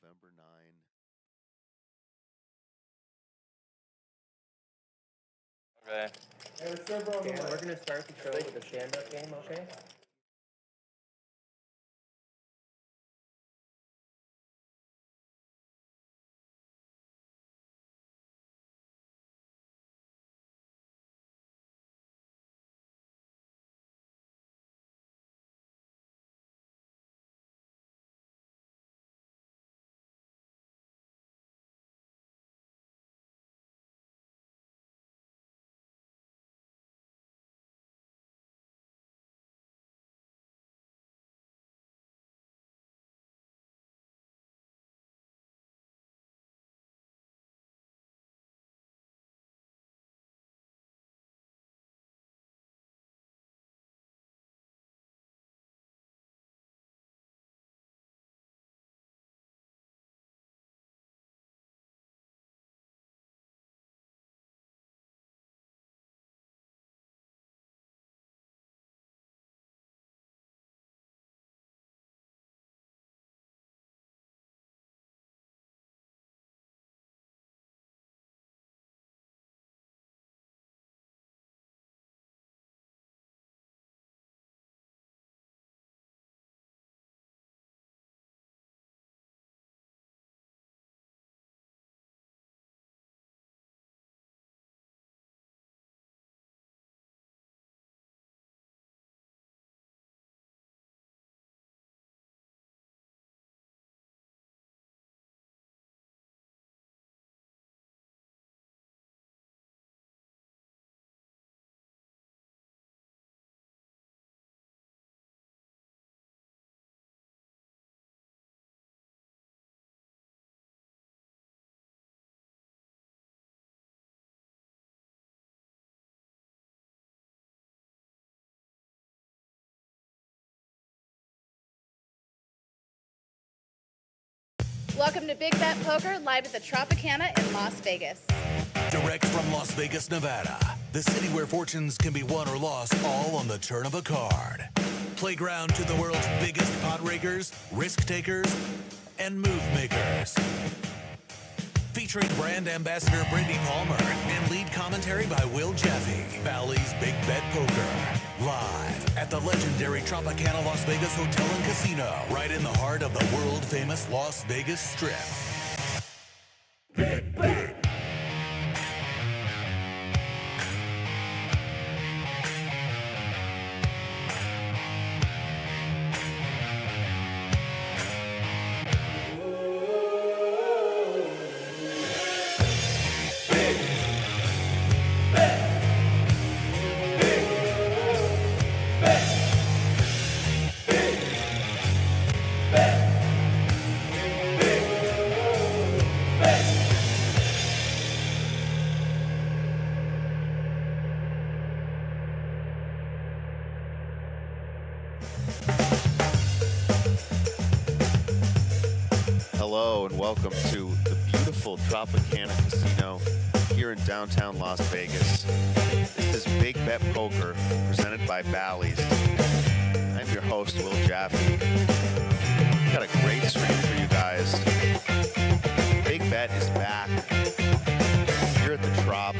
November 9. Okay. Dan, we're gonna start the show with a stand-up game, okay? Welcome to Big Bet Poker, live at the Tropicana in Las Vegas. Direct from Las Vegas, Nevada, the city where fortunes can be won or lost all on the turn of a card. Playground to the world's biggest pot rakers, risk takers, and move makers. Featuring brand ambassador Brittany Palmer and lead commentary by Will Jaffe, Bally's Big Bet Poker. Live at the legendary Tropicana Las Vegas Hotel and Casino, right in the heart of the world-famous Las Vegas Strip. Big Bet. Hello and welcome to the beautiful Tropicana Casino here in downtown Las Vegas. This is Big Bet Poker presented by Bally's. I'm your host, Will Jaffe. Got a great stream for you guys. Big Bet is back here at the Trop.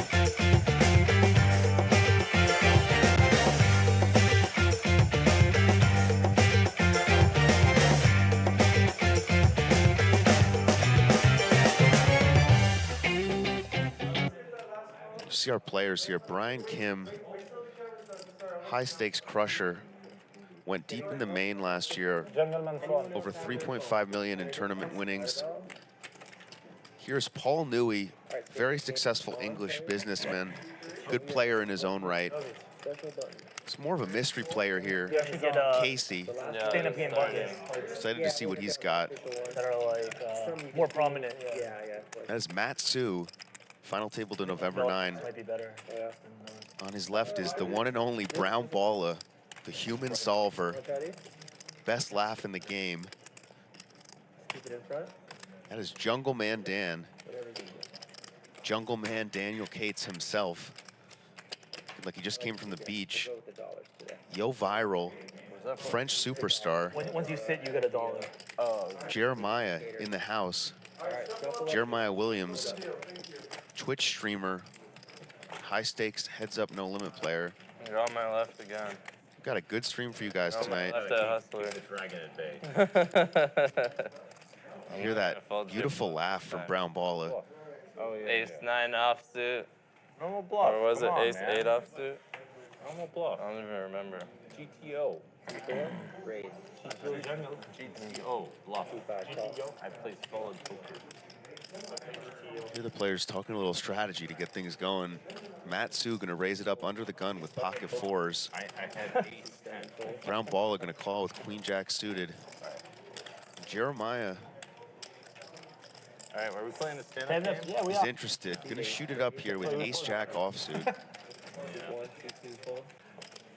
See our players here. Brian Kim, high stakes crusher, went deep in the main last year, over 3.5 million in tournament winnings. Here's Paul Newey, very successful English businessman, good player in his own right. It's more of a mystery player here, Casey. Excited to see what he's got. That are like more prominent. That is Matt Sue, final table to November 9. Might be better. On his left is the one and only Brown Balla, the human solver. Best laugh in the game. That is Jungleman Dan. Jungleman Daniel Cates himself. Looking like he just came from the beach. Yoh Viral, French superstar, Once you sit, you get $1. Oh. Jeremiah in the house. Jeremiah Williams, Twitch streamer, high stakes heads up no limit player. You're on my left again. Got a good stream for you guys tonight. Left that hustler. The dragon at bay. Hear that beautiful laugh from Brown Balla. Oh, yeah. Ace 9 offsuit. Normal bluff. Or was Come it on, Ace man. 8 offsuit? Normal bluff. I don't even remember. GTO. Raise. GTO. Bluff. I play solid poker. Hear the players talking a little strategy to get things going. Matt Su gonna raise it up under the gun with pocket fours. I had ace 10. Brown Balla gonna call with queen jack suited. Jeremiah All right, were we playing the stand-up game? Yeah, we is are. interested. Gonna shoot it up here with ace jack offsuit.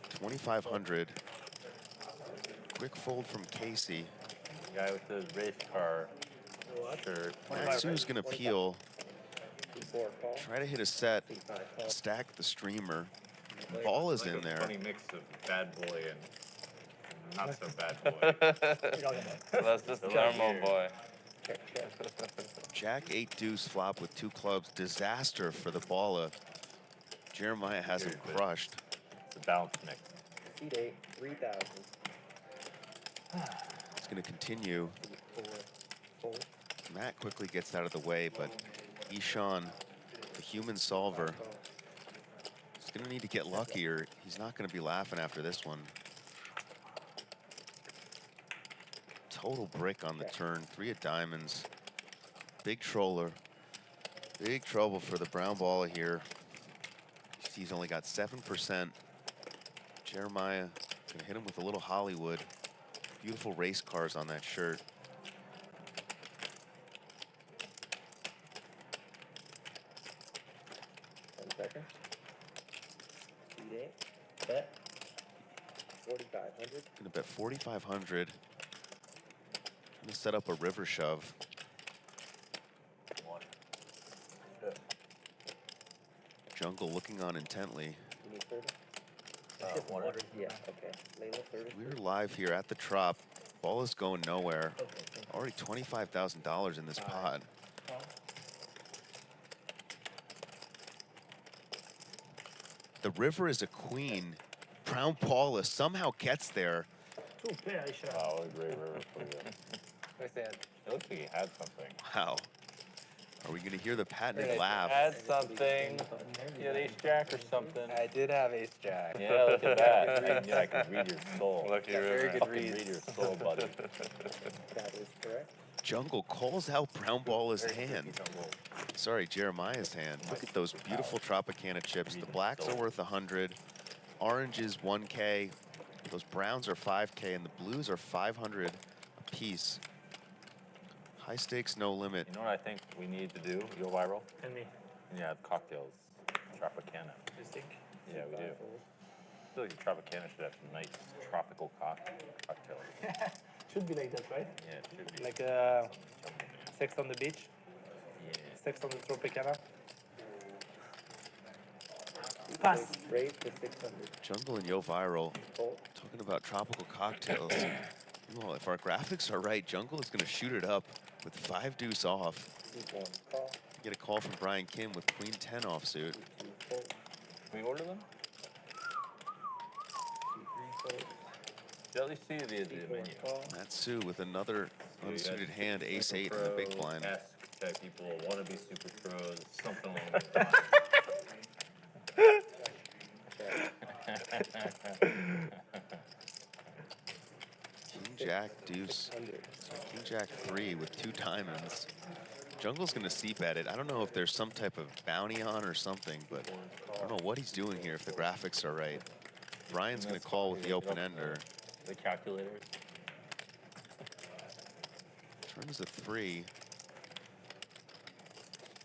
2,500. Quick fold from Casey. Guy with the race car shirt. Matt Su's gonna peel. Try to hit a set. Stack the streamer. Ball is Like in a there. funny mix of bad boy and not so bad boy. That's just normal boy. Jack 8 deuce flop with 2 clubs. Disaster for the Balla. Jeremiah has him crushed. It's a balance mix. Seat 8, 3,000. It's gonna continue. Matt quickly gets out of the way, but Ishan, the human solver, is gonna need to get luckier. He's not gonna be laughing after this one. Total brick on the turn, 3 of diamonds. Big troller. Big trouble for the Brown Balla here. He's only got 7%. Jeremiah gonna hit him with a little Hollywood. Beautiful race cars on that shirt. Seat 8. Bet. 4,500. Gonna bet 4,500. Gonna set up a river shove. Jungle looking on intently. You need 30? Water. Yeah, okay. Layla, 30. We're live here at the Trop. Ball is going nowhere. Already $25,000 in this pot. The river is a queen. Brown Balla somehow gets there. Oh, a great river for you. It looks like he had something. Wow. Are we gonna hear the patented laugh? Had something. You had ace jack or something. I did have ace jack. Yeah, look at that. I can read your soul. Lucky Very river. good Fucking read your soul, buddy. That is correct. Jungle calls out Brown Balla's hand. Sorry, Jeremiah's hand. Look at those beautiful Tropicana chips. The blacks are worth 100. Orange is 1K. Those browns are 5K, and the blues are 500 a piece. High stakes, no limit. You know what I think we need to do? Yoh Viral? And me. Yeah, have cocktails. Tropicana. You think? Yeah, we do. I feel like Tropicana should have some nice tropical cocktails. Should be like that, right? Yeah, it should be. Like sex on the beach, Yeah. sex on the Tropicana. Pass. Raise to 600. Jungle and Yoh Viral Fold. talking about tropical cocktails. Well, if our graphics are right, Jungle is going to shoot it up with 5 deuce off. Seat 1. Call. Get a call from Brian Kim with queen 10 offsuit. Seat 2. Fold. Can we order them? Seat 3. Fold. Did at least see the Seat 4. menu. Call. Matsu with another unsuited hand, ace 8 in the big blind. Esque type people, wanna be super pros, something along those lines. King Jack deuce. So King Jack 3 with 2 diamonds. Jungle's gonna c-bet it. I don't know if there's some type of bounty on or something, but I don't know what he's doing here if the graphics are right. Brian's gonna call with the open ender. The calculators. Turn is a 3.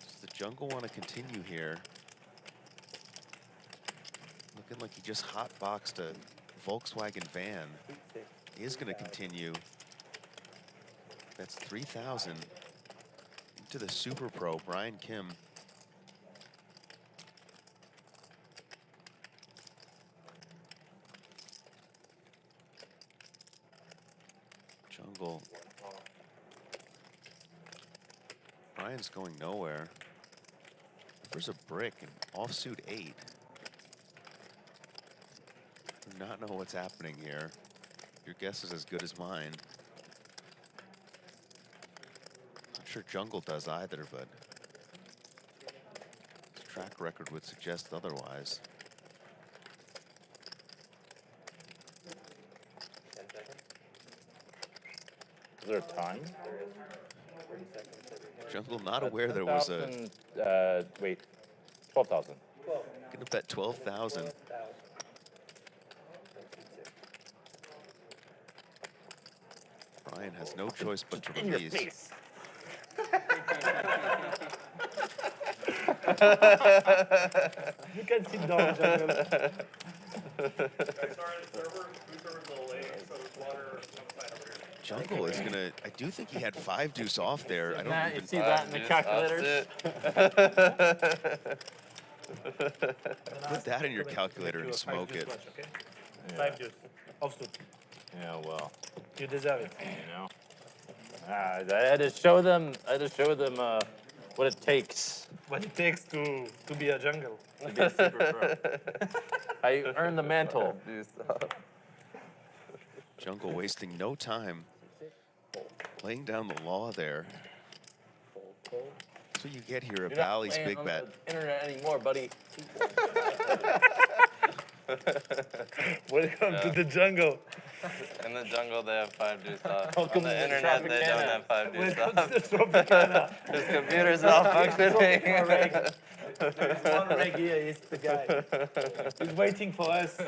Does the Jungle want to continue here? Looking like he just hotboxed a Volkswagen van. Seat 6. He is going to continue. That's 3,000 into the Super Pro, Brian Kim. Jungle. Brian's going nowhere. There's a brick and offsuit 8. Do not know what's happening here. Your guess is as good as mine. Not sure Jungle does either, but his track record would suggest otherwise. 10 seconds. Is there a time? 30 seconds. Jungle not aware there was a... 10,000, wait, 12,000. 12. Gonna bet 12,000. 12,000. Brian has no choice but to In your release. face. You can sit down, Jungle. Sorry, the server, food server's a little late, so there's water outside over here. Jungle is gonna... I do think he had 5 deuce off there. I don't Nah, even... you see that in the calculators? Put that in your calculator and smoke it. Okay? Yeah. 5 deuce. Offsuit. Yeah, well, You deserve it. you know. I had to show them. What it takes What it takes to be a jungle. to be a super pro. I earned the mantle. Jungle wasting no time. Laying down the law there. That's what you get here at You're not Bally's playing Big on Bet. the internet anymore, buddy. Welcome to the jungle. In the jungle, they have 5 deuce off. Welcome On the to the internet, they don't Tropicana. have 5 deuce Welcome to off. the Tropicana. His computer's malfunctioning. There's one reg here, he's the guy. He's waiting for us to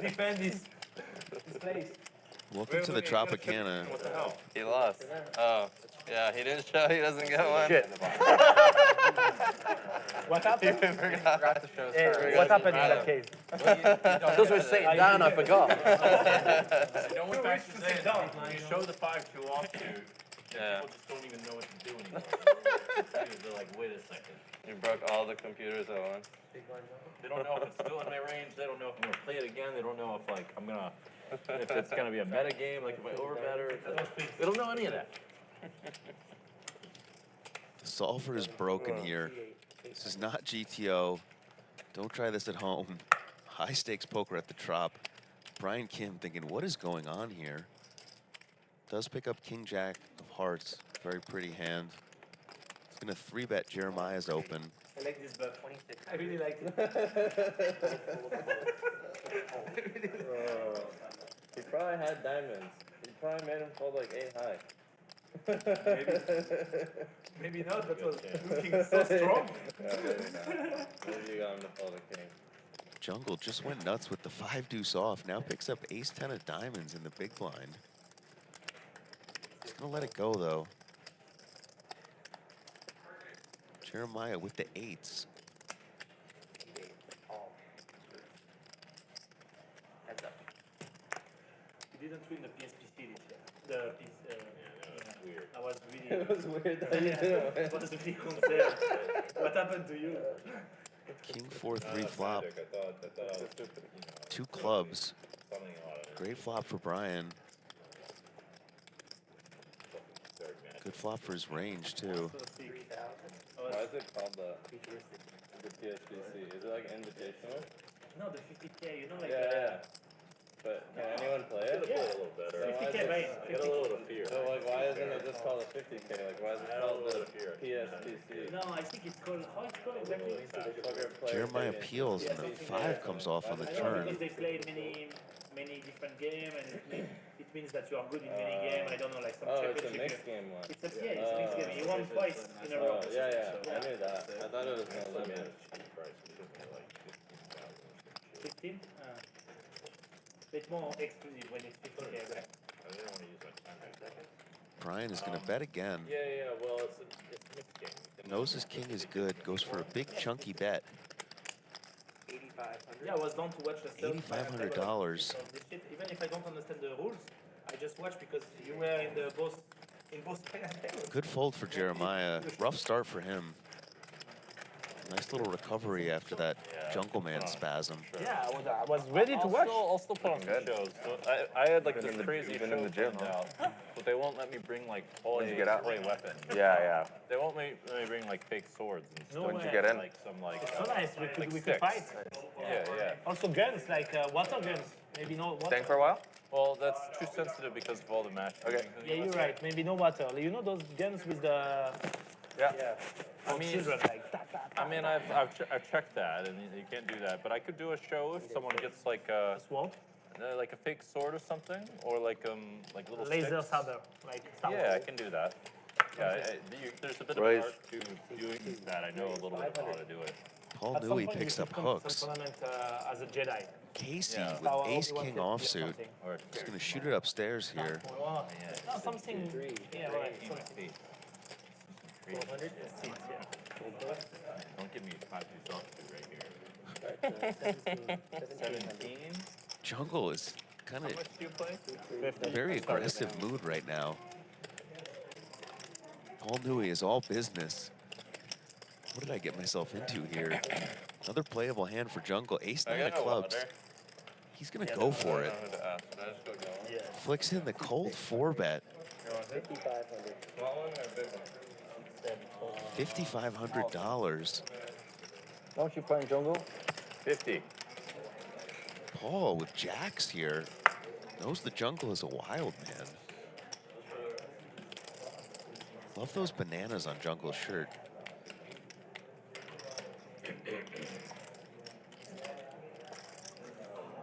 defend his place. Welcome to the Tropicana. What the hell? He lost. Oh, yeah, he didn't show. He doesn't get one. Shit. What happened? Forgot to show Hey, stars. what happened in that case? Those were sitting down, I forgot. You know what back to say? You show the 5-2 offsuit, Yeah. people just don't even know what to do anymore. They're like, wait a second. You broke all the computers at once. They don't know if it's still in my range. They don't know if I'm gonna play it again. They don't know if like if it's gonna be a meta game, like if I overbet or they don't know any of that. The solver is broken here. This is not GTO. Don't try this at home. High stakes poker at the Trop. Brian Kim thinking, what is going on here? Does pick up King Jack of Hearts. Very pretty hand. It's gonna 3-bet Jeremiah's open. I like this bet 26. I really like it. He probably had diamonds. He probably made him fold like 8 high. Maybe not, that was looking so strong. Yeah, maybe not. Maybe you got him to fold a king. Jungle just went nuts with the 5 deuce off. Now picks up ace 10 of diamonds in the big blind. He's gonna let it go though. Jeremiah with the 8s. Heads up. You didn't win the PSPC this year. The Weird. I was really. It was weird that you didn't I win. was really concerned. What happened to you? King 4-3 flop. I thought 2 clubs. something a lot of Great flop for Brian. third match. Good flop for his range too. Why is it called the PSPC? Is it like invitational? No, the 50K, you know, like. Yeah. But can anyone play it? Yeah. A little better. So why is 50K, it- right? Get a little bit of fear. So like, why isn't it just called a 50K? Like, why is it Add a called little the bit of fear. PSPC? No, I think it's called. How it's called exactly? Poker player Jeremiah rating. peels and the 5 comes off on the I know turn. because they play many different games and it means that you are good in many games. I don't know, like some Oh, it's a championship. mixed game one. It's a mixed game. You won twice in a row. Oh, yeah, I knew that. I thought it was no limit. 15? It's more exclusive when it's 50K, right? I didn't want to use my time back. Brian is gonna bet again. Yeah, well, it's a mixed game. Knows his king is good. Goes for a big chunky bet. 8,500. Yeah, I was down to watch the stuff. $8,500. So this shit, even if I don't understand the rules, I just watch because you were in both Spain and Texas. Good fold for Jeremiah. Rough start for him. Nice little recovery after that Jungleman spasm. Yeah, I was ready to watch. I'll still put on some shows. So I had like this crazy even show in the gym, planned out, but they won't let me bring like When'd you get out? play weapons. Yeah. They won't let me bring like fake swords and stuff. No When'd you way. get in? Like some like. So nice, we could six. fight. Yeah. Also guns, like water guns. Maybe no water. Staying for a while? Well, that's too sensitive because of all the match. Okay. Yeah, you're right. Maybe no water. You know those guns with the Yeah. I mean, children like ta, ta, ta, I mean, I've checked that, and you can't do that. But I could do a show if someone gets like sword, like a fake sword or something, or like little laser sticks. saber, like Star Yeah, I Wars. can do that. Yeah, there's a bit Right. of art to doing that. I know a little bit of how to do it. Paul At some Newey point picks you up should come to hooks. some tournament as a Jedi. Casey Yeah. with Star Wars, ace Obi-Wan king Kenobi or offsuit. something. Or Just gonna shoot it upstairs here. No, something. Yeah, right. my feet. 400 seats, yeah. Don't give me 5-2 right here. 17. Jungle is kind How of much do you play? in a very aggressive mood right now. Paul Newey is all business. What did I get myself into here? Another playable hand for Jungle. Ace nine of clubs. He's gonna go for it. Flicks in the cold 4-bet. 5,500. $5,500. How much you playing jungle? 50. Paul with jacks here. Knows the jungle is a wild man. Love those bananas on Jungle's shirt.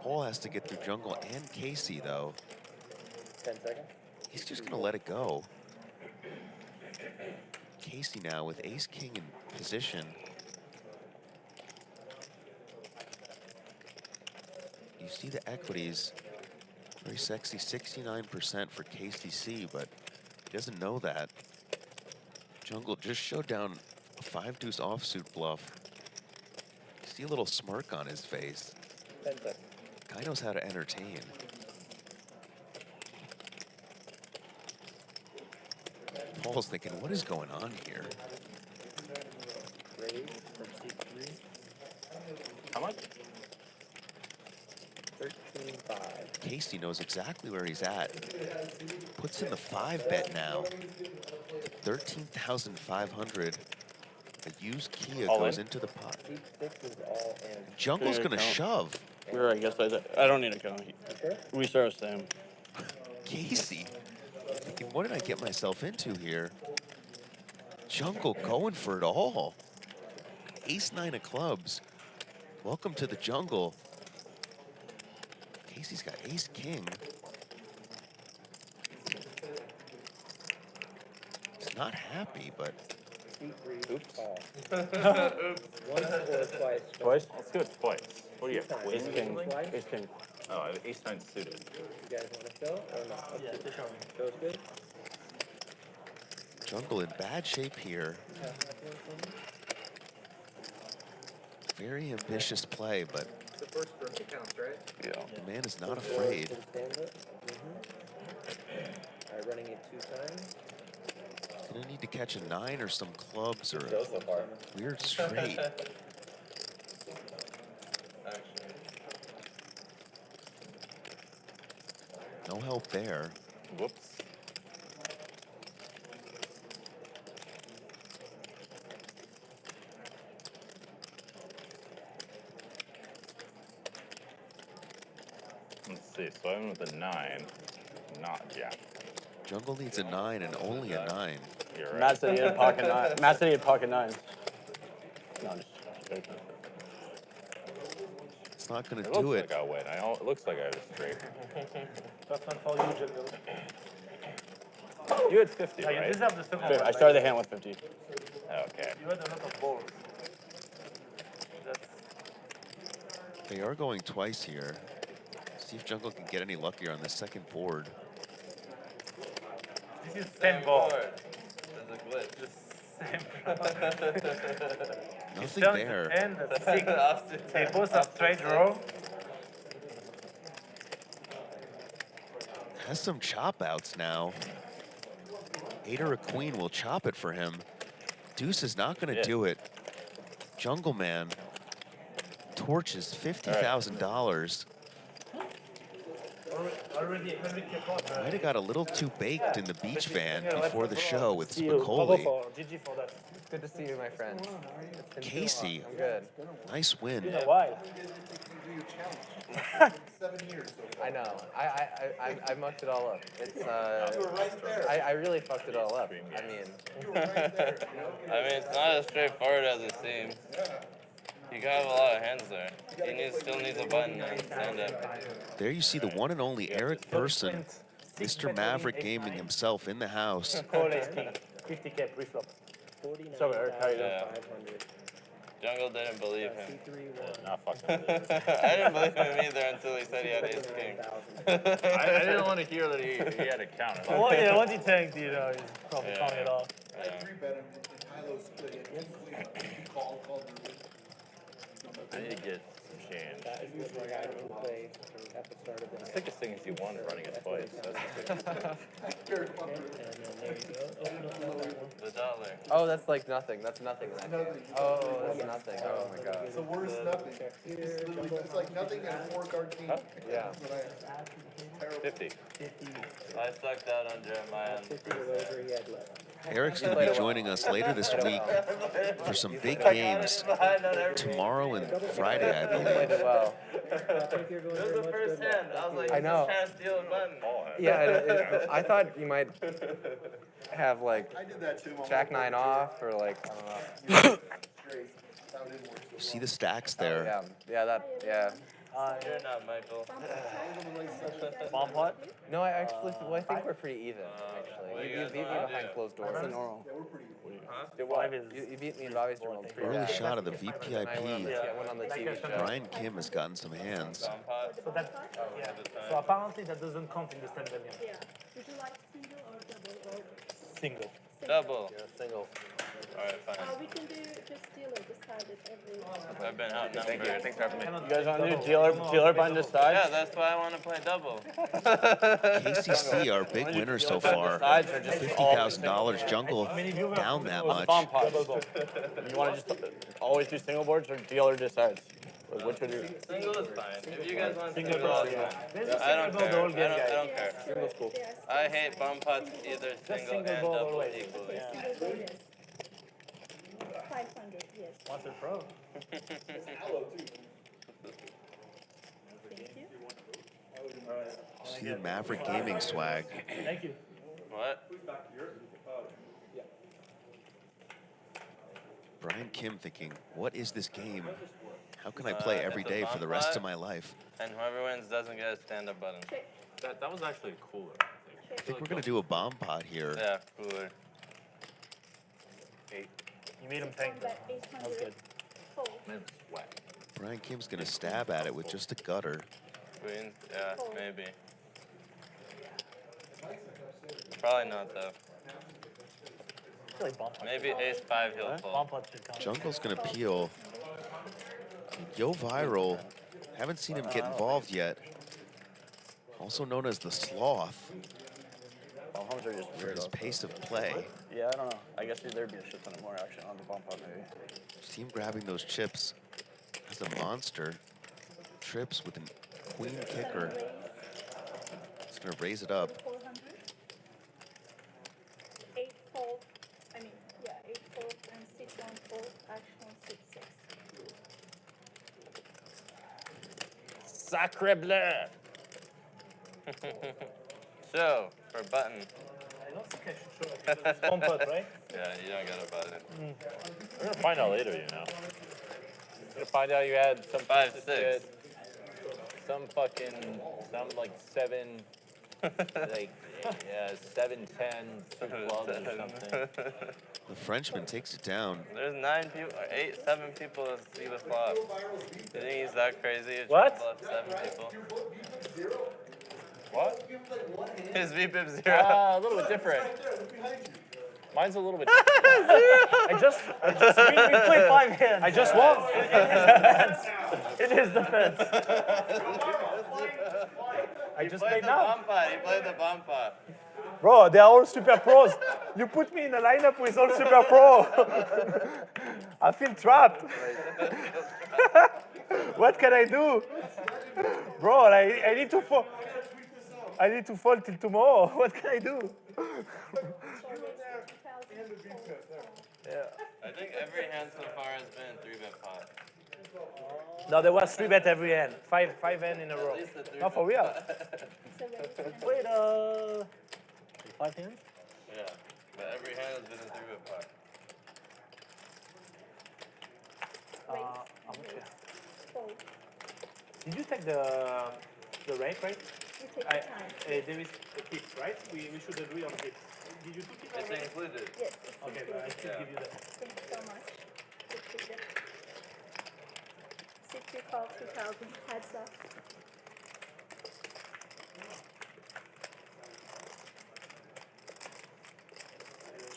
Paul has to get through Jungle and Casey though. 10 seconds. He's just gonna let it go. Casey now with ace king in position. You see the equities, very sexy, 69% for KCC, but he doesn't know that. Jungle just showed down a 5-deuce offsuit bluff. You see a little smirk on his face. 10 seconds. Guy knows how to entertain. Paul's thinking, what is going on here? Raise from seat 3. How much? 13.5. Casey knows exactly where he's at. Puts in the 5-bet now. 13,500. A used Kia All goes in? into the pot. Seat 6 is all in. Jungle's Fair gonna count. shove. Sure, I guess I don't need a count. Sure? We start the same. Casey, thinking, what did I get myself into here? Jungle going for it all. Ace 9 of clubs. Welcome to the jungle. Casey's got ace king. He's not happy, but Seat 3. Oops. Call. Once or twice. Twice? Let's do it twice. What do you have? Ace king. Ace king. Oh, I have ace 9 suited. You guys want to show or not? Yeah, to show me. Show's good? Jungle in bad shape here. Very ambitious play, but The first stroke counts, right? Yeah. the man is not afraid. Alright, running it 2 times. Gonna need to catch a 9 or some clubs or Go so far. a weird straight. No help there. Whoops. Let's see. So I'm with a 9. Not Jaffe. Jungle needs a 9 and only a 9. You're right. Matt said he had pocket nine. Matt said he had pocket nines. No, I'm just joking. It's not gonna It do looks it. like I'll win. It looks like I have a straight. That's not for you, Jungle. You had 50, Yeah, you right? deserve the second I one. started the hand with 50. Okay. You had a lot of balls. That's They are going twice here. See if Jungle can get any luckier on the second board. this is 10 balls. There's a glitch. Nothing Down there. And the 6. They both have straight draw. Has some chop outs now. 8 or a queen will chop it for him. Deuce is not gonna Yeah. do it. Jungleman torches $50,000. Might have got a little too baked in the beach van before the show with Spicoli. GG for that. It's good to see you, my friend. Casey, I'm good. nice win. Why? 7 years. I know. I mucked it all up. It's I really fucked it all up. I mean, I mean, it's not as straightforward as it seems. You have a lot of hands there. He still needs a button and stand up. There you see the one and only Eric Persson, Mr. Maverick Gaming himself in the house. Call ace king. 50k pre-flop. So Eric, how you doing? Yeah. Jungle didn't believe him. Not fucking. I didn't believe him either until he said he had ace king. I didn't want to hear that he had a counter. Well, yeah, once he tanked, you know, he's probably Yeah. calling it off. I 3-bet him in high-low split. He called the river. I need to get some change. The sickest thing is he won running it twice. That's the sickest thing. The dollar. oh, that's like nothing. That's nothing. Oh, that's nothing. Oh my god. It's the worst nothing. It's literally, it's like nothing in a 4-card team. Yeah. That's what I have. 50. I sucked out on Jeremiah. Eric's going to be joining us later this week for some big games tomorrow and Friday, I Played believe. it well. It was the first hand. I was like, I know. he's trying to steal a button. Yeah, I thought you might have like I did that too. Jack 9 off or like I don't know. You see the stacks there. Yeah. You're not Michael. Bomb pot? No, I actually, well, I think we're pretty even. Actually, what do you you guys beat me wanna behind do? closed doors. Five is. You beat me in Bobby's tournament. Early shot of the I went VPIP. on the TV show. Brian Kim has gotten some hands. Bomb pot. So that, yeah. So apparently that doesn't count in the stand venue. Yeah. Would you like single or double or Single. Double. Single. Alright, fine. we can do just dealer decided every I've been outnumbered. Thanks for having me. You guys want to do dealer by decide? Yeah, that's why I want to play double. KCC, our big winner so far. $50,000 jungle down that much. Bomb pots. You want to just always do single boards or dealer decides? Like, which would you? Single is fine. If you guys want Single single, I'll is do fine. it. There's a I don't single care. ball I game, don't guys. care. Single's cool. I hate bomb pots either single and single ball double always. equally. single yes. 500, yes. What's it pro? Thank you. See the Maverick Gaming swag. Thank you. What? Brian Kim thinking, what is this game? How can I play every day for the rest of my life? And whoever wins doesn't get a stand-up button. That was actually cooler. I think we're going to do a bomb pot here. Yeah, cooler. You made him tank though. That 800. That's good. Fold. Man, it's whack. Brian Kim's going to stab at it with just a gutter. Queen? Yeah, maybe. Probably not though. Really bomb pot. Maybe ace-5 he'll Bomb fold. pot should count. Jungle's going to peel. Yoh Viral, haven't seen him get involved yet. Also known as the Sloth Bomb pots are just for weird. his pace of play. Yeah, I don't know. I guess there'd be a shit ton more action on the bomb pot maybe. See him grabbing those chips as a monster. Trips with a queen kicker. He's going to raise it up. 400. 8 fold. I mean, yeah, 8 fold and 6 1 fold. Action 6 6. Sacre bleu! So, for button. I don't think I should show it. Bomb pot, right? Yeah, you don't get a button. We're gonna find out later, you know. You're gonna find out you had some 5-6. Some like 7, like, yeah, 7, 10, 2 clubs or something. The Frenchman takes it down. There's 9 people, or 8, 7 people that see the flop. You think he's that crazy? It's What? Bluff 7 people. What? His VPIP 0. a little bit different. Mine's a little bit. We played 5 hands. I just won. In his defense. I just He played played the now. bomb pot. He played the bomb pot. Bro, they are all super pros. You put me in a lineup with all super pro. I feel trapped. What can I do? Bro, I need to fall. I need to fall till tomorrow. What can I do? I think every hand so far has been 3-bet pot. No, there was 3-bet every hand. Five hand in a row. least the three No, for real. Wait, 5 hands? Yeah, but every hand has been a 3-bet pot. How much? Did you take the rank, right? You take your time. There is a tip, right? We should agree on tips. Did you took it It's already? included. Yes, it's Okay, but I included. still give you that. Thank you so much. Appreciate it. 60 call 2000 heads up.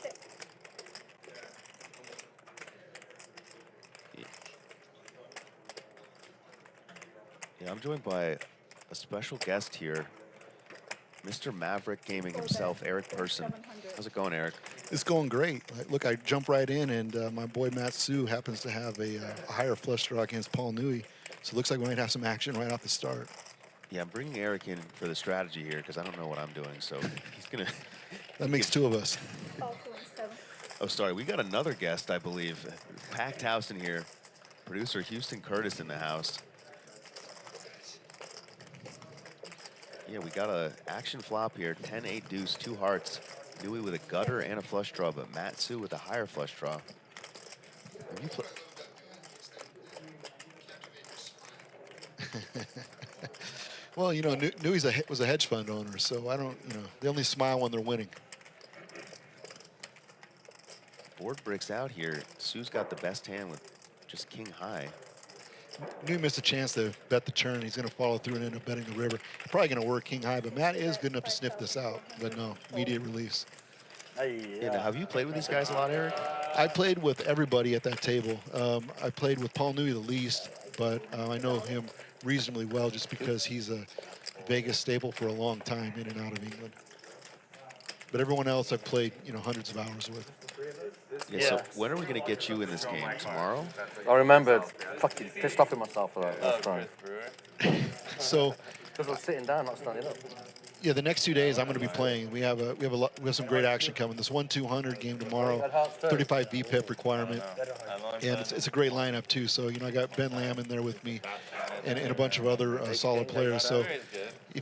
Check. Yeah, I'm joined by a special guest here, Mr. Maverick Gaming himself, Eric Persson. How's it going, Eric? It's going great. Look, I jump right in, and my boy Matt Su happens to have a higher flush draw against Paul Nui, so it looks like we might have some action right off the start. Yeah, I'm bringing Eric in for the strategy here because I don't know what I'm doing, so he's gonna. That makes two of us. Call 217. Oh, sorry, we got another guest, I believe. Packed house in here. Producer Houston Curtis in the house. Yeah, we got a action flop here. 10-8 deuce, 2 hearts. Nui with a gutter and a flush draw, but Matt Su with a higher flush draw. Have you Well, you know, Nui's was a hedge fund owner, so I don't, you know, they only smile when they're winning. Board breaks out here. Su's got the best hand with just king high. Nui missed a chance to bet the turn. He's going to follow through and end up betting the river. Probably going to work king high, but Matt is good enough to sniff this out. But no, immediate release. Yeah, now, have you played with these guys a lot, Eric? I played with everybody at that table. I played with Paul Nui the least, but I know him reasonably well just because he's a Vegas staple for a long time in and out of England. But everyone else I've played, you know, hundreds of hours with. Yeah, so when are we going to get you in this game? Tomorrow? I remembered fucking pissed off with myself for that last time. So, Because I was sitting down, not standing up. yeah, the next 2 days I'm going to be playing. We have some great action coming. This 1-200 game tomorrow, 35 VPIP requirement, and it's a great lineup too. So you know I got Ben Lamb in there with me, and a bunch of other solid players. So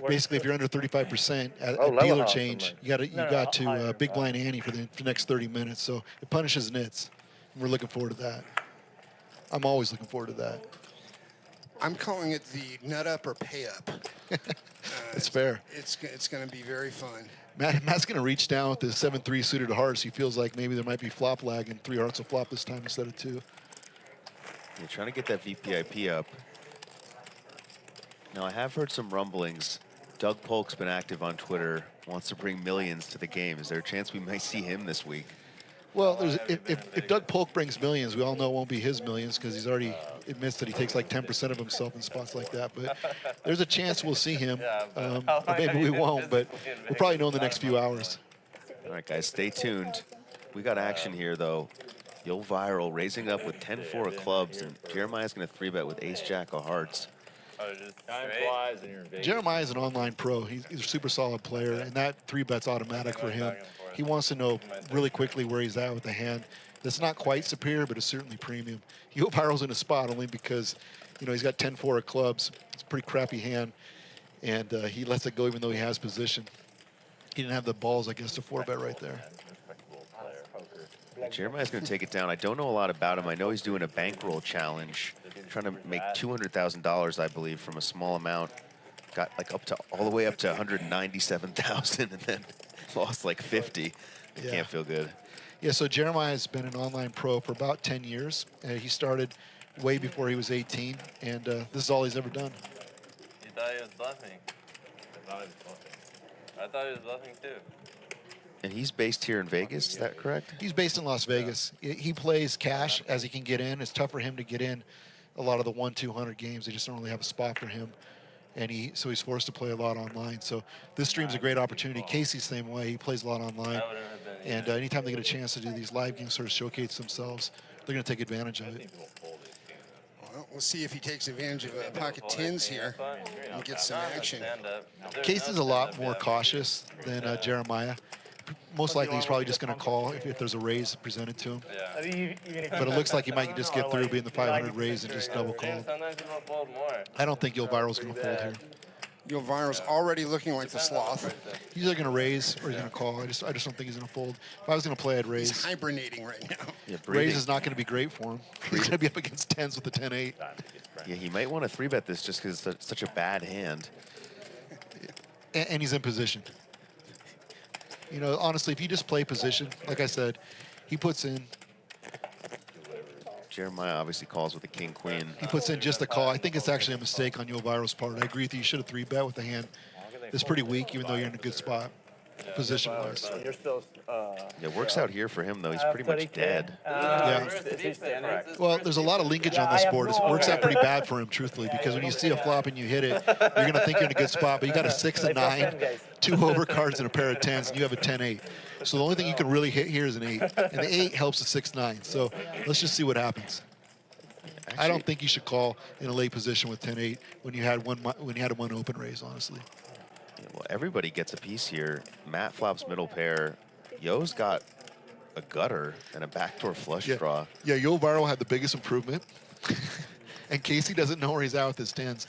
basically, if you're under 35% at dealer change, you got to big blind ante for the next 30 minutes. So it punishes nits. And we're looking forward to that. I'm always looking forward to that. I'm calling it the nut up or pay up. It's fair. It's going to be very fun. Matt's going to reach down with the 7-3 suited hearts. He feels like maybe there might be flop lag and 3 hearts will flop this time instead of 2. You're trying to get that VPIP up. Now, I have heard some rumblings. Doug Polk's been active on Twitter, wants to bring millions to the game. Is there a chance we might see him this week? Well, if Doug Polk brings millions, we all know it won't be his millions because he's already admits that he takes like 10% of himself in spots like that. But there's a chance we'll see him. Or maybe we won't, but we'll probably know in the next few hours. All right, guys, stay tuned. We got action here, though. Yoh Viral raising up with 10-4 of clubs, and Jeremiah's going to 3-bet with ace-jack of hearts. Time flies and you're in Vegas. Jeremiah's an online pro. He's a super solid player, and that 3-bet's automatic for him. He wants to know really quickly where he's at with the hand. That's not quite superior, but it's certainly premium. Yoh Viral's in a spot only because, you know, he's got 10-4 of clubs. It's a pretty crappy hand, and he lets it go even though he has position. He didn't have the balls, I guess, to 4-bet right there. Jeremiah's going to take it down. I don't know a lot about him. I know he's doing a bankroll challenge, trying to make $200,000, I believe, from a small amount. Got like all the way up to 197,000, and then lost like 50. Yeah. Can't feel good. Yeah, so Jeremiah's been an online pro for about 10 years. He started way before he was 18, and this is all he's ever done. You thought he was bluffing? I thought he was bluffing too. And he's based here in Vegas, is that correct? He's based in Las Vegas. He plays cash as he can get in. It's tough for him to get in a lot of the 1-200 games. They just don't really have a spot for him. and so he's forced to play a lot online. So this stream's a great opportunity. Casey's the same way. He plays a lot online. And anytime they get a chance to do these live games, sort of showcase themselves, they're going to take advantage of it. Well, we'll see if he takes advantage of pocket tens here and gets some action. Casey's a lot more cautious than Jeremiah. Most likely he's probably just going to call if there's a raise presented to him. But it looks like he might just get through being the 500 raise and just double call. I don't think Yoh Viral's going to fold here. Yoh Viral's already looking like the sloth. He's either going to raise or he's going to call. I just don't think he's going to fold. If I was going to play, I'd raise. He's hibernating right now. Yeah, raise is not going to be great for him. He's going to be up against 10s with the 10-8. Yeah, he might want to 3-bet this just because it's such a bad hand. And he's in position. You know, honestly, if you just play position, like I said, he puts in. Jeremiah obviously calls with a king-queen. He puts in just a call. I think it's actually a mistake on Yoh Viral's part. I agree with you. You should have 3-bet with the hand. It's pretty weak, even though you're in a good spot, position-wise. You're still. It works out here for him, though. He's pretty much dead. Yeah. Is he standing? Well, there's a lot of linkage on this board. It works out pretty bad for him, truthfully, because when you see a flop and you hit it, you're going to think you're in a good spot, but you got a 6 and 9, 2 overcards, and a pair of 10s, and you have a 10-8. So the only thing you can really hit here is an 8, and the 8 helps the 6-9. So let's just see what happens. I don't think you should call in a late position with 10-8 when you had one open raise, honestly. Yeah, well, everybody gets a piece here. Matt flops middle pair. Yo's got a gutter and a backdoor flush draw. Yeah, Yoh Viral had the biggest improvement. And Casey doesn't know where he's at with his 10s.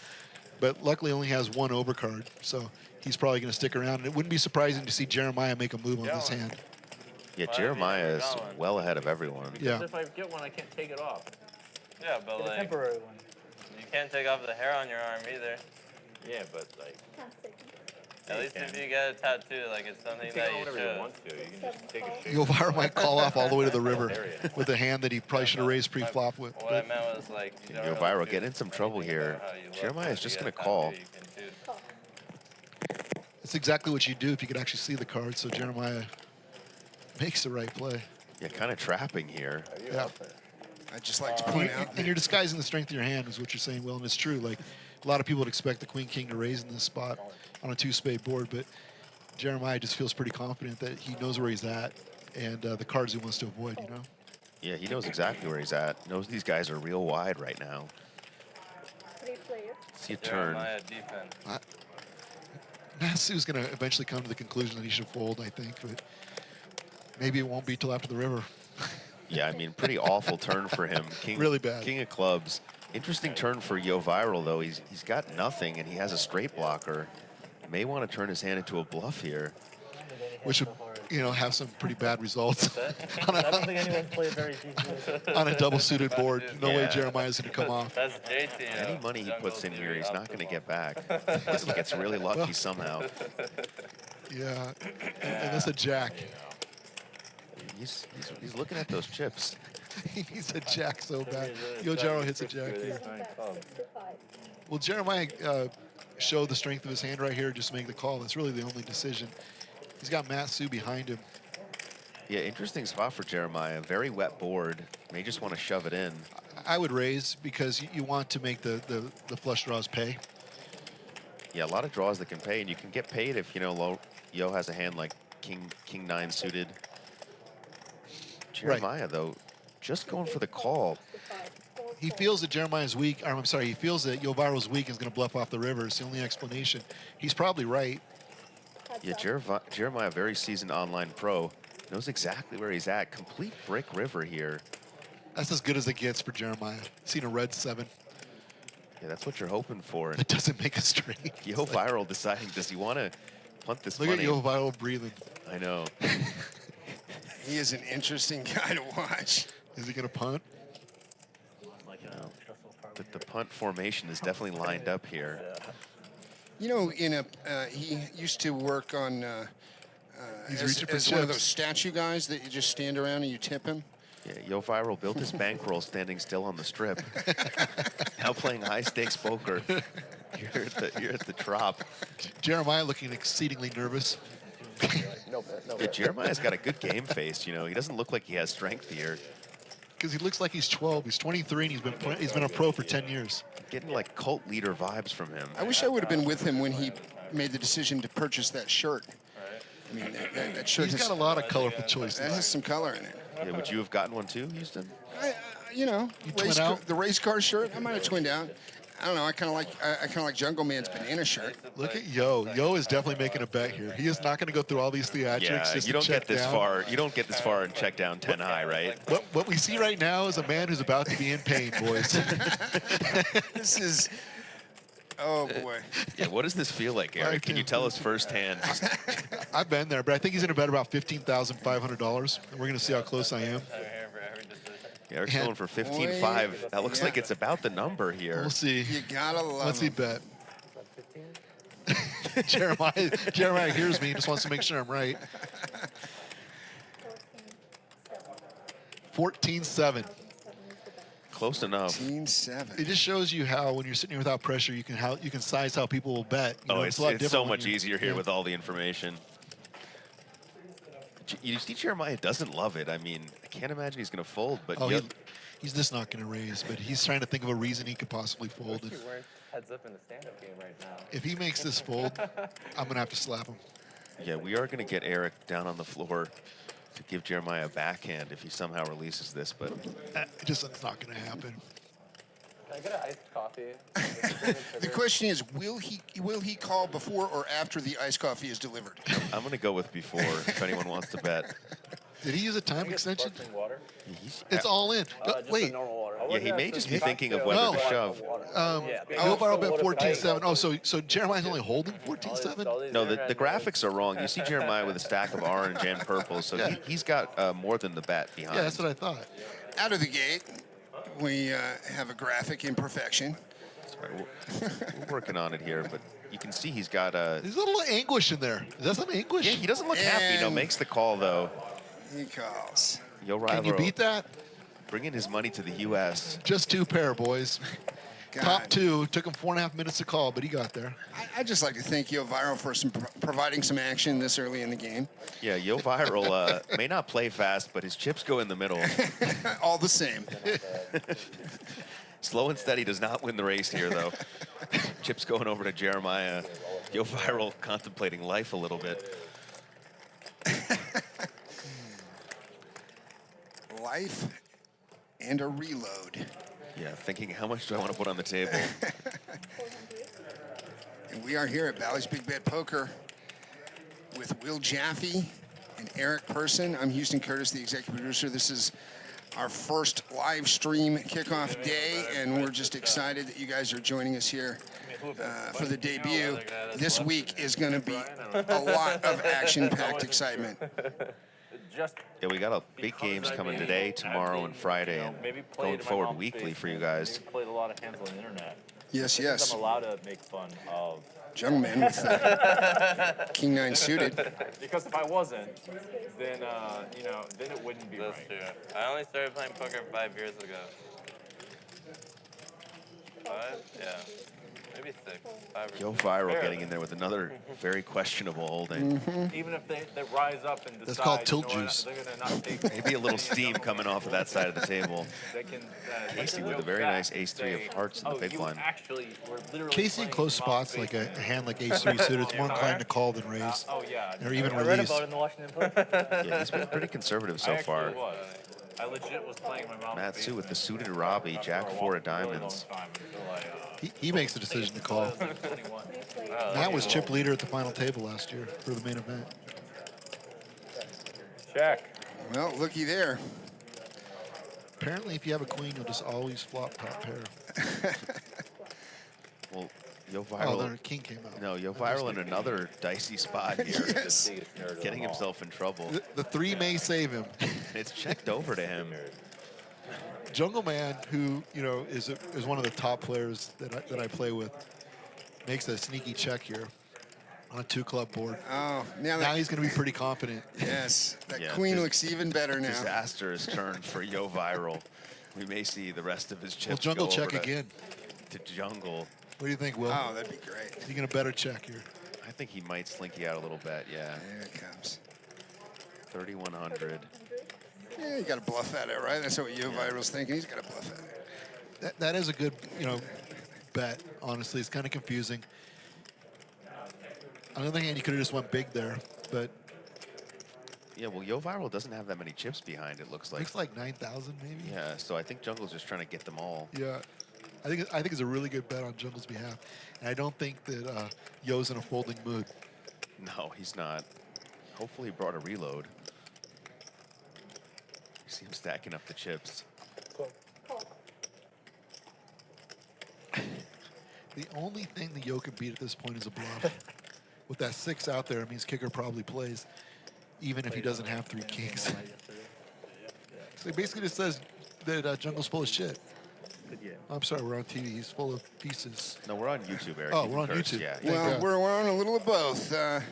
But luckily only has one overcard, so he's probably going to stick around. And it wouldn't be surprising to see Jeremiah make a move on this hand. Yeah, Jeremiah is well ahead of everyone. Yeah. If I get one, I can't take it off. Yeah, but like, temporary one. you can't take off the hair on your arm either. Yeah, but like. At least if you get a tattoo, like it's something that you should. Yoh Viral might call off all the way to the river with a hand that he probably should have raised pre-flop with. What I meant was like, Yoh Viral getting in some trouble here. Jeremiah is just going to call. It's exactly what you do if you could actually see the card, so Jeremiah makes the right play. Yeah, kind of trapping here. Yeah. I'd just like to point out. And you're disguising the strength of your hand is what you're saying, Will, and it's true. Like, a lot of people would expect the queen-king to raise in this spot on a 2-spade board, but Jeremiah just feels pretty confident that he knows where he's at and the cards he wants to avoid, you know? Yeah, he knows exactly where he's at. Knows these guys are real wide right now. See a turn. Natsu's going to eventually come to the conclusion that he should fold, I think, but maybe it won't be till after the river. Yeah, I mean, pretty awful turn for him. Really bad. King of clubs. Interesting turn for Yoh Viral, though. He's got nothing, and he has a straight blocker. May want to turn his hand into a bluff here. Which would, you know, have some pretty bad results. I don't think anyone played very deep. On a double-suited board. No way Jeremiah's going to come off. That's JT. Any money he puts in here, he's not going to get back. Unless he gets really lucky somehow. Yeah, and that's a jack. He's looking at those chips. He needs a jack so bad. Yoh Viral hits a jack here. Will Jeremiah show the strength of his hand right here, just make the call? That's really the only decision. He's got Matsu behind him. Yeah, interesting spot for Jeremiah. Very wet board. May just want to shove it in. I would raise because you want to make the flush draws pay. Yeah, a lot of draws that can pay, and you can get paid if, you know, Yoh has a hand like King 9 suited. Jeremiah, though, just going for the call. He feels that Jeremiah's weak. Or, I'm sorry, he feels that Yoh Viral's weak and is going to bluff off the river. It's the only explanation. He's probably right. Yeah, Jeremiah, very seasoned online pro, knows exactly where he's at. Complete brick river here. That's as good as it gets for Jeremiah. Seen a red 7. Yeah, that's what you're hoping for. It doesn't make a straight. Yoh Viral deciding, does he want to punt this money? Look at Yoh Viral breathing. I know. He is an interesting guy to watch. Is he going to punt? The punt formation is definitely lined up here. You know, he used to work on as one of those statue guys that you just stand around and you tip him. Yeah, Yoh Viral built his bankroll standing still on the strip. Now playing high-stakes poker. You're at the Trop. Jeremiah looking exceedingly nervous. Yeah, Jeremiah's got a good game face, you know. He doesn't look like he has strength here. Because he looks like he's 12. He's 23 and he's been a pro for 10 years. Getting like cult leader vibes from him. I wish I would have been with him when he made the decision to purchase that shirt. I mean, that shirt He's got a lot of colorful choices. That has some color in it. Yeah, would you have gotten one too, Houston? You know, twin out? the race car shirt. I might have twinned out. I don't know. I kind of like Jungleman's banana shirt. Look at Yoh. Yoh is definitely making a bet here. He is not going to go through all these theatrics. Yeah, just you to don't check get this down. far. You don't get this far and check down 10 high, right? What we see right now is a man who's about to be in pain, boys. This is. Oh boy. Yeah, what does this feel like, Eric? Can you tell us firsthand? I've been there, but I think he's going to bet about $15,500. We're going to see how close I am. Eric's going for 15.5. That looks like it's about the number here. We'll see. You gotta love Let's see him. bet. Jeremiah hears me. He just wants to make sure I'm right. 14-7. Close enough. 14-7. It just shows you how, when you're sitting here without pressure, you can size how people will bet. You know, It's a lot so different when much you- easier here yeah. with all the information. You see, Jeremiah doesn't love it. I mean, I can't imagine he's going to fold, but Oh, yep. he's just not going to raise, but he's trying to think of a reason he could possibly fold it. You're wearing heads up in the stand-up game right now. If he makes this fold, I'm going to have to slap him. Yeah, we are going to get Eric down on the floor to give Jeremiah a backhand if he somehow releases this, but It's not going to happen. Can I get an iced coffee? The question is, will he call before or after the iced coffee is delivered? I'm going to go with before if anyone wants to bet. Did he use a time extension? Water? It's all in. Wait. Yeah, he may just be thinking of whether No. to shove. Yoh Viral bet 14-7. Oh, so Jeremiah's only holding 14-7? No, the graphics are wrong. You see Jeremiah with a stack of orange and purple, so Yeah. he's got more than the bet behind. Yeah, that's what I thought. Out of the gate, we have a graphic imperfection. That's right. We're working on it here, but you can see he's got a... There's a little anguish in there. Is that some anguish? Yeah, he doesn't look happy. No, And- makes the call, though. He calls. Yoh Can you Viral beat that? bringing his money to the U.S. Just two pair, boys. God. Top two. Took him 4.5 minutes to call, but he got there. I'd just like to thank Yoh Viral for providing some action this early in the game. Yeah, Yoh Viral may not play fast, but his chips go in the middle. All the same. Slow and steady does not win the race here, though. Chips going over to Jeremiah. Yoh Viral contemplating life a little bit. Life and a reload. Yeah, thinking how much do I want to put on the table? And we are here at Bally's Big Bet Poker with Will Jaffe and Eric Persson. I'm Houston Curtis, the executive producer. This is our first live stream kickoff day, and we're just excited that you guys are joining us here for the debut. This week is going to be a lot of action-packed excitement. Yeah, we got big games coming today, tomorrow, and Friday, and going forward weekly for you guys. Played a lot of hands on the internet. Yes, yes. I'm allowed to make fun of. Jungleman with King 9 suited. Because if I wasn't, then then it wouldn't be That's right. true. I only started playing poker 5 years ago. 5? Yeah. Maybe 6. 5 or Yoh 6. Viral getting in there with another very questionable holding. Even if they rise up and decide, That's called tilt you know what, juice. they're gonna not take Maybe a little steam coming off of that side of the table. they can, Casey with a joke very back nice and ace-3 of say, hearts in the "Oh, big you blind." actually were literally Casey in playing close mouse spots, like basement." a hand like ace-3 suited, it's more inclined to call than raise. Oh yeah. Or even I read release. about it in the Washington Post. Yeah, he's been pretty conservative so I actually far. was. I legit was playing my mouse Matt Sue with the basement suited Robbie, for Jack a 4 of really long diamonds. time until I, He makes the decision to call. 21. Matt was chip leader at the final table last year for the main event. Check. Well, looky there. Apparently, if you have a queen, you'll just always flop top pair. Well, Yoh Oh, Viral. then king came out. No, Yoh Viral in another dicey spot here. Yes. Getting himself in trouble. The 3 may save him. It's checked over to him. Jungleman, who is one of the top players that I play with, makes a sneaky check here on a 2-club board. Oh, Now he's going to be pretty confident. yes. That Yeah, queen dis- looks even better now. Disaster has turned for Yoh Viral. We may see the rest of his Well, chips jungle go check over to, again. to jungle. What do you think, Will? Oh, that'd be great. Is he going to better check here? I think he might slinky out a little bit, yeah. There it comes. 3,100. Yeah, you got to bluff at it, right? That's what Yoh Viral's thinking. He's got to bluff at it. That is a good, bet. Honestly, it's kind of confusing. On the other hand, you could have just went big there, but Yeah, well, Yoh Viral doesn't have that many chips behind, it looks like. looks like 9,000 maybe. Yeah, so I think Jungle's just trying to get them all. Yeah, I think it's a really good bet on Jungle's behalf, and I don't think that Yo's in a folding mood. No, he's not. Hopefully he brought a reload. You see him stacking up the chips. The only thing that Yo can beat at this point is a bluff. With that 6 out there, it means kicker probably plays, even if he doesn't have 3 kings. So he basically just says that Jungle's full of shit. I'm sorry, we're on TV. He's full of pieces. No, we're on YouTube, Eric. Oh, You we're on can curse, YouTube. Yeah. Well, we're on a little of both. Oh,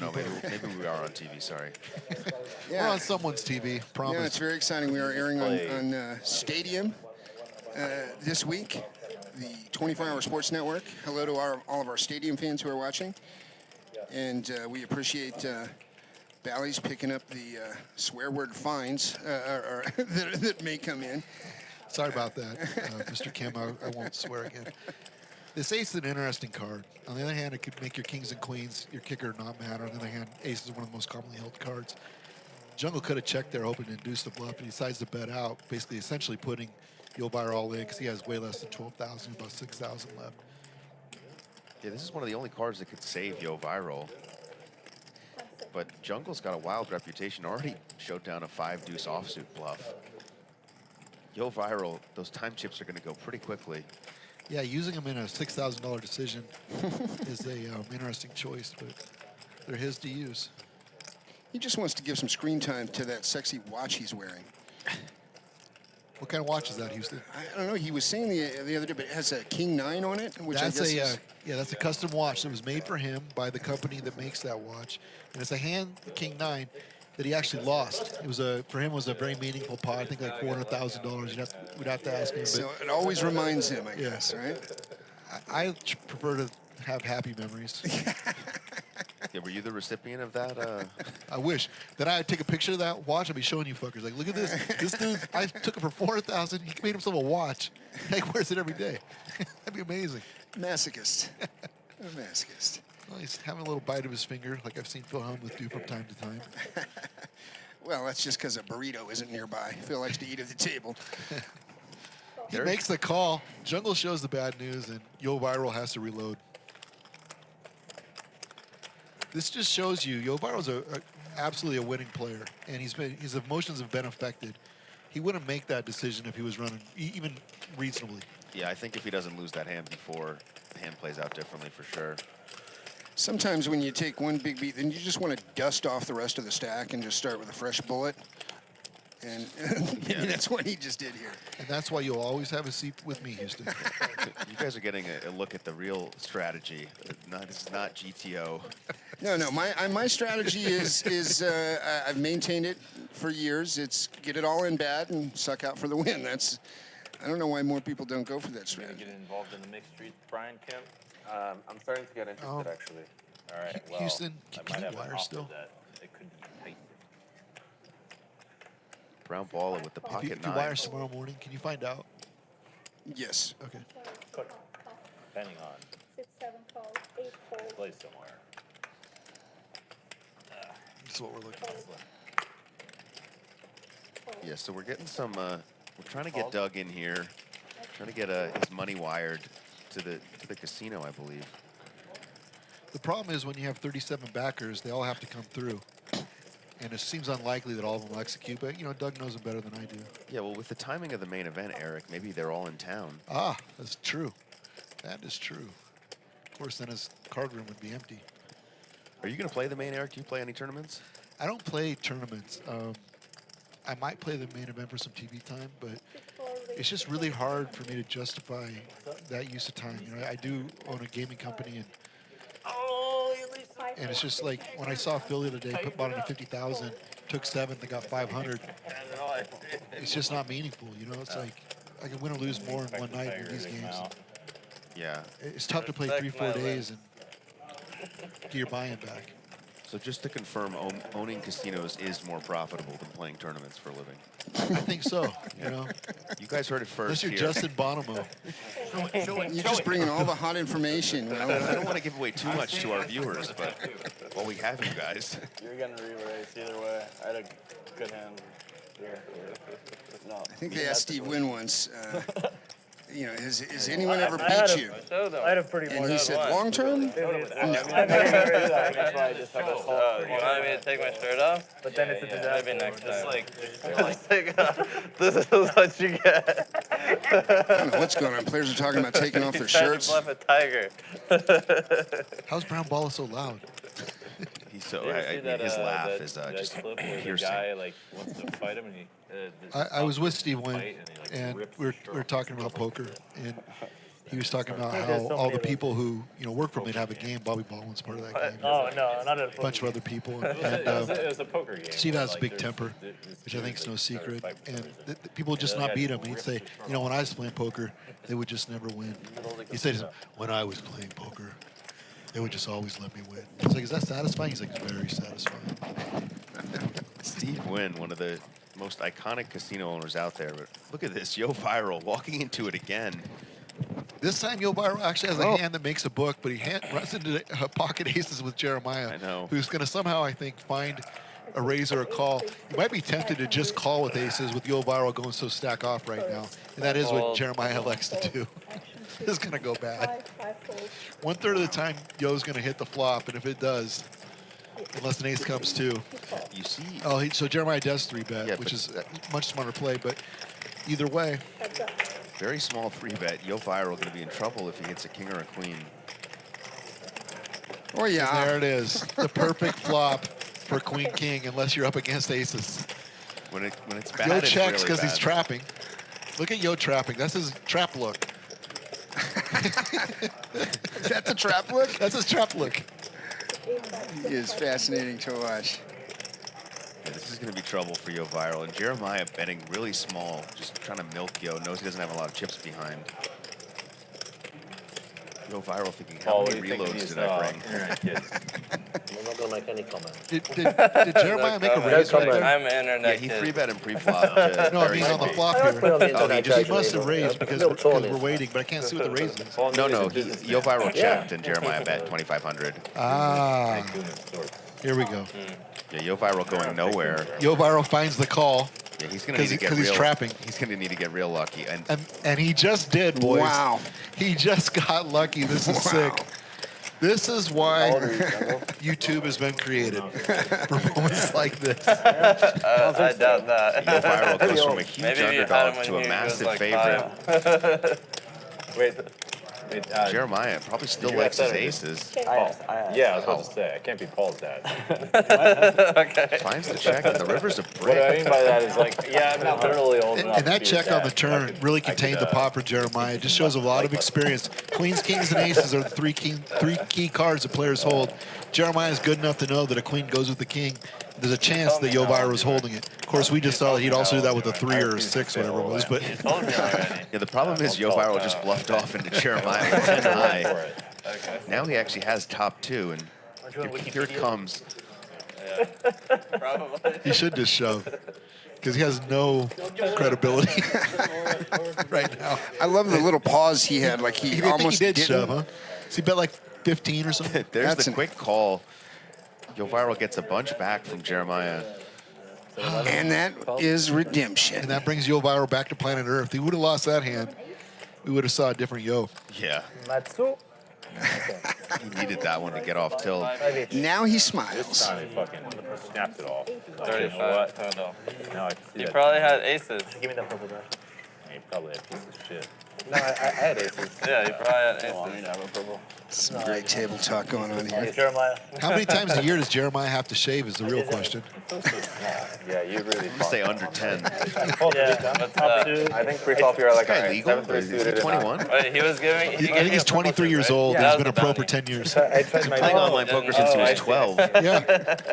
no, maybe we are on TV, sorry. We're on someone's TV, promise. Yeah, it's very exciting. We are airing on Stadium this week, the 24-hour sports network. Hello to all of our Stadium fans who are watching. And we appreciate Bally's picking up the swear word fines that may come in. Sorry about that, Mr. Kim. I won't swear again. This ace is an interesting card. On the other hand, it could make your kings and queens, your kicker, not matter. On the other hand, ace is one of the most commonly held cards. Jungle could have checked there, hoping to induce the bluff, but he decides to bet out, basically essentially putting Yoh Viral all in because he has way less than 12,000, about 6,000 left. Yeah, this is one of the only cards that could save Yoh Viral. But Jungle's got a wild reputation. Already showed down a 5-deuce offsuit bluff. Yoh Viral, those time chips are going to go pretty quickly. Yeah, using them in a $6,000 decision is a interesting choice, but they're his to use. He just wants to give some screen time to that sexy watch he's wearing. What kind of watch is that, Houston? I don't know. He was saying the other day, but it has a King 9 on it, which That's I guess is... that's a custom watch that was made for him by the company that makes that watch, and it's a hand King 9 that he actually lost. It was for him was a very meaningful pot. I think like $400,000. We'd have to ask him. So it always reminds him, I guess, right? I prefer to have happy memories. Yeah, were you the recipient of that? I wish. Then I'd take a picture of that watch and be showing you fuckers. Like, look at this. This dude, I took it for $400,000. He made himself a watch. He wears it every day. That'd be amazing. Masochist. A masochist. Well, he's having a little bite of his finger, like I've seen Phil Hellmuth do from time to time. Well, that's just because a burrito isn't nearby. Phil likes to eat at the table. He makes the call. Jungle shows the bad news, and Yoh Viral has to reload. This just shows you Yoh Viral's absolutely a winning player, and his emotions have been affected. He wouldn't make that decision if he was running even reasonably. Yeah, I think if he doesn't lose that hand before, the hand plays out differently for sure. Sometimes when you take one big beat, then you just want to dust off the rest of the stack and just start with a fresh bullet. And maybe that's what he just did here. And that's why you'll always have a seat with me, Houston. You guys are getting a look at the real strategy. This is not GTO. No. My strategy is I've maintained it for years. It's get it all in bad and suck out for the win. I don't know why more people don't go for that strategy. Get involved in the mixed street, Brian Kim? I'm starting to get interested, actually. All right. Well, Houston, I can might you have an wire offer still? that it could be tight. Brown Balla with the pocket If you wire tomorrow morning, can you find out? Yes. Okay. Depending on 6, 7 calls, 8 calls. play somewhere. That's what we're looking for. Yeah, so we're getting some, we're trying to get Doug in here. Trying to get his money wired to the casino, I believe. The problem is when you have 37 backers, they all have to come through. And it seems unlikely that all of them will execute, but, Doug knows them better than I do. Yeah, well, with the timing of the main event, Eric, maybe they're all in town. Ah, that's true. That is true. Of course, then his card room would be empty. Are you going to play the main, Eric? Do you play any tournaments? I don't play tournaments. I might play the main event for some TV time, but it's just really hard for me to justify that use of time. I do own a gaming company, and it's just like when I saw Phil the other day, bought in 50,000, took 7th, and got 500. It's just not meaningful, It's like I can win or lose more in one night in these games. Yeah. It's tough to play 3-4 days and get your buy-in back. So just to confirm, owning casinos is more profitable than playing tournaments for a living. I think so. You know, You guys heard it unless first you're here. Justin Bonomo. You're just bringing all the hot information. I don't want to give away too much to our viewers, but while we have you guys. You're gonna re-race either way. I had a good hand. Yeah. No. I think they asked Steve Wynn once, you know, has anyone ever I had beat a- you? I had a pretty And much. he said, long term? That's why I just have this whole. You want me to take my shirt off? But then it's a disaster. Maybe next time. This is what you get. I don't know what's going on. Players are talking about taking off their He's trying to shirts. bluff a tiger. How's Brown Balla so loud? He's so, You ever see that, his laugh that- is that just clip where the piercing. guy like wants to fight him and he. I was with Steve Wynn, fight and he, like, and rips we were the shirt talking about poker, and he was talking about There's how so all many the of those. people who work for him, they'd have a game. Bobby Baldwin's part of that game. Oh, no, not at A bunch of other people, and It was a poker game. Steve has a Like, big there's- temper, there's which I think is no dudes that secret, fight for and some reason. people would just And the not other beat guy him. And he'd rips say, the shirt you know, when I was playing poker, they would just never win. He said, when I was playing poker, they would just always let me win. I was like, is that satisfying? He's like, it's very satisfying. Steve Wynn, one of the most iconic casino owners out there. But look at this, Yoh Viral walking into it again. This time, Yoh Viral actually has a hand that makes a book, but he runs into pocket aces with Jeremiah, I know. who's going to somehow, I think, find a raise or a call. You might be tempted to just call with aces with Yoh Viral going so stack off right now, and that is what Jeremiah likes to do. This is going to go bad. 1/3 of the time, Yo's going to hit the flop, and if it does, unless an ace comes too. You see, Oh, so Jeremiah does 3-bet, Yeah, which but- is a much smarter play, but either way, very small 3-bet. Yoh Viral going to be in trouble if he hits a king or a queen. Oh, yeah. there it is. The perfect flop for Queen King, unless you're up against aces. When it's bad, Yo it's checks really because he's bad. trapping. Look at Yo trapping. That's his trap look. That's a trap look? That's his trap look. He is fascinating to watch. Yeah, this is going to be trouble for Yoh Viral. And Jeremiah betting really small, just trying to milk Yo. Knows he doesn't have a lot of chips behind. Yoh Viral thinking, how What do many you think of reloads these did I bring? internet kids? I'm not gonna make any comment. Did Jeremiah make a raise right there? I'm an Yeah, internet he kid. 3-bet and pre-flop. No, I mean on the flop here. Oh, he just He must have raised because we're waiting, but I can't see what the raise is. No, Yoh Viral checked and Jeremiah bet 2,500. Ah, here we go. Yeah, Yoh Viral going nowhere. Yo Viral finds the call, Yeah, he's going to need to get 'cause he's real. trapping. He's going to need to get real lucky. and he just did, boys. Wow. He just got lucky. This is sick. This is why YouTube has been created for moments like this. I doubt that. Yoh Viral goes from a huge Maybe if you had him underdog when to he a was massive like favorite. Wait, Jeremiah probably still you got likes his that or aces. yeah, I was about to say, I can't be Paul's dad. Okay. Finds the check, and the river's a What I brick. mean by that is like, yeah, I'm not literally old enough And to that be check his on the dad, turn really contained the pot for Jeremiah. It just shows a lot of experience. Queens, kings, and aces are the three key cards that players hold. Jeremiah is good enough to know that a queen goes with the king. There's a chance that Yoh Viral is holding it. Of course, we just saw that he'd also do that with a 3 or a 6, whatever it was. But Told me already. Yeah, the problem is Yoh Viral just bluffed off into Jeremiah with 10 high. Now he actually has top 2, and here it comes. Probably. he should just shove because he has no credibility right now. I love the little pause he had, like I he think almost he did didn't. shove, huh? So he bet like 15 or something. There's That's the an- quick call. Yoh Viral gets a bunch back from Jeremiah. And that is redemption. And that brings Yoh Viral back to planet Earth. He would have lost that hand. We would have saw a different Yo. Yeah, Matsu. he needed that one to get off tilt. Now he smiles. Time he fucking snapped it all. Like, you know 35 what? total. Now I can see You that. probably had aces. Give me that purple brush. He probably had a piece of shit. No, I had aces. Yeah, you probably had I want me aces. to have a purple. Some great table talk going on here. Jeremiah. How many times a year does Jeremiah have to shave is the real question. Yeah, you really I'm gonna say under 10. Yeah, but, I think pre-flop you're like, Is this guy all right, legal? 7-3 Is he suited. 21? wait, he was giving. I think he's 23 years old. Yeah, and he's that been a was pro the for bounty. 10 years. I tried my Playing online poker since he I was see. 12. Yeah,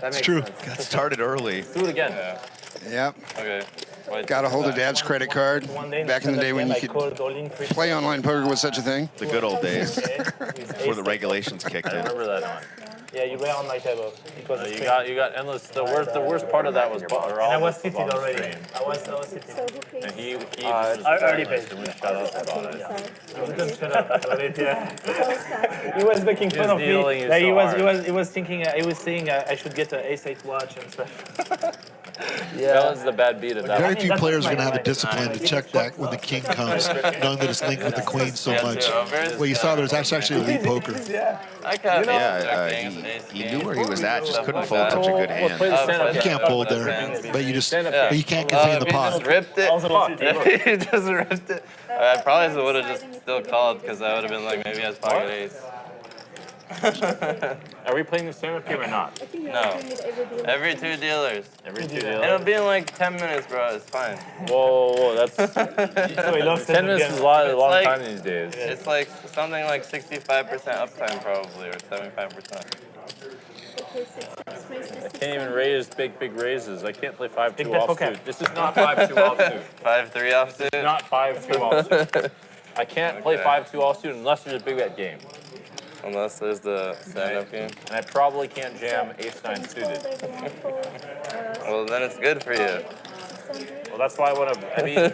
it's true. Got started early. Do it again. Yep. Okay. Wait, Got a hold of Dad's credit card. Back in the day when you could play online poker with such a thing. The good old days before the regulations kicked I in. remember that one. Yeah, you were on my table. It was a You screen. got endless. The worst part of that was And I was seated already. I was seated. So who plays? And he early page. wouldn't shut up about it. He wouldn't shut up about it, yeah. Polestar. He was making fun of me. needling you Like, so he was thinking, he was saying I should get an A8 watch and stuff. That was the bad beat of that. Very one. few players are going to have the discipline to check back when the king comes, knowing that it's linked with the queen so much. Well, you saw there's actually elite poker. I can't. He knew where he was at, just couldn't fold such a good hand. You can't fold there, but you can't contain the He pot. just ripped it. He just ripped it. I probably would have just still called because I would have been like, maybe he has pocket ace. Are we playing the stand-up game or not? No. Every 2 dealers. Every 2 It'll dealers? be in like 10 minutes, bro. It's fine. Whoa, that's 10 minutes is a long time these days. It's like something like 65% uptime probably, or 75%. I can't even raise big raises. I can't play 5-2 offsuit. This is not 5-2 offsuit. 5-3 offsuit? It's not 5-2 offsuit. I can't play 5-2 offsuit unless there's a big bet game. Unless there's the stand-up game. And I probably can't jam ace-9 suited. Well, then it's good for you. Well, that's why I want to. I mean,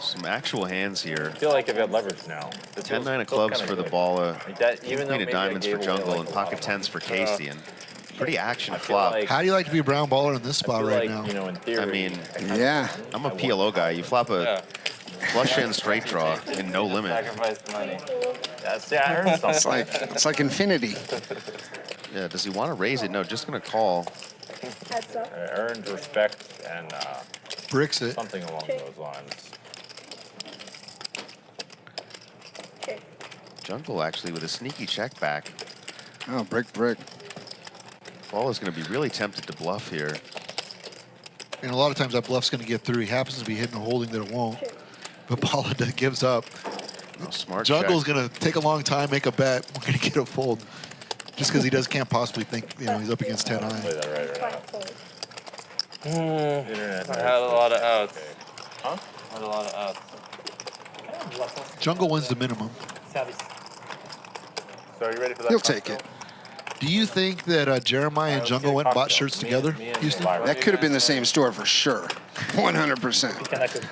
Some actual hands here. I feel like I've got leverage now. 10-9 of clubs for the Balla, even queen of diamonds for jungle, and pocket 10s for Casey. And pretty action flop. How do you like to be a brown baller in this spot right now? You know, in theory, I mean, yeah, I'm a PLO guy. You flop a flush and straight draw in no limit. Sacrifice money. I earned something. it's like infinity. Yeah, does he want to raise it? No, just going to call. I earned respect and Bricks it. something along those lines. Jungle actually with a sneaky check back. Oh, brick. Balla's going to be really tempted to bluff here. And a lot of times that bluff's going to get through. He happens to be hitting a holding that it won't. But Balla gives up. Oh, smart Jungle's check. going to take a long time, make a bet. We're going to get a fold. Just because he can't possibly think, he's up against 10 Play high. that right Internet. I had a lot of outs. Huh? I had a lot of outs. Jungle wins the minimum. So are you ready for that? He'll take it. Do you think that Jeremiah and Jungle went and bought shirts together, Houston? That could have been the same store for sure. 100%.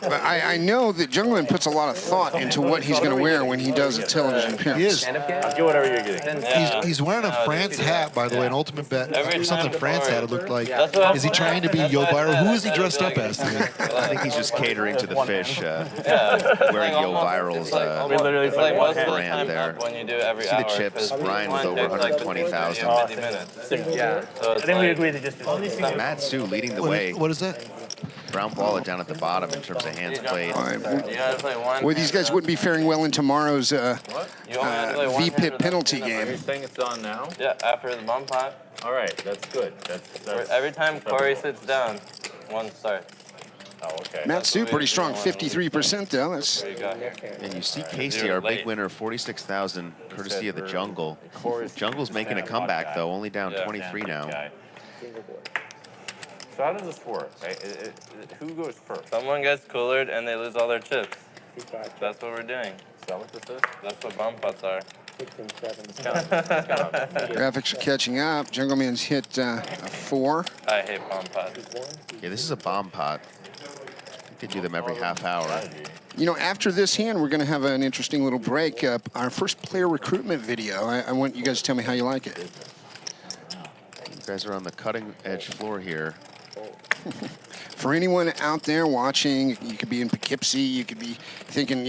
But I know that Jungleman puts a lot of thought into what he's going to wear when he does a television appearance. He is. I'll get whatever you're getting. He's wearing a France hat, by the way, an ultimate bet. Or something France hat, it looked like. what Is he trying to be Yoh Viral? Who is he dressed up as today? I think he's just catering to the fish, wearing Yoh Viral's It's like most of the brand time there. up when you do every See the hour. chips, 'cause Brian with one over takes, like, 120,000. 50 minutes. Yeah. So it's I think we like, agreed to just do it. Matt Sue leading the way. What is that? Brown Balla down at the bottom in terms of hands played. All right. you gotta play one. Well, these guys wouldn't be faring well in tomorrow's You only have to play one hand VPIP of penalty that. Are you game. saying it's on now? Yeah, after the bump pot. All right, that's good. That's Every time Corey sits down, one starts. Oh, okay. Matt Stu, pretty strong, 53% though. That's There you go. And you see Casey, our big winner, 46,000, courtesy of the Jungle. Jungle's making a comeback, though, only down 23 now. So how does this work? Who goes first? Someone gets coolered and they lose all their chips. That's what we're doing. Is that what this is? That's what bump pots are. graphics are catching up. Jungleman's hit a 4. I hate bump pots. Yeah, this is a bomb pot. I think they do them every half hour. You know, after this hand, we're going to have an interesting little break. Our first player recruitment video. I want you guys to tell me how you like it. You guys are on the cutting edge floor here. For anyone out there watching, you could be in Poughkeepsie, you could be thinking,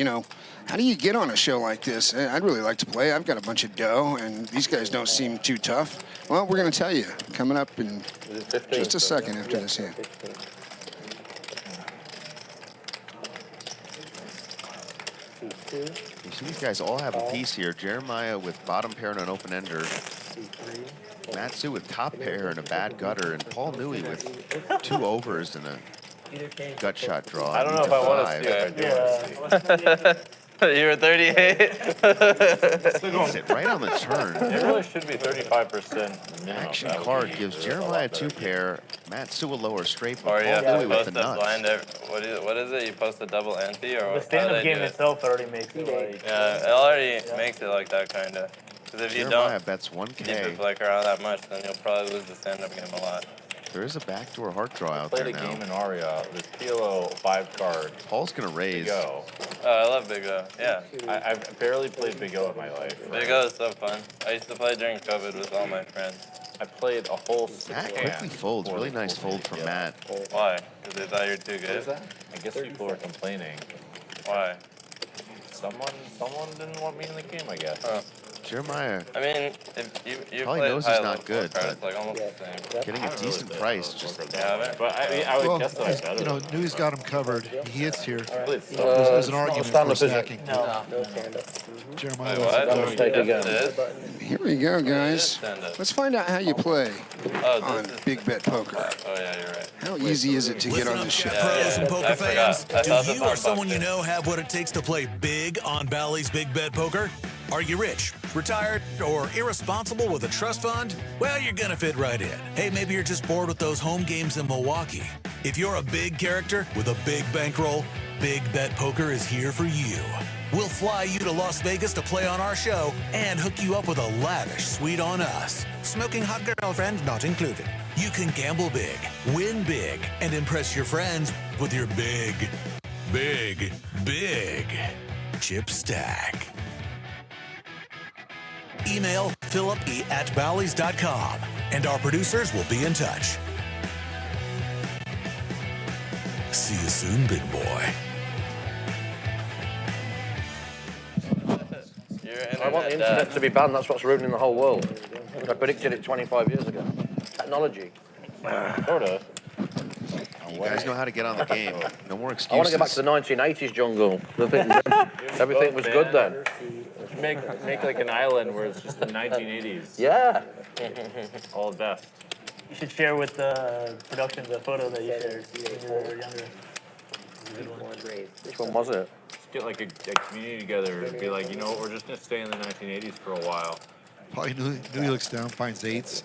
how do you get on a show like this? I'd really like to play. I've got a bunch of dough, and these guys don't seem too tough. Well, we're going to tell you coming up in just a second after this hand. You see these guys all have a piece here. Jeremiah with bottom pair and an open-ender. Matsu with top pair and a bad gutter. And Paul Newey with 2 overs and a gut shot draw. I don't know if I want to see it. You were 38. Sit right on the turn. It really should be 35% minimum. Action That would card be gives a Jeremiah lot better. 2 pair, Matt Sue a lower straight, but Or you Paul have to Louis with post the a nuts. blind. What is it? You post a double ante or The what? stand-up game itself already makes it like. Yeah, it already makes it like that kind of. Because if you Jeremiah don't bets keep 1K. it like around that much, then you'll probably lose the stand-up game a lot. There is a backdoor heart draw out Played there a now. game in Aria, this PLO 5-card. Paul's gonna raise. Big O. Oh, I love Big O. Yeah. I've barely played Big O in my life. Big O is so fun. I used to play during COVID with all my friends. I played a whole 6 Matt hand quickly folds. Really nice fold from Matt. Why? Because they thought you were too good? I guess people were complaining. Why? Someone didn't want me in the game, I guess. Oh. Jeremiah I mean, if you Probably played knows he's high not level good, cards, but it's like almost the same. getting a decent price. Just You haven't? But I would Well, guess that I'm better. you know, Newey's got him covered. He hits here. Please. There's an argument for stand-up, is it? stacking. No. Jeremiah Wait, lets it what? go. Mistake again. It is? Here we go, guys. Stand-up. Let's find out how you play Oh, on this is... Big Bet Poker. Oh, yeah, you're right. How easy is it to get Listen on up, this show? chat pros and poker I forgot. fans. I thought Do the you or bump someone you box know have what it takes to play big on Bally's Big Bet Poker? Are you rich, retired, or irresponsible with a trust fund? Well, you're gonna fit right in. Hey, maybe you're just bored with those home games in Milwaukee. If you're a big character with a big bankroll, Big Bet Poker is here for you. We'll fly you to Las Vegas to play on our show and hook you up with a lavish suite on us. Smoking hot girlfriend not included. You can gamble big, win big, and impress your friends with your big chip stack. Email philip@ballys.com and our producers will be in touch. See you soon, big boy. I want the internet to be banned. That's what's ruining the whole world. I predicted it 25 years ago. Technology. Sort of. you guys know how to get on the game. No more excuses. I want to get back to the 1980s jungle. Everything was good then. Make like an island where it's just the 1980s. Yeah. All the best. You should share with the production the photo that you shared when you were younger. Which one was it? Just get like a community together and be like, you know what, we're just gonna stay in the 1980s for a while. Paul Newey looks down, finds eights.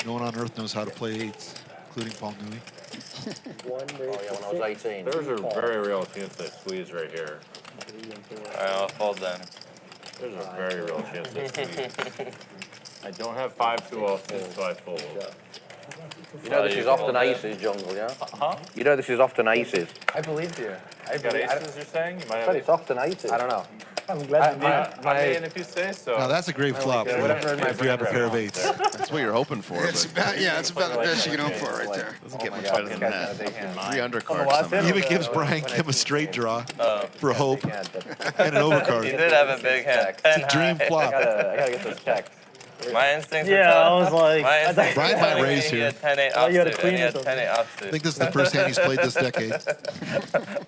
No one on earth knows how to play eights, including Paul Newey. Oh yeah, when I was 18. There's a very real chance that squeeze right here. Alright, I'll fold then. There's a very real chance that squeeze. I don't have 5-2 offsuit, so I fold. You know this is often aces, jungle, yeah? Huh? You know this is often aces. I believe you. You got aces, you're saying? You might But have. it's often aces. I don't know. I'm glad you did. I mean, if you say so. Now that's a great flop. whatever in my If you have a pair of eights. That's what you're hoping for. It's But about, yeah, it's about the best you can hope for right there. doesn't get Oh my much God, better this than guy's got a big that. hand. 3 undercards well, somehow. Even gives Brian Kim a straight draw for hope Big hand, but and an He overcard. did have a big hand. It's 10 a dream high. flop. I gotta get this checked. My instincts Yeah, were I was like, my I thought- instincts Brian were might telling me raise he here. had 10-8 Oh, you had a offsuit, queen and he or had something. 10-8 I offsuit. think this is the first hand he's played this decade.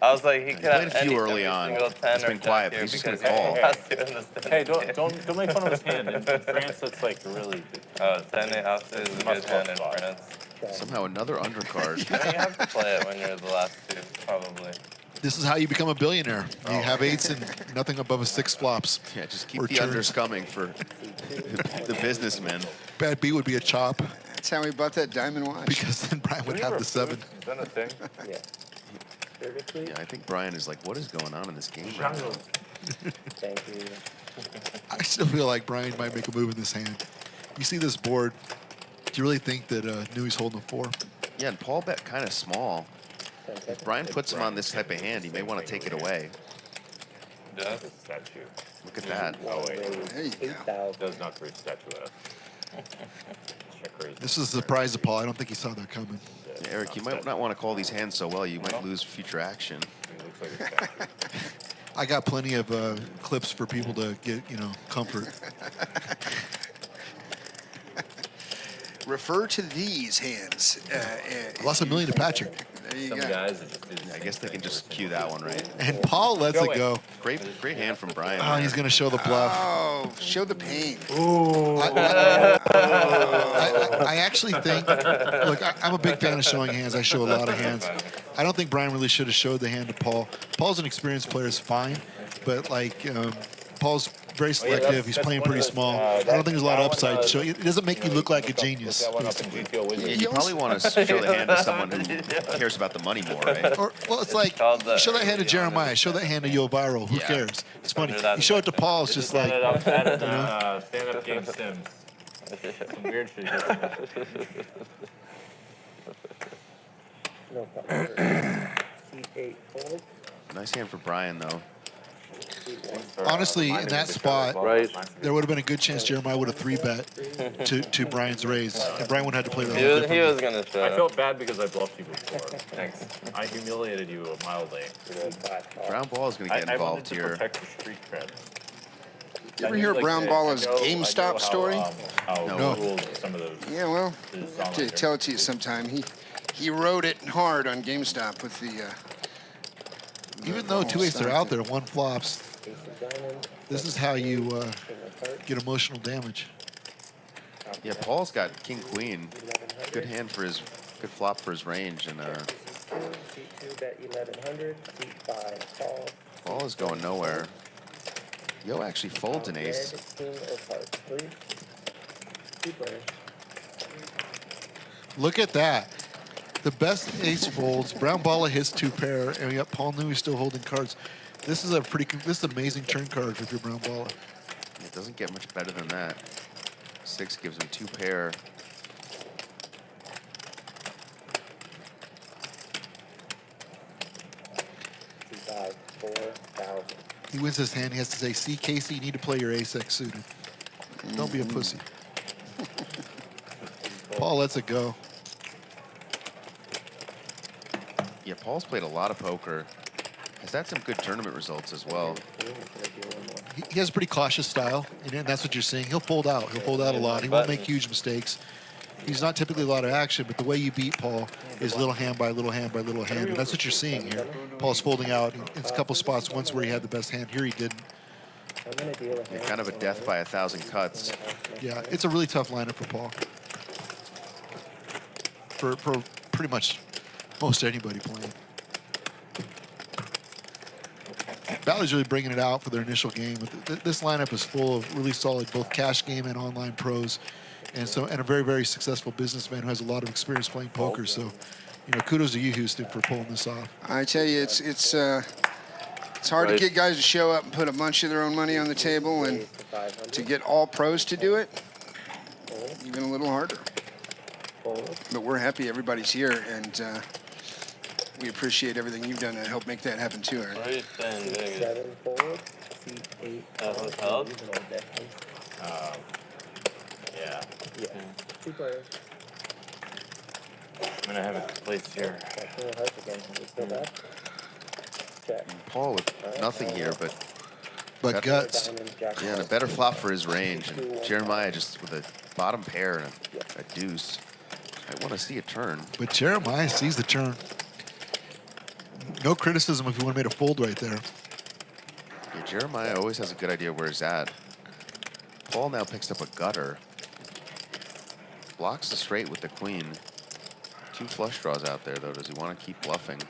I was like, he could have played a few any early every on. single 10 He's or been quiet, jack but he's here just gonna because call. he has to understand Hey, the game. don't make fun of his hand. In France, it's like really. Oh, 10-8 offsuit is a Must good hand in spot. France. Somehow another undercard. I mean, you have to play it when you're the last two, probably. This is how you become a billionaire. You have eights and nothing above a 6 flops. Yeah, just keep Or the turns. unders coming for the businessmen. Bad B would be a chop That's how we bought that diamond watch. because then Brian would have the 7. Is that a thing? Yeah, I think Brian is like, what is going on in this game right now? Thank you. I still feel like Brian might make a move in this hand. You see this board. Do you really think that Newey's holding a 4? Yeah, and Paul bet kind of small. If Brian puts him on this type of hand, he may want to take it away. Yeah. Statue. Look at that. Oh wait, There you go. does not create statuette. Check raise. This is a surprise to Paul. I don't think he saw that coming. Yeah, Eric, you might not want to call these hands so well. You might lose future action. It looks like a statue. I got plenty of clips for people to get, comfort. Refer to these hands. Lost $1 million to Patrick. There you Some go. guys that just do the I same guess they thing can just over cue that one, right? And Paul lets it go. Great hand from Brian. Oh, he's going to show the bluff. Oh, show the pain. I actually think, look, I'm a big fan of showing hands. I show a lot of hands. I don't think Brian really should have showed the hand to Paul. Paul's an experienced player, is fine, but like Paul's very selective. He's playing pretty small. I don't think there's a lot of upside. So it doesn't make you look like a genius. Basically. Yeah, you probably want to show the hand to someone who cares about the money more, right? Or, well, it's like, you show that hand to Jeremiah, show that hand to Yoh Viral. Who cares? It's funny. You show it to Paul, it's just like, stand-up game sims. Some weird shit. Nice hand for Brian, though. honestly, in that spot, there would have been a good chance Jeremiah would have 3-bet to Brian's raise, and Brian would have had to play that. He was gonna show. I felt bad because I bluffed you before. Thanks. I humiliated you mildly. Brown ball is going to get involved to here. protect the street cred. You ever hear Brown Balla's GameStop story? No. Some of those Yeah, well, I'll have to tell it to you sometime. He wrote it hard on GameStop with the. Even though 2-8s are out there, 1 flops. This is how you get emotional damage. Yeah, Paul's got king queen. Good hand for his, good flop for his range, and Paul is going nowhere. Yoh actually folds an ace. Look at that. The best ace folds. Brown Balla hits 2 pair, and we got Paul Newey still holding cards. This is this is an amazing turn card if you're Brown Balla. It doesn't get much better than that. 6 gives him 2 pair. He wins this hand. He has to say, "See, Casey, you need to play your ace-X suited. Don't be a pussy." Paul lets it go. Yeah, Paul's played a lot of poker. Has had some good tournament results as well. He has a pretty cautious style, and that's what you're seeing. He'll fold out. He'll fold out a lot. He won't make huge mistakes. He's not typically a lot of action, but the way you beat Paul is little hand by little hand by little hand, and that's what you're seeing here. Paul's folding out in a couple spots, once where he had the best hand. Here he didn't. Yeah, kind of a death by 1,000 cuts. Yeah, it's a really tough lineup for Paul. For pretty much most anybody playing. Bally's really bringing it out for their initial game. This lineup is full of really solid both cash game and online pros, and a very, very successful businessman who has a lot of experience playing poker. So, you know, kudos to you, Houston, for pulling this off. I tell you, it's hard to get guys to show up and put a bunch of their own money on the table, and to get all pros to do it, even a little harder. But we're happy everybody's here, and we appreciate everything you've done to help make that happen too, Aaron. What are you saying, Vegas? Held? Yeah. I'm gonna have it placed here. Paul with nothing here, but guts. Yeah, and a better flop for his range. And Jeremiah just with a bottom pair and a deuce. I want to see a turn. But Jeremiah sees the turn. No criticism if you would have made a fold right there. Yeah, Jeremiah always has a good idea where he's at. Paul now picks up a gutter. Blocks the straight with the queen. 2 flush draws out there, though. Does he want to keep bluffing?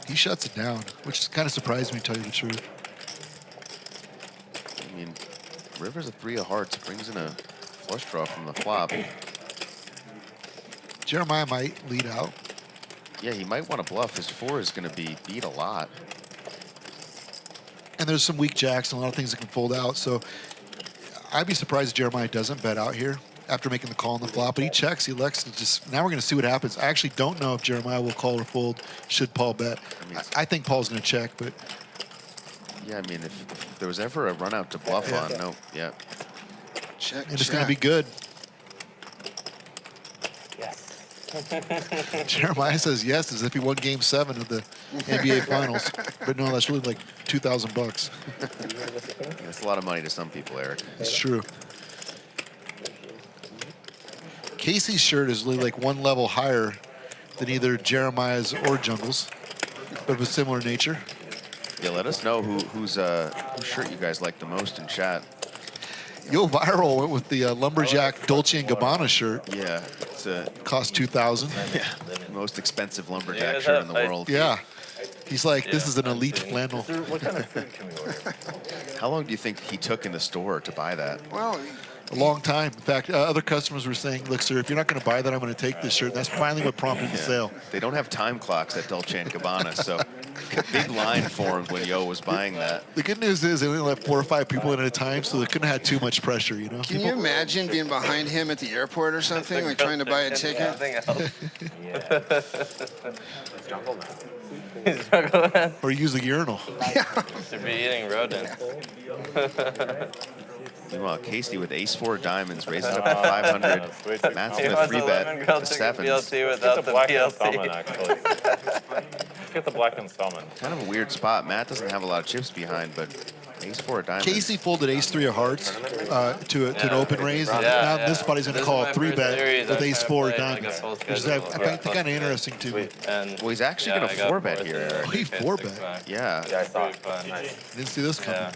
He shuts it down, which kind of surprised me, to tell you the truth. I mean, River's a 3 of hearts. Brings in a flush draw from the flop. Jeremiah might lead out. Yeah, he might want to bluff. His 4 is going to be beat a lot. And there's some weak jacks and a lot of things that can fold out. So I'd be surprised if Jeremiah doesn't bet out here after making the call on the flop. But he checks, he elects to just, now we're going to see what happens. I actually don't know if Jeremiah will call or fold should Paul bet. I think Paul's going to check, but. Yeah, I mean, if there was ever a run out to bluff on, no, yeah. Check, and it's going to be good. Jeremiah says yes as if he won Game 7 of the NBA Finals. But no, that's really like $2,000. That's a lot of money to some people, Eric. It's true. Casey's shirt is really like 1 level higher than either Jeremiah's or Jungle's, but of a similar nature. Yeah, let us know whose shirt you guys like the most in chat. Yoh Viral went with the Lumberjack Dolce & Gabbana shirt. Yeah, it's cost $2,000. Yeah, most expensive Lumberjack shirt in the world. Yeah. He's like, this is an elite flannel. What kind of food can we order? How long do you think he took in the store to buy that? Well, A long time. In fact, other customers were saying, look, sir, if you're not going to buy that, I'm going to take this shirt. And that's finally what prompted the sale. They don't have time clocks at Dolce & Gabbana, so a big line formed when Yoh was buying that. The good news is they only let 4 or 5 people in at a time, so they couldn't have had too much pressure, you know? can you imagine being behind him at the airport or something, like trying to buy a ticket? Nothing else. He's Jungleman. Or use a urinal. Should be eating rodent. Meanwhile, Casey with ace-4 diamonds raises it up to 500. Matt's He going to wants a 3-bet lemon girl the chicken sevens. BLT without Get the the black BLT. installment, actually. Let's get the black installment. Kind of a weird spot. Matt doesn't have a lot of chips behind, but ace-4 diamonds. Casey folded ace-3 of hearts to an open raise. And Yeah, now this spot he's going to This call is a my first 3-bet series. with I'm ace-4 trying to play, diamonds. like, a full Which is, schedule. I think, kind of interesting to me. And Well, he's actually going to 4-bet here. Oh, he 4-bet. Yeah. Yeah, I saw Pretty it. fun. Didn't see this coming. Yeah.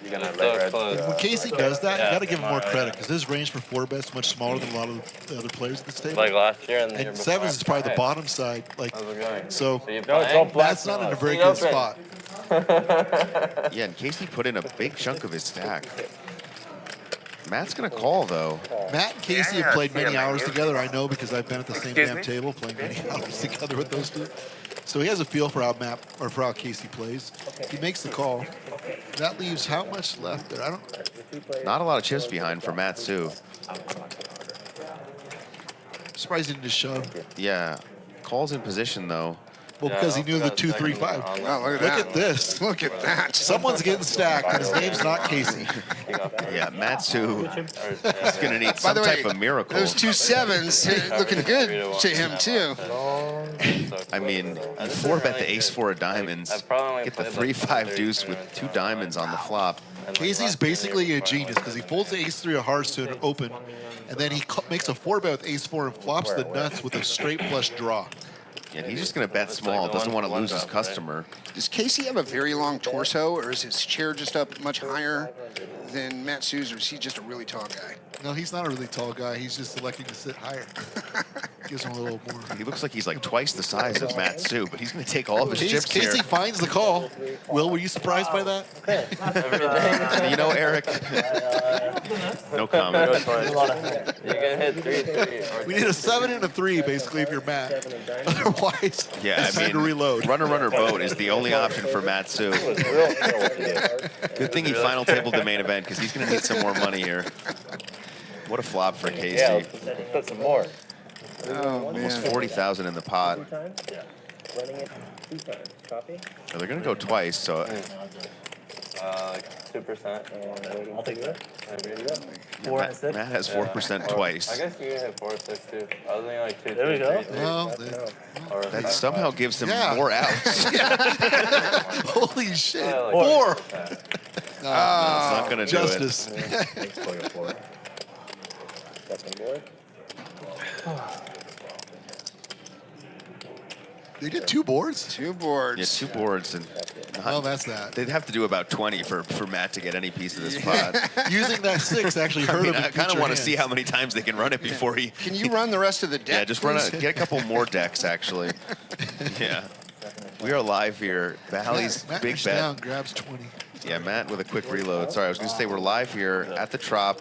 You're gonna So lay red. close. When Casey does that, you Yeah. got to give him more credit because his range for 4-bets is much smaller than a lot of the other players at this table. Like last year and the year And before. sevens is probably the Hey, bottom side. Like, how's it going? so So you No, it's all playing? black. that's not in a very Stay good open. spot. Yeah, and Casey put in a big chunk of his stack. Matt's going to call, though. Matt and Casey have played many hours together. I know because I've been at the same damn table playing many hours together with those two. So he has a feel for how Casey plays. He makes the call. That leaves how much left there? I don't. Not a lot of chips behind for Matt, too. Surprised he didn't just shove. Yeah. Calls in position, though. Well, because he knew the 2-3-5. Wow, look at Look that. at this. Look at that. Someone's getting stacked, and his name's not Casey. Yeah, Matsu is going to need By some the way, type of miracle. those 2 sevens looking good to him too. I mean, you 4-bet the ace-4 of diamonds, get the 3-5 deuce with 2 diamonds on the flop. Casey's basically a genius because he folds the ace-3 of hearts to an open, and then he makes a 4-bet with ace-4 and flops the nuts with a straight flush draw. And he's just going to bet small, doesn't want to lose his customer. Does Casey have a very long torso, or is his chair just up much higher than Matt Sue's, or is he just a really tall guy? No, he's not a really tall guy. He's just electing to sit higher. Gives him a little more. He looks like he's like twice the size of Matsu, but he's going to take all of his chips Casey here. finds the call. Will, were you surprised by that? You know, Eric, no comment. You can hit 3-3. We need a 7 and a 3, basically, if you're Matt. Otherwise, Yeah, it's I time to mean, reload. runner boat is the only option for Matsu. Good thing he final tabled the main event because he's going to need some more money here. What a flop for Casey. Yeah, let's put some more. Oh, Almost man. 40,000 in the pot. Running it 2 times. Copy. So they're going to go twice, so Like 2%. I'll take that. Matt has 4% I twice. guess you can hit 4-6 too. I was thinking like 2. There we go. Well, Or That somehow gives him Yeah. more outs. holy shit. Yeah, like 4. It's not going to do it. Justice. Second board. They did 2 boards? 2 boards. Yeah, 2 boards, and Oh, that's that. they'd have to do about 20 for Matt to get any piece of this pot. Using that 6 actually I hurt mean, him. I kind of want to see how many times they can run it before he. Can you run the rest of the deck? Yeah, just run please? get a couple more decks actually. Yeah, we are live here. Bally's Matt big reaches bet. down, grabs 20. Yeah, Matt with a quick reload. Sorry, I was going to say we're live here at the Trop,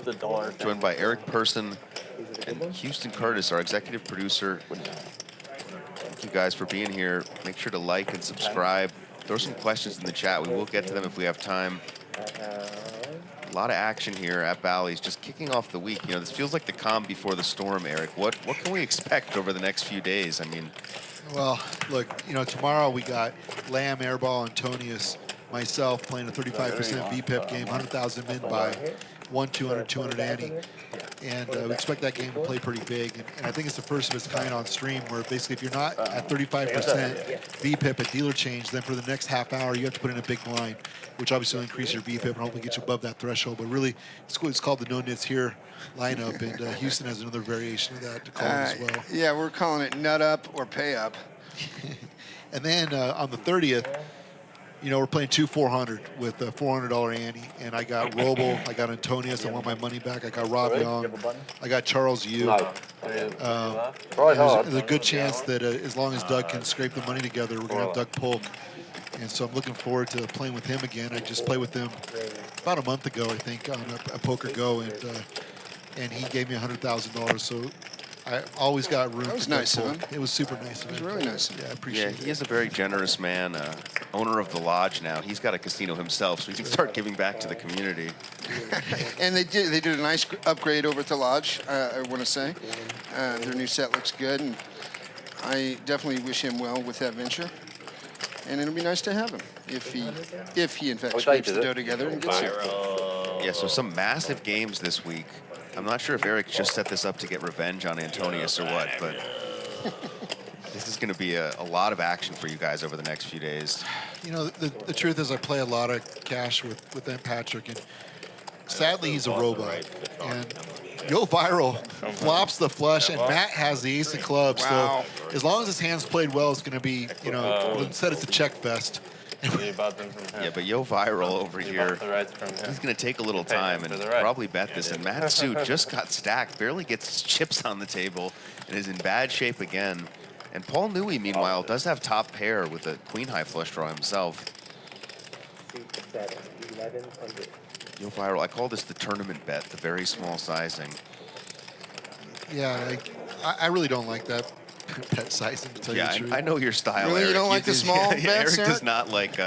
joined by Eric Persson and Houston Curtis, our executive producer. Thank you guys for being here. Make sure to like and subscribe. Throw some questions in the chat. We will get to them if we have time. A lot of action here at Bally's, just kicking off the week. You know, this feels like the calm before the storm, Eric. What can we expect over the next few days? I mean, Well, look, you know, tomorrow we got Lamb, Airball, Antonius, myself playing a 35% VPIP game, 100,000 min by 1-200, 200 ante. And we expect that game to play pretty big. And I think it's the first of its kind on stream where basically if you're not at 35% VPIP at dealer change, then for the next half hour you have to put in a big blind, which obviously will increase your VPIP and hopefully get you above that threshold. But really, it's called the No Nits Here lineup, and Houston has another variation of that to call it as well. Yeah, we're calling it nut up or pay up. And then on the 30th, You know, we're playing 2-400 with a $400 ante, and I got Robo, I got Antonius, I want my money back. I got Rob Young, I got Charles Yu. There's a good chance that as long as Doug can scrape the money together, we're going to have Doug Polk. And so I'm looking forward to playing with him again. I just played with him about a month ago, I think, on a Poker Go, and he gave me $100,000. So I always got room. That was for nice Doug of Polk. him. It was super nice of him. It was really nice of him. Yeah, I appreciate it. He is a very generous man, owner of the lodge now. He's got a casino himself, so he can start giving back to the community. And they did a nice upgrade over at the lodge, I want to say. Their new set looks good, and I definitely wish him well with that venture. And it'll be nice to have him if he in fact scrapes the dough together and gets here. Yeah, so some massive games this week. I'm not sure if Eric just set this up to get revenge on Antonius or what, but this is going to be a lot of action for you guys over the next few days. You know, the truth is I play a lot of cash with Aunt Patrick, and sadly he's a robot. And Yoh Viral flops the flush, and Matt has the ace of clubs. Wow. So as long as his hand's played well, it's going to be, you know, instead it's a check fest. You bought them from him. Yeah, but Yoh Viral over You here, bought the rights from him. he's going to take a little time and probably bet this. And Matsu just got stacked, barely gets his chips on the table, and is in bad shape again. And Paul Newey, meanwhile, does have top pair with a queen high flush draw himself. Yoh Viral, I call this the tournament bet, the very small sizing. Yeah, I really don't like that bet sizing, to tell you the truth. I know your style, Really? Eric. You don't like the small bets, Eric Eric? does not like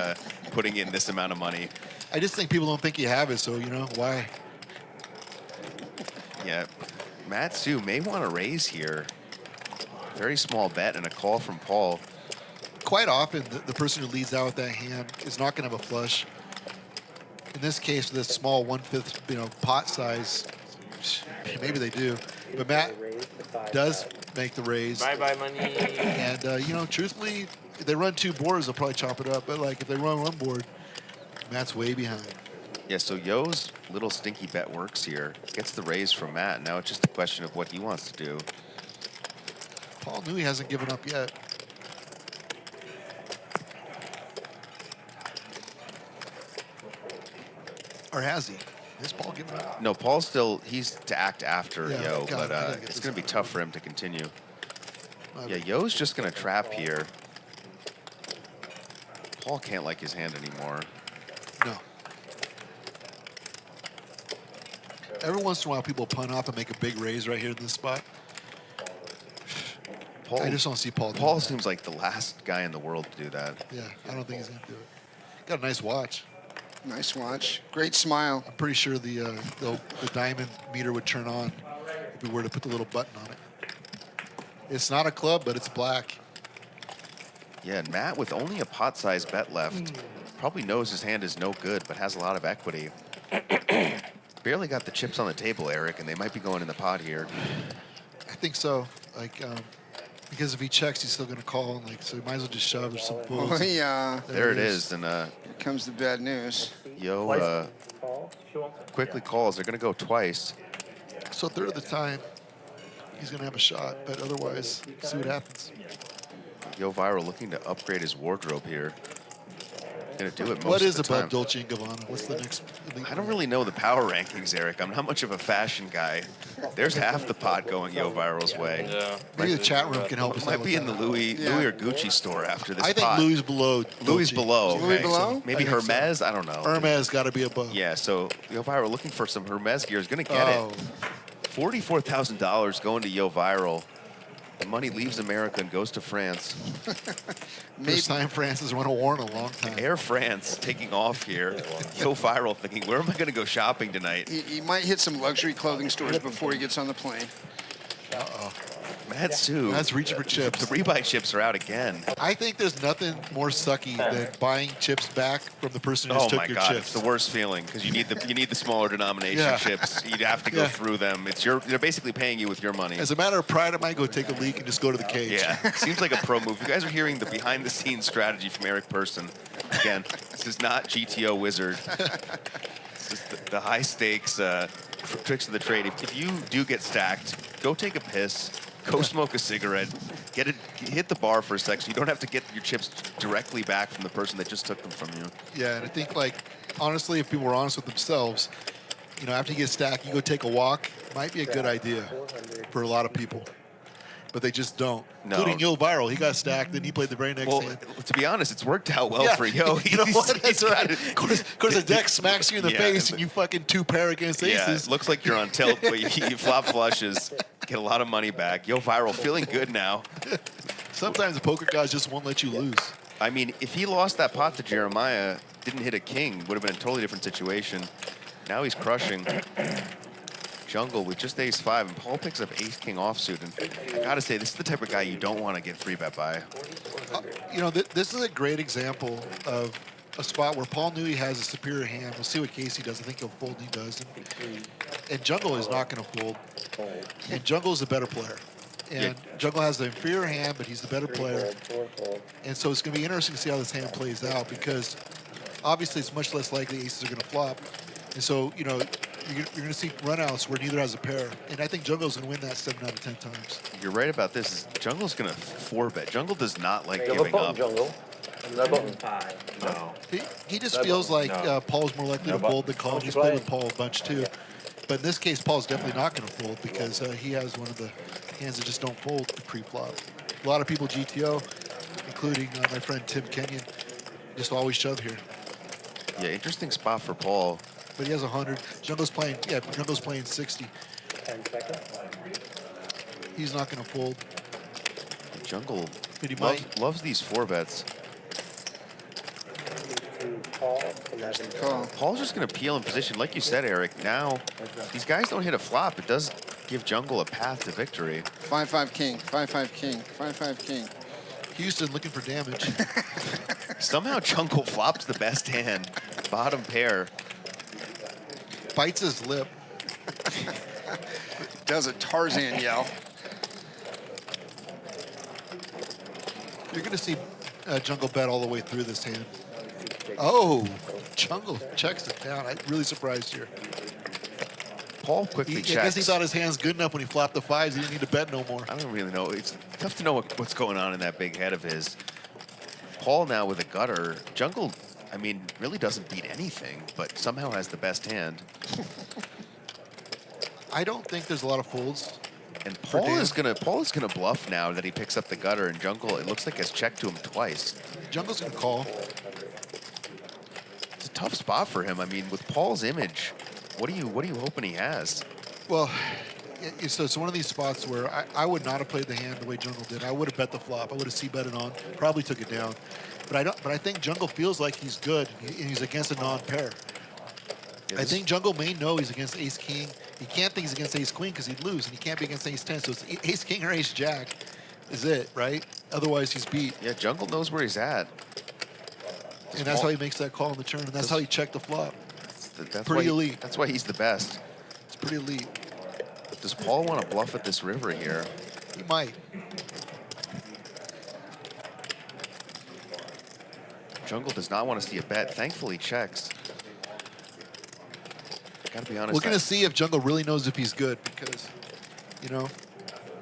putting in this amount of money. I just think people don't think you have it, so, you know, why? Yeah, Matsu may want to raise here. Very small bet and a call from Paul. Quite often, the person who leads out with that hand is not going to have a flush. In this case, with this small 1/5, you know, pot size, maybe they do. But Matt does make the raise. Bye-bye money. And, you know, truthfully, if they run 2 boards, they'll probably chop it up. But, like, if they run 1 board, Matt's way behind. Yeah, so Yo's little stinky bet works here. Gets the raise from Matt. Now it's just a question of what he wants to do. Paul Newey hasn't given up yet. Or has he? Is Paul giving up? No, Paul's still, he's to act after Yeah, Yo, I gotta but get it's this going to be out. tough for him to continue. My Yeah, bad. Yo's just going to trap here. Paul can't like his hand anymore. No. Every once in a while, people punt off and make a big raise right here in this spot. Paul, I just don't see Paul doing Paul that. seems like the last guy in the world to do that. Yeah, I don't think he's going to do it. Got a nice watch. Nice watch. Great smile. I'm pretty sure the diamond meter would turn on if we were to put the little button on it. It's not a club, but it's black. Yeah, and Matt, with only a pot-sized bet left, probably knows his hand is no good, but has a lot of equity. Barely got the chips on the table, Eric, and they might be going in the pot here. I think so. Like, because if he checks, he's still going to call. And like, so he might as well just shove. There's some fools. Oh, yeah. There it is, and Here comes the bad news. Yo quickly calls. They're going to go twice. So a third of the time, he's going to have a shot. But otherwise, see what happens. Yoh Viral looking to upgrade his wardrobe here. Going to do it most What is of the above time. Dolce & Gabbana? What's the next? I don't really know the power rankings, Eric. I'm not much of a fashion guy. There's half the pot going Yoh Viral's way. Yeah. Maybe the chat room can help us out Might with be in the that. Louis or Gucci store after this I think pot. Louis below. Louis Dolce. below. Louis Okay. below? Maybe I think so. Hermes. I don't know. Hermes got to be above. Yeah. So Yoh Viral looking for some Hermes gear is going to get Oh, it. $44,000 going to Yoh Viral. The money leaves America and goes to France. first time France has won a war in a long time. Air France taking off here. Yoh Viral thinking, where am I going to go shopping tonight? He might hit some luxury clothing stores before he gets on the plane. Uh-oh. Matsu. That's reaching for chips. The rebuy chips are out again. I think there's nothing more sucky than buying chips back from the person who Oh just took my your God, chips. it's the worst feeling because you need the smaller denomination Yeah. chips. You'd have to go Yeah. through them. They're basically paying you with your money. As a matter of pride, I might go take a leak and just go to the cage. Yeah, seems like a pro move. You guys are hearing the behind-the-scenes strategy from Eric Persson. Again, this is not GTO Wizard. This is the high-stakes tricks of the trade. If you do get stacked, go take a piss, go smoke a cigarette, hit the bar for a sec so you don't have to get your chips directly back from the person that just took them from you. Yeah, and I think, like, honestly, if people were honest with themselves, you know, after you get stacked, you go take a walk. Might be a good idea for a lot of people. But they just don't. No. Including Yoh Viral. He got stacked, then he played the very next hand. To be honest, it's worked out well for Yoh. You know what? That's right. Of course, the deck smacks you in the face, and you fucking 2-pair against aces. Yeah, it looks like you're on tilt, but you flop flushes, get a lot of money back. Yoh Viral feeling good now. Sometimes the poker guys just won't let you lose. I mean, if he lost that pot to Jeremiah, didn't hit a king, would have been a totally different situation. Now he's crushing. Jungle with just ace-5, and Paul picks up ace-king offsuit. And I gotta say, this is the type of guy you don't want to get 3-bet by. You know, this is a great example of a spot where Paul knew he has a superior hand. We'll see what Casey does. I think he'll fold, and he does. And Jungle is not going to fold. And Jungle is a better player. And Jungle has the inferior hand, but he's the better player. And so it's going to be interesting to see how this hand plays out, because obviously it's much less likely aces are going to flop. And so, you know, you're going to see runouts where neither has a pair. And I think Jungle's going to win that 7 out of 10 times. You're right about this. Jungle's going to 4-bet. Jungle does not like giving up. Jungle. No button. No. He just feels like Paul's more likely to fold than call. He's played with Paul a bunch too. But in this case, Paul's definitely not going to fold because he has one of the hands that just don't fold pre-flop. A lot of people GTO, including my friend Tim Kenyon, just always shove here. Yeah, interesting spot for Paul. But he has 100. Jungle's playing 60. 10 seconds. He's not going to fold. Jungle But he loves these 4-bets. Paul's just going to peel in position. Like you said, Eric, now these guys don't hit a flop. It does give Jungle a path to victory. 5-5 king, 5-5 king, 5-5 king. Houston looking for damage. Somehow Jungle flops the best hand. Bottom pair. Bites his lip. Does a Tarzan yell. You're going to see Jungle bet all the way through this hand. Oh, Jungle checks it down. I'm really surprised here. Paul quickly checks. I guess he thought his hand's good enough when he flopped the 5s. He didn't need to bet no more. I don't really know. It's tough to know what's going on in that big head of his. Paul now with a gutter. Jungle, I mean, really doesn't beat anything, but somehow has the best hand. I don't think there's a lot of folds. And Paul is gonna bluff now that he picks up the gutter, and Jungle, it looks like, has checked to him twice. Jungle's gonna call. It's a tough spot for him. I mean, with Paul's image, what are you hoping he has? Well, so it's one of these spots where I would not have played the hand the way Jungle did. I would have bet the flop. I would have c-betted on. Probably took it down. But I think Jungle feels like he's good, and he's against a non-pair. I think Jungle may know he's against ace-king. He can't think he's against ace-queen because he'd lose, and he can't be against ace-10. So it's ace-king or ace-jack is it, right? Otherwise, he's beat. Yeah, Jungle knows where he's at. And that's how he makes that call on the turn, and that's how he checked the flop. That's pretty elite. That's why he's the best. It's pretty elite. But does Paul want to bluff at this river here? He might. Jungle does not want to see a bet. Thankfully, checks. Gotta be honest. We're going to see if Jungle really knows if he's good because, you know,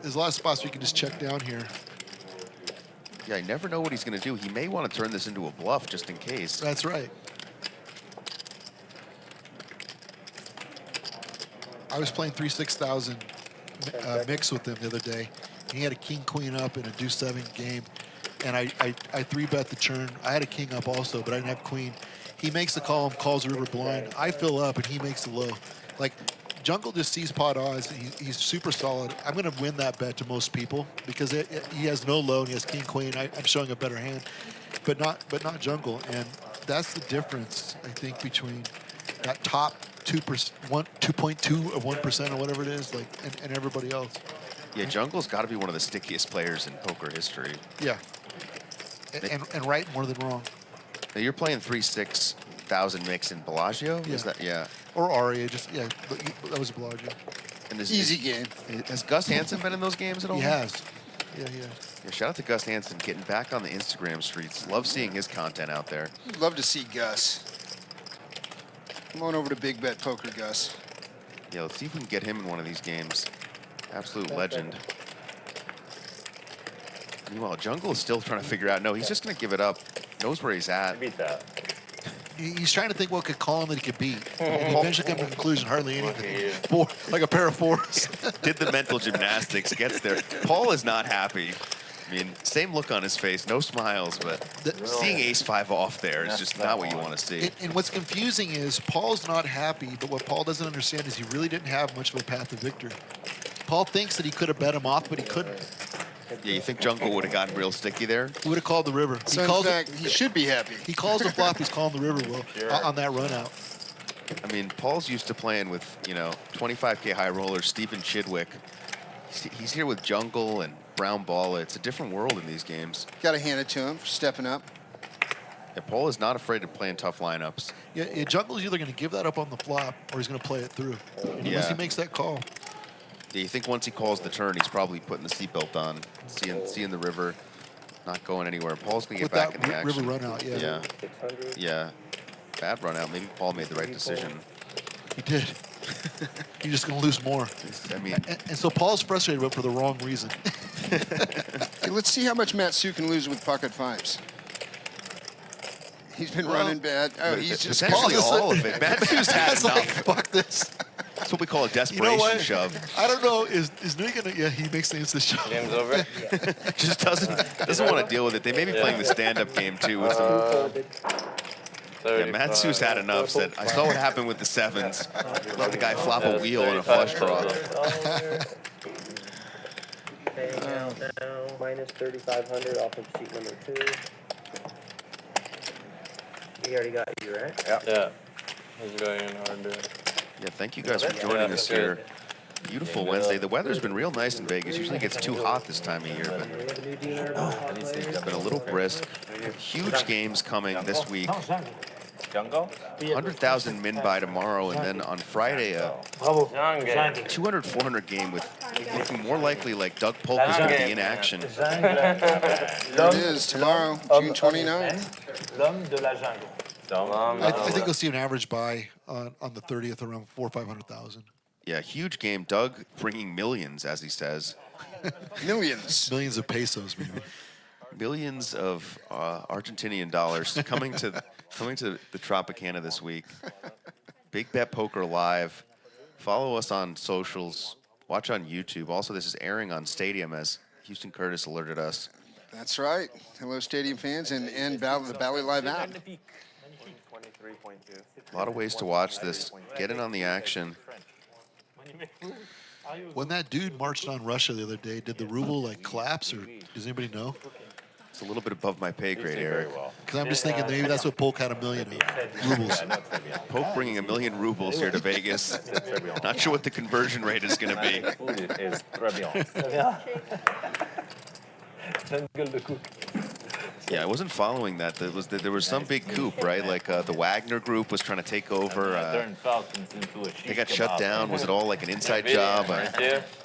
there's a lot of spots where you can just check down here. Yeah, I never know what he's going to do. He may want to turn this into a bluff just in case. That's right. I was playing 3-6,000 mix with him the other day. He had a king-queen up in a deuce-7 game, and I 3-bet the turn. I had a king up also, but I didn't have queen. He makes the call, calls the river blind. I fill up, and he makes the low. Like, Jungle just sees pot odds. He's super solid. I'm going to win that bet to most people because he has no low and he has king queen. I'm showing a better hand, but not Jungle. And that's the difference, I think, between that top 2%, 2.2 or 1% or whatever it is, like, and everybody else. Yeah, Jungle's got to be one of the stickiest players in poker history. Yeah, and right more than wrong. Now you're playing 3-6,000 mix in Bellagio? Yeah. Is that, yeah. Or Aria, just, yeah, but that was a Bellagio. And Easy game. Has Gus Hansen been in those games at all? He has. Yeah, he has. Yeah, shout out to Gus Hansen getting back on the Instagram streets. Love seeing his content out there. Love to see Gus. Come on over to Big Bet Poker, Gus. Yeah, let's see if we can get him in one of these games. Absolute legend. Meanwhile, Jungle is still trying to figure out. No, he's just going to give it up. Knows where he's at. Beat that. He's trying to think what could call him that he could beat. And he eventually comes to the conclusion, hardly anything. Four, like a pair of fours. Did the mental gymnastics, gets there. Paul is not happy. I mean, same look on his face, no smiles, but seeing ace-5 off there is just not what you want to see. And what's confusing is Paul's not happy, but what Paul doesn't understand is he really didn't have much of a path to victory. Paul thinks that he could have bet him off, but he couldn't. Yeah, you think Jungle would have gotten real sticky there? He would have called the river. So in fact, he should be happy. He calls the flop, he's calling the river, Will, on that run out. I mean, Paul's used to playing with, 25K high rollers, Stephen Chidwick. He's here with Jungle and Brown Balla. It's a different world in these games. Got to hand it to him for stepping up. Yeah, Paul is not afraid of playing tough lineups. Yeah, Jungle's either going to give that up on the flop or he's going to play it through. And unless he makes that call. Yeah, you think once he calls the turn, he's probably putting the seatbelt on, seeing the river, not going anywhere. Paul's going to get back in the action. River run out, yeah. Yeah. Bad run out. Maybe Paul made the right decision. He did. You're just going to lose more. I mean, and so Paul's frustrated, but for the wrong reason. Hey, let's see how much Matsu can lose with pocket fives. He's been running bad. Oh, he's just essentially all of it. Matsu's had enough. Like, fuck this. That's what we call a desperation shove. I don't know. Is Nui gonna? Yeah, he makes the instant shove. Game's over. Just doesn't want to deal with it. They may be playing the stand-up game too with some. Yeah, Matsu's had enough. Said, I saw what happened with the sevens. Let the guy flop a wheel on a flush draw. Paying out now, minus 3,500 off of sheet number 2. He already got you, right? Yeah. He's going in hard to. Yeah, thank you guys for joining us here. Beautiful Wednesday. The weather's been real nice in Vegas. Usually it gets too hot this time of year, but it's been a little brisk. Huge games coming this week. Jungle? 100,000 min by tomorrow, and then on Friday, a 200, 400 game with looking more likely like Doug Polk is going to be in action. There it is, tomorrow, June 29th. L'homme de la jungle. I think you'll see an average buy on the 30th around 400,000 or 500,000. Yeah, huge game. Doug bringing millions, as he says. Millions. Millions of pesos, maybe. Millions of Argentinian dollars coming to the Tropicana this week. Big Bet Poker Live. Follow us on socials. Watch on YouTube. Also, this is airing on Stadium, as Houston Curtis alerted us. That's right. Hello, Stadium fans, and the Bally Live app. A lot of ways to watch this. Get in on the action. When that dude marched on Russia the other day, did the ruble like collapse, or does anybody know? It's a little bit above my pay grade, Eric. Because I'm just thinking maybe that's what Polk had, 1 million of rubles. Polk bringing 1 million rubles here to Vegas. Not sure what the conversion rate is going to be. Is très bien. Jungle de cook. Yeah, I wasn't following that. There was some big coup, right? Like the Wagner group was trying to take over. They got shut down. Was it all like an inside job?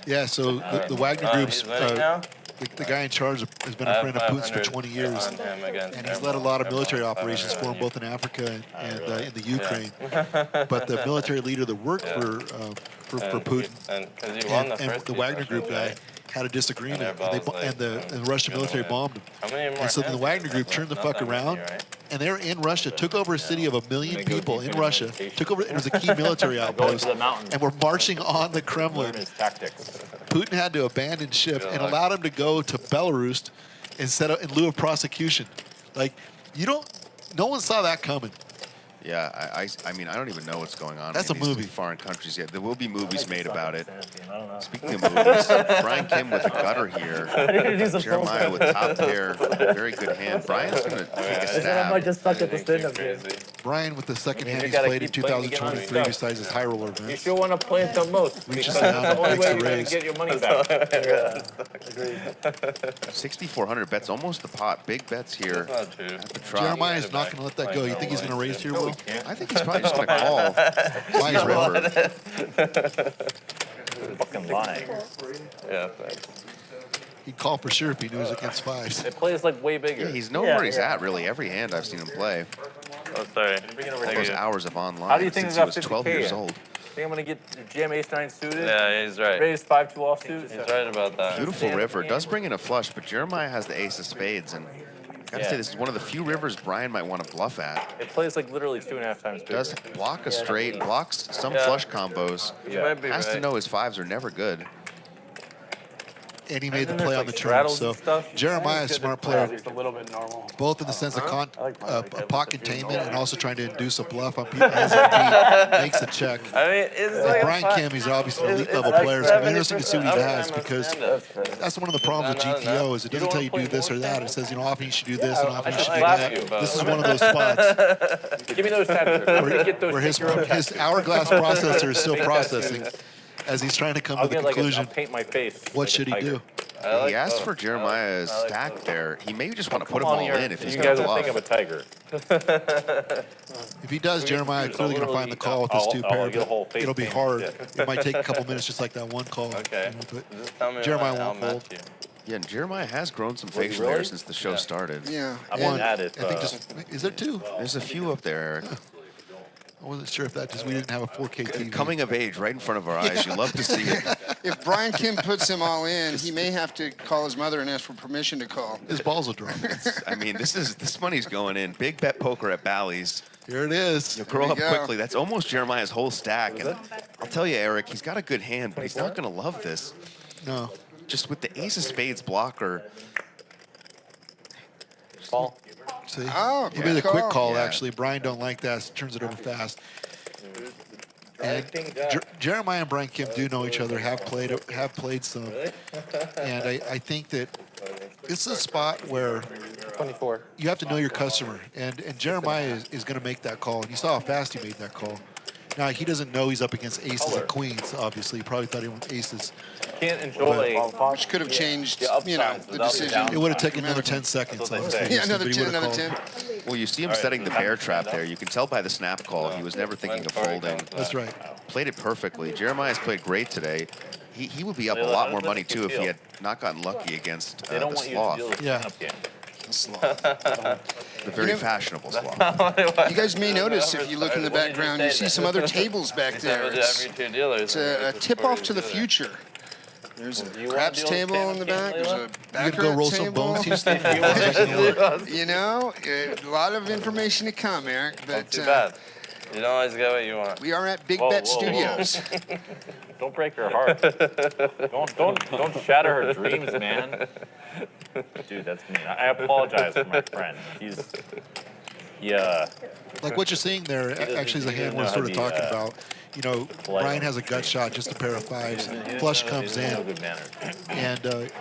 Yeah, so the Wagner group's the guy in charge has been a friend of Putin's for 20 years, and he's led a lot of military operations for him, both in Africa and in the Ukraine. But the military leader that worked for Putin and the Wagner group guy had a disagreement, and the Russian military bombed him. And so then the Wagner group turned the fuck around, and they were in Russia, took over a city of 1 million people in Russia, took over, it was a key military outpost, and were marching on the Kremlin. Putin had to abandon ship and allowed him to go to Belarus in lieu of prosecution. Like, no one saw that coming. Yeah, I mean, I don't even know what's going on. That's in a these movie. Foreign countries yet. There will be movies made about it. Speaking of movies, Brian Kim with a gutter here. Jeremiah with top pair. Very good hand. Brian's going to take a stab. I might just suck at the stand-up game. Brian with the second hand he's played in 2023 besides his high roller You events. sure want to play it the most, because that's the only way you're going to get your money back. 6,400 bets, almost the pot. Big bets here at the Trop. Jeremiah's not going to let that go. You think he's going to raise here, Will? I think he's probably just going to call. Why is river? Fucking lying. Yeah, thanks. He'd call for sure if he knew he was against fives. It plays like way bigger. Yeah, he's known where he's at, really. Every hand I've seen him play. Oh, sorry. All those hours of online How do you think since he he got was 12 50K years in? old. Think I'm gonna get jam ace-9 suited? Yeah, he's right. Raise 5-2 offsuit? He's right about that. Beautiful river. Does bring in a flush, but Jeremiah has the ace of spades, and I gotta say, this is one of the few rivers Brian might want to bluff at. It plays like literally 2.5 times bigger. Does block a straight, blocks some flush combos. You might be Has right. to know his fives are never good. And he made the then play there's, on the like, turn. straddles So and stuff. Jeremiah is a smart player, Just a little bit normal. both in the sense of like pot containment and also trying to induce a bluff on people as he makes a check. I mean, it's And like Brian Kim, he's obviously an elite level player, so it'll be interesting to see what he does, because that's one of the problems with GTO is it doesn't tell you do this or that. It says, you know, often you should do this and often you should do that. This is one of those spots Give me those tabs. I'm gonna get those. where his hourglass processor is still processing as he's trying to come I'll to the get like conclusion, I'll paint my face. what like should a he tiger. do? He asked for Jeremiah's stack there. He may just want to put them Come all on, in if he's you going guys to are thinking of bluff. a tiger. If he does, Jeremiah clearly going to find the call with his two pair, get a whole but face it'll be paint. hard. Yeah. It might take a couple minutes, just like that one call. Okay. But Just tell me Jeremiah when I'll won't match fold. you. Yeah, and Jeremiah has grown some facial hair since the show started. Yeah. I'm One. on at it. I think just, is there two? There's a few up there, Eric. I wasn't sure if that just, we didn't have a 4K TV. Coming of age right in front of our eyes. You love to see it. If Brian Kim puts them all in, he may have to call his mother and ask for permission to call. His balls will drop. I mean, this money's going in. Big bet poker at Bally's. Here it is. You'll grow we up go. quickly. That's almost Jeremiah's whole stack. And I'll tell you, Eric, he's got a good hand, but he's not going to love this. No. Just with the ace of spades blocker. Call. See? Oh, He made a good quick call. call, Yeah. actually. Brian don't like that. Turns it over fast. And King Jack. Jeremiah and Brian Kim do know each other, have played some. And I think that this is a spot where 24. you have to know your customer. And Jeremiah is going to make that call. And you saw how fast he made that call. Now, he doesn't know he's up against aces and queens, obviously. He probably thought he went aces. Can't enjoy. Which could have changed, The upsides you know, the without the decision. It would have taken another 10 seconds, That's what they honestly. say. Yeah, another but he 10, would've another called. 10. Well, you see him setting the bear trap there. You can tell by the snap call. He was never thinking of folding. That's right. Played it perfectly. Jeremiah's played great today. He would be up a lot more money, too, if he had not gotten lucky against They don't the want you to deal sloth. with Yeah. the stand-up game. The very You know- fashionable sloth. You guys may notice if you look in the background, you see some other tables back there. It's, Every two dealers. it's a tip-off to the future. There's a you wanna craps deal with table in the back. stand-up There's a You baccarat gonna go roll some table. bones, Houston? You know, a lot of information to come, Eric. Not But too bad. You don't always get what you want. we are at Big Whoa, Bet whoa, whoa. Studios. Don't break her heart. don't shatter her dreams, man. Dude, that's mean. I apologize for my friend. Yeah. Like what you're seeing there actually is a hand we're sort of talking about. You know, Brian has a gut shot, just a pair of fives. Flush comes in, Good manner.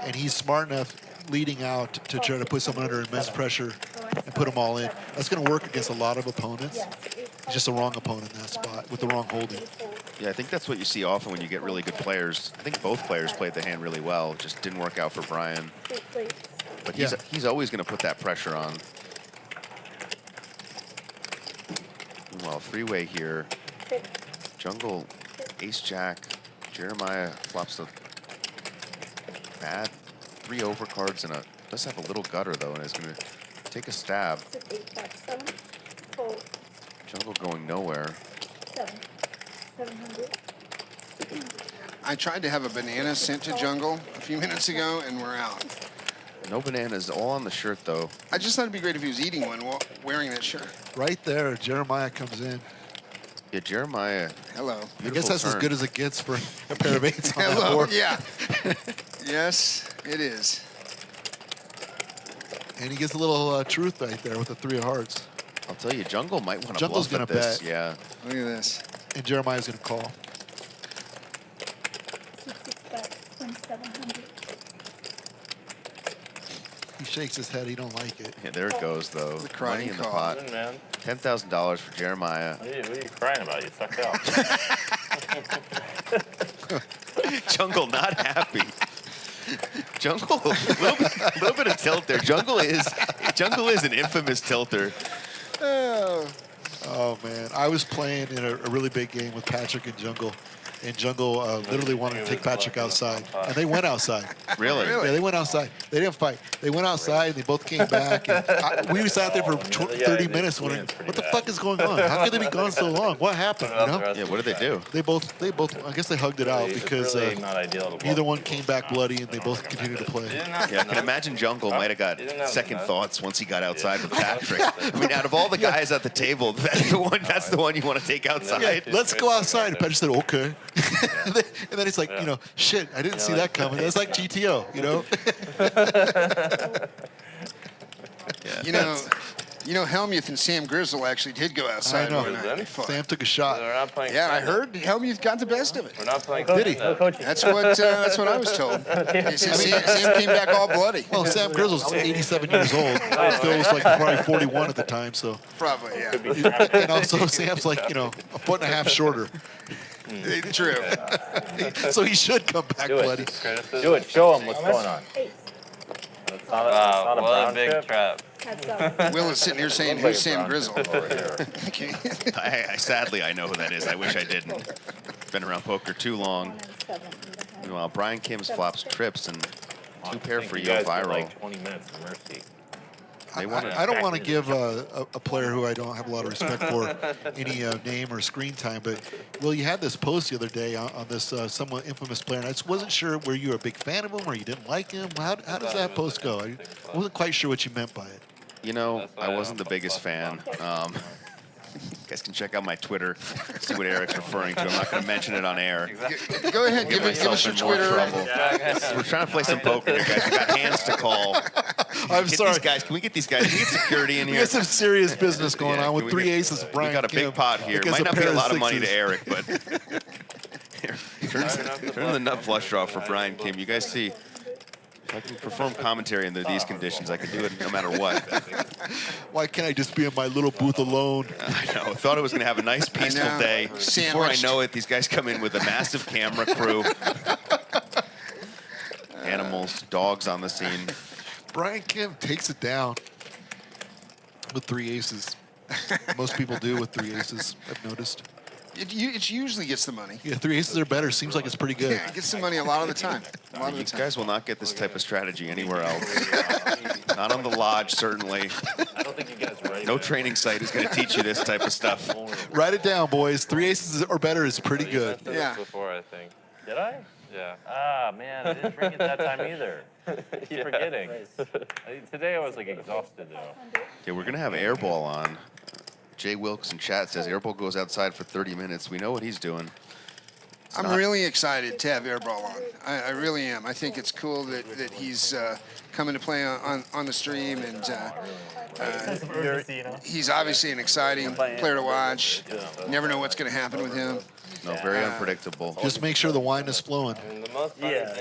and he's smart enough leading out to try to put someone under immense pressure and put them all in. That's going to work against a lot of opponents. Just the wrong opponent in that spot with the wrong holding. Yeah, I think that's what you see often when you get really good players. I think both players played the hand really well. Just didn't work out for Brian. But he's always going to put that pressure on. Well, three-way here. Jungle, ace-jack. Jeremiah flops the bad 3 overcards and does have a little gutter, though, and is going to take a stab. Jungle going nowhere. 700. I tried to have a banana sent to Jungle a few minutes ago, and we're out. No bananas, all on the shirt, though. I just thought it'd be great if he was eating one while wearing that shirt. Right there, Jeremiah comes in. Yeah, Jeremiah. Hello. I guess that's as good as it gets for a pair of eights on that Hello, board. yeah. Yes, it is. And he gets a little truth right there with the 3 of hearts. I'll tell you, Jungle might want to Jungle's bluff gonna at this. bet. Yeah. Look at this. And Jeremiah's going to call. 2700. He shakes his head. He don't like it. Yeah, there it goes, though. The crying Money in the call. pot. Good, man. $10,000 for Jeremiah. What are you crying about? You sucked out. Jungle not happy. Jungle, a little bit of tilt there. Jungle is an infamous tilter. Oh. Oh, man. I was playing in a really big game with Patrick and Jungle. and Jungle literally wanted to take Patrick outside, and they went outside. Really? Yeah, they went outside. They didn't fight. They went outside, and they both came back. And we sat there for 30 minutes wondering, what the fuck is going on? How could they be gone so long? What happened? You know? Yeah, what did they do? They both. I guess they hugged it out because not ideal to neither one came back bloody, and they both continued to play. Yeah, I can imagine Jungle might have got second thoughts once he got outside with Patrick. I mean, out of all the guys at the table, that's the one you want to take outside. Yeah, let's go outside. And Patrick said, okay. And then it's like, you know, shit, I didn't see that coming. That's like GTO, you know? You know, Helmuth and Sam Grizzle actually did go outside. I know. One night. Sam took a shot. Yeah, I heard Helmuth got the best of it. We're not playing. Did he? That's what I was told. Sam came back all bloody. Well, Sam Grizzle's 87 years old. Phil was like probably 41 at the time, so. Probably, yeah. And also, Sam's like, you know, a foot and a half shorter. True. So he should come back bloody. Do it. Show them what's going on. It's not a What brown a big chip. trap. Will is sitting here saying, who's Sam Grizzle? Okay. Sadly, I know who that is. I wish I didn't. Been around poker too long. Meanwhile, Brian Kim's flops trips and two pair for Yoh Viral. Like 20 minutes of mercy. I don't want to give a player who I don't have a lot of respect for any name or screen time, but, Will, you had this post the other day on this somewhat infamous player, and I just wasn't sure, were you a big fan of him or you didn't like him? How does that post go? I wasn't quite sure what you meant by it. You know, I wasn't the biggest fan. You guys can check out my Twitter, see what Eric's referring to. I'm not going to mention it on air. Go ahead, give us your Twitter. We're trying to play some poker here, guys. We got hands to call. I'm sorry. Can we get these guys? Can we get security in We here? got some serious business going on with three aces. Brian We got a Kim big pot here. against Might not be pair a of lot of money to sixes. Eric, but here, turn the nut flush draw for Brian Kim. You guys see, if I can perform commentary under these conditions, I can do it no matter what. Why can't I just be in my little booth alone? I know. Thought I was going to have a nice, peaceful day. Before I know it, these guys come in with a massive camera crew. Animals, dogs on the scene. Brian Kim takes it down with three aces. Most people do with three aces, I've noticed. It usually gets the money. Yeah, three aces or better. Seems like it's pretty good. Yeah, it gets the money a lot of the time. You guys will not get this type of strategy anywhere else. Not on the lodge, certainly. I don't think you guys are ready. No training site is going to teach you this type of stuff. Write it down, boys. Three aces or better is pretty good. Yeah. Before, I think. Did I? Yeah. Ah, man, I didn't bring it that time either. I keep forgetting. Today I was like exhausted though. Okay, we're going to have airball on. Jay Wilkes in chat says airball goes outside for 30 minutes. We know what he's doing. I'm really excited to have Airball on. I really am. I think it's cool that he's coming to play on the stream, and he's obviously an exciting player to watch. Never know what's going to happen with him. No, very unpredictable. Just make sure the wine is flowing.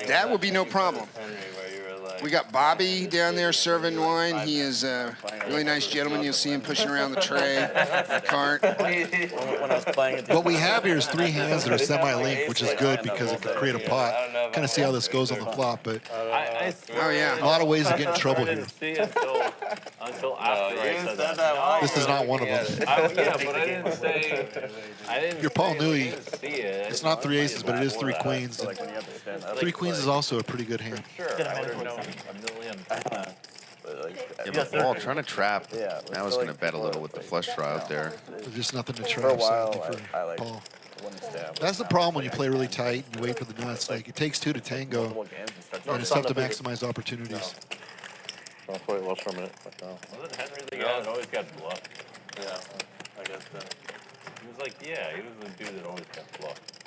That would be no problem. We got Bobby down there serving wine. He is a really nice gentleman. You'll see him pushing around the tray, the cart. What we have here is three hands that are semi-linked, which is good because it can create a pot. Kind of see how this goes on the flop, but oh yeah, a lot of ways to get in trouble here. Until after I said that. This is not one of them. Yeah, but I didn't say. Your Paul Newey, See it. it's not three aces, but it is three queens. And three queens is also a pretty good hand. Sure, I would have known a million. Yeah, but Paul trying to trap. Now is going to bet a little with the flush draw out there. There's just nothing to trap, sadly, for Paul. That's the problem when you play really tight and you wait for the nuts. Like, it takes two to tango, and it's tough to maximize opportunities. I'll play it for a minute. Wasn't Henry the guy that always got bluffed? Yeah, I guess so. He was like, yeah, he was the dude that always got bluffed.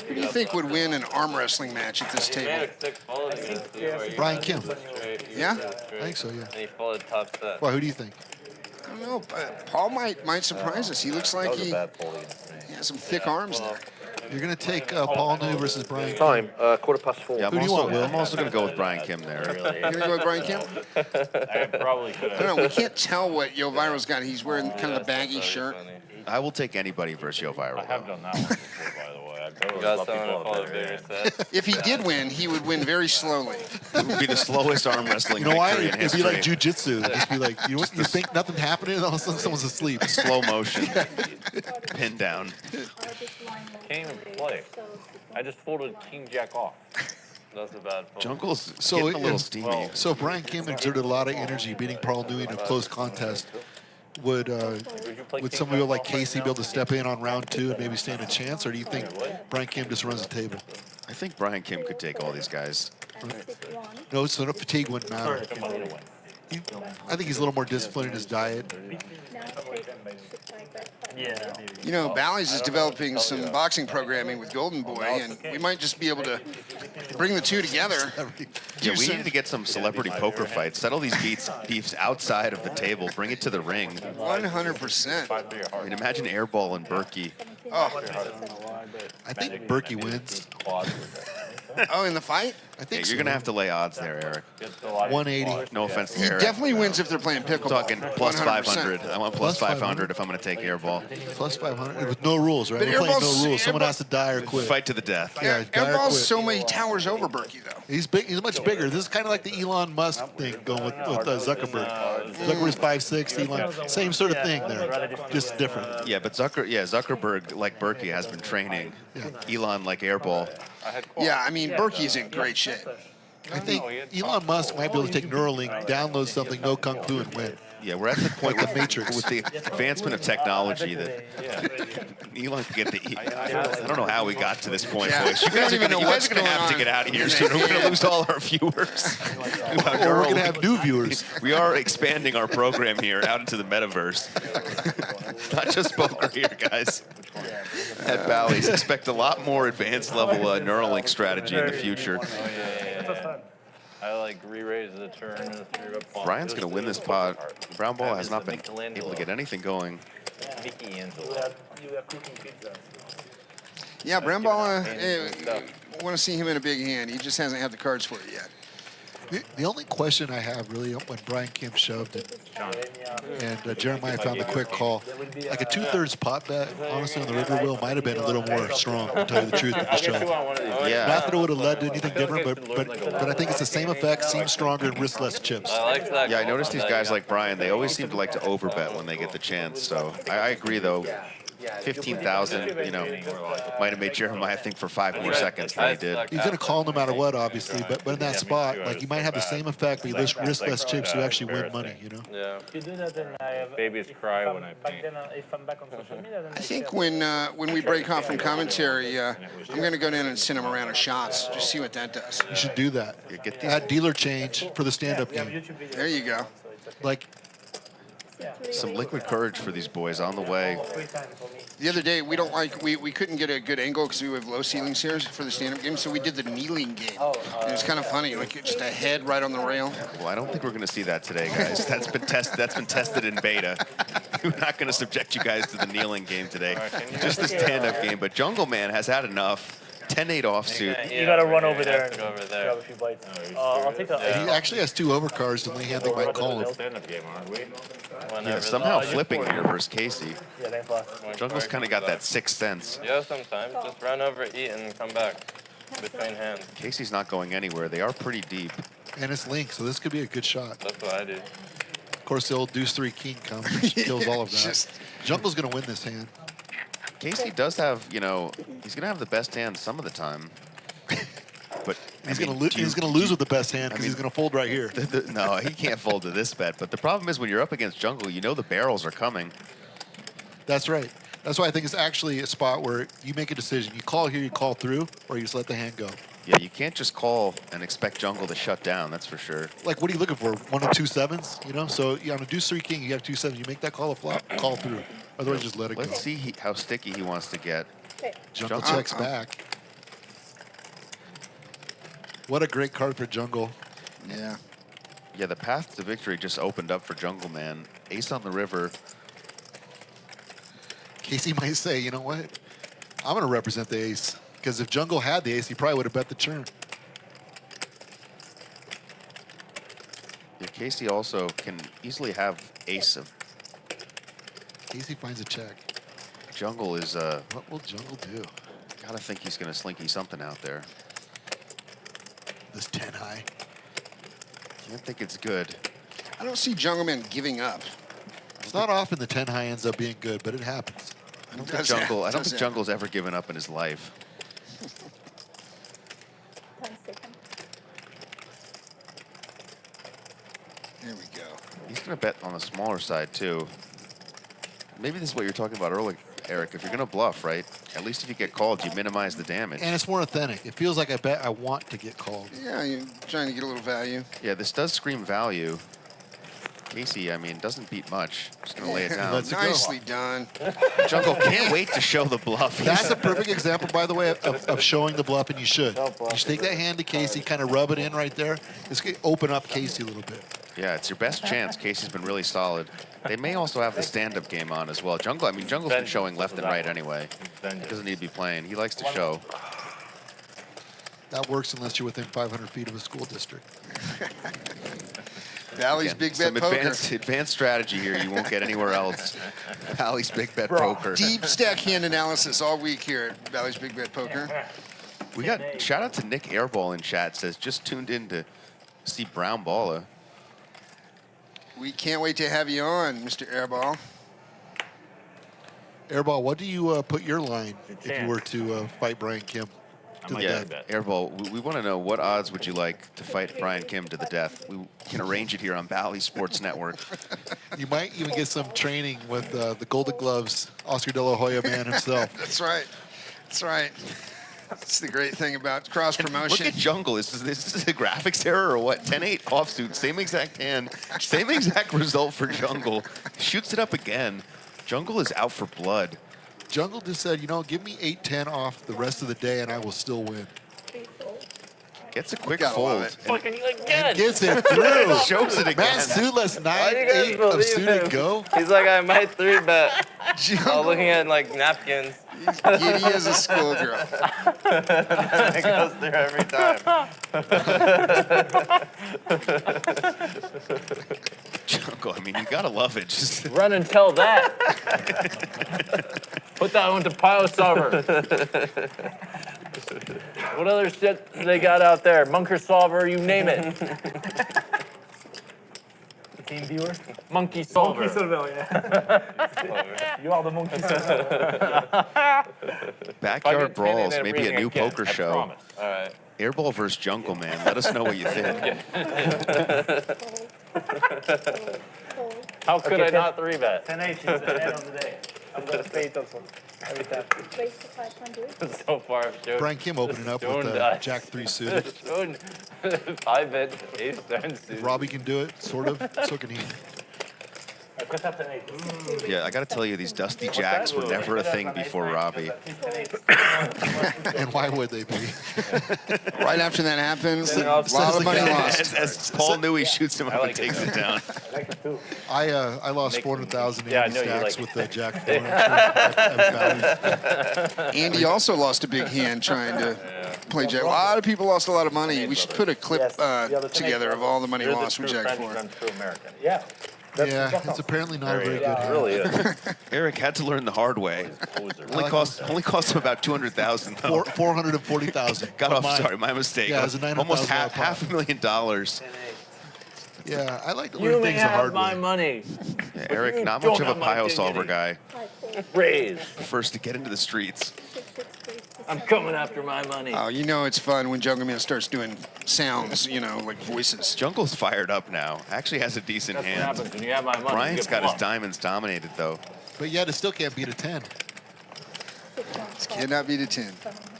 Who do you think would win an arm wrestling match at this table? Brian Kim. Yeah? I think so, yeah. And he folded top set. Well, who do you think? I don't know. Paul might surprise us. He looks like he has some thick arms there. You're going to take Paul Newey versus Brian Kim. Time, 4:15. Yeah, Who do you want, Will? I'm also going to go with Brian Kim there. You're going to go with Brian Kim? I probably could I have. don't know. We can't tell what Yoh Viral's got. He's wearing kind of the baggy shirt. I will take anybody versus Yoh Viral. I have done that one before, by the way. You got someone to follow bigger set. If he did win, he would win very slowly. It would be the slowest arm wrestling You know why? victory in It'd history. be like jujitsu. It'd just be like, you think nothing's happening, and all of a sudden someone's asleep. Slow motion. Pin down. Can't even play. I just folded King Jack off. That's a bad fold. Jungle's So getting a little steamy. So if Brian Kim exerted a lot of energy beating Paul Newey in a close contest, would somebody like Casey be able to step in on round 2 and maybe stand a chance, or do you think Brian Kim just runs the table? I think Brian Kim could take all these guys. No, so no fatigue wouldn't matter. I think he's a little more disciplined in his diet. Yeah. You know, Bally's is developing some boxing programming with Golden Boy, and we might just be able to bring the two together. Yeah, we need to get some celebrity poker fights. Settle these beefs outside of the table. Bring it to the ring. 100%. I mean, imagine Airball and Berkey. Oh. I think Berkey wins. Oh, in the fight? I think you're going to have to lay odds there, Eric. 180. No offense to He Eric. definitely wins if they're playing pickleball. I'm talking plus 100%. 500. I want plus 500 if I'm going to take Airball. Plus 500 with no rules, right? But We're playing Airball's- no rules. Someone has to die or quit. Fight to the death. Yeah, die or Airball's quit. so many towers over Berkey, though. He's big. He's much bigger. This is kind of like the Elon Musk thing going with Zuckerberg. Zuckerberg's 5'6". Elon, same sort of thing there, just different. Yeah, but Zuckerberg, like Berkey, has been training. Elon, like Airball. Yeah, I mean, Berkey's in great shape. I think Elon Musk might be able to take Neuralink, download something, no kung fu, and win. Yeah, we're at the point Like the Matrix. with the advancement of technology that Elon can get the. I don't know how we got to this point, Yeah. boys. You We guys don't are even know what's going to going have to on get out of here in soon. that We're going to game. lose all our viewers. Or we're gonna have new viewers. We are expanding our program here out into the metaverse. Not just poker here, guys. At Bally's, expect a lot more advanced level Neuralink strategy in the future. I like re-raise the turn. And Brian's going to win this pot. Brown Ball has not been able to get anything going. Yeah, Brown Ball, want to see him in a big hand. He just hasn't had the cards for it yet. The only question I have really when Brian Kim shoved it, and Jeremiah found the quick call, like a 2/3 pot bet, honestly, on the river wheel might have been a little more strong, to tell you the truth, than the shove. Yeah. Not that it would have led to anything different, but I think it's the same effect, seems stronger, and risk less chips. I like that. Yeah, I noticed these guys like Brian, they always seem to like to overbet when they get the chance. So I agree, though. 15,000, might have made Jeremiah think for 5 more seconds than he did. He's going to call no matter what, obviously, but in that spot, like, you might have the same effect, but you risk less chips, you actually win money, Yeah. Babies cry when I paint. I think when we break off from commentary, I'm going to go down and send him a round of shots. Just see what that does. You should do that. Get these, Add dealer change for the stand-up game. There you go. Like, some liquid courage for these boys on the way. The other day, we couldn't get a good angle because we have low ceilings here for the stand-up game, so we did the kneeling game. And it was kind of funny, like just a head right on the rail. Well, I don't think we're going to see that today, guys. That's been tested in beta. We're not going to subject you guys to the kneeling game today. Just the stand-up game. But Jungleman has had enough. 10-8 offsuit. You gotta run over there and Go over there. grab a few bites. I'll take a. he actually has 2 overcards, the only hand they might call him. Stand-up game, aren't we? Yeah, somehow flipping here versus Casey. Yeah, thanks, boss. Jungle's kind of got that sixth sense. You have some time. Just run over, eat, and come back between hands. Casey's not going anywhere. They are pretty deep. And it's linked, so this could be a good shot. That's what I do. Of course, the old deuce 3 king comes, which kills all of that. Just- Jungle's going to win this hand. Casey does have, he's going to have the best hand some of the time. But He's going to lose with the best hand because he's going to fold right here. No, he can't fold to this bet. But the problem is when you're up against Jungle, you know the barrels are coming. That's right. That's why I think it's actually a spot where you make a decision. You call here, you call through, or you just let the hand go. Yeah, you can't just call and expect Jungle to shut down, that's for sure. Like, what are you looking for? 1 or 2 sevens, So on a deuce 3 king, you have 2 sevens. You make that call a flop, call through. Otherwise, just let it go. Let's see how sticky he wants to get. Jungle checks back. What a great card for Jungle. Yeah. Yeah, the path to victory just opened up for Jungleman. Ace on the river. Casey might say, you know what? I'm going to represent the ace. Because if Jungle had the ace, he probably would have bet the turn. Yeah, Casey also can easily have ace of. Casey finds a check. Jungle is What will Jungle do? Gotta think he's gonna slinky something out there. This 10 high. Can't think it's good. I don't see Jungleman giving up. It's not often the 10 high ends up being good, but it happens. I don't think Jungle's ever given up in his life. 10 seconds. There we go. He's gonna bet on the smaller side too. Maybe this is what you're talking about earlier, Eric. If you're gonna bluff, right? At least if you get called, you minimize the damage. And it's more authentic. It feels like I bet I want to get called. Yeah, you're trying to get a little value. Yeah, this does scream value. Casey, I mean, doesn't beat much. Just gonna lay it down. Nicely done. Jungle can't wait to show the bluff. That's a perfect example, by the way, of showing the bluff, and you should. You should take that hand to Casey, kind of rub it in right there. It's going to open up Casey a little bit. Yeah, it's your best chance. Casey's been really solid. They may also have the stand-up game on as well. Jungle's been showing left and right anyway. He doesn't need to be playing. He likes to show. That works unless you're within 500 feet of a school district. Bally's big bet some poker. advanced strategy here you won't get anywhere else. Bally's big bet poker. Deep stack hand analysis all week here at Bally's big bet poker. We got shout out to Nick Airball in chat, says just tuned in to see Brown Balla. We can't wait to have you on, Mr. Airball. Airball, what do you put your line if you were to fight Brian Kim? Yeah, Airball, we want to know what odds would you like to fight Brian Kim to the death? We can arrange it here on Bally Sports Network. You might even get some training with the Golden Gloves, Oscar De La Hoya man himself. That's right. That's right. That's the great thing about cross promotion. Look at Jungle. Is this a graphics error or what? 10-8 offsuit, same exact hand, same exact result for Jungle. Shoots it up again. Jungle is out for blood. Jungle just said, you know, give me 8-10 off the rest of the day and I will still win. Gets a quick fold. Fucking again. And gets it through. Shows it again. Matt Sulas, 9-8 of suited go. He's like, I might 3-bet. While looking at like napkins. He's giddy as a schoolgirl. It goes through every time. Jungle, I mean, you gotta love it. Just Run and tell that. Put that one to pile solver. What other shit they got out there? Bunker solver, you name it. Team viewer? Monkey solver. Monkey solver, yeah. You are the monkey solver. Backyard Brawls, maybe a new poker I show. promise. All right. Airball versus Jungleman. Let us know what you think. How could I not 3-bet? 10-8 is the end of the day. I'm going to pay it also. Every time. Raise to 500. So far, Joe. Brian Kim opening up with Jack 3 suited. 5-bet, ace-turn suit. If Robbie can do it, sort of, so can he. I préfère 10-8. Yeah, I gotta tell you, these Dusty Jacks were never a thing before Robbie. And why would they be? Right after that happens, a lot of money lost. As Paul knew he shoots him up and takes it down. I lost 400,000 Yeah, I in know you stacks like with Jack 4. at Bally. Andy also lost a big hand trying to play Jack. A lot of people lost a lot of money. We should put a clip together of all the money You're the lost from true Jack French, 4. I'm true American. Yeah. Yeah, it's apparently not a very good It hand. really is. Eric had to learn the hard way. Only cost him about 200,000 though. 440,000. Got off. Sorry, my mistake. Yeah, it was a $900,000 Almost pot. $500,000. Yeah, I like to You learn may things the have hard my way. money. Yeah, Eric, you not don't much of a have my pile solver dignity. guy. Raise. Prefers to get into the streets. I'm coming after my money. Oh, you know it's fun when Jungleman starts doing sounds, you know, like voices. Jungle's fired up now. Actually has a decent That's what hand. happens when you have my money. Brian's you get got his bluffed. diamonds dominated though. But yet it still can't beat a 10. This cannot beat a 10.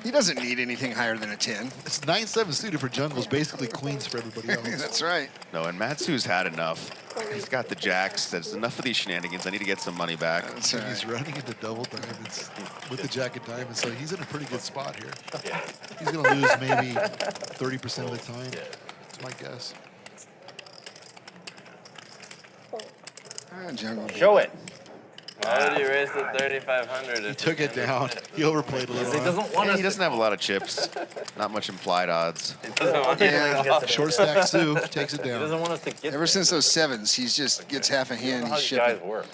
He doesn't need anything higher than a 10. It's 9-7 suited for Jungles, basically queens for everybody else. That's right. No, and Matsu's had enough. He's got the jacks. There's enough of these shenanigans. I need to get some money back. That's And right. he's running into double diamonds with the jack of diamonds, so he's in a pretty good spot here. He's going to lose maybe 30% of the time. That's my guess. Jungle. Show it. Why did he raise to 3,500? He took it down. He overplayed a little. He doesn't want Yeah, us he doesn't have a lot of chips. Not much implied odds. Yeah. Short stack Sue takes it He down. doesn't want us to get Ever since those 7s, he's just gets half a hand. how He's you guys shipping. work.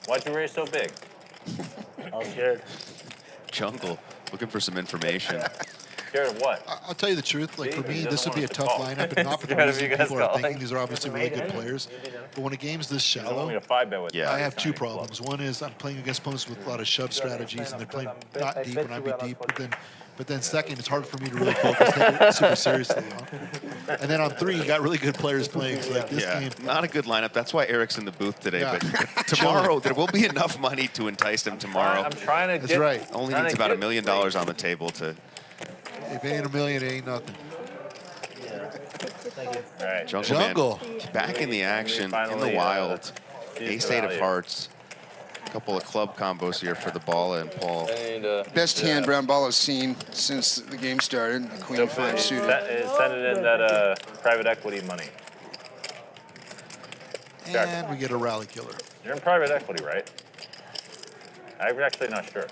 Why'd you raise so big? I was scared. Jungle, looking for some information. Scared of what? I'll tell you the truth. Like See, for he me, doesn't this would want be a us to tough call. lineup, and not for the Scared of reason you guys people are calling. thinking. These are obviously really good players. But when a game's this You don't want me shallow, to 5-bet with Yeah. I have two problems. One is I'm playing against opponents with a lot of shove strategies, and they're playing not deep when I be deep. But then second, it's hard for me to really focus, take it super seriously. And then on 3, you got really good players playing. So like this game, not a good lineup. That's why Eric's in the booth today. Yeah. But tomorrow, there will be enough money to entice him tomorrow. I'm trying to that's get... right. Only trying needs to about get $1 million on the table to. If it ain't a million, it ain't nothing. All right. Jungle. Back in the action, in the Finally, wild. see Ace the 8 of value. hearts. A couple of club combos here for the Balla and Paul. I need Best hand Brown Balla's seen since the game started. The Queen 5 suited. Sending in that private equity money. And we get a rally killer. You're in private equity, right? I'm actually not sure.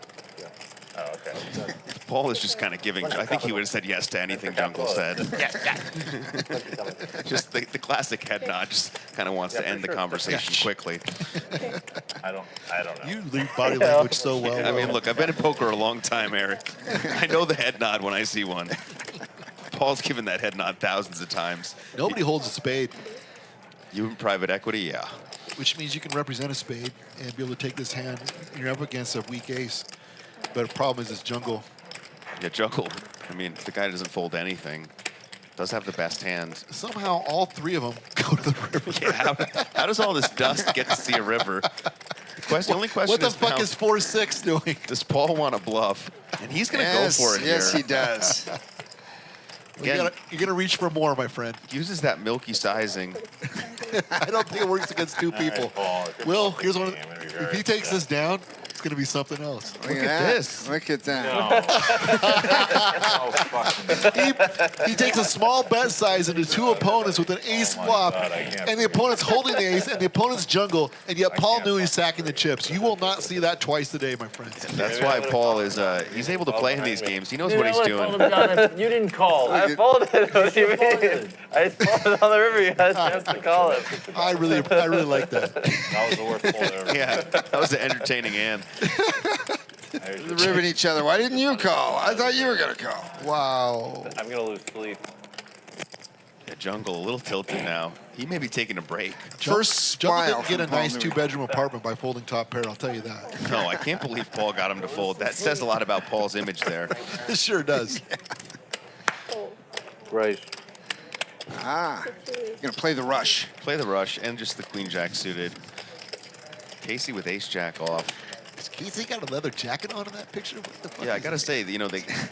Oh, okay. Paul is just kind of giving. I think he would have said yes to anything Jungle said. Just the classic head nod. Just kind of wants to end the conversation quickly. I don't know. You read body language so well. I mean, look, I've been in poker a long time, Eric. I know the head nod when I see one. Paul's given that head nod thousands of times. Nobody holds a spade. You in private equity, yeah. Which means you can represent a spade and be able to take this hand. And you're up against a weak ace. But the problem is this jungle. Yeah, Jungle. I mean, the guy doesn't fold anything. Does have the best hand. Somehow all 3 of them go to the river. Yeah, how does all this dust get to see a river? The only question What the is, fuck now, is 4-6 doing? does Paul want to bluff? And he's going to Yes, go for it yes, here. he does. Again, You're gonna reach for more, my friend. uses that milky sizing. I don't think it works against 2 people. Paul, if you're Will, playing here's this one. game, I'm gonna be If very he takes upset. this down, it's gonna be something else. Look at that. this. Look at that. No. fucking. He takes a small bet size into 2 opponents with an ace flop, God, I can't and the opponent's holding the ace, and the opponent's jungle, and yet Paul knew he's sacking the chips. You will not see that twice a day, my friends. That's why Paul is, he's able to play in these games. He knows what he's doing. You didn't call. I folded. What do you mean? I folded on the river. You had a chance to call it. I really like that. That was the worst fold ever. Yeah, that was an entertaining hand. They're ribbing each other. Why didn't you call? I thought you were going to call. Wow. I'm gonna lose sleep. Yeah, Jungle, a little tilted now. He may be taking a break. First Jungle smile didn't get a from Paul nice Newey. 2-bedroom apartment by folding top pair, I'll tell you that. No, I can't believe Paul got him to fold. That says a lot about Paul's image there. It sure does. Right. Ah, you're going to play the rush. Play the rush and just the queen jack suited. Casey with ace jack off. Has Casey got a leather jacket on in that picture? What the fuck Yeah, I is gotta say, you know,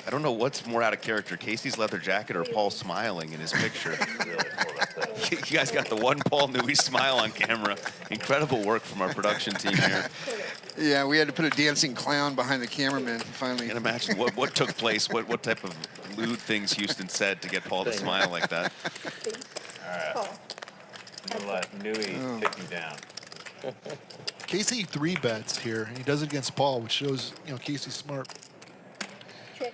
I don't know what's more out of character, Casey's leather jacket or Paul smiling in his picture. You guys got the one Paul Newey smile on camera. Incredible work from our production team here. Yeah, we had to put a dancing clown behind the cameraman finally. Can't imagine what took place, what type of lewd things Houston said to get Paul to smile like that. All right. I'm gonna let Newey take me down. Casey 3-bets here, and he does it against Paul, which shows, you know, Casey's smart. Check.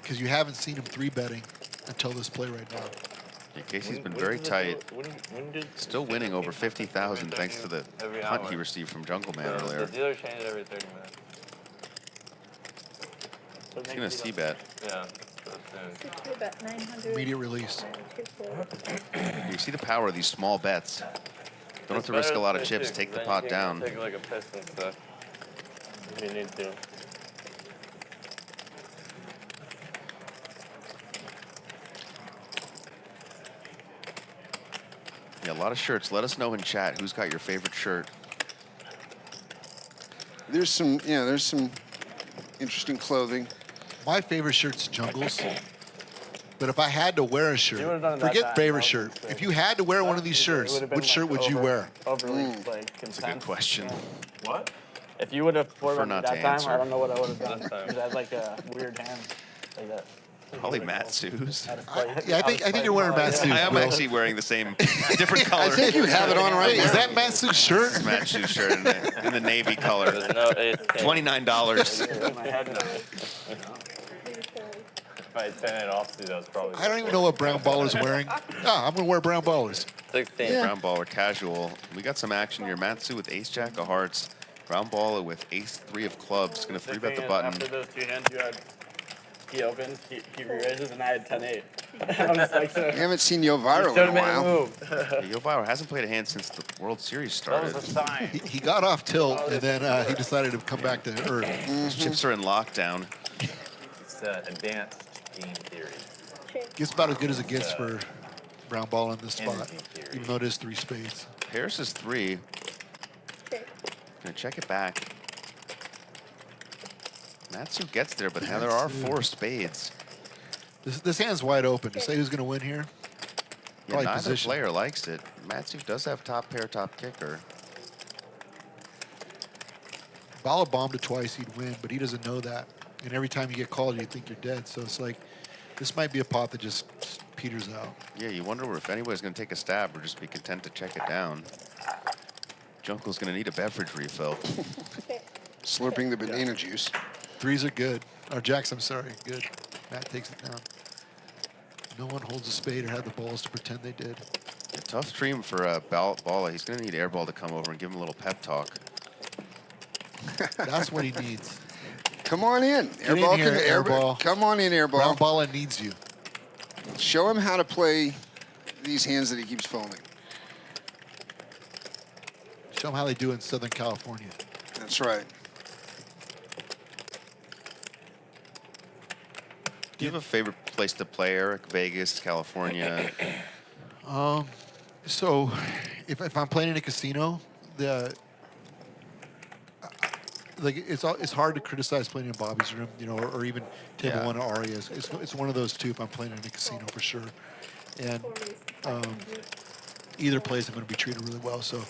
Because you haven't seen him 3-betting until this play right now. Yeah, Casey's been very tight. Still winning over 50,000 thanks to the punt he received from Jungleman earlier. The dealer changes every 30 minutes. He's gonna c-bet. Yeah. Secure bet 900. Immediate release. You see the power of these small bets. Don't have to risk a lot of chips. Take the pot down. Take like a piston stuff. You need to. Yeah, a lot of shirts. Let us know in chat who's got your favorite shirt. There's some interesting clothing. My favorite shirt's Jungle's. But if I had to wear a shirt, would've done it that forget time, favorite though. shirt. If you had to wear one of these shirts, would've been which shirt would you wear? Overly like That's a good consent. question. What? If you would have forwarded not that to time, answer. I don't know what I would have done. This time. Because I had like a weird hand like that. Probably Matt Sue's. Yeah, I think you're wearing Matt Sue's. I am Will. actually wearing the same, different color. I think you have it on right Wait, now. is that Matt Sue's shirt? It's Matt Sue's shirt in the navy color. There's no ace king. $29. My head now. If I had 10 offsuit, that was probably. I don't even know what brown baller's wearing. Ah, I'm gonna wear brown ballers. 16. Yeah. Brown baller casual. We got some action here. Matsu with ace jack of hearts. Brown baller with ace 3 of clubs. Gonna 3-bet the button. After those 2 hands you had, he opens, he re-raises, and I had 10-8. I'm just like, We haven't seen Yoh Viral in a while. Yeah, Yoh Viral hasn't played a hand since the World Series started. That was a sign. He got off tilt, and then he decided to come back to earth. His chips are in lockdown. It's advanced game theory. Gets about as good as it gets for brown ball in this spot, even though it is 3 spades. Harris is 3. Gonna check it back. Matsu gets there, but now there are 4 spades. This hand's wide open. To say who's going to win here? Yeah, Probably neither position. player likes it. Matsu does have top pair, top kicker. Balla bombed it twice, he'd win, but he doesn't know that. And every time you get called, you think you're dead. So it's like, this might be a pot that just peters out. Yeah, you wonder if anybody's going to take a stab or just be content to check it down. Jungle's going to need a beverage refill. Slurping the banana juice. 3s are good. Or jacks, I'm sorry, good. Matt takes it down. No one holds a spade or had the balls to pretend they did. A tough stream for Balla. He's going to need Airball to come over and give him a little pep talk. That's what he needs. Come on in. Get in here, Airball. Come on in, Airball. Brown Balla needs you. Show him how to play these hands that he keeps folding. Show him how they do in Southern California. That's right. Do you have a favorite place to play, Eric? Vegas, California? So if I'm playing in a casino, it's hard to criticize playing in Bobby's room, you know, or even table 1 or Arias. It's one of those two if I'm playing in a casino for sure. And either place I'm going to be treated really well. So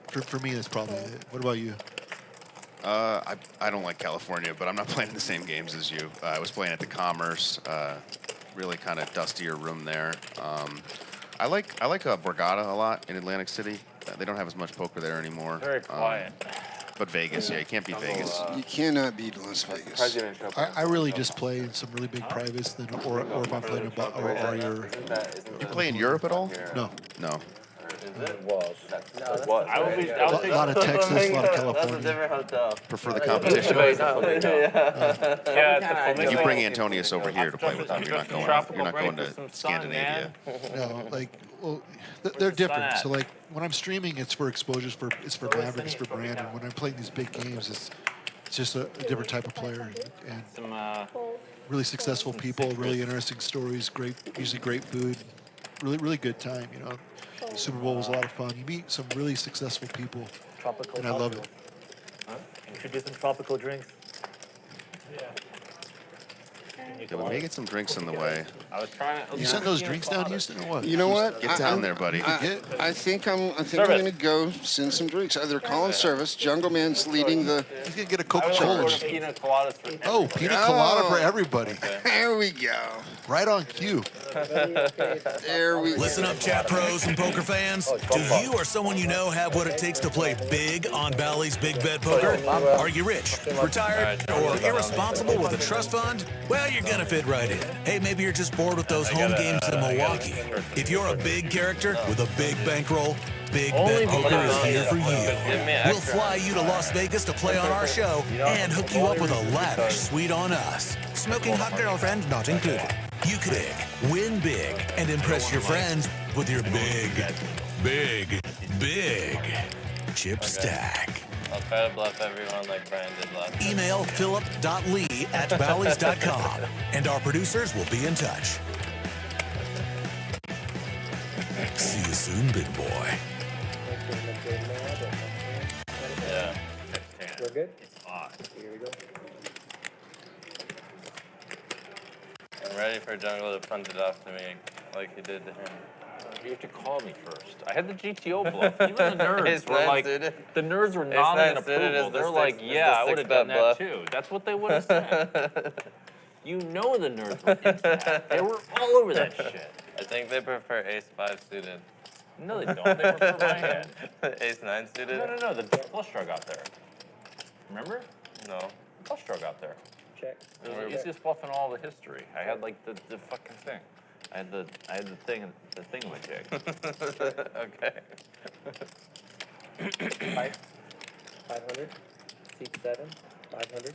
for me, that's probably it. What about you? I don't like California, but I'm not playing the same games as you. I was playing at the Commerce, really kind of dustier room there. I like Borgata a lot in Atlantic City. They don't have as much poker there anymore. Very quiet. But Vegas, yeah, you can't beat Vegas. You cannot beat Las Vegas. I really just play in some really big privates, or if I'm playing You play in Europe at all? No. No. It was. A lot of Texas, a lot of California. That's a different hotel. Prefer the competition? Yeah. You bring Antonius over here to play with him. You're not going to Scandinavia. No, like, well, they're different. So like when I'm streaming, it's for exposures, it's for Maverick, it's for Brandon. When I'm playing these big games, it's just a different type of player and really successful people, really interesting stories, usually great food, really good time. You know, Super Bowl was a lot of fun. You meet some really successful people, and I love it. We should do some tropical drinks. Yeah, we may get some drinks in the way. I was trying to. You sent those drinks down, Houston, or what? You know what? Get down there, buddy. I think I'm going to go send some drinks. Either calling service. Jungleman's leading the. He's gonna get a Coca-Cola. Pina coladas for Oh, pina colada for everybody. There we go. Right on cue. There we go. Listen up, chat pros and poker fans. Do you or someone you know have what it takes to play big on Bally's Big Bet Poker? Are you rich, retired, or irresponsible with a trust fund? Well, you're gonna fit right in. Hey, maybe you're just bored with those home games in Milwaukee. If you're a big character with a big bankroll, Big Bet Poker is here for you. We'll fly you to Las Vegas to play on our show and hook you up with a lavish suite on us. Smoking hot girlfriend not included. You could win big and impress your friends with your big chip stack. I'll try to bluff everyone like Brian did last time. Email philip.lee@ballys.com and our producers will be in touch. See you soon, big boy. Yeah. We're good? It's hot. Here we go. I'm ready for Jungle to punt it off to me like he did to him. You have to call me first. I had the GTO bluff. Even the nerds Ace were nine like, suited. the nerds were Ace nodding nine in suited is approval. the They're like, six- yeah, is the I would have six-bet done that bluff. too. That's what they would have said. You know the nerds were into that. They were all over that shit. I think they prefer ace-5 suited. No, they don't. They prefer my hand. Ace-9 suited? No. The flush draw got there. Remember? No. Flush draw got there. Check. It was the easiest bluff in all the history. I had like the fucking thing. I had the thing thingamajig. Okay. 500. Seat 7. 500.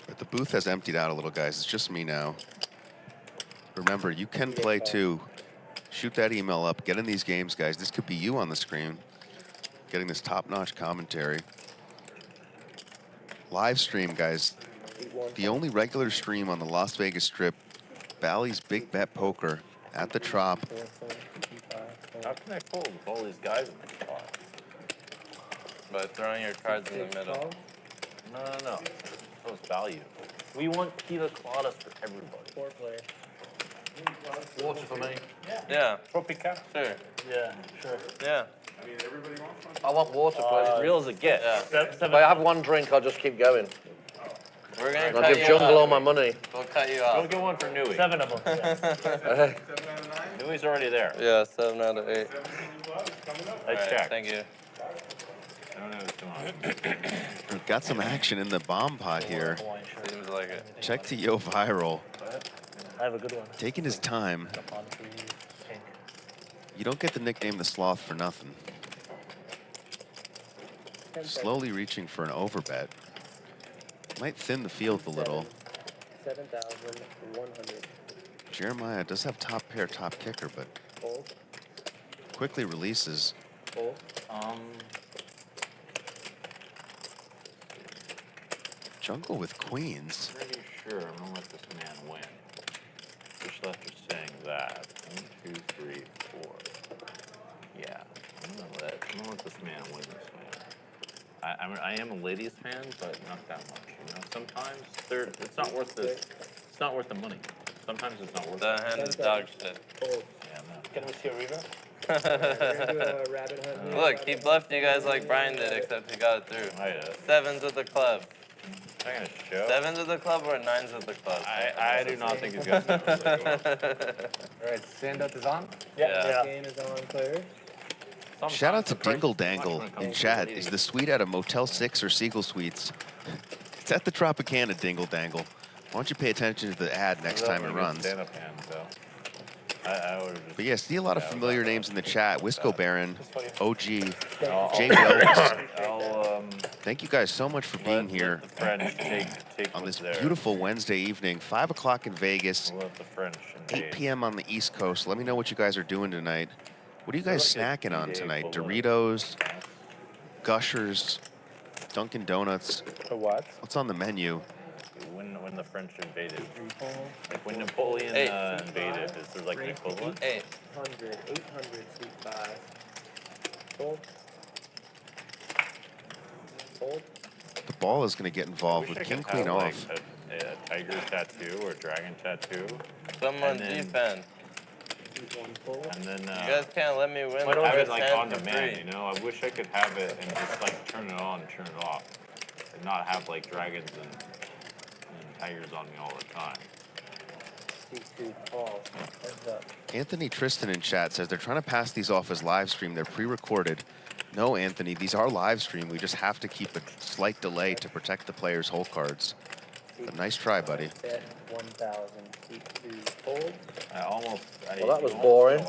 But the booth has emptied out a little, guys. It's just me now. Remember, you can play too. Shoot that email up. Get in these games, guys. This could be you on the screen, getting this top-notch commentary. Live stream, guys. The only regular stream on the Las Vegas Strip. Bally's Big Bet Poker at the Trop. How can I fold with all these guys in the spot? By throwing your cards in the middle. No. That was value. We want pina coladas for everybody. 4 player. Water for me. Yeah. Tropicana. Sure. Yeah, sure. Yeah. I mean, everybody wants one. I want water, please. Real as it gets. If I have one drink, I'll just keep going. We're gonna I'll cut give you Jungle off. all my money. We'll cut you Go off. get one for Nui. 7 of them. Yeah. Nui's already there. Yeah, 7 out of 8. I checked. Thank you. I don't know what's going on. We've got some action in the bomb pot here. Seems like it. Check to Yoh Viral. I have a good one. Taking his time. You don't get the nickname the Sloth for nothing. Slowly reaching for an overbet. Might thin the field a little. 7,100. Jeremiah does have top pair, top kicker, but Fold. quickly releases. Fold. Jungle with queens. Pretty sure I'm gonna let this man win. Just after saying that. 1, 2, 3, 4. Yeah. I'm gonna let this man win this man. I am a ladies fan, but not that much. You know, sometimes it's not worth it's not worth the money. Sometimes it's not worth The hand is dog shit. Fold. Yeah, no. Can we see a river? We're gonna do a rabbit hunt. Look, he bluffed you guys like Brian did, except he got it through. I did. 7s with the club. I'm gonna show. 7s with the club or 9s with the club? I do not think he's got that. All right, stand up is on. Yeah. Game is on, players. Shout out to Dingle Dangle in chat. Is the suite at a Motel 6 or Siegel Suites? It's at the Tropicana, Dingle Dangle. Why don't you pay attention to the ad next time it runs? Stand-up hand, so. I would have But yeah, see a lot of familiar names in the chat. Wisco Baron, OG, Jay I'll Thank you guys so much for being here the French take on what's this there. beautiful Wednesday evening. 5 o'clock in Vegas, We'll let the French 8 p.m. on the East Coast. Let me know what you guys are doing tonight. What are you guys snacking on tonight? Doritos, Gushers, Dunkin' Donuts. For what? What's on the menu? When the French invaded, like when Napoleon invaded, is there like an equivalent? 800, 800, seat 5. Fold. Fold. The ball is going to get involved with I king, could queen have, off. like, a tiger tattoo or dragon tattoo. Someone And then- defend. And then You guys can't let me win. I don't have it this like hand on for demand, free. you know? I wish I could have it and just like turn it on and turn it off. And not have like dragons and tigers on me all the time. C2 call. Heads up. Anthony Tristan in chat says they're trying to pass these off as live stream. They're pre-recorded. No, Anthony, these are live stream. We just have to keep a slight delay to protect the players' hole cards. But nice try, buddy. Bet 1,000. Seat 2. Fold. Well, that was boring.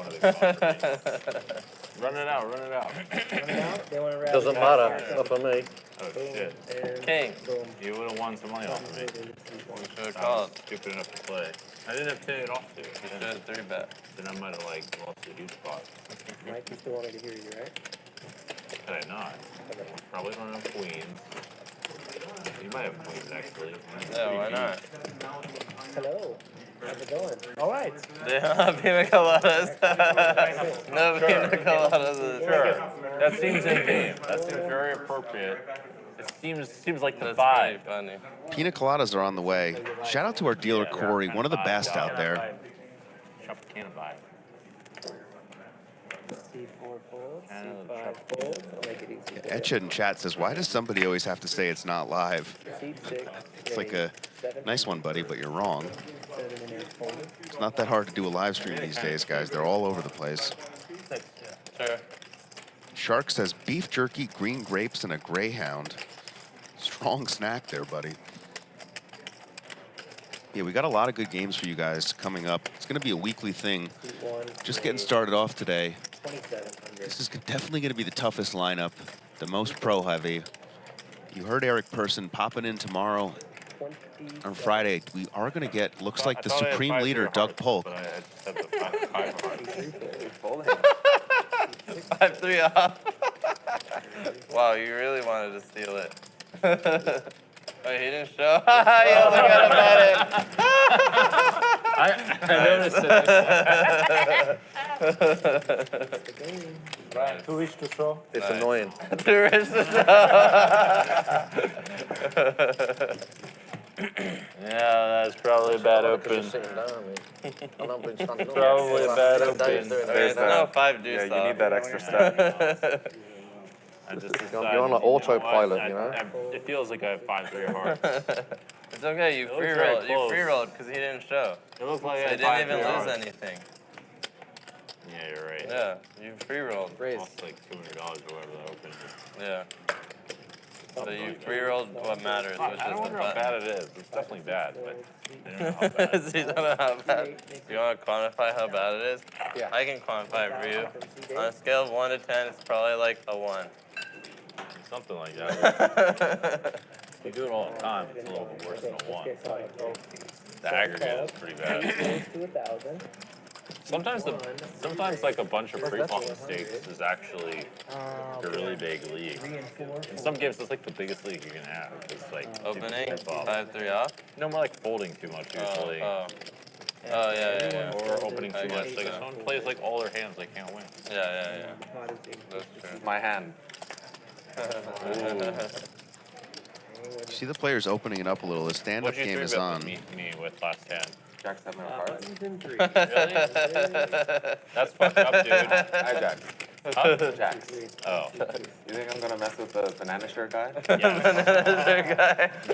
Run it out, run it out. Run it out. They want to wrap Doesn't it matter. up. Not for me. Oh Boom, shit. and King. boom. You would have won some money off of me. Should have I called. was stupid enough to play. I didn't have 10 off to. You should have 3-bet. Then I might have like lost a huge spot. Mike, you still wanted to hear you, right? Did I not? Probably don't have queens. You might have queens actually. Yeah, why not? Hello. How's it going? All right. They don't have pina coladas. No pina coladas. Sure. That seems in game. That seems very appropriate. It seems like the That's vibe. pretty funny. Pina coladas are on the way. Shout out to our dealer, Corey, one of the best out there. Tropicana vibe. C4 fold. C5 fold. I'll make it easy. Etcha in chat says, why does somebody always have to say it's not live? Seat 6. It's like a nice one, buddy, but you're wrong. 7 and 8 folded. It's not that hard to do a live stream these days, guys. They're all over the place. Sure. Shark says, beef jerky, green grapes, and a greyhound. Strong snack there, buddy. Yeah, we got a lot of good games for you guys coming up. It's going to be a weekly thing. Just getting started off today. This is definitely going to be the toughest lineup, the most pro-heavy. You heard Eric Persson popping in tomorrow. On Friday, we are going to get, looks like the supreme leader, Doug Polk. 5-3 off. Wow, you really wanted to steal it. Oh, he didn't show? You only got him at it. I noticed it. Brian, too rich to show. It's annoying. Too rich to Yeah, that's probably a bad open. Probably a bad open. There's no 5 deuce. Yeah, you need that extra step. I just You're on an autopilot, you know? It feels like I have 5-3 hearts. It's okay, you free rolled. You free rolled because he didn't show. It looks like So I he had didn't even 5-3 lose hearts. anything. Yeah, you're right. Yeah, you free rolled. Lost like $200 or whatever the open is. Yeah. So you free rolled what matters, which I is don't the wonder how button. bad it is. It's definitely bad, but I don't know how bad. You don't know how bad. You want to quantify how bad it is? Yeah. I can quantify it for you. On a scale of 1 to 10, it's probably like a 1. Something like that. If you do it all the time, it's a little bit worse than a 1. The aggregate is pretty bad. Sometimes like a bunch of pre-flop mistakes is actually like a really big league. In some games, it's like the biggest league you can have. It's like Opening, people 5-3 off? No, more like folding too much usually. Oh, yeah. Or opening I too much. guess Like if so. someone plays like all their hands, they can't win. Yeah. That's true. My hand. You see the players opening it up a little. The stand-up What'd you game is 3-bet on. with me with last hand? Jack 7 of cards. Really? That's fucked up, dude. Hi, Jack. Huh? Jacks. Oh. You think I'm gonna mess with the banana shirt guy?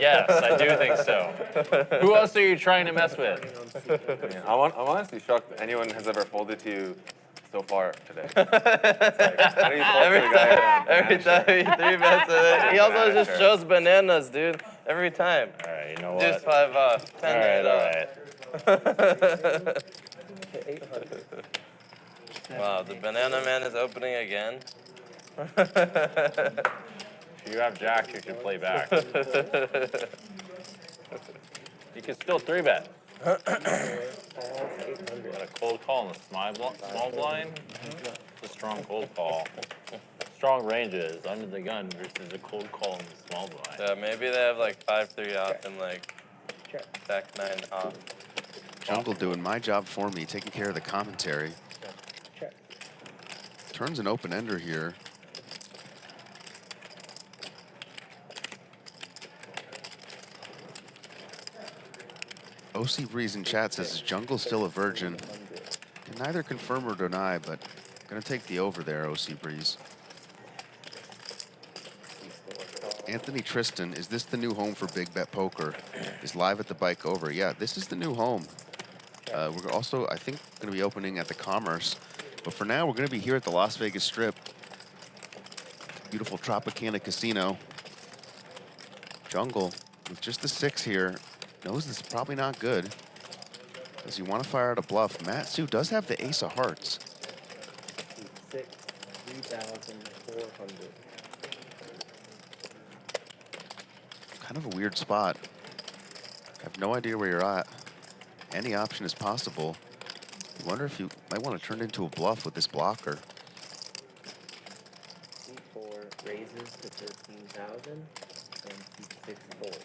Yes, I do think so. Who else are you trying to mess with? Yeah, I'm honestly shocked that anyone has ever folded to you so far today. How do you fold to a guy in a Every banana time he 3-bets it, he also just shows bananas, dude. Every time. All right, you know what? Deuce 5 off. 10 all right. Wow, the banana man is opening again. If you have jacks, you should play back. You can still 3-bet. Got a cold call in the small blind. It's a strong cold call. Strong ranges under the gun versus a cold call in the small blind. Yeah, maybe they have like 5-3 off and like stack 9 off. Jungle doing my job for me, taking care of the commentary. Turns an open-ender here. OC Breeze in chat says, is Jungle still a virgin? Can neither confirm or deny, but gonna take the over there, OC Breeze. Anthony Tristan, is this the new home for Big Bet Poker? Is live at the Bike Over? Yeah, this is the new home. We're also, I think, going to be opening at the Commerce. But for now, we're going to be here at the Las Vegas Strip. Beautiful Tropicana Casino. Jungle, with just the 6 here, knows this is probably not good. As you want to fire out a bluff. Matt Sue does have the ace of hearts. 3,400. Kind of a weird spot. I have no idea where you're at. Any option is possible. I wonder if you might want to turn it into a bluff with this blocker. C4 raises to 13,000 and C6 folds.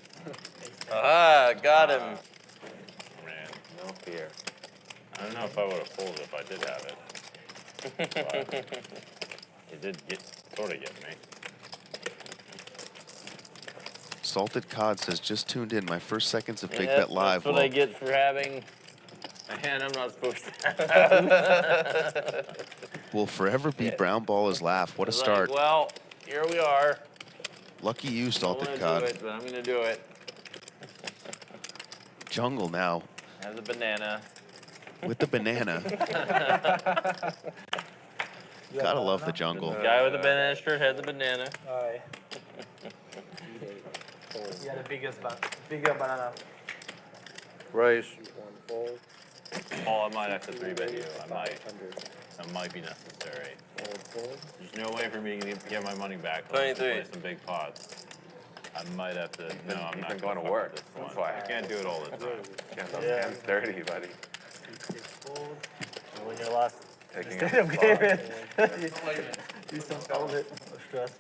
Ah, got him. Man, no fear. I don't know if I would have folded if I did have it. But it did sort of get me. Salted Cod says, just tuned in. My first seconds of Big Yeah, Bet Live. That's what I get for having a hand I'm not supposed to have. Will forever be Brown Baller's laugh. What a It's start. Like, well, here we are. Lucky you, I Salted want to Cod. do it, but I'm going to do it. Jungle now Has a banana. with the banana. Gotta love the jungle. Guy with the banana shirt had the banana. Alright. Yeah, the bigger banana. Raise. Paul, I might have to 3-bet you. That might be necessary. There's no way for me to get my money back. Unless I play some big pots. I might have to. No, I'm not going to work. That's why I can't do it all the time. Yeah, 10:30, buddy. When you're lost. Taking Instead of game, you solved it. No stress.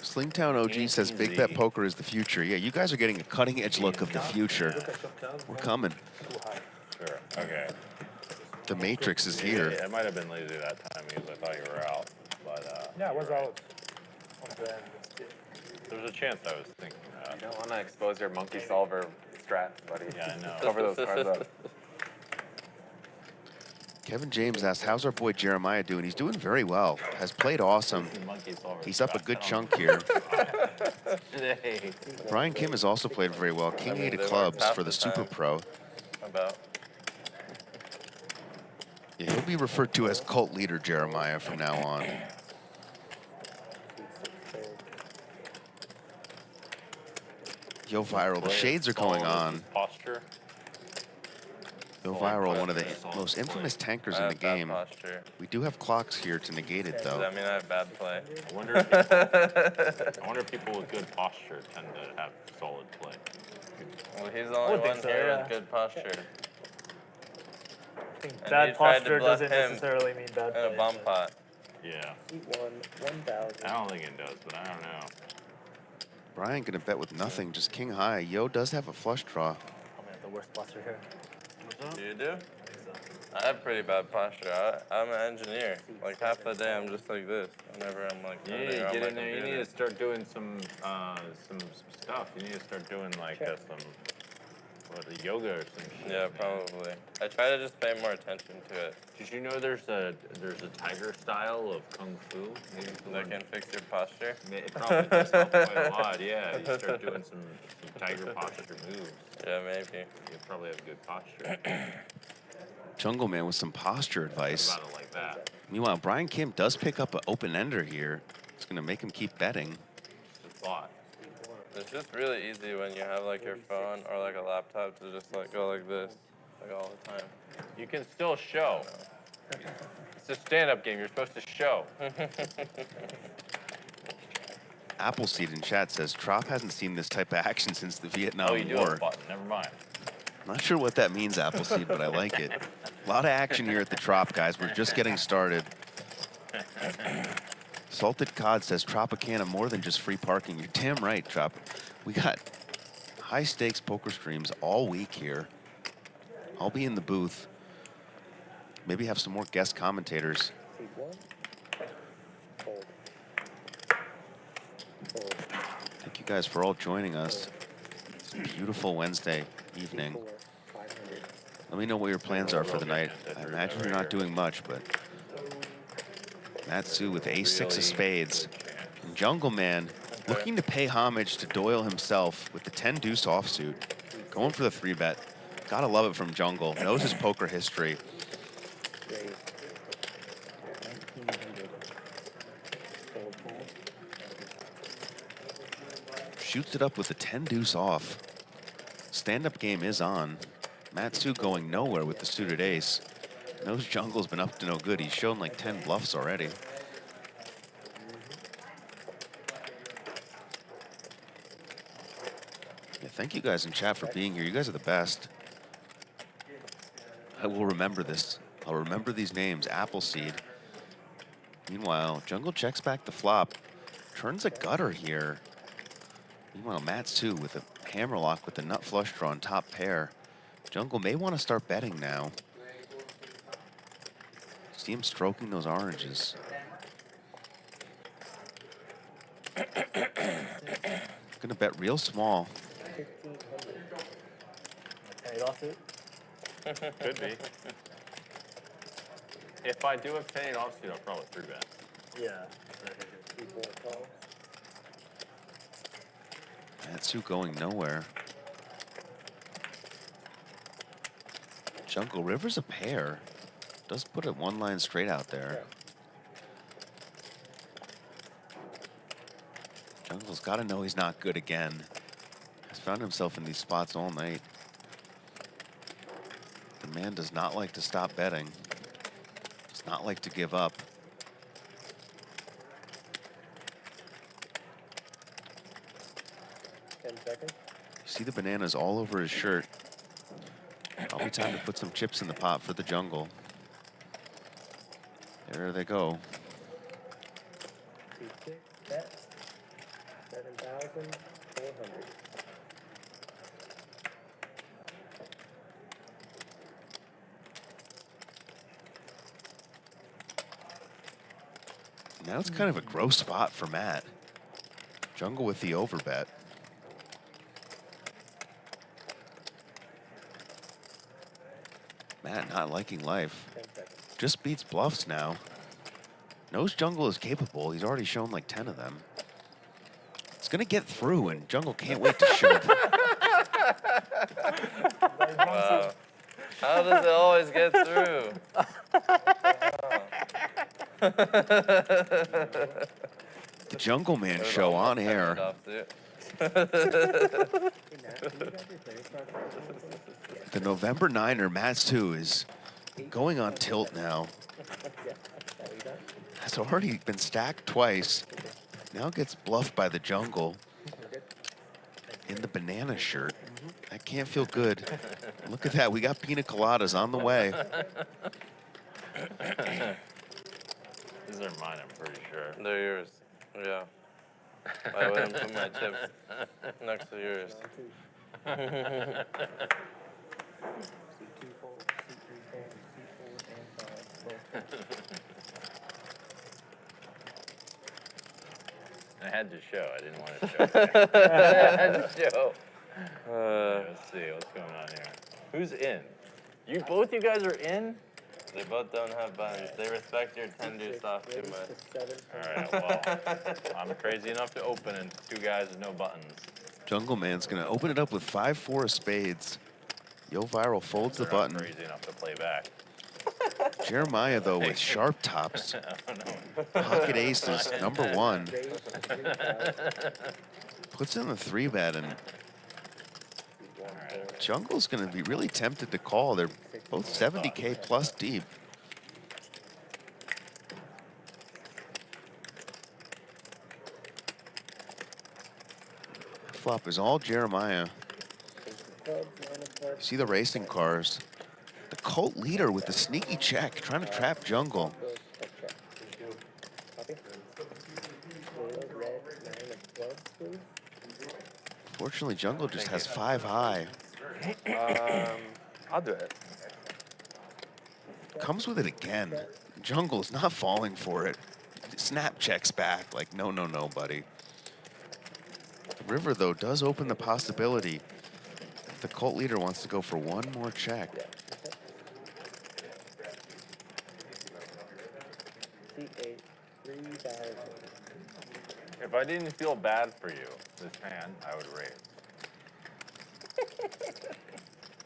Slingtown OG says Big Bet Poker is the future. Yeah, you guys are getting a cutting edge look of the future. We're coming. Sure. Okay. The Matrix is here. Yeah, I might have been lazy that time because I thought you were out. But Yeah, I was out. there's a chance I was thinking that. You don't want to expose your monkey solver strats, buddy. Yeah, I know. Cover those cards up. Kevin James asked, how's our boy Jeremiah doing? He's doing very well. Has played awesome. He's up a good chunk here. Brian Kim has also played very well. King 8 of clubs for the Super Pro. Yeah, he'll be referred to as cult leader Jeremiah from now on. Yoh Viral, the shades are going on. Posture. Yoh Viral, one of the most infamous tankers in the game. We do have clocks here to negate it, though. Does that mean I have bad play? I wonder if people with good posture tend to have solid play. Well, he's the only one here with good posture. I think bad posture doesn't necessarily mean bad play. And a bomb pot. Yeah. $1,000. I don't think it does, but I don't know. Brian gonna bet with nothing, just king high. Yoh does have a flush draw. Probably have the worst posture here. You do? I have pretty bad posture. I'm an engineer. Like half the day I'm just like this. Whenever I'm like You need to get in there. You need to start doing some stuff. You need to start doing like yoga or some shit. Yeah, probably. I try to just pay more attention to it. Did you know there's a tiger style of kung fu? That can fix your posture? It probably does help quite a lot, yeah. You start doing some tiger posture moves. Yeah, maybe. You'll probably have good posture. Jungleman with some posture advice. About it like that. Meanwhile, Brian Kim does pick up an open-ender here. It's gonna make him keep betting. It's a thought. It's just really easy when you have like your phone or like a laptop to just like go like this, like all the time. You can still show. It's a stand-up game. You're supposed to show. Appleseed in chat says, Trop hasn't seen this type of action since the Vietnam Oh, you do War. have a button. Never mind. Not sure what that means, Appleseed, but I like it. A lot of action here at the Trop, guys. We're just getting started. Salted Cod says, Tropicana more than just free parking. You're damn right, Trop. We got high-stakes poker streams all week here. I'll be in the booth. Maybe have some more guest commentators. Thank you guys for all joining us. It's a beautiful Wednesday evening. Let me know what your plans are for the night. I imagine you're not doing much, but Matsu with ace-6 of spades. And Jungleman looking to pay homage to Doyle himself with the 10-deuce offsuit. Going for the 3-bet. Gotta love it from Jungle. Knows his poker history. Shoots it up with the 10-deuce off. Stand-up game is on. Matsu going nowhere with the suited ace. Knows Jungle's been up to no good. He's shown like 10 bluffs already. Yeah, thank you guys in chat for being here. You guys are the best. I will remember this. I'll remember these names. Appleseed. Meanwhile, Jungle checks back the flop. Turns a gutter here. Meanwhile, Matsu with a hammerlock with the nut flush draw on top pair. Jungle may want to start betting now. See him stroking those oranges. Gonna bet real small. Paid off it? Could be. If I do have 10-8 offsuit, I'll probably 3-bet. Yeah. Matsu going nowhere. Jungle River's a pair. Does put it one line straight out there. Jungle's got to know he's not good again. found himself in these spots all night. The man does not like to stop betting. Does not like to give up. 10 seconds. You see the bananas all over his shirt. Probably time to put some chips in the pot for the jungle. There they go. Bet 7,400. Now it's kind of a gross spot for Matt. Jungle with the overbet. Matt not liking life. Just beats bluffs now. Knows Jungle is capable. He's already shown like 10 of them. It's gonna get through, and Jungle can't wait to show them. Wow. How does it always get through? The Jungleman show on air. The November 9er, Matt's 2, is going on tilt now. Has already been stacked twice. Now gets bluffed by the Jungle in the banana shirt. That can't feel good. Look at that. We got pina coladas on the way. These are mine, I'm pretty sure. They're yours. Yeah. I wouldn't put my chips next to yours. I had to show. I didn't want to show. I had to show. Let's see what's going on here. Who's in? Both you guys are in? They both don't have buttons. They respect your 10 deuce off too much. All right, well, I'm crazy enough to open and 2 guys with no buttons. Jungleman's gonna open it up with 5-4 of spades. Yoh Viral folds the button. Crazy enough to play back. Jeremiah, though, with sharp tops. Pocket aces, number 1. Puts in the 3-bet, and Jungle's going to be really tempted to call. They're both 70K plus deep. Flop is all Jeremiah. You see the racing cars. The cult leader with the sneaky check, trying to trap Jungle. Fortunately, Jungle just has 5 high. I'll do it. Comes with it again. Jungle is not falling for it. Snap checks back like, no, no, no, buddy. The river, though, does open the possibility if the cult leader wants to go for one more check. If I didn't feel bad for you, this hand, I would raise.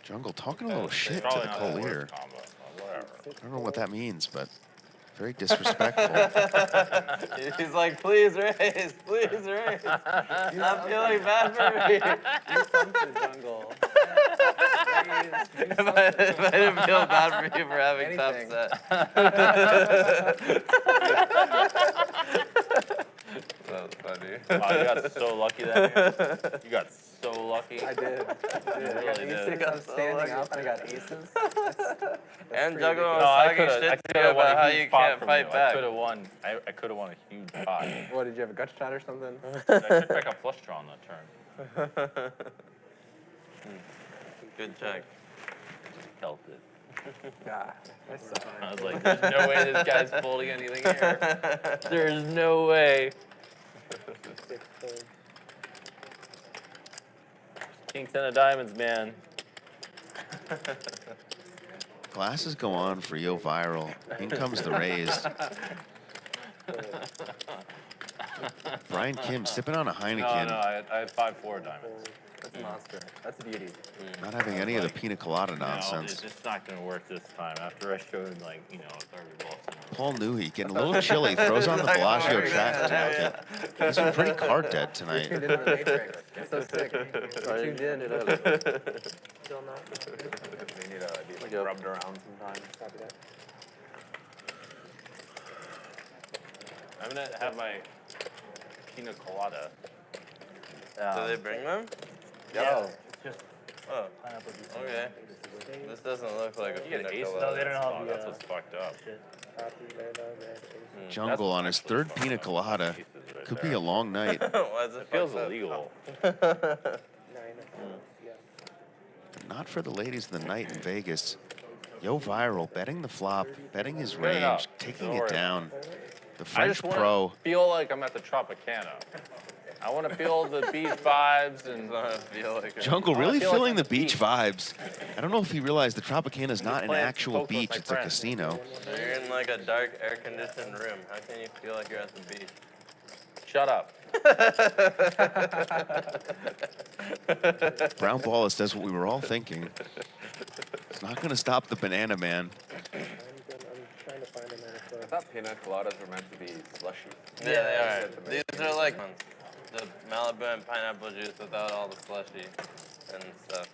Jungle talking a little shit to Probably the not cult the worst leader. combo, so whatever. I don't know what that means, but very disrespectful. He's like, please raise, please raise. I'm feeling bad for me. You come to the jungle. If I didn't feel bad for you for having top set. That was funny. Wow, you got so lucky that hand. You got so lucky. I did. You really did. I'm standing up and I got aces. And Juggernaut was No, I talking could shit to you have won about a how huge you pot can't from fight you. back. I could have won a huge pot. What, did you have a gut shot or something? I took back a flush draw on that turn. Good check. Just felt it. God, that sucks. I was like, there's no way this guy's folding anything here. There's no way. King 10 of diamonds, man. Glasses go on for Yoh Viral. In comes the raise. Brian Kim sipping on a Heineken. No, I had 5-4 diamonds. That's a monster. That's a beauty. Not having any of the pina colada nonsense. No, it's not going to work this time. After I showed, like, 30 bluffs in a Paul Newey getting a little chilly. Throws on the Bellagio track jacket. He's been pretty card dead tonight. It's so sick. You tuned in. They need to be like rubbed around sometimes. I'm gonna have my pina colada. Do they bring them? Yeah. Oh, okay. This doesn't look like a pina No, colada. they don't have That's what's fucked up. Jungle on his third pina colada. Could be a long night. Why is it Feels fucked up? illegal. Not for the ladies of the night in Vegas. Yoh Viral betting the flop, betting his Good enough. range, taking Don't it worry down. The I French just want pro. to feel like I'm at the Tropicana. I want to feel the beach vibes and feel like Jungle I wanna really feel like feeling I'm the at beach vibes. I don't know if he realized the Tropicana is not an playing actual poker with beach, my it's a friends. casino. You're in like a dark, air-conditioned room. How can you feel like you're at the beach? Shut up. Brown Balla says what we were all thinking. It's not going to stop the Banana Man. I thought pina coladas were meant to be slushy. Yeah, they are. These are like the Malibu and pineapple juice without all the slushy and stuff.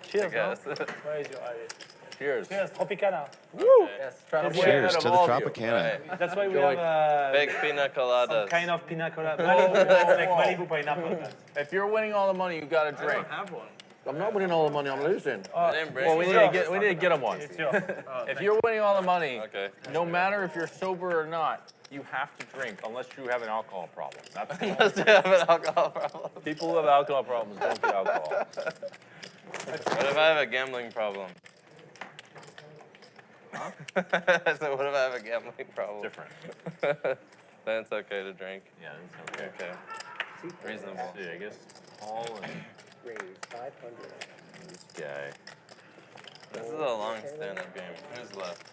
Cheers, I guess. no? Where is your iris? Cheers. Cheers, Tropicana. Woo! Yes, Cheers to the all of you. Tropicana. Right. That's why we Enjoy. have Big pina some coladas. kind of pina colada. Malibu, like Malibu pineapple. If you're winning all the money, you got to drink. have one. I'm not winning all the money, I'm losing. I didn't bring Well, we it. need to get them one. It's yours. If you're winning all the money, Okay. no matter if you're sober or not, you have to drink unless you have an alcohol problem. That's Unless you have an alcohol problem. people who have alcohol problems don't get alcohol. What if I have a gambling problem? Huh? I said, what if I have a gambling problem? Different. Then it's okay to drink. Yeah, that's okay. Okay. Reasonable. See, I guess Paul and Raise 500. this guy. This is a long stand-up game. Who's left?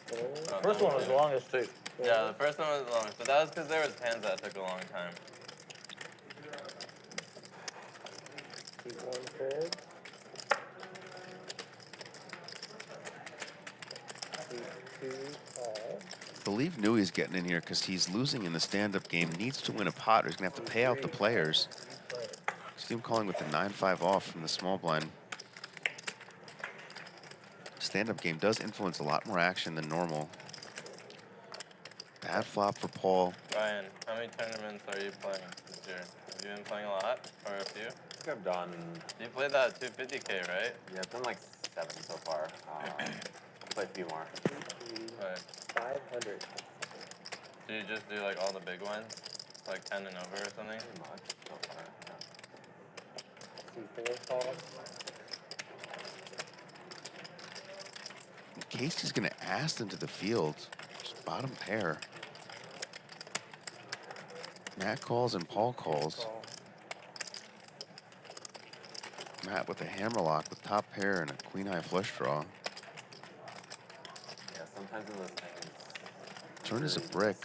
First one was the longest too. Yeah, the first one was the longest, but that was because there was hands that took a long time. Keep one fold. Keep two call. I believe Newey's getting in here because he's losing in the stand-up game. Needs to win a pot or he's going to have to pay out the players. See him calling with the 9-5 off from the small blind. Stand-up game does influence a lot more action than normal. Bad flop for Paul. Ryan, how many tournaments are you playing this year? Have you been playing a lot or a few? I think I've done, You played that 250K, right? yeah, I've done like 7 so far. I'll play a few more. Right. 500. Do you just do like all the big ones? Like 10 and over or something? Pretty much so far, yeah. C4 call. Casey's going to ask into the field. Just bottom pair. Matt calls and Paul calls. Matt with a hammerlock with top pair and a queen-high flush draw. Yeah, sometimes in those things, Turn is a brick.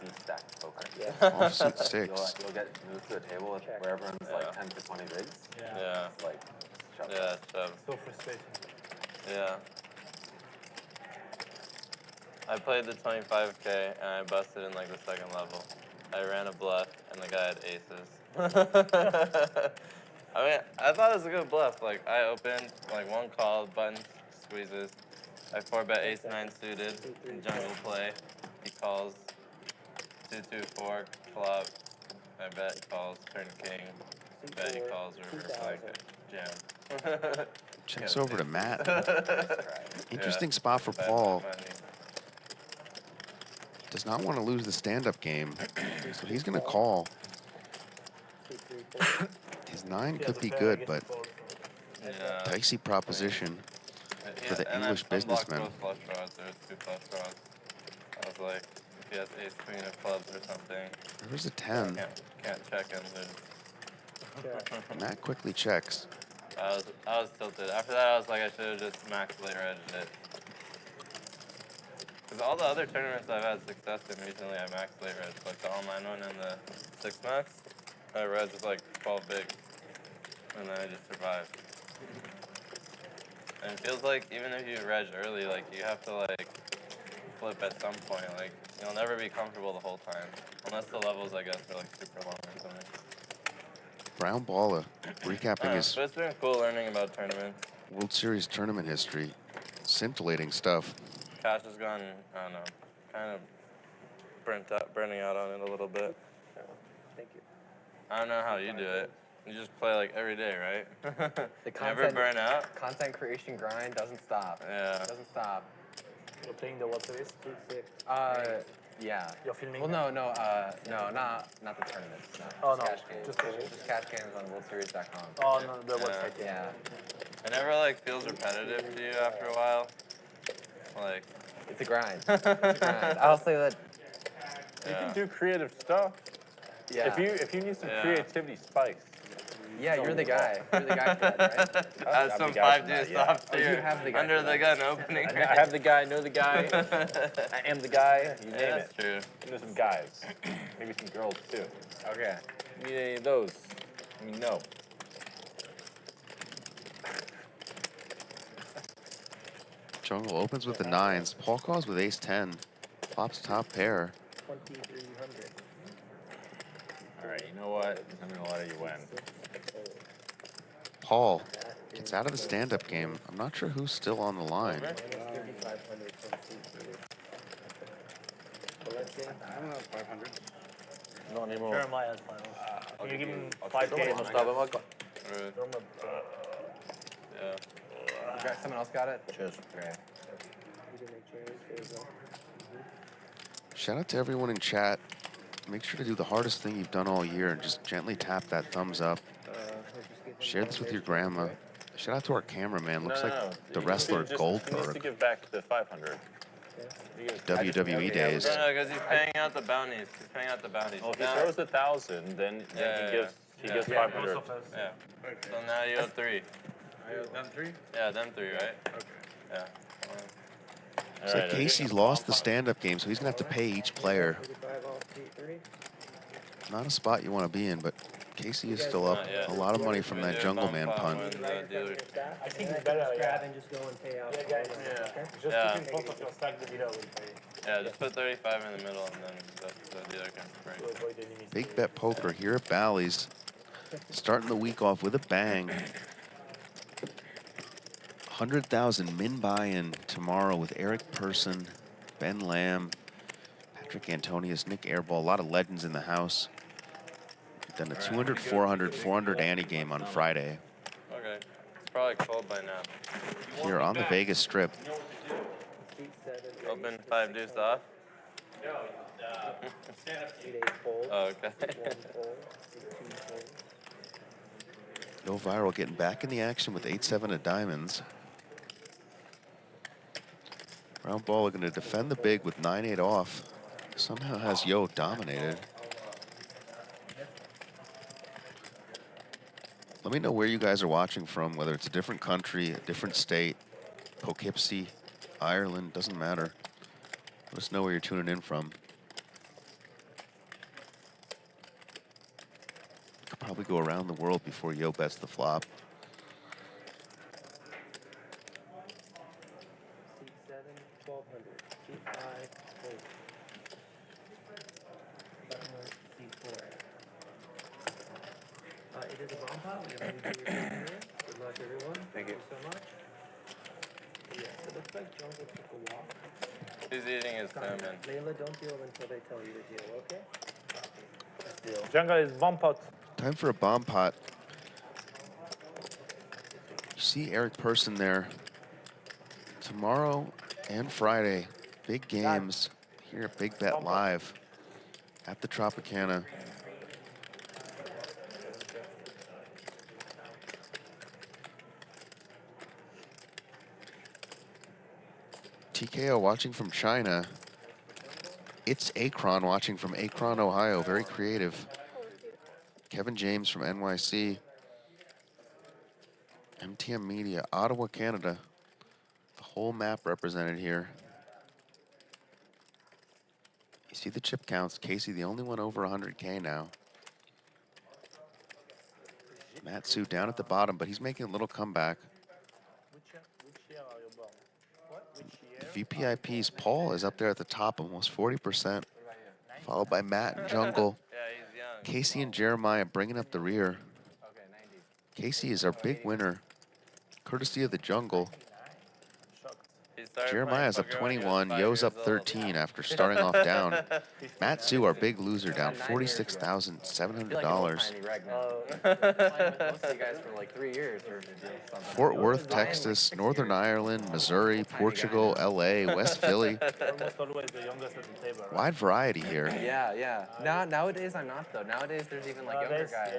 you stack poker. Offsuit 6. You'll get moved to a table where everyone's like 10 to 20 bigs. Yeah. It's like, shove Yeah, shove. So frustrating. Yeah. I played the 25K and I busted in like the second level. I ran a bluff and the guy had aces. I mean, I thought it was a good bluff. Like I opened like one call, button squeezes. I 4-bet ace-9 suited in jungle play. He calls 2-2-4 flop. I bet he calls turn king. Bet he calls river like a jam. Checks over to Matt. Interesting Yeah. spot for Bad Paul. money. Does not want to lose the stand-up game, so he's going to call. His 9 could be good, but Yeah. dicey proposition for the and English I unblocked businessman. both flush draws. There was 2 flush draws. I was like, if he has ace queen of clubs or something, There's a 10. can't check and lose. Matt quickly checks. I was tilted. After that, I was like, I should have just max late redded it. Because all the other tournaments I've had success in recently, I max late reds. Like the online one and the 6 max, I reds with like 12 bigs. And then I just survived. And it feels like even if you reg early, like you have to like flip at some point. Like, you'll never be comfortable the whole time. Unless the levels, I guess, are like super long or something. Brown Balla recapping his But it's been cool learning about tournaments. World Series tournament history. Scintillating stuff. Cash has gone, I don't know, kind of burning out on it a little bit. Thank you. I don't know how you do it. You just play like every day, right? The Never burn out? Content creation grind doesn't stop. Yeah. Doesn't stop. You're playing the World Series? Yeah. You're filming? Well, no, not the tournaments. No. Oh, no. Cash games. Just cash games on WorldSeries.com. Oh, no, the website. Yeah. It never like feels repetitive to you after a while. Like, it's a grind. It's a grind. I'll say that. You can do creative stuff. Yeah. If you need some creativity spice. Yeah, you're the guy. You're the guy for that, right? Have some 5D stuff too. You have the guy Under the gun opening. I have the guy, know the guy. I am the guy. You name That's it. true. You know some guys. Maybe some girls too. Okay. You need any of those? Let me know. Jungle opens with the 9s. Paul calls with ace-10. Flops top pair. 2,300. All right, you know what? I'm gonna let you win. Paul gets out of the stand-up game. I'm not sure who's still on the line. Minus 3,500 from C3. But let's see. I don't know, 500. Not anymore. Jeremiah has finals. Can you give him I'll 5K? Yeah. Someone else got it? Cheers. Okay. You didn't make cherries. There you go. Shout out to everyone in chat. Make sure to do the hardest thing you've done all year and just gently tap that thumbs up. Share this with your grandma. Shout out to our cameraman. Looks like the wrestler He needs Goldberg. to give back the 500. WWE days. No, because he's paying out the bounties. He's paying out the bounties. Well, if he Now- throws 1,000, then he gives 500. Yeah. So now you owe 3. I owe them 3? Yeah, them 3, right? Okay. Yeah. Looks like Casey's lost the stand-up game, so he's going to have to pay each player. 35 off C3. Not a spot you want to be in, but Casey is still up a lot of money from that Jungleman punt. I think it's better, Grab and just go and pay out. Yeah, guys. Okay? Just Yeah. put in both of your stack, the dealer will pay. Yeah, just put 35 in the middle and then the dealer can break. To avoid any mistake. Big bet poker here at Bally's. Starting the week off with a bang. 100,000 min buy-in tomorrow with Eric Persson, Ben Lamb, Patrick Antonius, Nick Airball, a lot of legends in the house. We've done a 200, 400, 400 ante game on Friday Okay. It's probably cold by now. here on the Vegas Strip. Seat 7. Open 5 deuce off. Seat 8 fold. Oh, okay. Seat 1 fold. Seat 2 fold. Yoh Viral getting back in the action with 8-7 of diamonds. Brown Balla going to defend the big with 9-8 off. Somehow has Yoh dominated. Let me know where you guys are watching from, whether it's a different country, a different state, Poughkeepsie, Ireland, doesn't matter. Let us know where you're tuning in from. Could probably go around the world before Yoh bets the flop. Seat 7, 1,200. Seat 5, fold. Button seat 4. It is a bomb pot. We're going to do your here. Good luck, everyone. Thank you. So much. Yes, it looks like Jungle took a walk. He's eating his salmon. Layla, don't deal until they tell you to deal, okay? Deal. Jungle is bomb pot. Time for a bomb pot. You see Eric Persson there. Tomorrow and Friday, big games here at Big Bet Live at the Tropicana. TKO watching from China. It's Akron watching from Akron, Ohio. Very creative. Kevin James from NYC. MTM Media, Ottawa, Canada. The whole map represented here. You see the chip counts. Casey, the only one over 100K now. Matt Sue down at the bottom, but he's making a little comeback. Which year are you born? What? Which year? VPIP's Paul is up there at the top, almost 40%, followed by Matt and Jungle. Yeah, he's young. Casey and Jeremiah bringing up the rear. Casey is our big winner, courtesy of the Jungle. He started Jeremiah's playing up poker when he was 21, 5 Yo's years up old. 13 after starting off down. Matt Sue, our big loser, down $46,700. Most of you guys for like 3 years or something. Fort Worth, Texas, Northern Ireland, Missouri, Portugal, LA, West Philly. Almost always the youngest at the table, right? Wide variety here. Yeah, yeah. Nowadays I'm not though. Nowadays there's even like younger guys.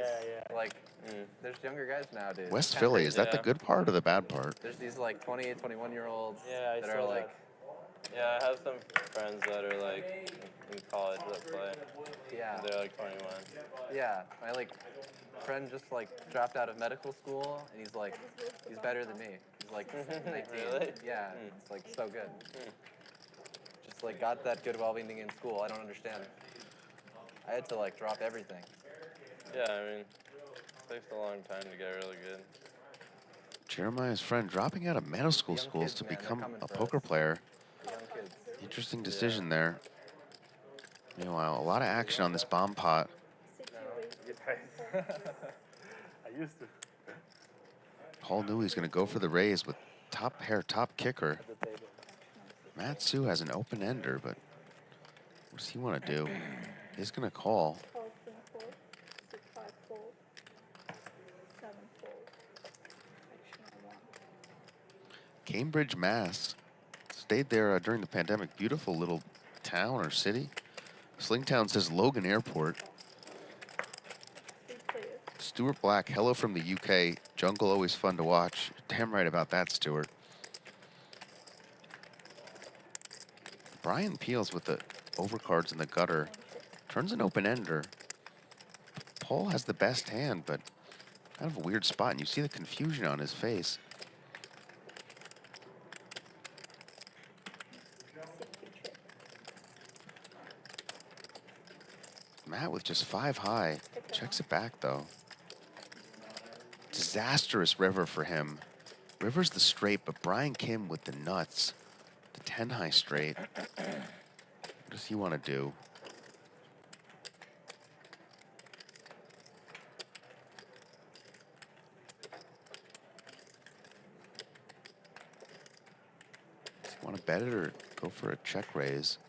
Like there's younger guys nowadays. West Philly, is that the good part or the bad part? There's these like 20, 21-year-olds Yeah, that are like. Yeah, I have some friends that are like in college that play. Yeah. They're like 21. Yeah, my like friend just like dropped out of medical school and he's better than me. He's like 19. Really? Yeah, it's like so good. Just like got that good well-being in school. I don't understand. I had to like drop everything. Yeah, I mean, it takes a long time to get really good. Jeremiah's friend dropping out of middle school schools to become a poker player. Interesting decision there. Meanwhile, a lot of action on this bomb pot. I used to. Paul knew he was going to go for the raise with top pair, top kicker. Matt Sue has an open ender, but what does he want to do? He's going to call. Cambridge, Mass. Stayed there during the pandemic. Beautiful little town or city. Slingtown says Logan Airport. Stuart Black, hello from the UK. Jungle always fun to watch. Damn right about that, Stuart. Brian Peels with the overcards in the gutter. Turns an open-ender. Paul has the best hand, but kind of a weird spot, and you see the confusion on his face. Matt with just 5 high. Checks it back, though. Disastrous river for him. River's the straight, but Brian Kim with the nuts. The 10 high straight. What does he want to do? Does he want to bet it or go for a check raise?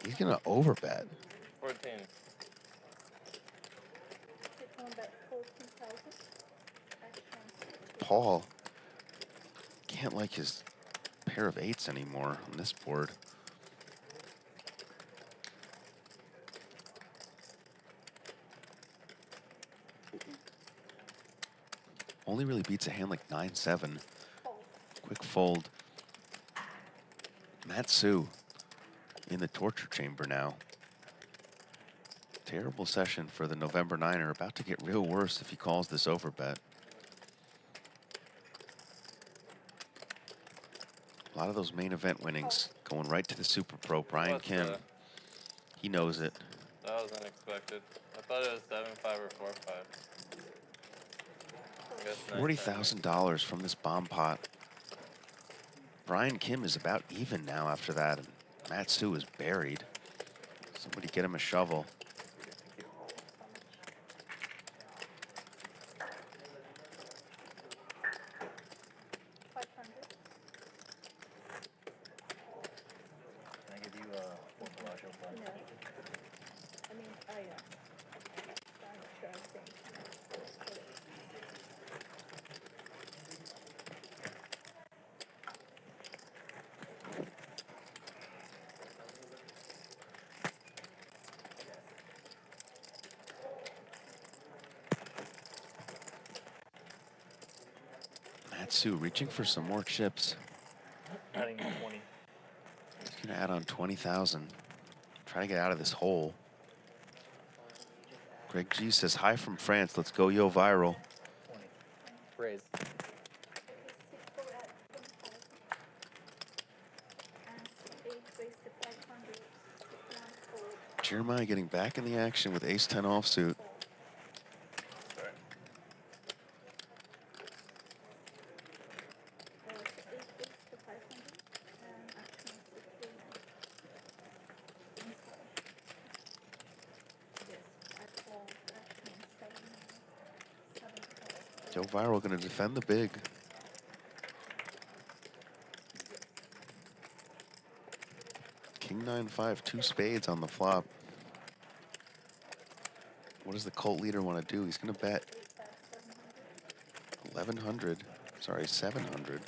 He's going to overbet. 14. Paul can't like his pair of 8s anymore on this board. Only really beats a hand like 9-7. Quick fold. Matt Sue in the torture chamber now. Terrible session for the November 9er. About to get real worse if he calls this overbet. A lot of those main event winnings going right to the Super Pro. Brian Kim. He knows it. That was unexpected. I thought it was 7-5 or 4-5. $40,000 from this bomb pot. Brian Kim is about even now after that. And Matt Sue is buried. Somebody get him a shovel. Sue reaching for some more chips. Adding 20. He's gonna add on 20,000. Try to get out of this hole. Greg G says hi from France. Let's go Yoh Viral. Raise. Jeremiah getting back in the action with ace-10 offsuit. Yoh Viral going to defend the big. King 9-5, 2 spades on the flop. What does the cult leader want to do? He's going to bet 1,100. Sorry, 700.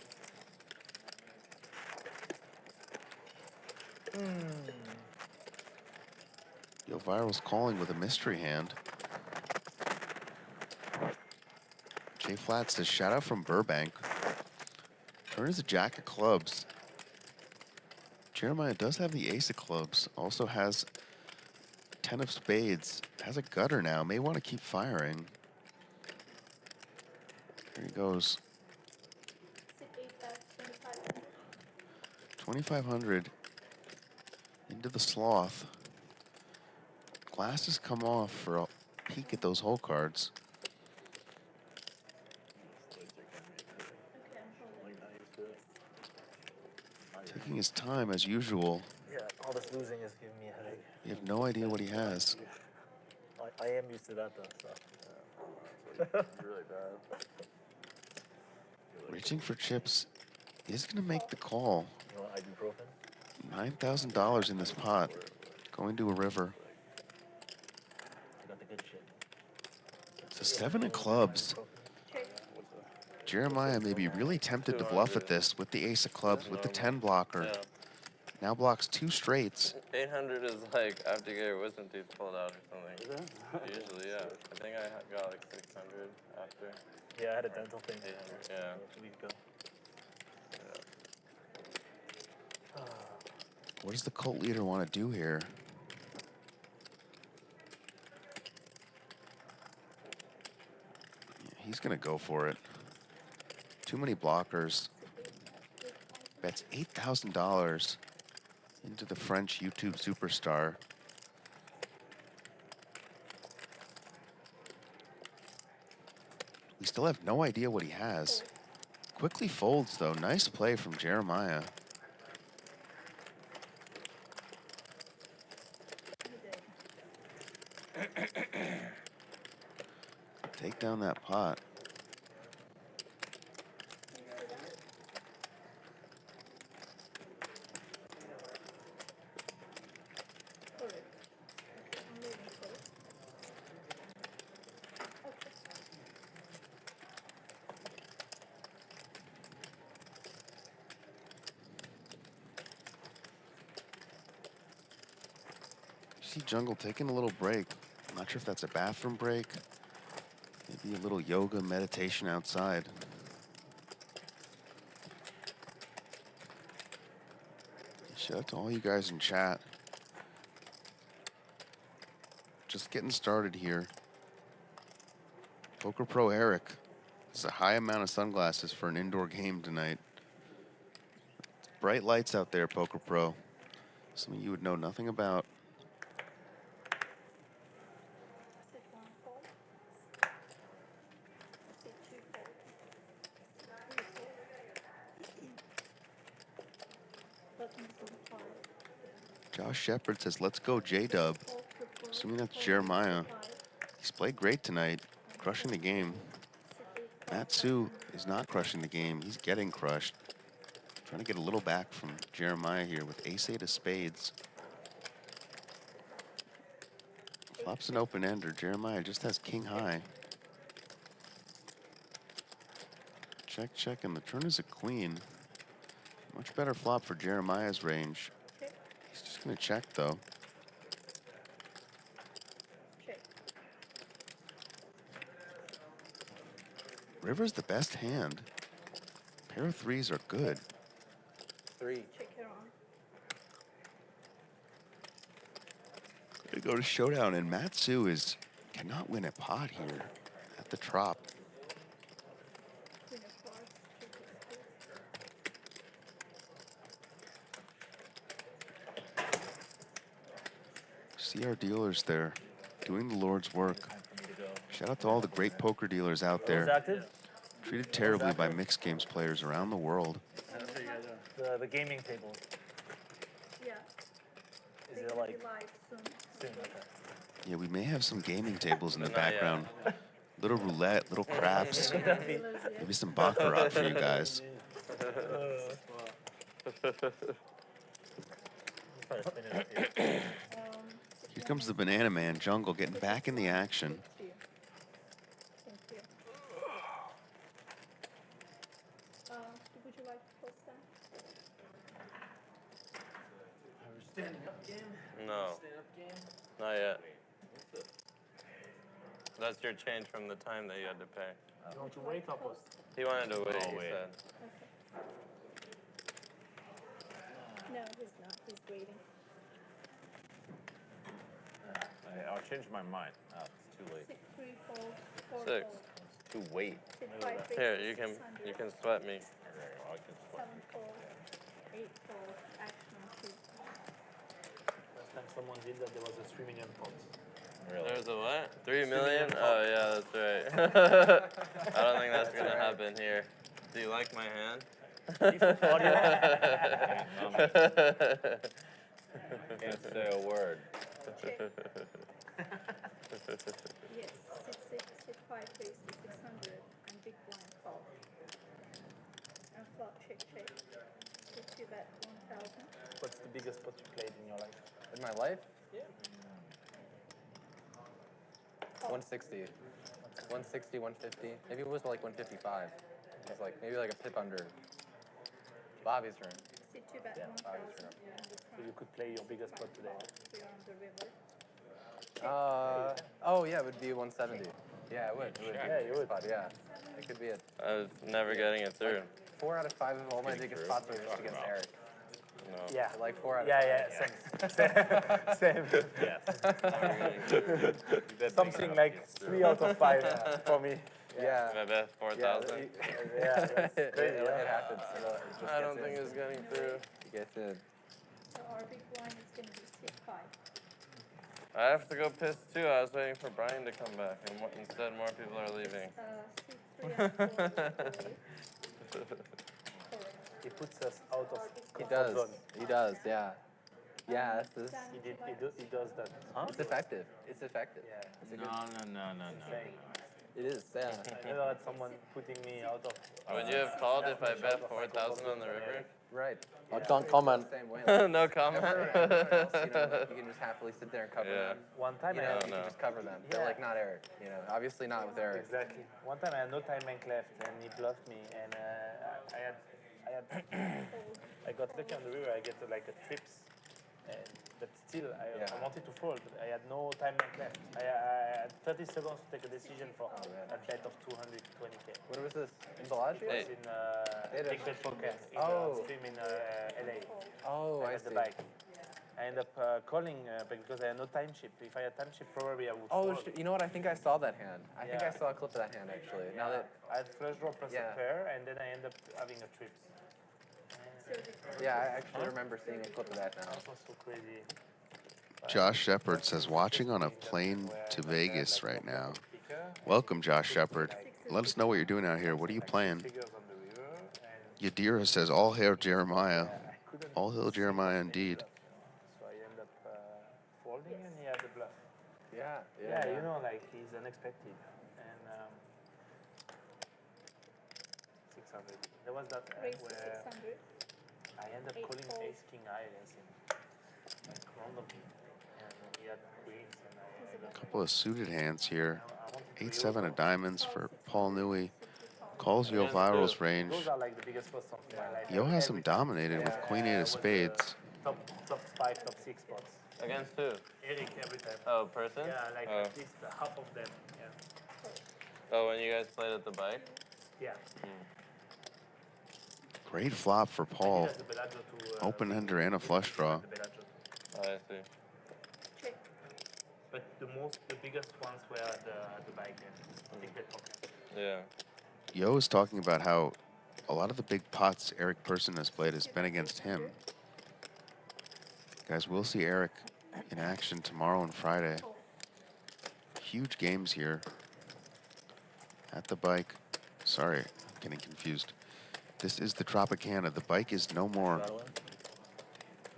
Yoh Viral's calling with a mystery hand. J Flat says, shout out from Burbank. Turn is a jack of clubs. Jeremiah does have the ace of clubs. Also has 10 of spades. Has a gutter now. May want to keep firing. Here he goes. 2,500 into the sloth. Glasses come off for a peek at those hole cards. Taking his time as usual. Yeah, all this losing is giving me a headache. You have no idea what he has. I am used to that though, so. Really bad. Reaching for chips is going to make the call. You want ibuprofen? $9,000 in this pot. Going to a river. I got the good shit. It's a 7 of clubs. Jeremiah may be really tempted to bluff at this with the ace of clubs, with the 10 blocker. Yeah. Now blocks 2 straights. 800 is like after you get your wisdom teeth pulled out or something. Usually, yeah. I think I got like 600 after. Yeah, I had a dental thing. 800, yeah. A week ago. What does the cult leader want to do here? Yeah, he's going to go for it. Too many blockers. Bets $8,000 into the French YouTube superstar. We still have no idea what he has. Quickly folds, though. Nice play from Jeremiah. Take down that pot. See Jungle taking a little break. I'm not sure if that's a bathroom break. Maybe a little yoga meditation outside. Shout out to all you guys in chat. Just getting started here. Poker Pro Eric. It's a high amount of sunglasses for an indoor game tonight. It's bright lights out there, Poker Pro. Something you would know nothing about. Josh Shepard says, let's go J-Dub. Assuming that's Jeremiah. He's played great tonight, crushing the game. Matsu is not crushing the game. He's getting crushed. Trying to get a little back from Jeremiah here with ace-8 of spades. Flop's an open-ender. Jeremiah just has king high. Check, check, and the turn is a queen. Much better flop for Jeremiah's range. He's just going to check, though. River's the best hand. Pair of threes are good. 3. Gonna go to showdown, and Matsu cannot win a pot here at the Trop. See our dealers there doing the Lord's work. Shout out to all the great poker dealers out there. active? Treated terribly by mixed games players around the world. The gaming table. Yeah. Is it like live soon? soon? Okay. Yeah, we may have some gaming tables in the Not yet. background. Little roulette, little craps. Maybe some baccarat for you guys. Here comes the Banana Man Jungle getting back in the action. Would you like to post that? Standing up game? No. Stand up game? Not yet. That's your change from the time that you had to pay. You want to wait or post? He wanted to wait, I'll he wait. said. No, he's not. He's waiting. I'll change my mind. Oh, it's too late. 6, 3, 4, 4, 6. It's too late. 6, 5, 3, Here, you can sweat me. 7, 4, 8, 4, action on 2. Last time someone did that, there was a 3 million pots. There's a what? 3 million? Oh yeah, that's right. I don't think that's gonna happen here. Do you like my hand? Can't say a word. Yes, 6, 6, 6, 5, 3, 600, and big blind call. And flop, check, check. 2 bet 1,000. What's the biggest pot you played in your life? In my life? Yeah. 160. 160, 150. Maybe it was like 155. It was like maybe like a pip under. Bobby's turn. See 2 bet 1,000. So you could play your biggest pot today. You're on the river. Oh yeah, it would be 170. Yeah, it would. It would. Yeah, you would. Spot, yeah, it could be it. I was never getting it through. 4 out of 5 of all my biggest spots are just against Eric. No. Yeah. Like 4 out of 5. Yeah, same. Same. Something like 3 out of 5 for me. Yeah. I bet 4,000. Yeah, that's crazy. It happens. It just I don't gets think in. it's getting through. It gets in. So our big blind is going to be 6, 5. I have to go piss too. I was waiting for Brian to come back, and instead more people are leaving. 6, 3, and 4. He puts us out of He comfort does. zone. He does. Yeah. Yeah. That's He does that. Huh? It's effective. It's effective. Yeah. It's a No. It is. Yeah. I never had someone putting me out of. Would you have called if I bet 4,000 on the river? Right. I can't comment. Same way. No comment. Everyone else, you can just happily sit there and cover Yeah. them. One time You I know, had, you can just cover them. They're Yeah. like not Eric. You know, obviously not with Eric. exactly. One time I had no time bank left, and he bluffed me, and I got lucky on the river. I get like a trips, but still I wanted to fold. But I had no time bank left. I had 30 seconds to take a decision for a bet of 220K. What was this? In Bellagio? It was in Big Bet Poker in stream in LA. Oh, I at the see. bike. I ended up calling because I had no time chip. If I had time chip, probably I would. Oh, fold. you know what? I think I saw that hand. I think I Yeah. saw a clip of that hand actually. Now that I had flush draw plus Yeah. a pair, and then I ended up having a trips. yeah, I actually remember seeing a clip of that now. That was so crazy. Josh Shepard says, watching on a plane to Vegas right now. Welcome, Josh Shepard. Let us know what you're doing out here. What are you playing? Yadira says, all hail Jeremiah. All hail Jeremiah indeed. So I ended up folding, and he had the bluff. Yeah. Yeah, you know, like he's unexpected. And 600. There was that Raise hand to where 600. I ended up Eight calling fold. ace king high against him, like randomly, and he had queens, and I Couple of suited hands here. 8-7 of diamonds for Paul Newey. Calls Yoh Viral's range. Those are like the biggest spots of my life. Yoh has him dominated with Queen 8 of spades. Top 5, top 6 spots. Against who? Eric every time. Oh, Persson? Yeah, like Oh. at least half of them. Yeah. Oh, when you guys played at the bike? Yeah. Great flop for Paul. That's the Bellagio to, Open ender and a flush draw. the Bellagio. Oh, I see. Check. But the biggest ones were at the bike then. Big bet poker. Yeah. Yoh is talking about how a lot of the big pots Eric Persson has played has been against him. Guys, we'll see Eric in action tomorrow and Friday. Huge games here at the bike. Sorry, I'm getting confused. This is the Tropicana. The bike is no more.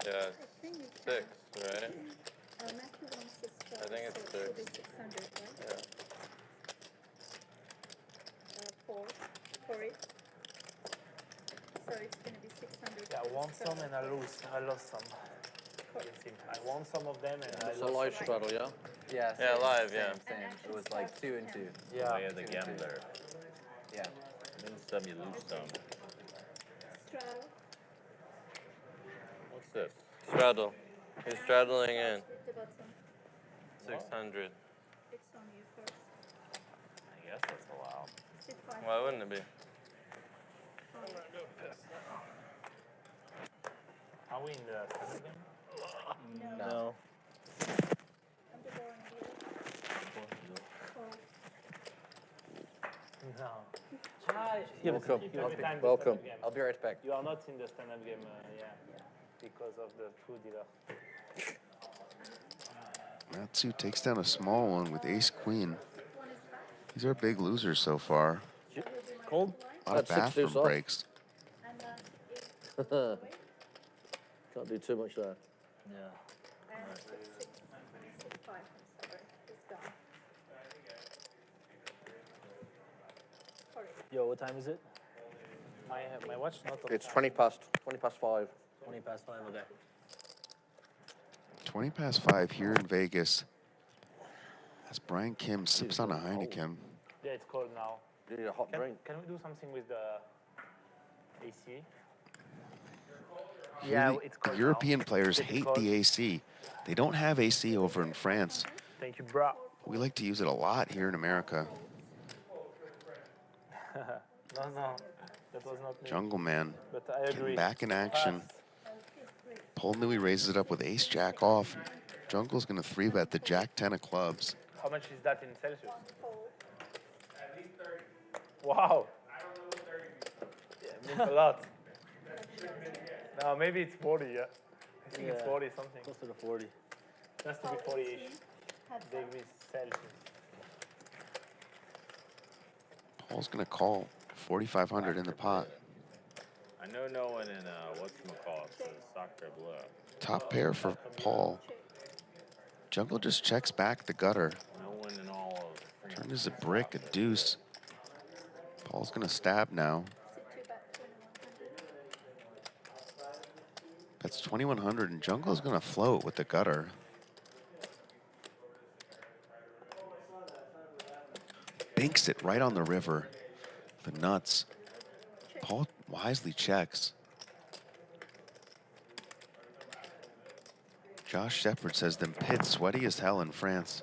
Yeah, 6, right? I think it's 6. Yeah. For it. So it's going to be 600. Yeah, I won some and I lost some. You see, I won some of them and I It's a lost live some. straddle, yeah? Yeah, Yeah, same, live, same, yeah. same. It was like 2 and 2. Yeah. Way of the gambler. Yeah. Win some, you lose some. Straddle. What's this? Straddle. He's straddling in. With the button. 600. It's on you first. I guess that's allowed. Sit 5. Why wouldn't it be? Are we in the second game? No. No. Welcome. Welcome. Welcome. I'll be right back. You are not in the stand-up game, yeah, because of the two dealer. Matsu takes down a small one with ace-queen. These are big losers so far. Cold? A lot of bathroom breaks. Can't do too much there. Yeah. Yo, what time is it? My watch not on It's time. 20 past 5. 20 past 5, okay. 20 past 5 here in Vegas. As Brian Kim sips on a Heineken. Yeah, it's cold now. You need a hot drink. Can we do something with the AC? Really, it's the cold European now. players It's hate cold. the AC. They don't have AC over in France. Thank you, bro. We like to use it a lot here in America. No, that was not me. Jungleman But I agree. back in action. Paul Newey raises it up with ace-jack off. Jungle's going to 3-bet the jack-10 of clubs. How much is that in Celsius? Wow. Yeah, it means a lot. No, maybe it's 40, yeah. I think it's 40 something. Closer to 40. It has to be 40-ish. Degrees Celsius. Paul's going to call 4,500 in the pot. I know no one in whatchamacallit says Sacre Bleu. Top pair for Paul. Jungle just checks back the gutter. No one in all of Turn is a brick, a deuce. Paul's going to stab now. That's 2,100, and Jungle's going to float with the gutter. Banks it right on the river. The nuts. Paul wisely checks. Josh Shepard says them pits sweaty as hell in France.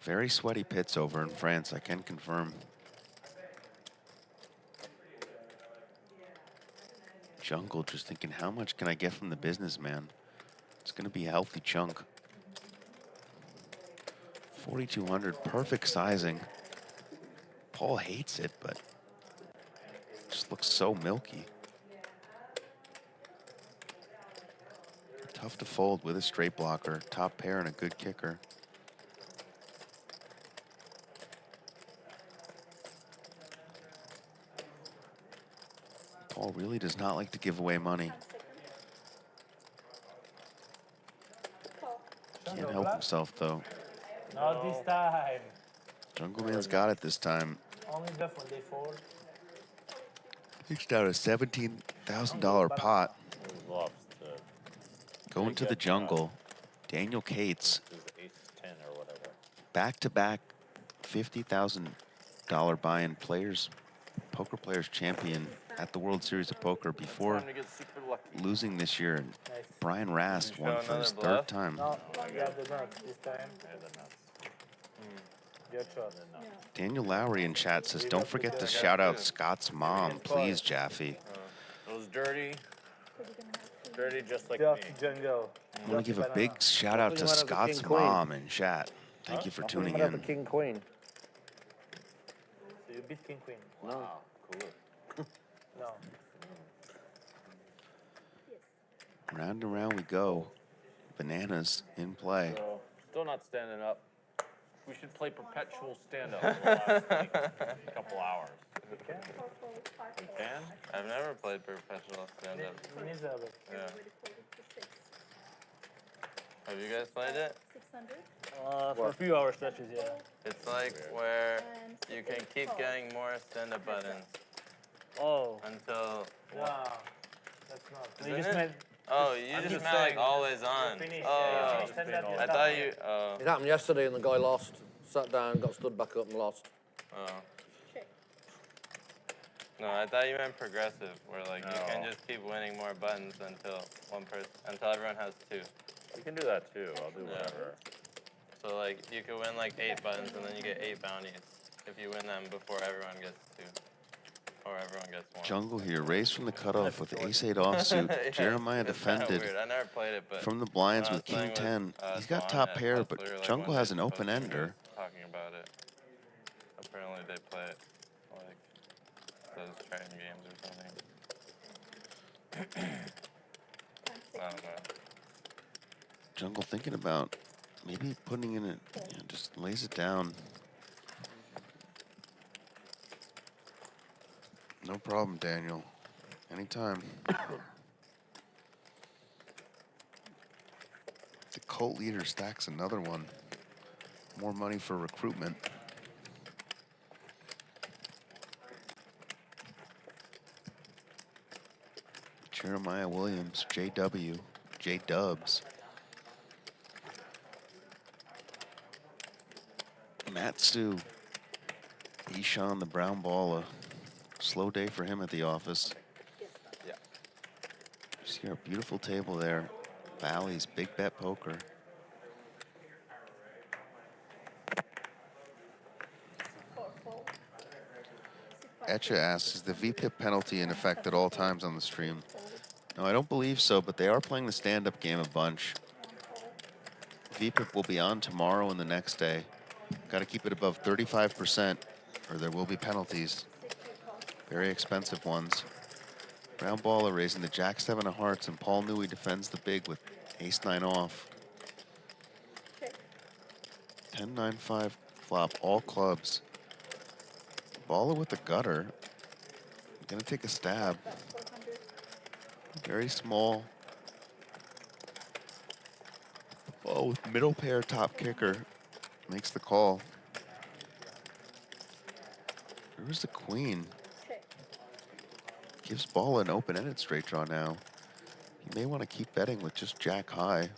Very sweaty pits over in France, I can confirm. Jungle just thinking, how much can I get from the businessman? It's going to be a healthy chunk. 4,200, perfect sizing. Paul hates it, but it just looks so milky. Tough to fold with a straight blocker, top pair, and a good kicker. Paul really does not like to give away money. Can't help himself, though. Not this time. Jungleman's got it this time. Only bluff when they fold. He's down a $17,000 pot. Loves to Going to the jungle. Daniel Cates, his ace 10 or whatever. back-to-back $50,000 buy-in players, poker players champion at the World Series of Poker before losing this year. And Brian Rast won for his third time. No, you have the nuts this time. Your shot. Daniel Lowry in chat says, don't forget to shout out Scott's mom, please, Jaffe. Those dirty just like Dirty me. jungle. I want to give a big shout out to Scott's mom in chat. Thank you for tuning in. King Queen. So you beat King Queen. Wow, cool. No. Round and round we go. bananas in play. So, still not standing up. We should play perpetual stand-up for the last like, couple hours. We can? I've never played professional stand-up. Yeah. Have you guys played it? 600. For a few hour stretches, yeah. It's like where you can keep getting more stand-up buttons. Oh. Until. Wow. That's not. Isn't You just it? meant. Oh, you just meant like always on. Oh, I thought you. Oh. It happened yesterday and the guy lost. Sat down, got stood back up and lost. Oh. No, I thought you meant progressive, where like you can just keep winning more buttons until everyone has 2. We can do that too. I'll do whatever. So like you could win like 8 buttons and then you get 8 bounties if you win them before everyone gets 2. Or everyone gets 1. Jungle here, raised from the cutoff with ace-8 offsuit. Yeah, Jeremiah it's kinda defended weird. I never played it, but from the blinds when I with was playing king-10. with, He's got Swan top at pair, Plus, but we were, like, Jungle one has day an supposed open to be ender. Talking about it. Apparently they play it like those trading games or something. I don't know. Jungle thinking about maybe putting in it, just lays it down. No problem, Daniel. Anytime. The cult leader stacks another one. More money for recruitment. Jeremiah Williams, JW, J-Dubs. Matsu, Ishan, the brown Balla. Slow day for him at the office. Yeah. See our beautiful table there. Bally's big bet poker. Etcha asks, is the VPIP penalty in effect at all times on the stream? No, I don't believe so, but they are playing the stand-up game a bunch. VPIP will be on tomorrow and the next day. Got to keep it above 35%, or there will be penalties. Very expensive ones. Brown Balla raising the Jack-7 of hearts, and Paul Newey defends the big with ace-9 off. 10-9-5 flop, all clubs. Balla with the gutter. Gonna take a stab. Very small. Oh, with middle pair top kicker. Makes the call. Where's the queen? Gives Balla an open-ended straight draw now. He may want to keep betting with just jack high.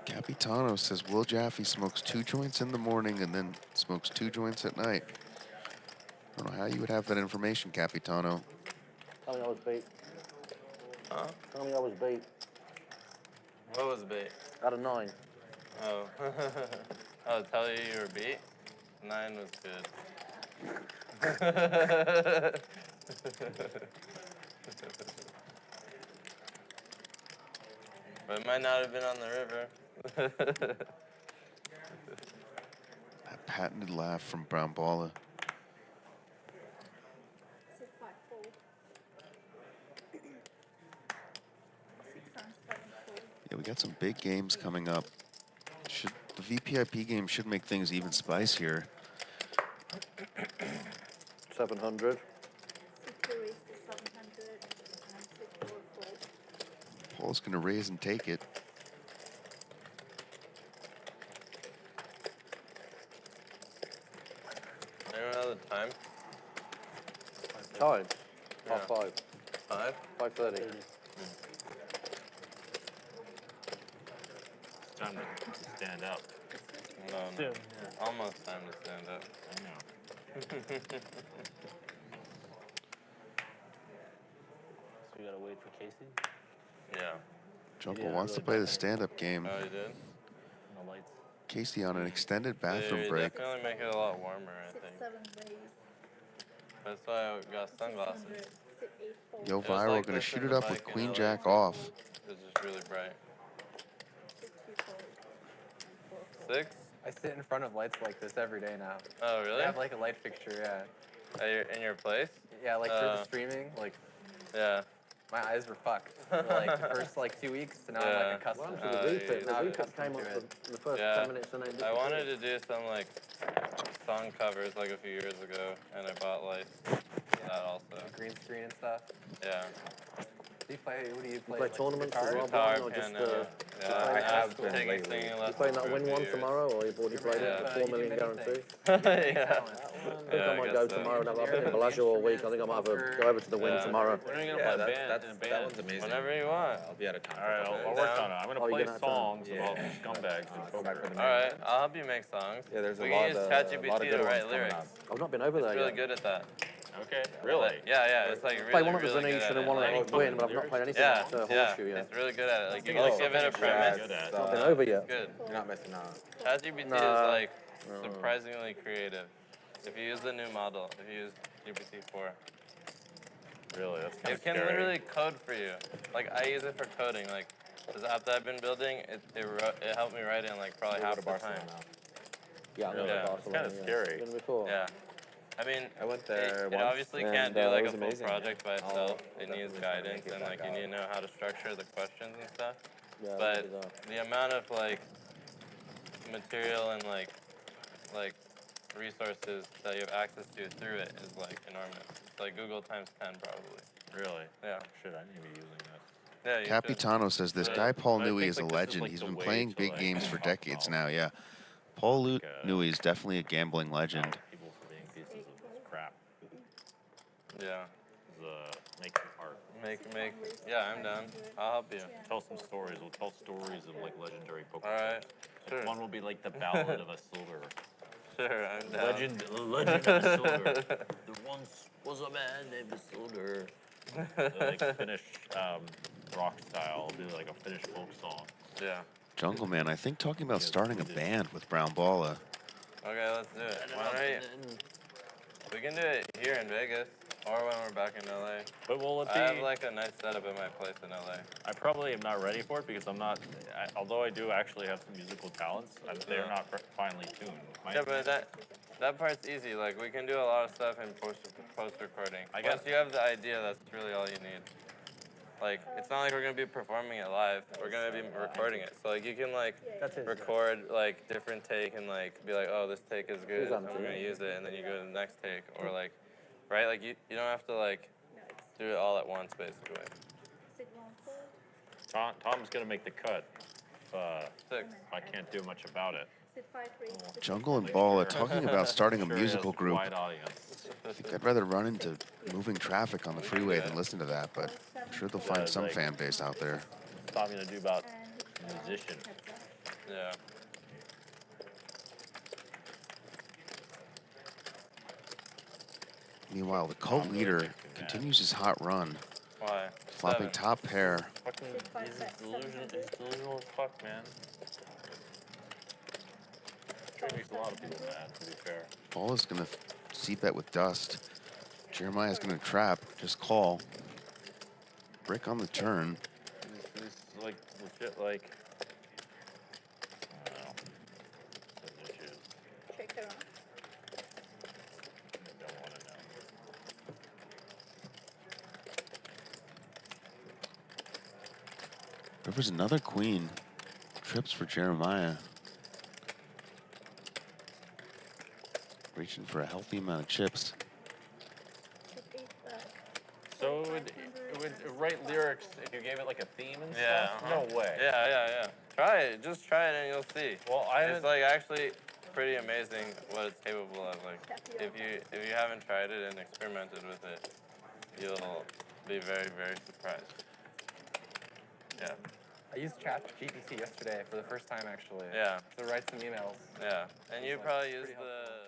Capitano says Will Jaffe smokes 2 joints in the morning and then smokes 2 joints at night. I don't know how you would have that information, Capitano. Tell me I was beat. Huh? Tell me I was beat. What was bait? Out of 9. Oh. Oh, tell you you were beat? 9 was good. But it might not have been on the river. That patented laugh from Brown Balla. Yeah, we got some big games coming up. The VPIP game should make things even spicier. 700. Paul's gonna raise and take it. Anyone know the time? Time? Yeah. 5:30. 5? 5:30. It's time to stand up. No, no. Soon, Almost time to stand up. I know. So we gotta wait for Casey. Yeah. Jungle wants to play the stand-up game. Oh, you did? No lights. Casey on an extended bathroom They break. definitely make it a lot warmer, I think. That's why I got sunglasses. Yoh It was Viral like gonna this shoot in it the up with bike in queen LA. jack off. It was just really bright. 6? I sit in front of lights like this every day now. Oh, really? I have like a light fixture, yeah. In your place? Yeah, like for the streaming, like. Yeah. My eyes were fucked for like the first like 2 weeks, so now I'm like accustomed to it. Now I'm accustomed to it. The first 10 minutes and then I wanted to do some like song covers like a few years ago, and I bought lights for that also. Green screen and stuff. Yeah. Do you play? What do you play? You play tournaments as well, Guitar, or just piano. I have been taking singing lessons. You playing that for a win few one years. tomorrow, or you've already played it? 4 million guarantee. Yeah. I think I might go tomorrow and have I've been in Bellagio all week. I think I might have a go over to the win tomorrow. When are you gonna play that one's amazing. Whenever you want. I'll be out of time. All right, I'll work on it. I'm gonna play songs about scumbags and poker. All right, I'll help you make songs. Yeah, there's we a can lot use of ChatGPT good to ones write coming lyrics. up. I've not been over there It's really yet. good at that. Okay, really? Yeah, it's like really, Play one of the really good Venetian at and it. one of the win, but I've not played anything Yeah, to Horseshoe yet. it's really good at it. Like you can just give it a premise. Not been over yet. It's good. You're not missing out. ChatGPT is like surprisingly creative. If you use the new model, if you use GPT-4. Really, that's kind of It can scary. literally code for you. Like I use it for coding. Like this app that I've been building, it helped me write in like probably half the time. Yeah, I'm Really? going to It's Barcelona. kind of scary. Been before. Yeah. I mean, I went there it once, obviously and, can't do it like a was full amazing. project by itself. It needs definitely guidance make it and like back you out. need to know how to structure the questions and stuff. Yeah, But maybe that. the amount of like material and like resources that you have access to through it is like enormous. It's like Google times 10 probably. Really? Yeah. Shit, I need to be using this. Yeah, you should. Capitano says this guy Paul But I Newey think, is a like, this is, legend. like, He's the been way playing to, big like, games for talk decades about now. Yeah, Paul Newey is definitely a gambling legend. People for being pieces of crap. Yeah. Make some art. Yeah, I'm down. I'll help you. Tell some stories. We'll tell stories of like legendary poker. All right. Sure. One will be like the Ballad of a Silver. Sure, I'm down. Legend of Silver. There once was a man named Silver. Like Finnish rock style. It'll be like a Finnish folk song. Yeah. Jungleman, I think talking about starting a band with Brown Balla. Okay, let's do it. Why don't we can do it here in Vegas or when we're back in LA. But will it I be? have like a nice setup at my place in LA. I probably am not ready for it because I'm not. Although I do actually have some musical talents, they're not finely tuned. Yeah, but that part's easy. Like we can do a lot of stuff in post recording. I Once guess- you have the idea, that's really all you need. Like it's not like we're gonna be performing it live. We're gonna be recording it. So like you can like record like different take and like be like, oh, this take is good. I'm gonna use it, and then you go to the next take or like, right? Like you don't have to like do it all at once basically. Tom's gonna make the cut. Six. I can't do much about it. Jungle and Balla talking about starting a Sure he musical has group. wide audience. I think I'd rather run into moving traffic on the freeway than listen to that, but I'm sure they'll find some fan base out there. What's Tom gonna do about musician? Yeah. Meanwhile, the cult leader continues his hot run, Why? flopping top pair. Fucking, he's delusional as fuck, man. Sure makes a lot of people mad, to be fair. Balla's gonna c-bet with dust. Jeremiah's gonna trap, just call. Brick on the turn. He's like legit, like. I don't know. Some issues. Check her out. I don't want to know. River's another queen. Trips for Jeremiah. Reaching for a healthy amount of chips. So it would write lyrics if you gave it like a theme and Yeah. stuff? No way. Yeah. Try it. Just try it and you'll see. Well, it's like actually pretty amazing what it's capable of. Like if you haven't tried it and experimented with it, you'll be very, very surprised. Yeah. I used ChatGPT yesterday for the first time, actually. Yeah. To write some emails. Yeah. And you probably use the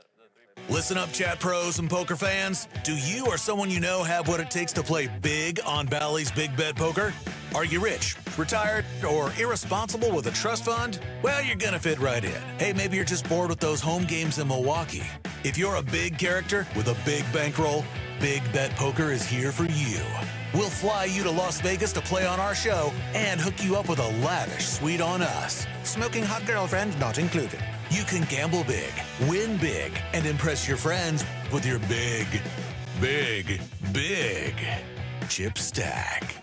Listen up, chat pros and poker fans. Do you or someone you know have what it takes to play big on Bally's Big Bet Poker? Are you rich, retired, or irresponsible with a trust fund? Well, you're gonna fit right in. Hey, maybe you're just bored with those home games in Milwaukee. If you're a big character with a big bankroll, Big Bet Poker is here for you. We'll fly you to Las Vegas to play on our show and hook you up with a lavish suite on us. Smoking hot girlfriend not included. You can gamble big, win big, and impress your friends with your big, big, big chip stack.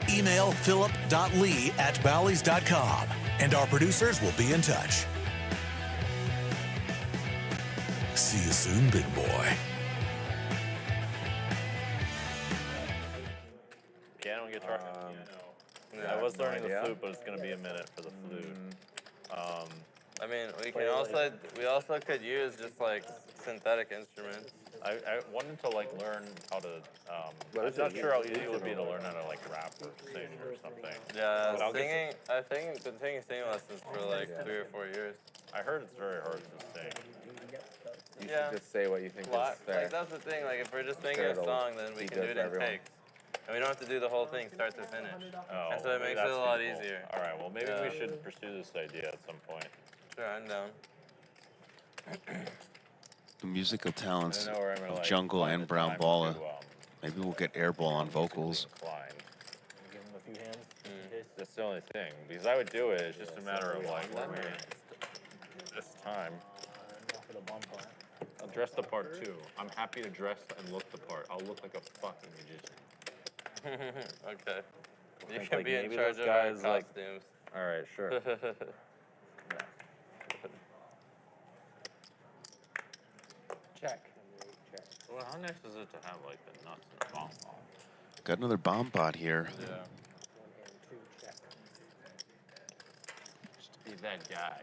Email philip.lee@ballys.com, and our producers will be in touch. See you soon, big boy. Piano and guitar. Yeah, I was no learning the idea. flute, but it's gonna be a minute for the flute. I mean, we also could use just like synthetic instruments. I wanted to like learn how to. I'm not sure how easy it would be to learn how to like rap or sing or something. Yeah, But I'll get singing. I think been taking singing lessons for like 3 or 4 years. I heard it's very hard to sing. You should just say what you think is fair. Like that's the thing. Like if we're just Instead singing of a the song, then we he can do does it in everyone. takes, and we don't have to do the whole thing start to finish. Oh, And so it maybe makes it that's a lot feasible. easier. All right, well maybe Yeah. we should pursue this idea at some point. Sure, I'm down. The musical talents I know where I'm gonna, of like, Jungle find and the Brown time Balla. to, Maybe we'll get Airball on vocals. Incline. Give him a few hands. That's the only thing. Because I would do it. It's just a matter of like this time. For the bomb part. I'll dress the part too. I'm happy to dress and look the part. I'll look like a fucking magician. Okay. You think, can like, be in maybe charge those of our guys, like- costumes. All right, sure. Check. Well, how nice is it to have like the nuts and the bomb ball? Got another bomb bot here. Yeah. Just be that guy.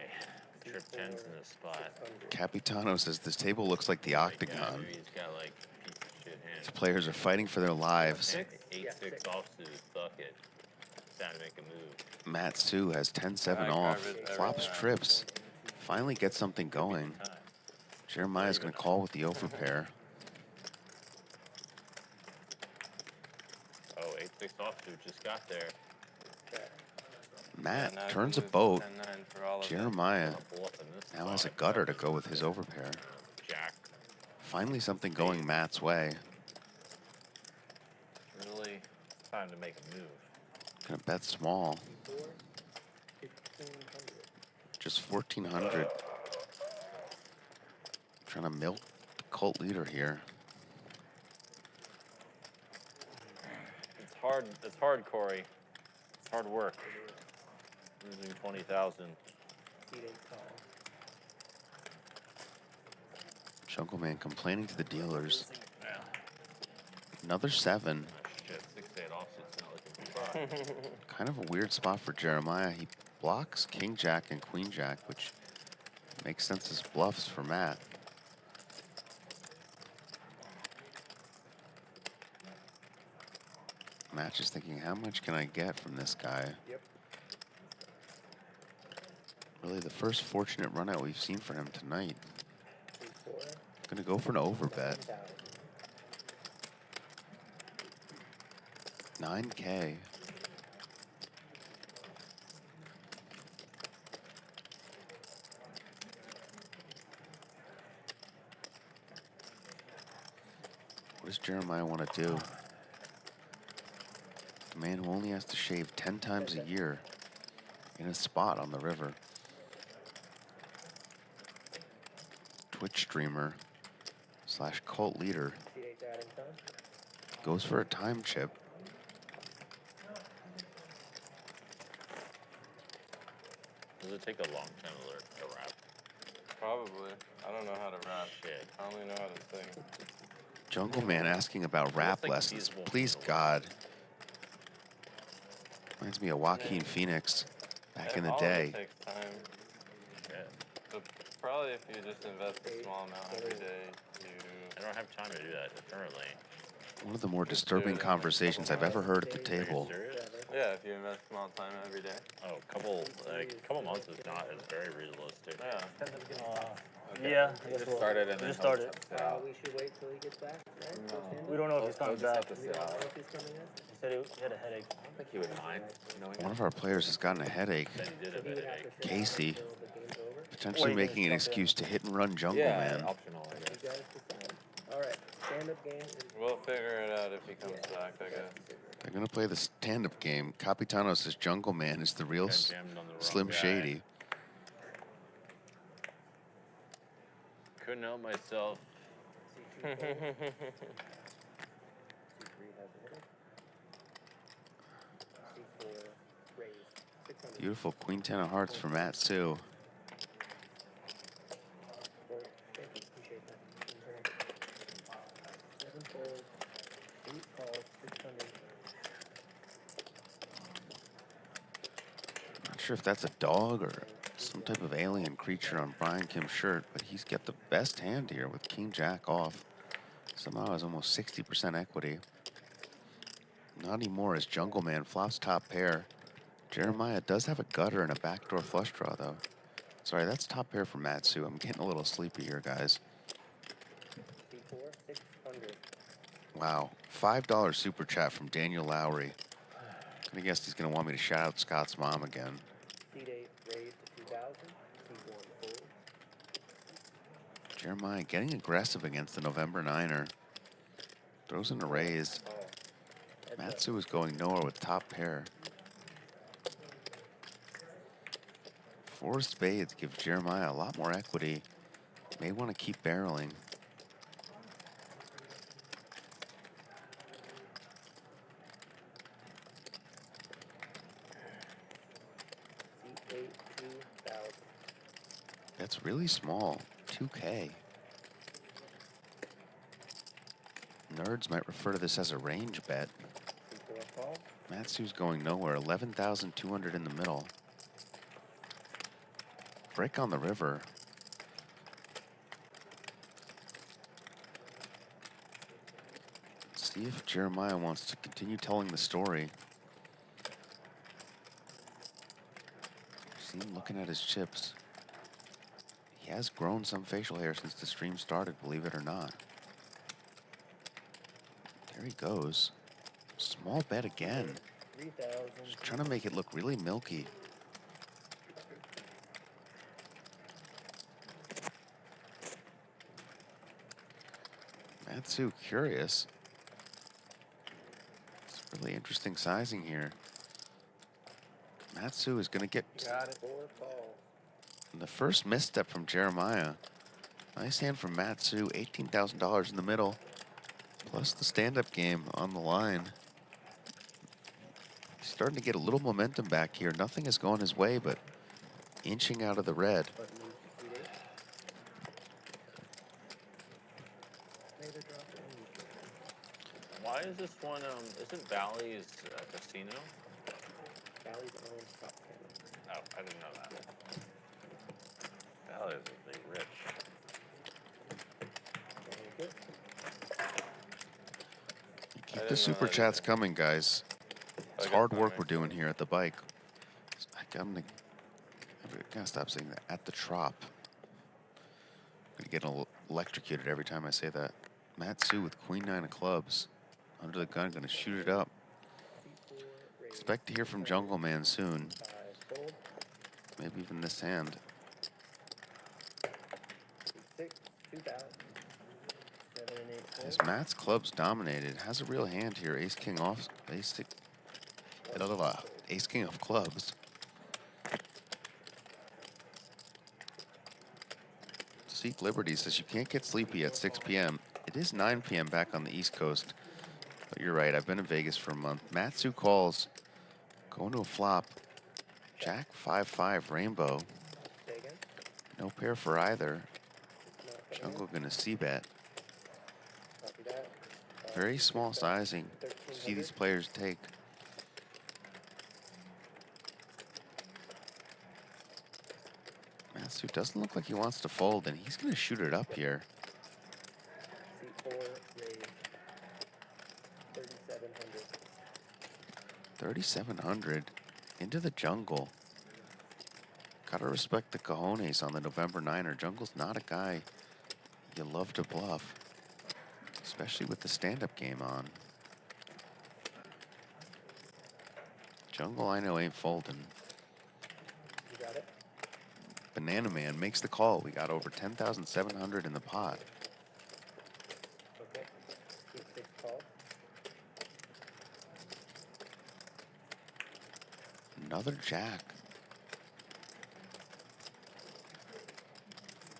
Trip 10's in this spot. Capitano says this table looks like the octagon. Maybe he's got like piece of shit hands. These players are fighting for their lives. 8-6 offsuit. Fuck it. Time to make a move. Matt Sue has 10-7 I off. carve it every Flops time. trips. Finally gets something going. Jeremiah's going to call with the overpair. Oh, 8-6 offsuit just got there. Matt now I turns a can move boat. 10-9 for all of it. Jeremiah Bluff in this now has a spot. gutter to go with his overpair. Jack. Finally something going Matt's way. Really time to make a move. Gonna bet small. Just 1,400. Trying to milk the cult leader here. It's hard. It's hard, Corey. It's hard work. Losing 20,000. Jungleman complaining to the dealers. Yeah. Another 7. Shit, 6-8 offsuit's not looking too bad. Kind of a weird spot for Jeremiah. He blocks King Jack and Queen Jack, which makes sense as bluffs for Matt. Matt just thinking, how much can I get from this guy? Yep. Really the first fortunate run out we've seen for him tonight. Gonna go for an overbet. 9K. What does Jeremiah want to do? The man who only has to shave 10 times a year in a spot on the river. Twitch streamer / cult leader goes for a time chip. Does it take a long time to learn to rap? Probably. I don't know how to rap. Shit. I only know how to sing. Jungleman asking about rap like lessons. feasible Please, for the God. Reminds me of Joaquin Phoenix back in the All of day. it takes time. Yeah. But probably if you just invest a small amount every day, I don't have time to do that currently. One of the more disturbing conversations I've ever heard at the table. Serious? yeah, if you invest small time every day. Oh, a couple months is not as very realistic. Yeah. Yeah. Just started and then Just started. We should wait till he gets back, right? We don't know if he's coming back. We don't know if he's coming in. He said he had a headache. I don't think he would mind knowing One of our players has gotten a headache. Then he did have a headache. Casey, Until the game's over. potentially Wait, making an jump in. excuse to hit and run Yeah, Jungleman. optional, I You guess. guys decide. All right, stand-up game. We'll figure it out if he comes back, I guess. They're going to play the stand-up game. Capitano says Jungleman is the real Got jammed on the wrong Slim guy. Shady. couldn't help myself. C3 has a hitter. C4 raised. 600. Beautiful queen 10 of hearts for Matt Sue. Fold. Thank you. Appreciate that. 7 fold. 8 calls. 600. Not sure if that's a dog or some type of alien creature on Brian Kim's shirt, but he's got the best hand here with King Jack off. Somehow has almost 60% equity. Not anymore as Jungleman flops top pair. Jeremiah does have a gutter and a backdoor flush draw though. Sorry, that's top pair for Matsu. I'm getting a little sleepy here, guys. C4 600. Wow, $5 super chat from Daniel Lowry. I guess he's gonna want me to shout out Scott's mom again. Seat 8 raised to 2,000. C1 fold. Jeremiah getting aggressive against the November Niner. Throws in a raise. Matsu is going nowhere with top pair. 4 spades give Jeremiah a lot more equity. May want to keep barreling. Seat 8 2,000. That's really small. 2K. Nerds might refer to this as a range bet. C4 call. Matsu's going nowhere. 11,200 in the middle. Break on the river. See if Jeremiah wants to continue telling the story. See him looking at his chips. He has grown some facial hair since the stream started, believe it or not. There he goes. Small bet again. 3,000. Just trying to make it look really milky. Matsu curious. It's really interesting sizing here. Matsu is going to get Got it. 4 calls. the first misstep from Jeremiah. Nice hand from Matsu. $18,000 in the middle. Plus the stand-up game on the line. He's starting to get a little momentum back here. Nothing is going his way, but inching out of the red. Button moves to seat 8. Later drop it in. Why is this one, isn't Bally's casino? Bally's own Tropicana. Oh, I didn't know that. Bally's is the rich. Good. Keep the super chats coming, guys. It's hard work we're doing here at the bike. I'm gonna stop saying that. At the Trop. I'm gonna get electrocuted every time I say that. Matsu with queen 9 of clubs. Under the gun, gonna shoot it up. Expect to hear from Jungleman soon. Maybe even this hand. 6 2,000. 7 and 8 fold. As Matt's clubs dominated, has a real hand here. Ace king off, ace king of clubs. Seek Liberty says you can't get sleepy at 6 p.m. It is 9 p.m. back on the East Coast. But you're right, I've been in Vegas for a month. Matsu calls. Going to a flop. Jack 5-5 rainbow. No pair for either. Jungle gonna c-bet. Copy that. Very small sizing. See these players take. Matsu doesn't look like he wants to fold, and he's gonna shoot it up here. C4 raised. 3,700. 3,700 into the jungle. Gotta respect the cojones on the November Niner. Jungle's not a guy you love to bluff, especially with the stand-up game on. Jungle, I know, ain't folding. You got it? Banana Man makes the call. We got over 10,700 in the pot. Okay. Seat 6 calls. Another jack.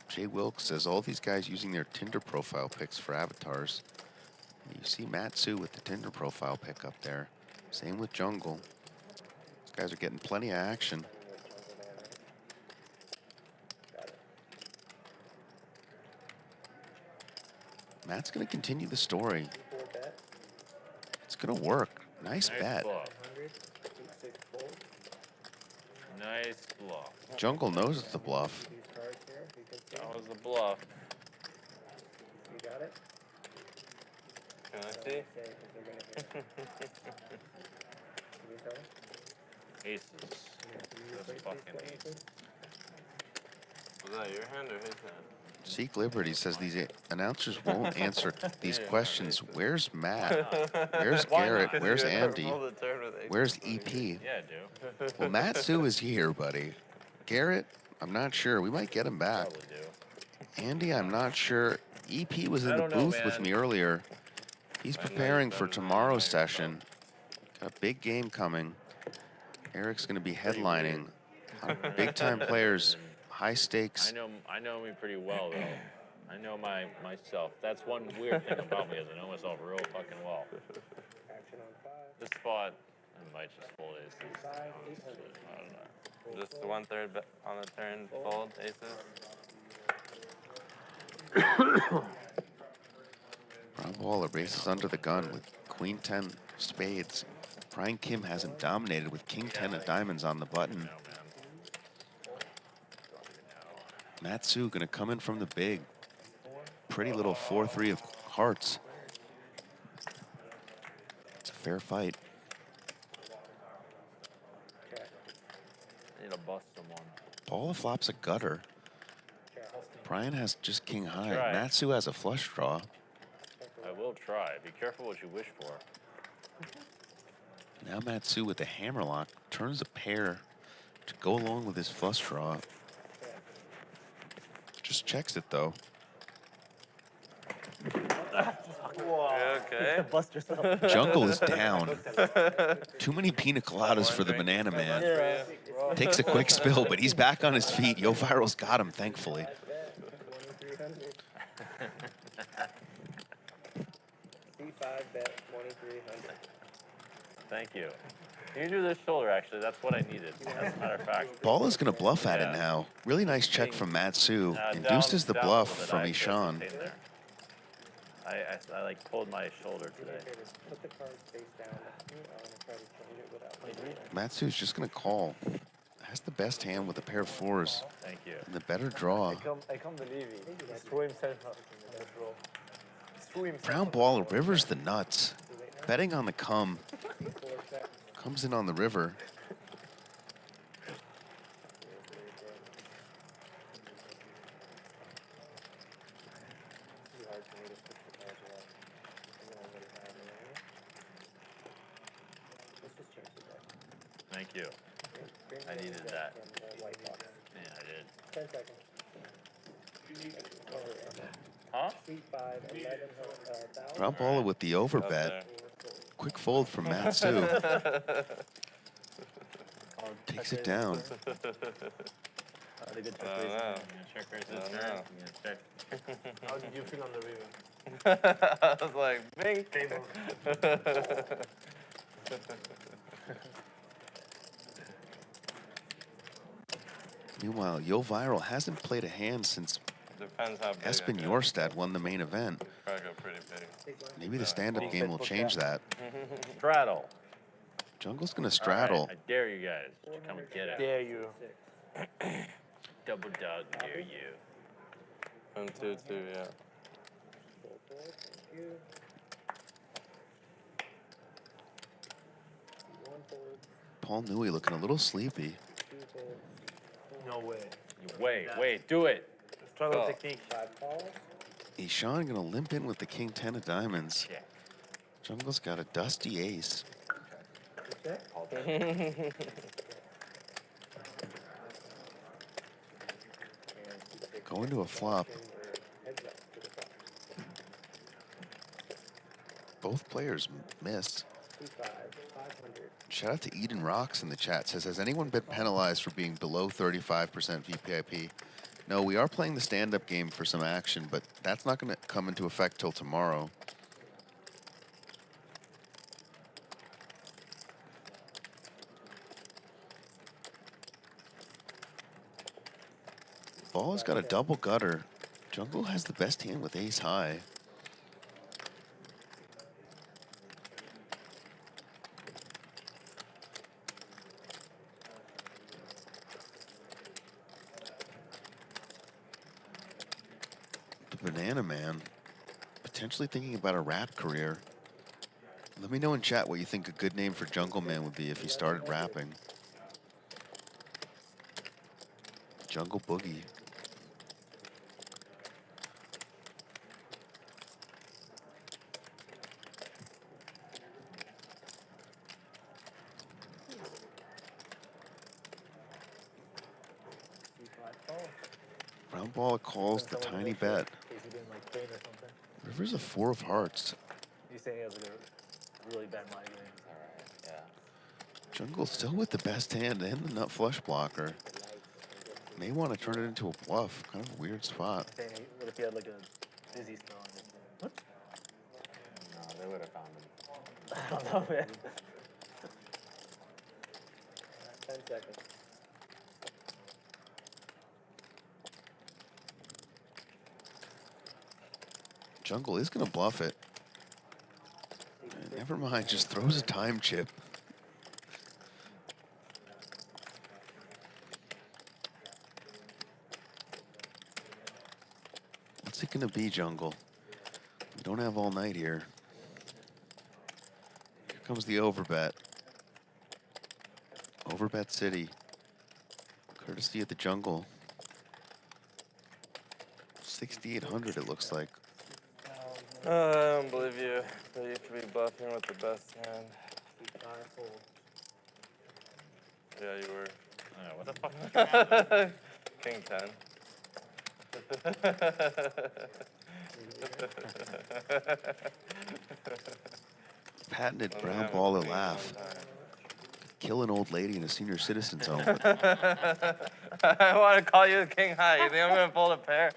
Jay Wilkes says all these guys using their Tinder profile pics for avatars. You see Matsu with the Tinder profile pic up there. Same with Jungle. These guys are getting plenty of action. Matt's going to continue the story. It's going to work. Nice bet. Bluff. Nice bluff. Jungle knows it's the bluff. That was the bluff. You got it? Can I see? Aces. Just fucking aces. Was that your hand or his hand? Seek Liberty says these announcers won't answer these questions. Where's Matt? Where's Garrett? Where's Andy? Where's EP? Yeah, I do. Well, Matsu is here, buddy. Garrett, I'm not sure. We might get him back. Andy, I'm not sure. EP was in the booth with me earlier. He's preparing for tomorrow's session. Got a big game coming. Eric's going to be headlining. Big time players, high stakes. I know me pretty well though. I know myself. That's one weird thing about me is I know myself real fucking well. This spot, I might just fold aces. Honestly, I don't know. Just 1/3 on the turn, fold aces. Rob Waller races under the gun with Queen 10 spades. Brian Kim hasn't dominated with King 10 of diamonds on the button. Matsu gonna come in from the big. Pretty little 4-3 of hearts. It's a fair fight. I need to bust someone. Balla flops a gutter. Brian has just king high. Try. Matsu has a flush draw. I will try. Be careful what you wish for. Now Matsu with the hammerlock turns a pair to go along with his flush draw. Just checks it though. Okay. Bust yourself. Jungle is down. Too many pina coladas for the banana man. Takes a quick spill, but he's back on his feet. Yoh Viral's got him, thankfully. C5 bet 2,300. Thank you. You can do this shoulder, actually. That's what I needed, as a matter of fact. Balla's gonna bluff at it now. Really nice check from Matsu. Induces the bluff from Ishan. I like pulled my shoulder today. Put the cards face down. I'm gonna try to change it without. Matsu's just gonna call. Has the best hand with a pair of fours. Thank you. And the better draw. I can't believe it. He threw himself out on the draw. He threw himself. Brown Baller rivers the nuts. Betting on the come. Comes in on the river. Thank you. I needed that. Yeah, I did. 10 seconds. Huh? C5 11,000. Brown Baller with the overbet. Quick fold from Matsu. Takes it down. Check raise this turn. Check. How did you feel on the river? I was like, bing. Table. Meanwhile, Yoh Viral hasn't played a hand since Depends how big. Espen Jorstad won the main event. Probably go pretty big. Maybe the stand-up game will change that. Straddle. Jungle's gonna straddle. Right, I dare you guys to come and get it. Dare you. Double dog, dare you. 1-2-2, yeah. Paul Newey looking a little sleepy. No way. Wait, do it. Struggle technique. Ishan gonna limp in with the king 10 of diamonds. Jungle's got a dusty ace. Going to a flop. Both players missed. Shout out to Eden Rocks in the chat. Says, has anyone been penalized for being below 35% VPIP? No, we are playing the stand-up game for some action, but that's not going to come into effect till tomorrow. Balla's got a double gutter. Jungle has the best hand with ace high. The Banana Man, potentially thinking about a rap career. Let me know in chat what you think a good name for Jungleman would be if he started rapping. Jungle Boogie. Round ball calls the tiny bet. River's a 4 of hearts. He's saying he has like a really bad migraine. Alright, yeah. Jungle still with the best hand and the nut flush blocker. May want to turn it into a bluff. Kind of a weird spot. What if he had like a dizzy spell on his what? No, they would have found him. I don't know, man. 10 seconds. Jungle is going to bluff it. Never mind, just throws a time chip. What's it going to be, Jungle? We don't have all night here. Here comes the overbet. Overbet City. Courtesy of the Jungle. 6,800 it looks like. I don't believe you that you should be bluffing with the best hand. Yeah, you were. What the fuck? King 10. Patented brown ball to laugh. Kill an old lady in a senior citizen's home. I want to call you the king high. You think I'm going to fold a pair?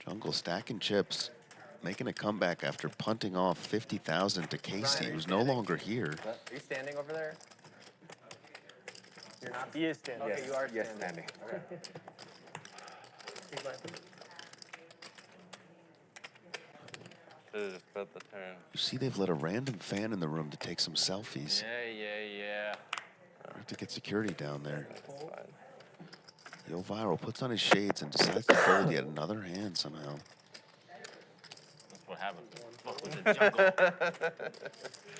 Jungle stacking chips, making a comeback after punting off 50,000 to Casey, who's no longer here. Are you standing over there? You're not. He is standing. Okay, you are Yes, standing. standing. Okay. Should've just bet the turn. You see they've let a random fan in the room to take some selfies. Yeah. I have to get security down there. Yoh Viral puts on his shades and decides to fold yet another hand somehow. That's what happens. Fuck with the Jungle.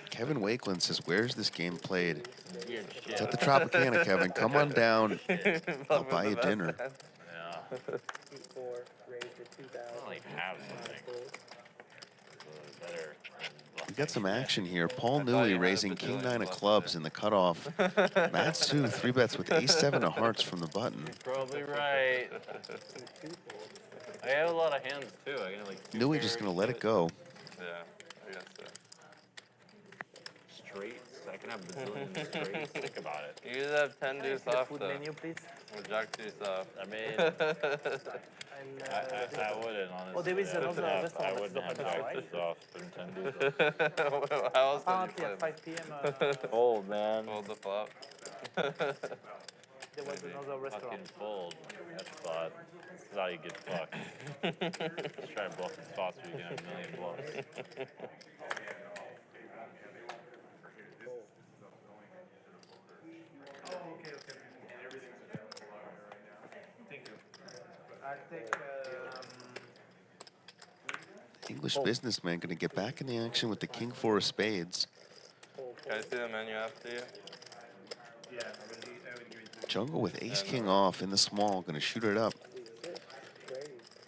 Kevin Wakeland says, where's this game played? Weird shit. It's at the Tropicana, Kevin. Come on down. I'll buy you dinner. Yeah. Four, raise to 2,000. I don't like have something. Better. We got some action here. Paul Newey raising king 9 of clubs in the cutoff. Matt Sue 3-bets with ace 7 of hearts from the button. Probably right. I have a lot of hands too. I got like Newey just gonna let it go. Yeah, I guess so. Straights. I can have bazillion straights. Think about it. You just have 10 deuce off Food though. menu, please. Or jack deuce off. I mean, And, I wouldn't honestly. Oh, there is another restaurant I that's wouldn't have open now, right? jack off for 10 dudes. How else would Apparently you at play? 5 p.m. Fold, man. Fold the flop. There was another restaurant. Fucking fold. That's thought. This is how you get fucked. Just try to bluff the spots where you get a million bluffs. English businessman gonna get back in the action with the king 4 of spades. Can I see the menu after you? Jungle with ace king off in the small, gonna shoot it up.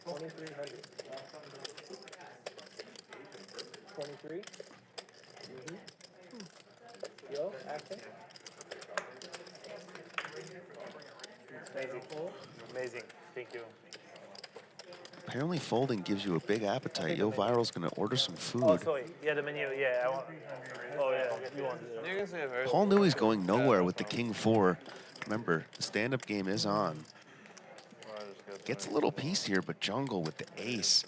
2,300. 23. Yo, action. Amazing. Amazing. Thank you. Apparently folding gives you a big appetite. Yoh Viral's gonna order some Oh, food. sorry. Yeah, the menu. Yeah, I want. Oh, yeah. You want You can see it first. Paul knew he's going nowhere with the king four. Remember, the stand-up game is on. Gets a little piece here, but Jungle with the ace.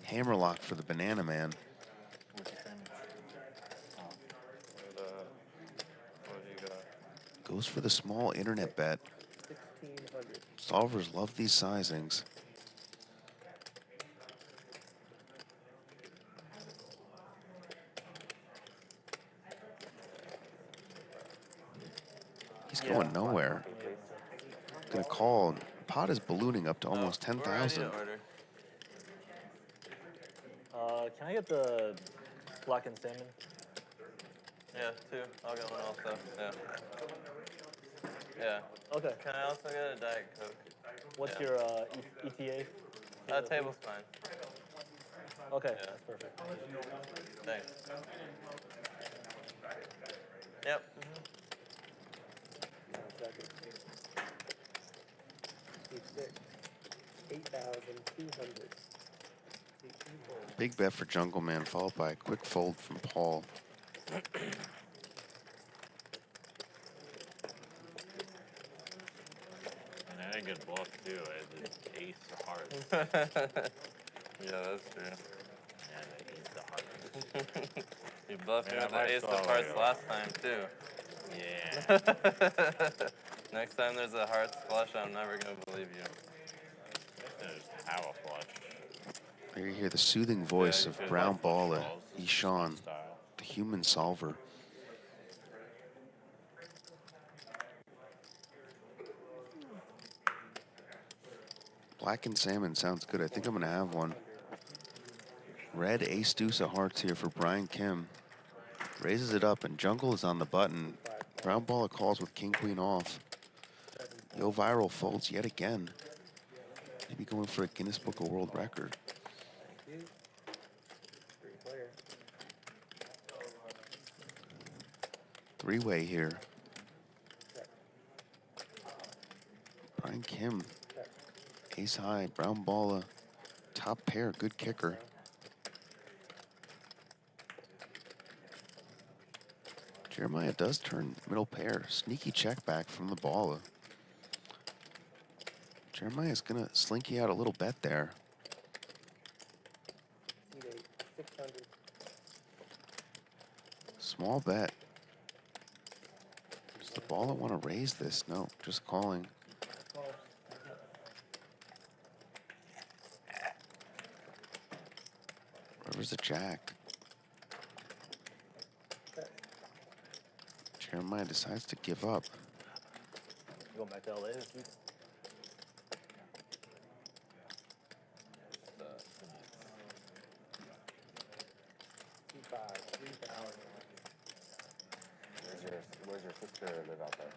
Hammerlock for the banana man. Goes for the small internet bet. 1,600. Solvers love these sizings. He's going nowhere. Gonna call. Pot is ballooning up to almost 10,000. Can I get the blackened salmon? Yeah, 2. I'll get one also. Yeah. Yeah. Okay. Can I also get a Diet Coke? What's Yeah. your ETA? Table's fine. Okay, Yeah. that's perfect. Thanks. Yep. 8,200. Big bet for Jungleman, followed by a quick fold from Paul. And I had a good bluff too. I had the ace of hearts. Yeah, that's true. And the ace of hearts. You bluffed me Yeah, with the my ace of style, hearts yeah. last time, too. Yeah. Next time there's a hearts flush, I'm never going to believe you. Just have a flush. There you hear the soothing voice of Brown Balla, Ishan, Style. the human solver. Blackened salmon sounds good. I think I'm gonna have one. Red ace deuce of hearts here for Brian Kim. Raises it up and Jungle is on the button. Brown Balla calls with king queen off. Yoh Viral folds yet again. Maybe going for a Guinness Book of World Record. Three-way here. Brian Kim. Ace high, Brown Balla. Top pair, good kicker. Jeremiah does turn middle pair. Sneaky check back from the Balla. Jeremiah's gonna slinky out a little bet there. 600. Small bet. Does the Balla want to raise this? No, just calling. River's a jack. Jeremiah decides to give up. Going back to LA this week? Where's your sister live out there?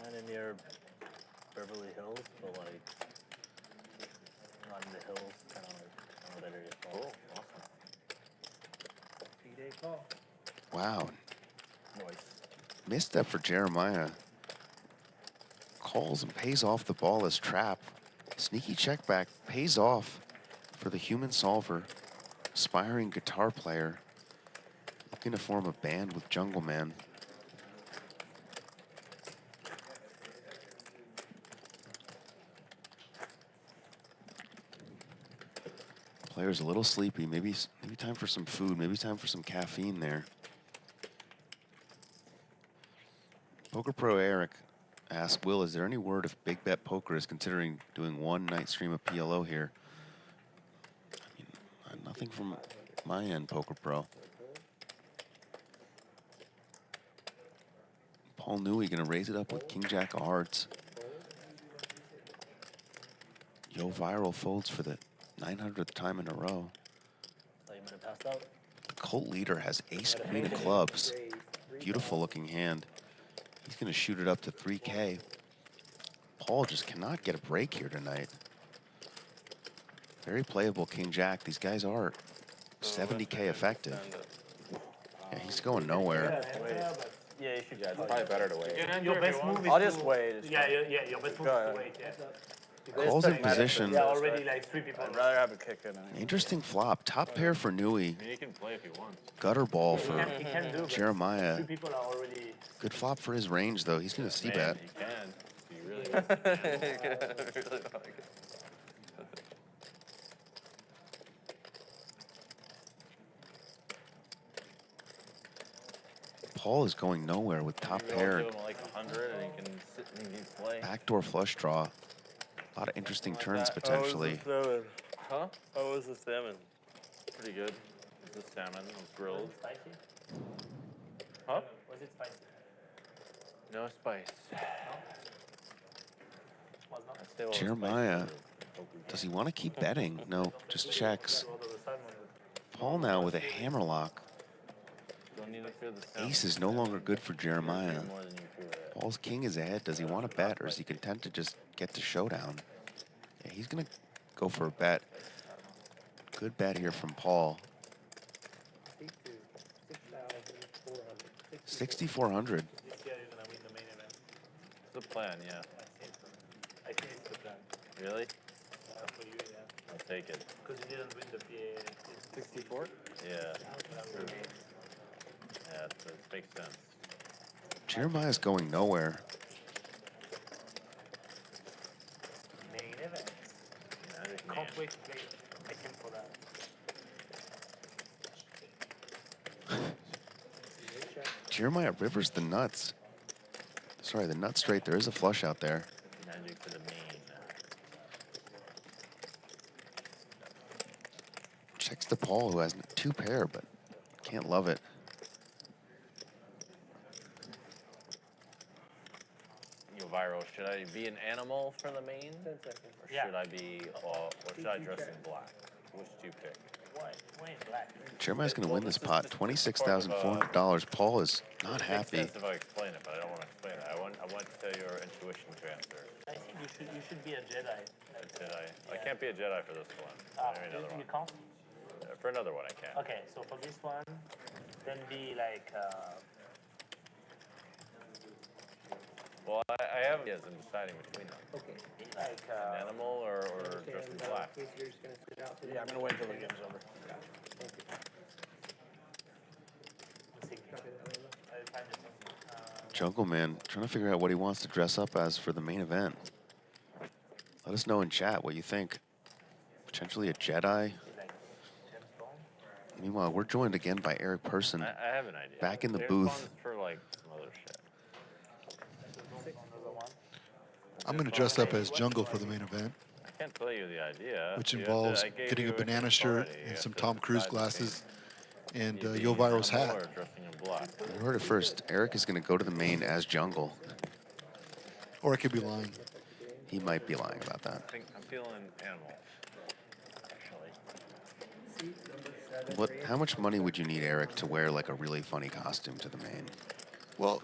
Kind of near Beverly Hills, but like not in the hills, kind of like that area. Cool, awesome. 3-day call. Wow. Nice. Misstep for Jeremiah. Calls and pays off the Balla's trap. Sneaky check back pays off for the human solver. Aspiring guitar player. Looking to form a band with Jungleman. Player's a little sleepy. Maybe time for some food. Maybe time for some caffeine there. Poker Pro Eric asks, Will, is there any word if Big Bet Poker is considering doing one night stream of PLO here? I mean, nothing from my end, Poker Pro. Paul Newey gonna raise it up with King Jack of Hearts. Yoh Viral folds for the 900th time in a row. Thought you might have passed out. The cult leader has ace queen of clubs. Beautiful looking hand. He's gonna shoot it up to 3K. Paul just cannot get a break here tonight. Very playable King Jack. These guys are 70K effective. Yeah, he's going nowhere. Yeah, you should. Yeah, it's probably better to wait. Your best move is I'll just wait. Yeah, your best move is to wait, yeah. Calls in position. Yeah, already like 3 people. I'd rather have a kick in. Interesting flop. Top pair for Nui. I mean, he can play if he wants. Gutter ball for He can do, but Jeremiah. 3 people are already. Good flop for his range, though. He's going to see bet. He can. He really wants to. Paul is going nowhere with top pair. Give him like 100 and he can sit and he can play. Backdoor flush draw. A lot of interesting turns potentially. Huh? How was the salmon? Pretty good. The salmon was grilled. Spicy? Huh? Was it spicy? No spice. Was not. I stay well with Jeremiah, spicy. does he want to keep betting? No, just checks. Paul now with a hammerlock. Don't need to fear the salmon. Ace is no longer good for Jeremiah. More than you fear it. Paul's king is ahead. Does he want to bet, or is he content to just get to showdown? Yeah, he's going to go for a bet. Good bet here from Paul. 6,400. This year you're gonna win the main event. It's the plan, yeah. I think it's the plan. Really? For you, yeah. I'll take it. Because you didn't win the PA. 64? Yeah. Yeah, it makes sense. Jeremiah's going nowhere. Main event. Can't wait to play. I came for that. Jeremiah rivers the nuts. Sorry, the nut straight. There is a flush out there. Magic for the main. Checks to Paul, who has 2 pair, but can't love it. Yoh Viral, should I be an animal for the main? 10 seconds. Or should I be, or should I dress in black? Which do you pick? Why in black? Jeremiah's going to win this pot, $26,400. Paul is not happy. It makes sense if I explain it, but I don't want to explain it. I want to tell your intuition transfer. I think you should be a Jedi. A Jedi. I can't be a Jedi for this one. Maybe another You one. can't? For another one, I can. Okay, so for this one, then be like. Well, I have ideas. I'm deciding between them. Okay. Be like. An animal or dressed in black. You're just going to sit out. Yeah, I'm going to wait until the game's over. Jungleman trying to figure out what he wants to dress up as for the main event. Let us know in chat what you think. Potentially a Jedi. Meanwhile, we're joined again by Eric Persson. I have an idea. Back in the James booth. Bond's for like some other shit. I'm going to dress up as Jungle for the main event, I can't tell you the idea. which You have to- involves I gave getting a you banana hints shirt already. You and have some to Tom Cruise decide glasses and between Yoh Viral's animal hat. or dressing in black. You heard it first. Eric is going to go to the main as Jungle. Or I could be lying. He might be lying about that. I'm feeling animal. Actually. How much money would you need, Eric, to wear like a really funny costume to the main? Well,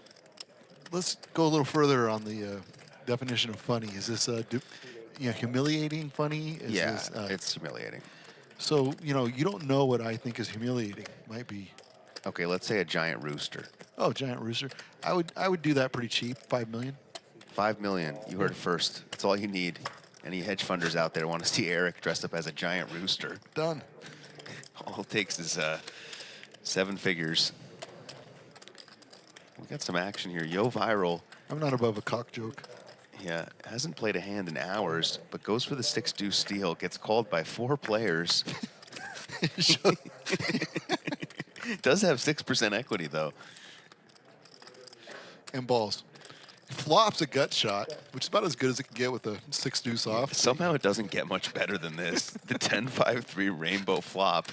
let's go a little further on the definition of funny. Is this humiliating funny? Is Yeah, this, it's humiliating. So, you don't know what I think is humiliating. Might be. Okay, let's say a giant rooster. Oh, giant rooster. I would do that pretty cheap. 5 million. 5 million. You heard it first. That's all you need. Any hedge funders out there want to see Eric dressed up as a giant rooster? Done. All it takes is 7 figures. We got some action here. Yoh Viral. I'm not above a cock joke. Yeah, hasn't played a hand in hours, but goes for the 6-2 steal. Gets called by 4 players. Does have 6% equity, though. And balls. Flops a gut shot, which is about as good as it can get with a 6 deuce off. Somehow it doesn't get much better than this. The 10-5-3 rainbow flop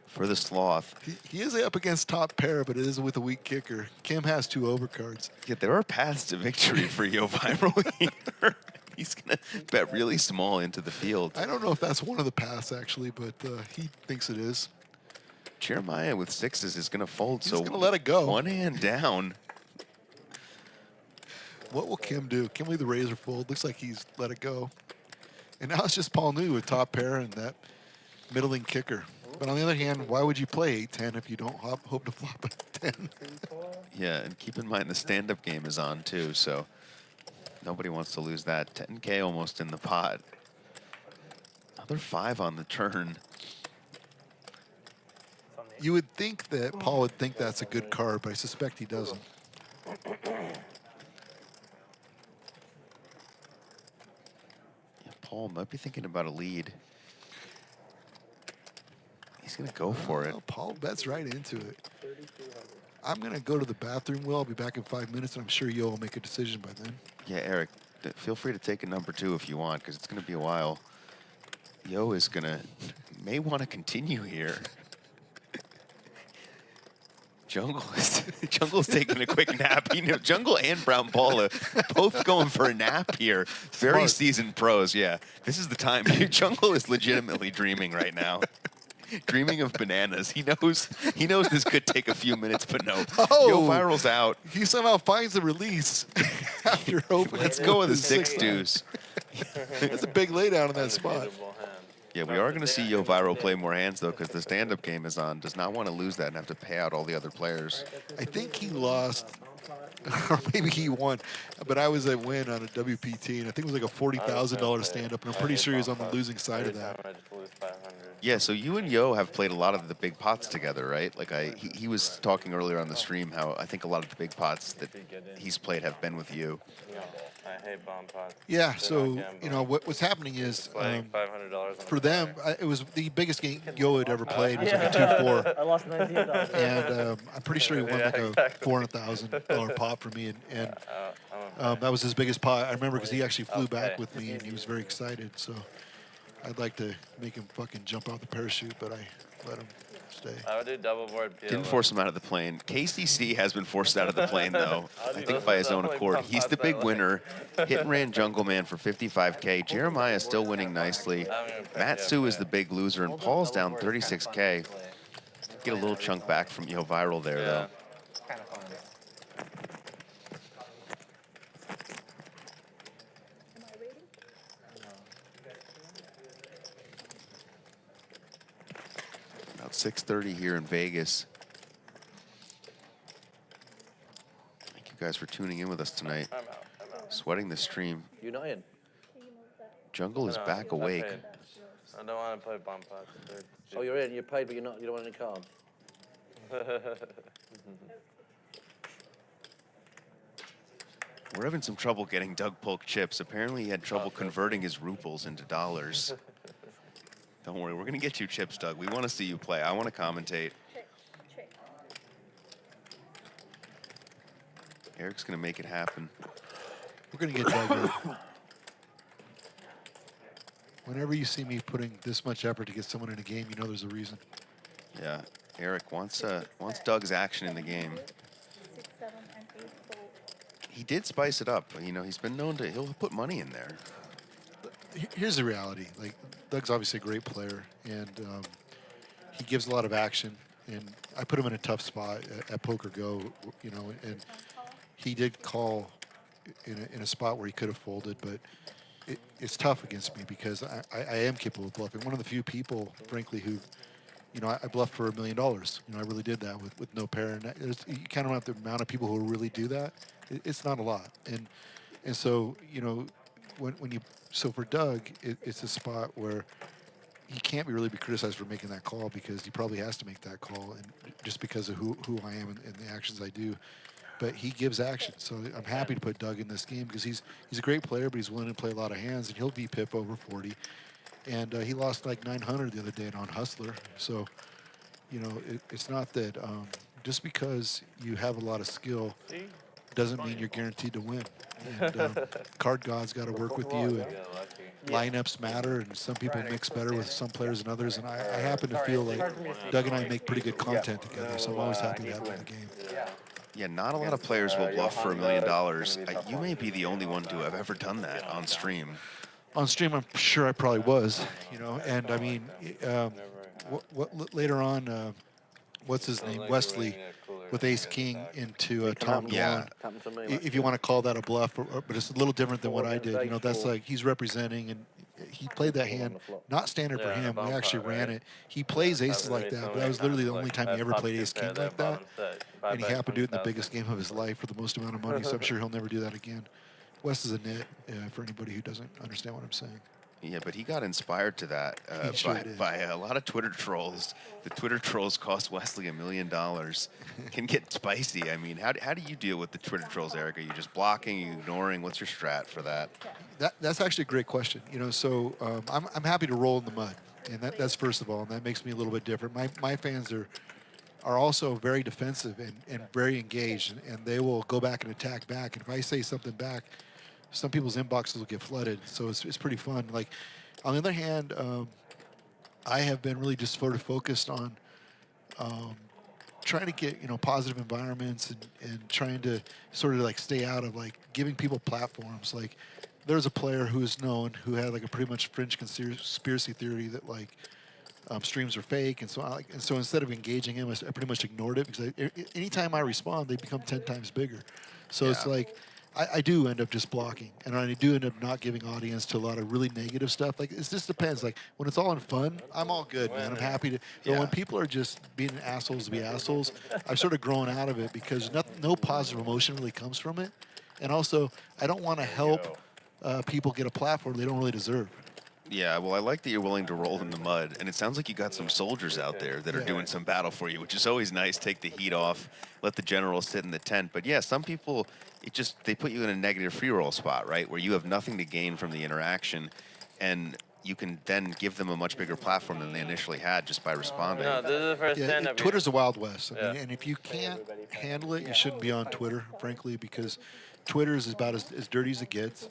for the sloth. He is up against top pair, but it is with a weak kicker. Kim has 2 overcards. Yeah, there are paths to victory for Yoh Viral here. He's going to bet really small into the field. I don't know if that's one of the paths, actually, but he thinks it is. Jeremiah with 6s is going to fold, He's so going to let it go. One hand down. What will Kim do? Kim leave the razor fold? Looks like he's let it go. And now it's just Paul New with top pair and that middling kicker. But on the other hand, why would you play 8-10 if you don't hope to flop a 10? Yeah, and keep in mind the stand-up game is on, too, so Nobody wants to lose that. 10K almost in the pot. Another 5 on the turn. You would think that Paul would think that's a good card, but I suspect he doesn't. Yeah, Paul might be thinking about a lead. He's going to go for it. Paul bets right into it. I'm going to go to the bathroom, Will. I'll be back in 5 minutes, and I'm sure Yoh will make a decision by then. Yeah, Eric, feel free to take a number 2 if you want, because it's going to be a while. Yoh is going to, may want to continue here. Jungle's taking a quick nap. You know, Jungle and Brown Balla both going for a nap here. Very seasoned pros, yeah. This is the time. Jungle is legitimately dreaming right now. Dreaming of bananas. He knows this could take a few minutes, but no. Yoh Viral's out. He somehow finds the release after opening. Let's go with a 6 deuce. That's a big laydown in that spot. Yeah, we are going to see Yoh Viral play more hands, though, because the stand-up game is on. Does not want to lose that and have to pay out all the other players. I think he lost, or maybe he won, but I was at win on a WPT, and I think it was like a $40,000 stand-up, and I'm pretty sure he was on the losing side of that. Yeah, so you and Yoh have played a lot of the big pots together, right? Like he was talking earlier on the stream how I think a lot of the big pots that he's played have been with you. I hate bomb pots. Yeah, so you know what's happening is for them, it was the biggest game Yoh had ever played. It was like a 2-4. I lost $19. And I'm pretty sure he won like a $400,000 pot for me, and that was his biggest pot. I remember because he actually flew back with me, and he was very excited. So I'd like to make him fucking jump out the parachute, but I let him stay. I would do double board PLO. Didn't force him out of the plane. KCC has been forced out of the plane, though. I think by his own accord. He's the big winner. Hit and ran Jungleman for 55K. Jeremiah still winning nicely. Matt Sue is the big loser, and Paul's down 36K. Get a little chunk back from Yoh Viral there, though. Kind of fun. About 6:30 here in Vegas. Thank you guys for tuning in with us tonight. Sweating the stream. United. Jungle is back awake. I don't want to play bomb pots. Oh, you're in. You're paid, but you're not. You don't want any cards. We're having some trouble getting Doug Polk chips. Apparently he had trouble converting his rubles into dollars. Don't worry, we're going to get you chips, Doug. We want to see you play. I want to commentate. Eric's going to make it happen. We're going to get Doug in. Whenever you see me putting this much effort to get someone in a game, you know there's a reason. Yeah, Eric wants Doug's action in the game. He did spice it up. You know, he's been known to, he'll put money in there. Here's the reality. Like, Doug's obviously a great player, and he gives a lot of action. And I put him in a tough spot at Poker Go, you know, and he did call in a spot where he could have folded, but it's tough against me because I am capable of bluffing. One of the few people, frankly, who, you know, I bluffed for $1 million. You know, I really did that with no pair. And you kind of have the amount of people who really do that. It's not a lot. And so, you know, when you, so for Doug, it's a spot where he can't really be criticized for making that call because he probably has to make that call, and just because of who I am and the actions I do. But he gives action, so I'm happy to put Doug in this game because he's a great player, but he's willing to play a lot of hands, and he'll VPIP over 40. And he lost like 900 the other day on Hustler. So, you know, it's not that just because you have a lot of skill doesn't mean you're guaranteed to win. And card gods got to work with you, and lineups matter, and some people mix better with some players than others. And I happen to feel like Doug and I make pretty good content together, so I'm always happy to have him in the game. Yeah, not a lot of players will bluff for $1 million. You may be the only one to have ever done that on stream. On stream, I'm sure I probably was, you know. And I mean, later on, what's his name, Wesley, with Ace King into Tom Blonde. If you want to call that a bluff, but it's a little different than what I did. You know, that's like he's representing, and he played that hand, not standard for him. We actually ran it. He plays aces like that, but that was literally the only time he ever played Ace King like that. And he happened to do it in the biggest game of his life for the most amount of money, so I'm sure he'll never do that again. West is a net for anybody who doesn't understand what I'm saying. Yeah, but he got inspired to that He sure did. by a lot of Twitter trolls. The Twitter trolls cost Wesley $1 million. Can get spicy. I mean, how do you deal with the Twitter trolls, Eric? Are you just blocking, you ignoring? What's your strat for that? That's actually a great question. You know, so I'm happy to roll in the mud, and that's first of all, and that makes me a little bit different. My fans are also very defensive and very engaged, and they will go back and attack back. And if I say something back, some people's inboxes will get flooded, so it's pretty fun. Like, on the other hand, I have been really just sort of focused on trying to get positive environments and trying to sort of like stay out of like giving people platforms. Like, there's a player who's known who had like a pretty much fringe conspiracy theory that like streams are fake and so on. And so instead of engaging him, I pretty much ignored it because anytime I respond, they become 10 times bigger. So it's like I do end up just blocking, and I do end up not giving audience to a lot of really negative stuff. Like, it just depends. Like, when it's all in fun, I'm all good, man. I'm happy to. But when people are just being assholes to be assholes, I've sort of grown out of it because no positive emotion really comes from it. And also, I don't want to help people get a platform they don't really deserve. Yeah, well, I like that you're willing to roll in the mud, and it sounds like you got some soldiers out there that are doing some battle for you, which is always nice. Take the heat off, let the general sit in the tent. But yeah, some people, they put you in a negative free roll spot, right, where you have nothing to gain from the interaction, and you can then give them a much bigger platform than they initially had just by responding. No, this is the first stand-up. Twitter's a wild west. I mean, and if you can't handle it, you shouldn't be on Twitter, frankly, because Twitter is about as dirty as it gets.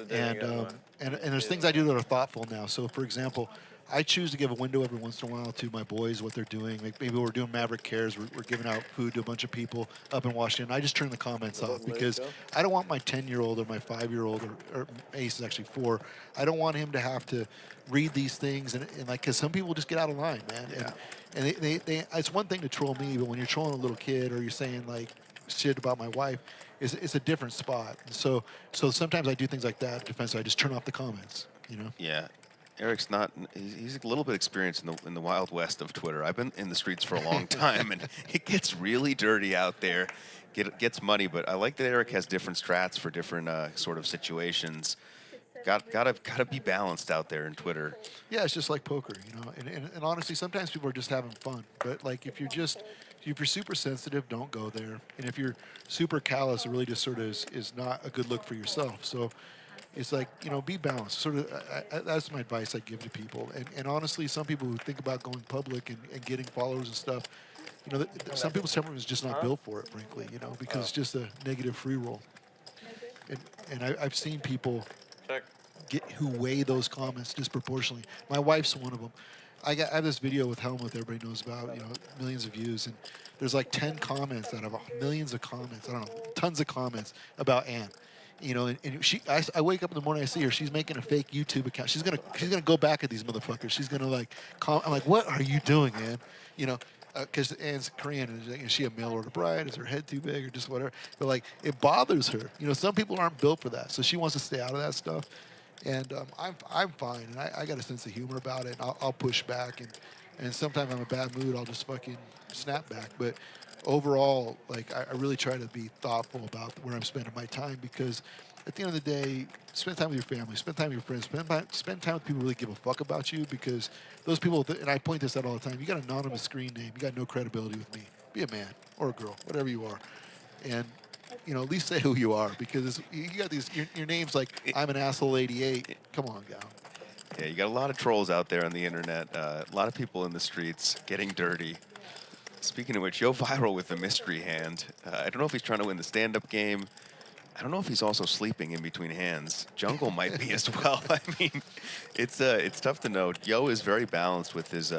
And there's things I do that are thoughtful now. So, for example, I choose to give a window every once in a while to my boys, what they're doing. Like, maybe we're doing Maverick Cares. We're giving out food to a bunch of people up in Washington. I just turn the comments off because I don't want my 10-year-old or my 5-year-old, or Ace is actually 4, I don't want him to have to read these things. And like, because some people just get out of line, man. Yeah. And they it's one thing to troll me, but when you're trolling a little kid or you're saying, like, shit about my wife, it's a different spot. So sometimes I do things like that defensively. I just turn off the comments, Yeah. Eric's not. He's a little bit experienced in the wild west of Twitter. I've been in the streets for a long time, and it gets really dirty out there. Gets muddy, but I like that Eric has different strats for different sort of situations. Gotta be balanced out there in Twitter. Yeah, it's just like poker, And honestly, sometimes people are just having fun. But like, if you're super sensitive, don't go there. And if you're super callous, it really just sort of is not a good look for yourself. So it's like, be balanced. Sort of, that's my advice I give to people. And honestly, some people who think about going public and getting followers and stuff, some people's temperament is just not built for it, frankly, because it's just a negative free roll. And I've seen people who weigh those comments disproportionately. My wife's one of them. I have this video with Helmut everybody knows about, millions of views, and there's like 10 comments out of millions of comments. I don't know, tons of comments about Ann. And I wake up in the morning, I see her. She's making a fake YouTube account. She's gonna go back at these motherfuckers. She's gonna like, I'm like, what are you doing, Ann? Because Ann's Korean. Is she a mail order bride? Is her head too big or just whatever? But like, it bothers her. Some people aren't built for that, so she wants to stay out of that stuff. And I'm fine, and I got a sense of humor about it. And I'll push back, and sometimes I'm in a bad mood. I'll just fucking snap back. But overall, like, I really try to be thoughtful about where I'm spending my time, because at the end of the day, spend time with your family, spend time with your friends, spend time with people who really give a fuck about you, because those people, and I point this out all the time, you got an anonymous screen name, you got no credibility with me. Be a man or a girl, whatever you are. And at least say who you are, because you got these, your name's like, I'm an asshole 88. Come on, gal. Yeah, you got a lot of trolls out there on the internet, a lot of people in the streets getting dirty. Speaking of which, Yoh Viral with the mystery hand. I don't know if he's trying to win the stand-up game. I don't know if he's also sleeping in between hands. Jungle might be as well. I mean, it's tough to know. Yoh is very balanced with his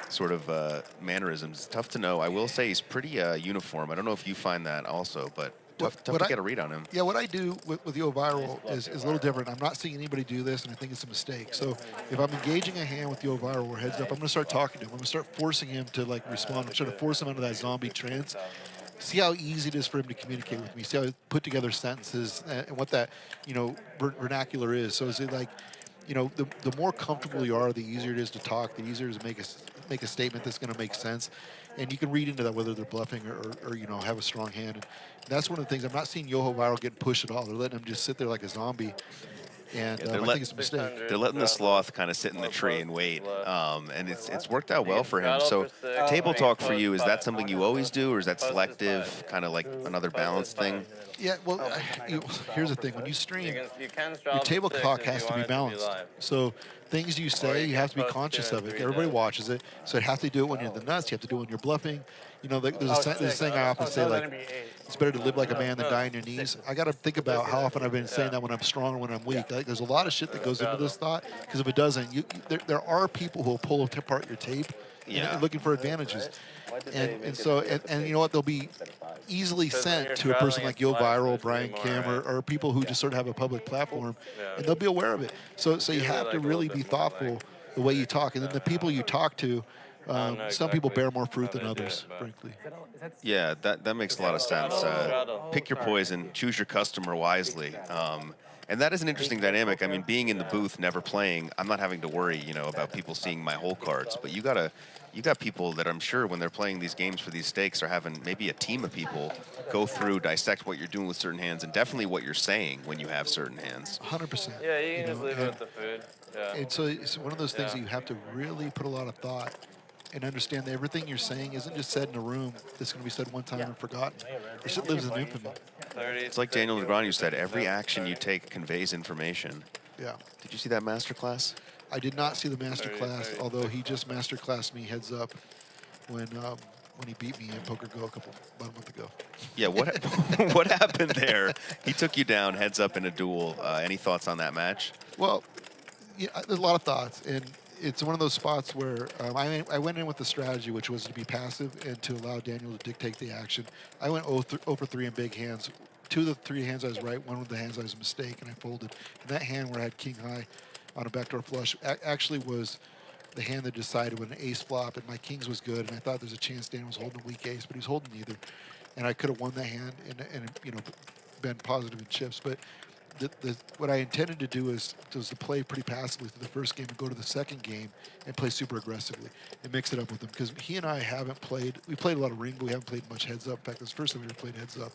sort of mannerisms. It's tough to know. I will say he's pretty uniform. I don't know if you find that also, but tough to get a read on him. Yeah, what I do with Yoh Viral is a little different. I'm not seeing anybody do this, and I think it's a mistake. So if I'm engaging a hand with Yoh Viral or heads up, I'm going to start talking to him. I'm going to start forcing him to like respond. I'm trying to force him out of that zombie trance. See how easy it is for him to communicate with me. See how he put together sentences and what that, vernacular is. So is it like, the more comfortable you are, the easier it is to talk, the easier it is to make make a statement that's going to make sense. And you can read into that whether they're bluffing or you know, have a strong hand. And that's one of the things. I'm not seeing Yoh Viral get pushed at all. They're letting him just sit there like a zombie. And I think it's a mistake. They're letting the sloth kind of sit in the tree and wait, and it's worked out well for him. So, table talk for you, is that something you always do, or is that selective, kind of like another balance thing? Yeah, well, here's the thing. When you stream, your table talk has to be balanced. So things you say, you have to be conscious of it. Everybody watches it, so you have to do it when you're the nuts. You have to do it when you're bluffing. You know, there's a thing I often say, like, it's better to live like a man than die on your knees. I got to think about how often I've been saying that when I'm strong or when I'm weak. Like, there's a lot of shit that goes into this thought, because if it doesn't, there are people who will pull apart your tape and looking for advantages. And so you know what, they'll be easily sent to a person like Yoh Viral, Brian Kim, or people who just sort of have a public platform, and they'll be aware of it. So you have to really be thoughtful the way you talk, and then the people you talk to. Some people bear more fruit than others, frankly. Yeah, that makes a lot of sense. Pick your poison, choose your customer wisely. And that is an interesting dynamic. I mean, being in the booth, never playing, I'm not having to worry, you know, about people seeing my whole cards. But you got people that I'm sure when they're playing these games for these stakes are having maybe a team of people go through, dissect what you're doing with certain hands, and definitely what you're saying when you have certain hands. 100%. Yeah, you can just leave it with the food. Yeah. And so it's one of those things that you have to really put a lot of thought and understand that everything you're saying isn't just said in a room that's going to be said one time and forgotten. It shit lives in infamy. It's like Daniel Negreanu said, every action you take conveys information. Yeah. Did you see that masterclass? I did not see the masterclass, although he just masterclassed me heads up when he beat me in Poker Go about a month ago. Yeah, what happened there? He took you down heads up in a duel. Any thoughts on that match? Well, yeah, there's a lot of thoughts, and it's one of those spots where I went in with the strategy, which was to be passive and to allow Daniel to dictate the action. I went 0 for 3 in big hands. 2 of the 3 hands I was right, 1 of the hands I was a mistake, and I folded. And that hand where I had king high on a backdoor flush actually was the hand that decided when an ace flop, and my kings was good, and I thought there's a chance Daniel was holding a weak ace, but he was holding neither. And I could have won that hand and you know, been positive in chips. But what I intended to do was to play pretty passively through the first game and go to the second game and play super aggressively and mix it up with him, because he and I haven't played. We played a lot of ring, but we haven't played much heads up. In fact, this is the first time we ever played heads up.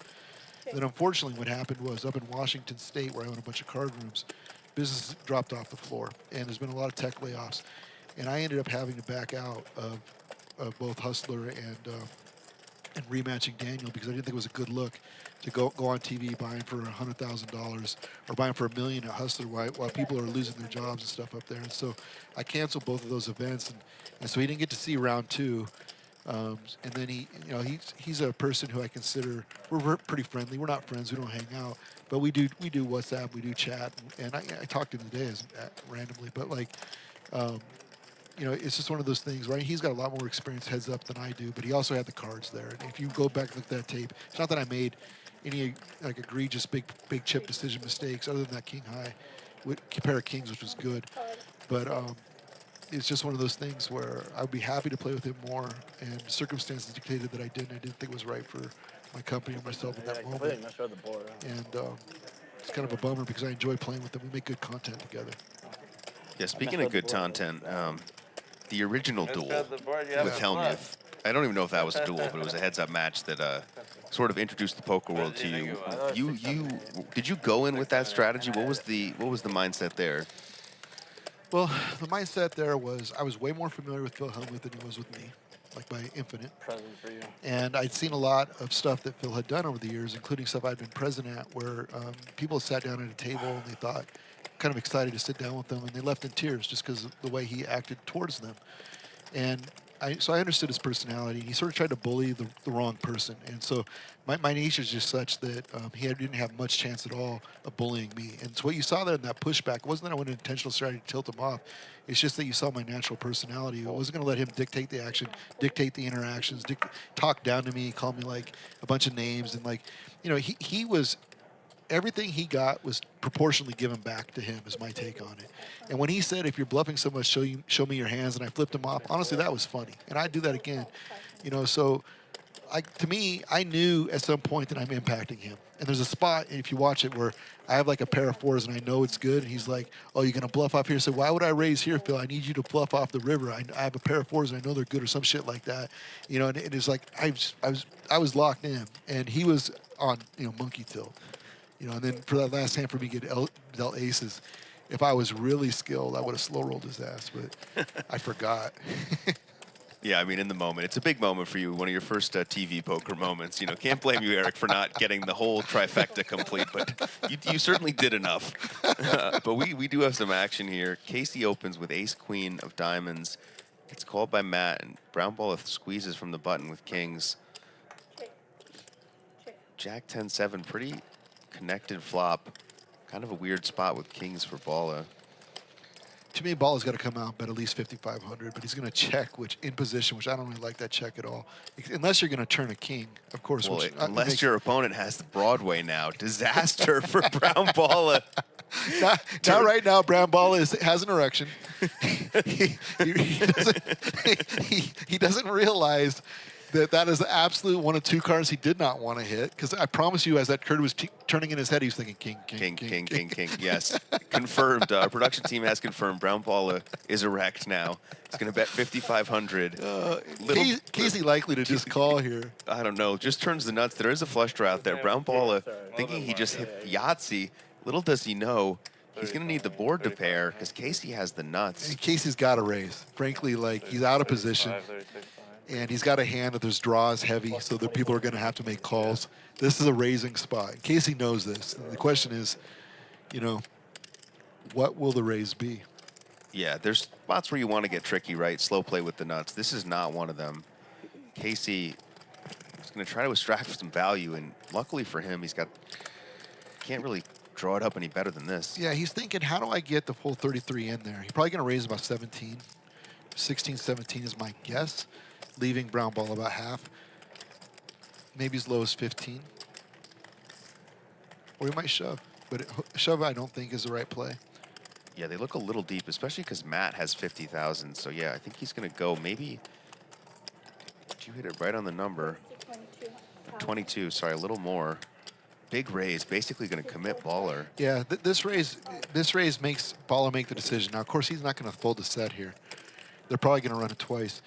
Then unfortunately, what happened was up in Washington State, where I own a bunch of card rooms, business dropped off the floor, and there's been a lot of tech layoffs, and I ended up having to back out of both Hustler and rematching Daniel, because I didn't think it was a good look to go on TV buying for $100,000 or buying for $1 million at Hustler while people are losing their jobs and stuff up there. And so I canceled both of those events, and so he didn't get to see round 2. And then he's a person who I consider, we're pretty friendly. We're not friends. We don't hang out, but we do WhatsApp. We do chat, and I talked to him today randomly. But like, you know, it's just one of those things, right? He's got a lot more experience heads up than I do, but he also had the cards there. And if you go back and look at that tape, it's not that I made any like egregious big chip decision mistakes other than that king high with a pair of kings, which was good. But it's just one of those things where I'd be happy to play with him more, and circumstances dictated that I didn't. I didn't think it was right for my company or myself at that moment. And it's kind of a bummer, because I enjoy playing with him. We make good content together. Yeah, speaking of good content, the original duel with Helmuth, I don't even know if that was a duel, but it was a heads-up match that sort of introduced the poker world to you. Did you go in with that strategy? What was the mindset there? Well, the mindset there was I was way more familiar with Phil Helmuth than he was with me, like by infinite. Present for you. And I'd seen a lot of stuff that Phil had done over the years, including stuff I'd been present at, where people sat down at a table and they thought, kind of excited to sit down with them, and they left in tears just because of the way he acted towards them. And so I understood his personality. He sort of tried to bully the wrong person. And so my nature is just such that he didn't have much chance at all of bullying me. And so what you saw there in that pushback, it wasn't that I went intentional strategy to tilt him off. It's just that you saw my natural personality. I wasn't going to let him dictate the action, dictate the interactions, talk down to me, call me like a bunch of names. And like, you know, he was, everything he got was proportionally given back to him, is my take on it. And when he said, if you're bluffing so much, show me your hands, and I flipped him off, honestly, that was funny. And I'd do that again. You know, so to me, I knew at some point that I'm impacting him. And there's a spot, if you watch it, where I have like a pair of fours and I know it's good. And he's like, "Oh, you're gonna bluff off here?" So why would I raise here, Phil? I need you to bluff off the river. I have a pair of fours and I know they're good, or some shit like that. You know, and it's like I was locked in, and he was on monkey tilt. You know, and then for that last hand for me to get dealt aces, if I was really skilled, I would have slow rolled his ass, but I forgot. Yeah, I mean, in the moment, it's a big moment for you. One of your first TV poker moments. You know, can't blame you, Eric, for not getting the whole trifecta complete, but you certainly did enough. But we do have some action here. Casey opens with ace queen of diamonds. Gets called by Matt, and brown ball squeezes from the button with kings. Jack 10-7, pretty connected flop. Kind of a weird spot with kings for Balla. To me, Balla's got to come out bet at least 5,500, but he's going to check, which in position, which I don't really like that check at all. Unless you're going to turn a king, of course. Well, unless your opponent has the Broadway now. Disaster for brown Balla. Not right now. Brown Balla has an erection. He doesn't realize that is the absolute one of two cards he did not want to hit. Because I promise you, as that card was turning in his head, he was thinking king. Yes, confirmed. Our production team has confirmed brown Balla is erect now. He's going to bet 5,500. Casey likely to just call here. I don't know. Just turns the nuts. There is a flush draw out there. Brown Balla thinking he just hit Yahtzee. Little does he know, he's going to need the board to pair because Casey has the nuts. And Casey's got to raise. Frankly, like, he's out of position. And he's got a hand that there's draws heavy, so that people are going to have to make calls. This is a raising spot. Casey knows this. And the question is, what will the raise be? Yeah, there's spots where you want to get tricky, right? Slow play with the nuts. This is not one of them. Casey is going to try to extract some value, and luckily for him, can't really draw it up any better than this. Yeah, he's thinking, how do I get the full 33 in there? He's probably going to raise about 17. 16, 17 is my guess, leaving brown ball about half. Maybe as low as 15. Or he might shove. But shove, I don't think, is the right play. Yeah, they look a little deep, especially because Matt has 50,000. So, yeah, I think he's going to go maybe. Did you hit it right on the number? 22, sorry, a little more. Big raise, basically going to commit Baller. Yeah, this raise makes Balla make the decision. Now, of course, he's not going to fold the set here. They're probably going to run it twice.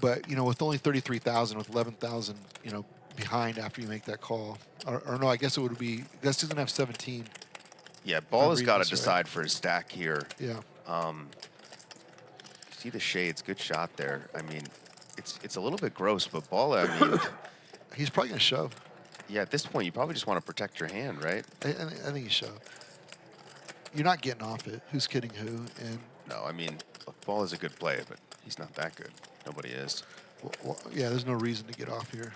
But, with only 33,000, with 11,000, behind after you make that call. Or no, I guess it would be, that's going to have 17. Yeah, Balla's got to decide for his stack here. Yeah. See the shades, good shot there. I mean, it's a little bit gross, but Balla, I mean. He's probably going to shove. Yeah, at this point, you probably just want to protect your hand, right? I think he shove. You're not getting off it. Who's kidding who? And no, I mean, Balla's a good play, but he's not that good. Nobody is. Well, yeah, there's no reason to get off here.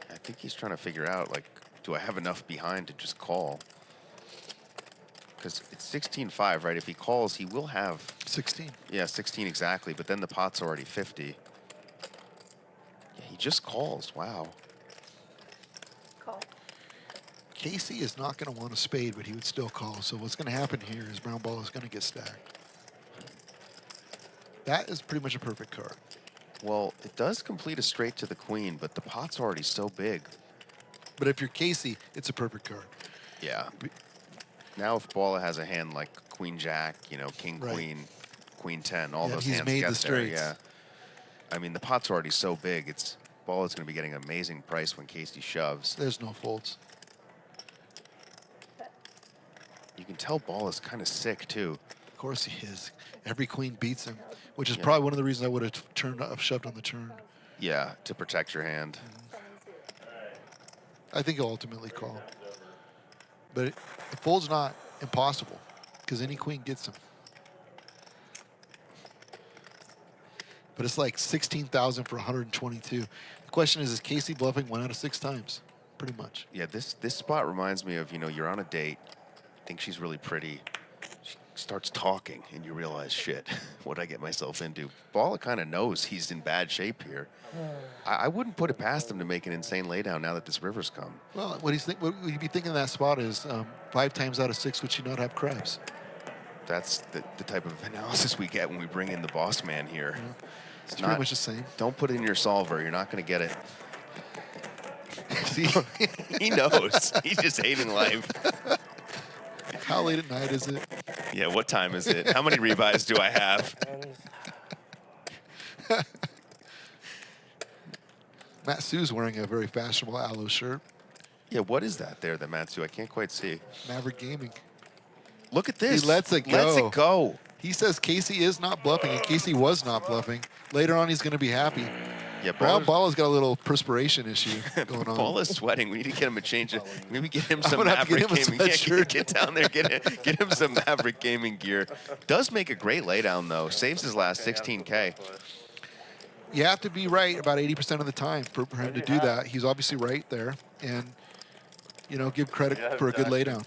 I think he's trying to figure out, like, do I have enough behind to just call? Because it's 16-5, right? If he calls, he will have 16. Yeah, 16 exactly. But then the pot's already 50. Yeah, he just calls. Wow. Call. Casey is not going to want a spade, but he would still call. So what's going to happen here is brown ball is going to get stacked. That is pretty much a perfect card. Well, it does complete a straight to the queen, but the pot's already so big. But if you're Casey, it's a perfect card. Yeah. Now if Balla has a hand like queen jack, king Right. queen, queen 10, all Yeah, those he's hands made get the there. straights. Yeah. I mean, the pot's already so big. Balla's going to be getting an amazing price when Casey shoves. There's no folds. You can tell Balla's kind of sick too. Of course he is. Every queen beats him, which is Yeah. probably one of the reasons I would have shoved on the turn. Yeah, to protect your hand. I think he'll ultimately call. But it fold's not impossible because any queen gets him. But it's like 16,000 for 122. The question is Casey bluffing 1 out of 6 times? Pretty much. Yeah, this spot reminds me of, you're on a date, think she's really pretty. She starts talking and you realize, shit, what'd I get myself into? Balla kind of knows he's in bad shape here. I wouldn't put it past him to make an insane laydown now that this river's come. Well, what he'd be thinking in that spot is 5 times out of 6 would she not have crabs? That's the type of analysis we get when we bring in the boss man here. Yeah. It's It's pretty much the same. Don't put it in your solver. You're not going to get it. See? He knows. He's just hating life. How late at night is it? Yeah, what time is it? How many rebuys do I have? Matt Sue's wearing a very fashionable Aloe shirt. Yeah, what is that there, the Matsu? I can't quite see. Maverick Gaming. Look at this. He lets it go. Lets it go. He says Casey is not bluffing, and Casey was not bluffing. Later on, he's going to be happy. Yeah, Balla's got a little perspiration issue going on. Balla's sweating. We need to get him a change. Maybe get him some gonna have to Maverick get him a Gaming. sweatshirt. Get down there. Get him some Maverick Gaming gear. Does make a great laydown, though. Saves his last 16K. You have to be right about 80% of the time for him to do that. He's obviously right there. And, you know, give credit for a good laydown.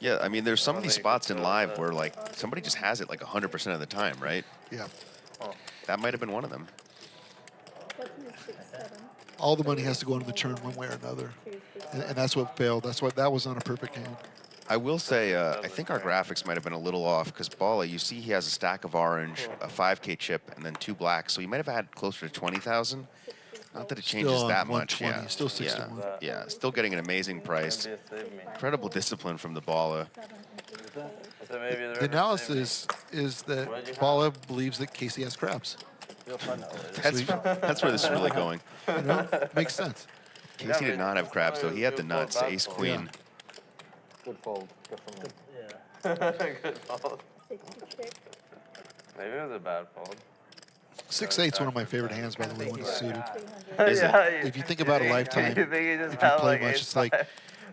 Yeah, I mean, there's some of these spots in live where, like, somebody just has it, like, 100% of the time, right? Yeah. That might have been one of them. All the money has to go into the turn one way or another. And that's what failed. That's what that was on a perfect hand. I will say, I think our graphics might have been a little off because Balla, you see he has a stack of orange, a 5K chip, and then 2 blacks. So he might have had closer to 20,000. Not that it changes Still on that much. 120, Yeah, still 61. Yeah, still getting an amazing price. Incredible discipline from the Balla. The analysis is that Balla believes that Casey has craps. That's where this is really going. You know, makes sense. Casey did not have craps, though. He had the nuts, ace, queen. Good fold. Good from him. Yeah. Good fold. Maybe it was a bad fold. 6-8's one of my favorite hands, by the way, when it's suited. If you think about a lifetime, You if think he you just had, play like, much, it's like,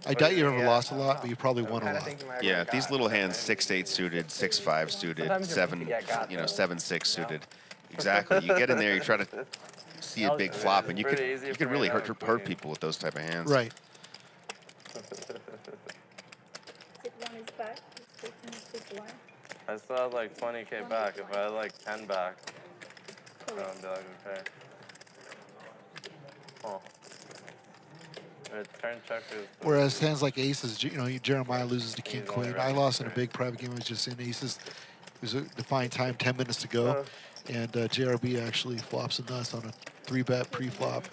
I doubt you ever lost a lot, but you probably won a lot. Yeah, these little hands, 6-8 suited, 6-5 suited, 7, 7-6 suited. Exactly. You get in there, you try to see a big flop, and you could really hurt people with those type of hands. Right. I still had like 20K back. If I had like 10 back, I'd be like, okay. Oh. Turn checkers. Whereas hands like aces, you know, Jeremiah loses to king queen. I lost in a big private game. I was just in aces. It was a defined time, 10 minutes to go, and JRB actually flops a nuts on a 3-bet pre-flop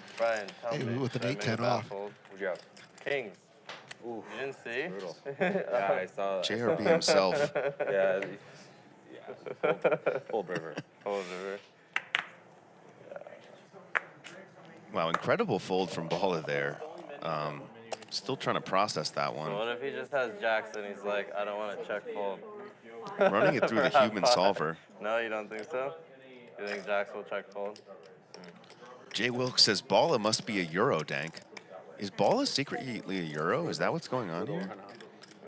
with an 8-10 off. Good job. Kings. Ooh. You didn't see? Brutal. Yeah, I saw that. JRB himself. Yeah. Fold river. Fold river. Wow, incredible fold from Balla there. Still trying to process that one. So what if he just has jacks and he's like, I don't want to check fold? Running it through the human solver. No, you don't think so? You think jacks will check fold? Jay Wilkes says Balla must be a Euro dank. Is Balla secretly a Euro? Is that what's going on here?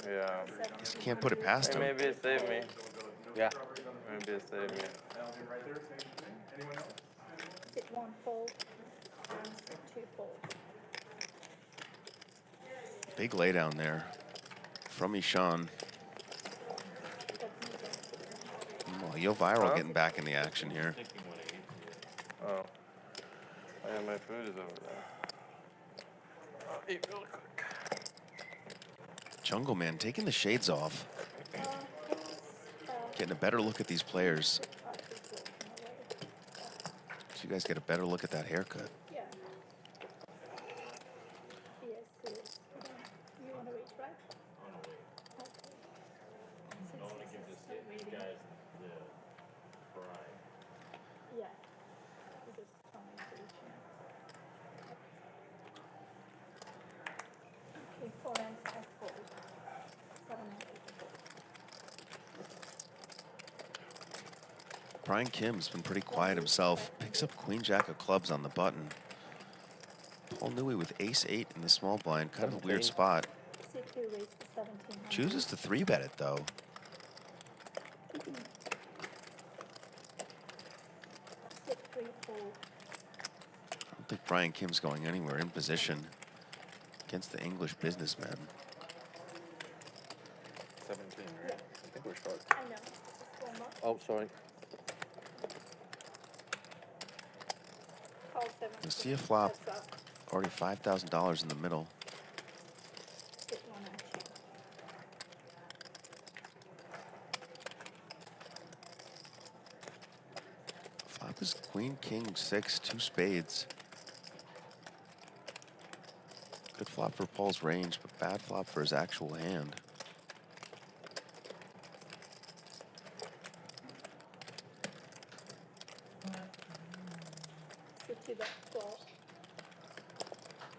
Yeah. Just can't put it past him. Maybe it saved me. Yeah. Maybe it saved me. Sit 1 fold and sit 2 fold. Big laydown there from Ishan. Well, Yoh Viral getting back in the action here. Oh. Yeah, my food is over there. I'll eat real quick. Jungleman taking the shades off. Getting a better look at these players. So you guys get a better look at that haircut. Yeah. Yes, yes. You want to reach right? I want to give these guys the pride. Yeah. You just tell me to reach in. Okay, 4 and 5 fold. 7 and 8 fold. Brian Kim's been pretty quiet himself. Picks up Queen Jack of clubs on the button. Paul Newey with ace-8 in the small blind. Kind of a weird spot. C2 raise to 17. Chooses to 3-bet it, though. Sit 3 fold. I don't think Brian Kim's going anywhere in position against the English businessman. 17, right? I think we're short. I know. Just 1 more. Oh, sorry. Call 17. You see a flop. That's up. Already $5,000 in the middle. Sit 1 and 2. Flop is queen, king, 6, 2 spades. Good flop for Paul's range, but bad flop for his actual hand. Fifty bet 12.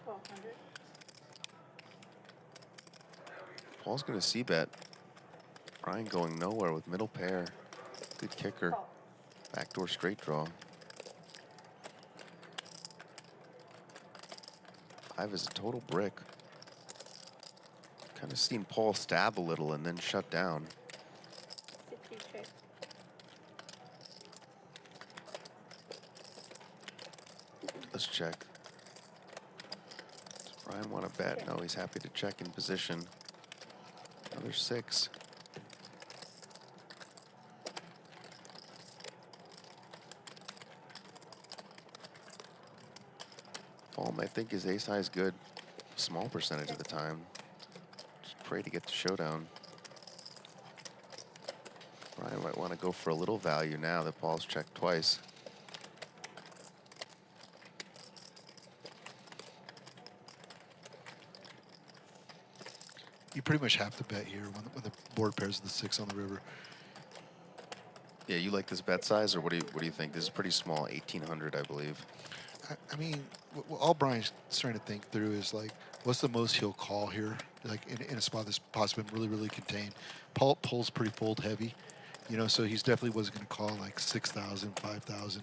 1200. Paul's gonna c-bet. Brian going nowhere with middle pair. Good kicker. Backdoor straight draw. 5 is a total brick. Kind of seen Paul stab a little and then shut down. 50 check. Let's check. Does Brian want to bet? No, he's happy to check in position. Another 6. Paul might think his ace high is good. Small percentage of the time. Just pray to get the showdown. Brian might want to go for a little value now that Paul's checked twice. You pretty much have to bet here when the board pairs the 6 on the river. Yeah, you like this bet size, or what do you think? This is pretty small, 1800, I believe. I mean, all Brian's trying to think through is like, what's the most he'll call here? Like in a spot that's possibly really, really contained. Paul pulls pretty fold heavy, you know, so he's definitely wasn't going to call like 6,000, 5,000.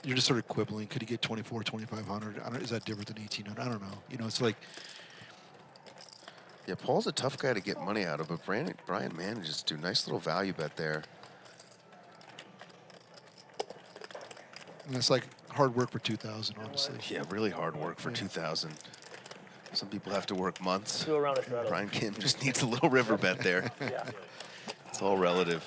You're just sort of quibbling. Could he get 24, 2,500? I don't, is that different than 1,800? I don't know. You know, it's like. Yeah, Paul's a tough guy to get money out of, but Brian manages to. Nice little value bet there. And it's like hard work for 2,000, honestly. Yeah, really hard work for 2,000. Some people have to work months. Do a round of straddle. Brian Kim just needs a little river bet there. Yeah. It's all relative.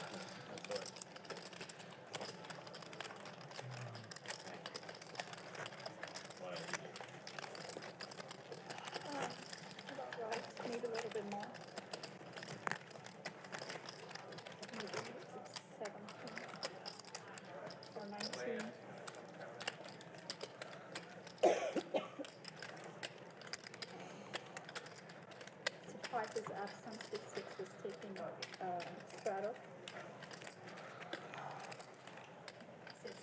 About right. Need a little bit more. Maybe 17 or 19. So 5 is absent, 6 is taking straddle. 6.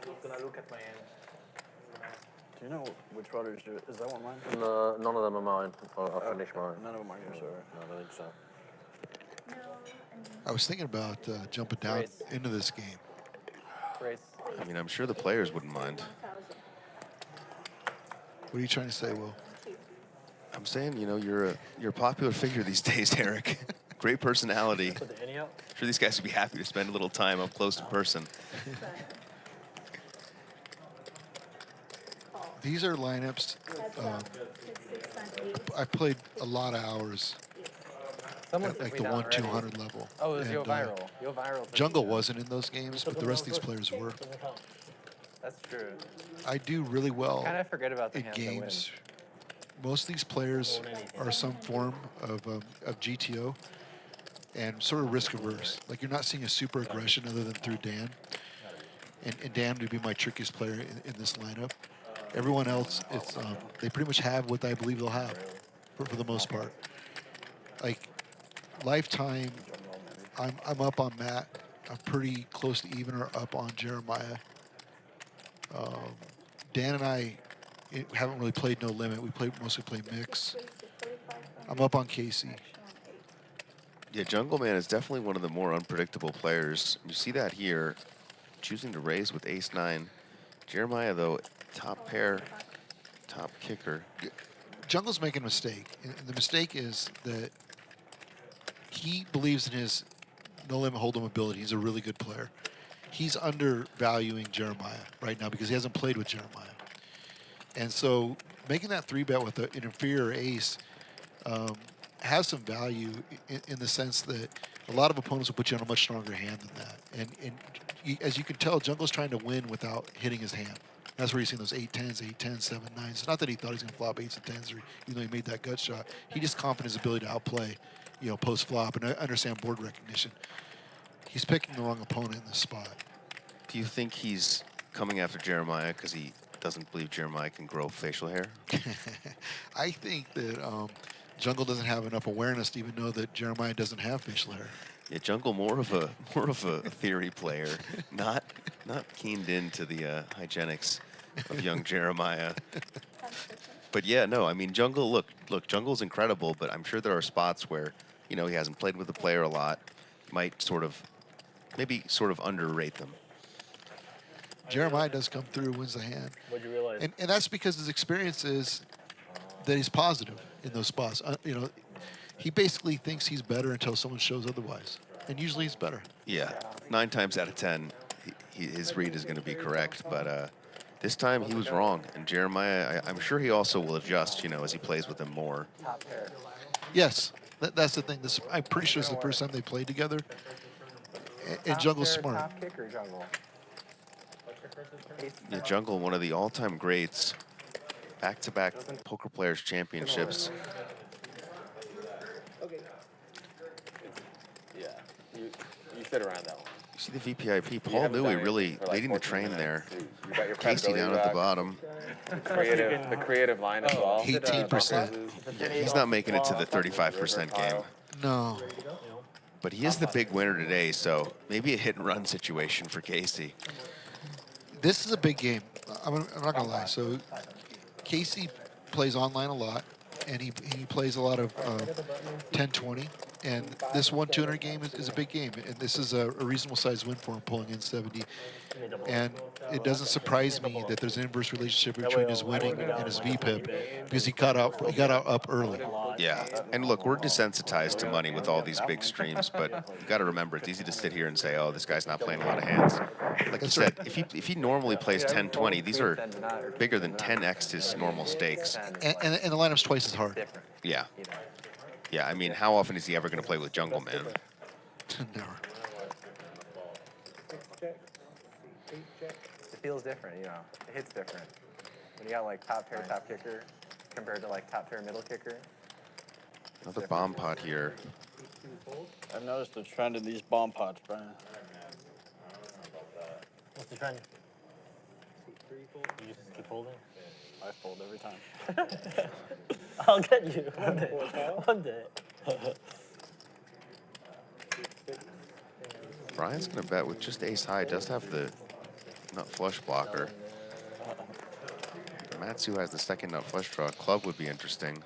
I'm gonna look at my hand. Do you know which rudder is that one mine? No, none of them are mine. I'll finish mine. None of them are yours, sir. No, I don't think so. I was thinking about jumping down into this game. I mean, I'm sure the players wouldn't mind. What are you trying to say, Will? I'm saying, you know, you're a popular figure these days, Eric. Great personality. Put the ante out. I'm sure these guys would be happy to spend a little time up close to Persson. These are lineups. I played a lot of hours at like the 1-200 level. Oh, it was And, Yoh Viral. Yoh Viral. Jungle wasn't in those games, but the rest of these players were. That's true. I do really well Kind of forget about the in hands that win. games. Most of these players are some form of GTO and sort of risk averse. Like you're not seeing a super aggression other than through Dan. And Dan would be my trickiest player in this lineup. Everyone else, it's they pretty much have what I believe they'll have for the most part. Like lifetime, I'm up on Matt. I'm pretty close to even or up on Jeremiah. Dan and I haven't really played no limit. We mostly play mix. I'm up on Casey. Yeah, Jungleman is definitely one of the more unpredictable players. You see that here, choosing to raise with ace-9. Jeremiah, though, top pair, top kicker. Jungle's making a mistake. And the mistake is that he believes in his no-limit hold'em ability. He's a really good player. He's undervaluing Jeremiah right now because he hasn't played with Jeremiah. And so making that 3-bet with an inferior ace has some value in the sense that a lot of opponents will put you on a much stronger hand than that. And as you can tell, Jungle's trying to win without hitting his hand. That's where you're seeing those 8-10s, 8-10s, 7-9s. It's not that he thought he was going to flop 8s and 10s, or even though he made that gut shot. He just confident in his ability to outplay, you know, post-flop and understand board recognition. He's picking the wrong opponent in this spot. Do you think he's coming after Jeremiah because he doesn't believe Jeremiah can grow facial hair? I think that Jungle doesn't have enough awareness to even know that Jeremiah doesn't have facial hair. Yeah, Jungle more of a theory player, not keened into the hygienics of young Jeremiah. But yeah, no, I mean Jungle. Look, Jungle's incredible, but I'm sure there are spots where he hasn't played with the player a lot, might maybe underrate them. Jeremiah does come through, wins the hand. What'd you realize? And that's because his experience is that he's positive in those spots. He basically thinks he's better until someone shows otherwise. And usually he's better. Yeah, 9 times out of 10, his read is going to be correct. But this time he was wrong. And Jeremiah, I'm sure he also will adjust, as he plays with him more. Yes, that's the thing. I'm pretty sure it's the first time they played together. And Jungle's smart. Top kicker, Jungle. Yeah, Jungle, one of the all-time greats. Back-to-back Poker Players Championships. Yeah, you sit around that one. You see the VPIP, Paul Newey really leading the train there. Casey down at the bottom. The creative line as well. 18%. Yeah, he's not making it to the 35% game. No. But he is the big winner today, so maybe a hit-and-run situation for Casey. This is a big game. I'm not going to lie. So Casey plays online a lot, and he plays a lot of 10-20. And this 1-200 game is a big game, and this is a reasonable size win for him, pulling in 70. And it doesn't surprise me that there's an inverse relationship between his winning and his VPIP, because he got out up early. Yeah, and look, we're desensitized to money with all these big streams, but you got to remember, it's easy to sit here and say, "Oh, this guy's not playing a lot of hands." Like you said, if he normally plays 10-20, these are bigger than 10x his normal stakes. And the lineup's twice as hard. Yeah. Yeah, I mean, how often is he ever going to play with Jungleman? Never. It feels different, It hits different. When you got like top pair, top kicker, compared to like top pair, middle kicker. Another bomb pot here. I've noticed a trend in these bomb pots, Brian. What's the trend? You just keep holding? I fold every time. I'll get you one day. One day. Brian's going to bet with just ace high. Does have the nut flush blocker. Matsu has the second nut flush draw. Club would be interesting.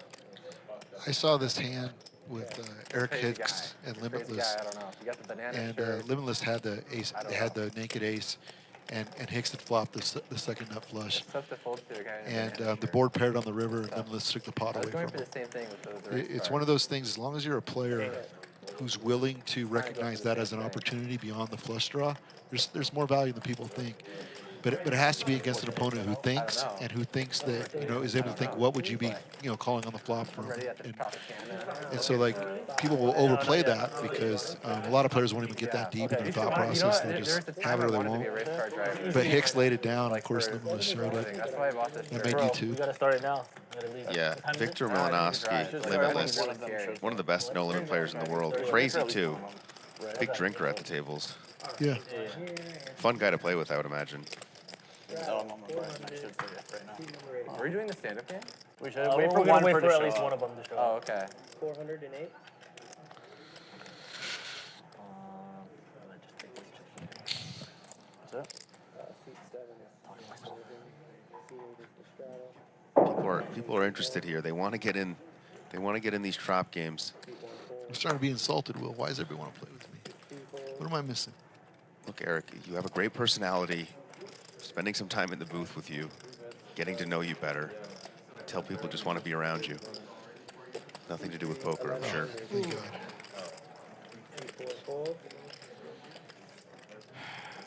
I saw this hand with Eric Hicks and Limitless, and Limitless had the ace. They had the naked ace, and Hicks had flopped the second nut flush. And the board paired on the river, and Limitless took the pot away from him. It's one of those things. As long as you're a player who's willing to recognize that as an opportunity beyond the flush draw, there's more value than people think. But it has to be against an opponent who thinks that is able to think, what would you be calling on the flop from? And so like people will overplay that because a lot of players won't even get that deep in their thought process. They just have it or they won't. But Hicks laid it down. Of course, Limitless showed it. That made you too. You gotta start it now. Yeah, Victor Milanovsky, Limitless, one of the best no-limit players in the world. Crazy too. Big drinker at the tables. Yeah. Fun guy to play with, I would imagine. Are we doing the stand-up game? We should wait for one for at least one of them to show up. Oh, okay. 408. People are interested here. They want to get in. They want to get in these trop games. I'm starting to be insulted, Will. Why does everybody want to play with me? What am I missing? Look, Eric, you have a great personality. Spending some time in the booth with you, getting to know you better. Tell people just want to be around you. Nothing to do with poker, I'm sure. Thank God.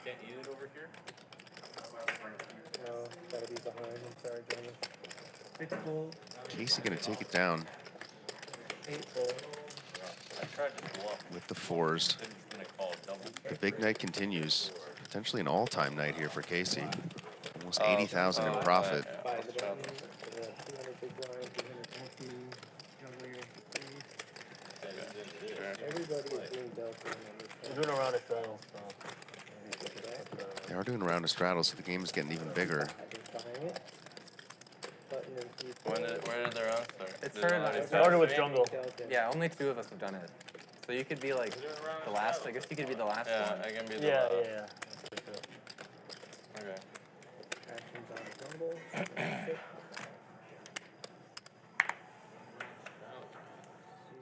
Can't eat it over here? No, gotta be behind. I'm sorry, gentlemen. 6 full. Casey gonna take it down 8 full. I tried to bluff. with the fours. The big night continues. Potentially an all-time night here for Casey. Almost 80,000 in profit. 5 of them. 200 big blind, 250. Jungle your 3. Everybody is being dealt with. We're doing a round of trials, so. They are doing a round of straddles, so the game is getting even bigger. Where did the round start? It started with jungle. Yeah, only 2 of us have done it. So you could be like the last. I guess you could be the last one. Yeah, I can be the Yeah, last. yeah. Okay.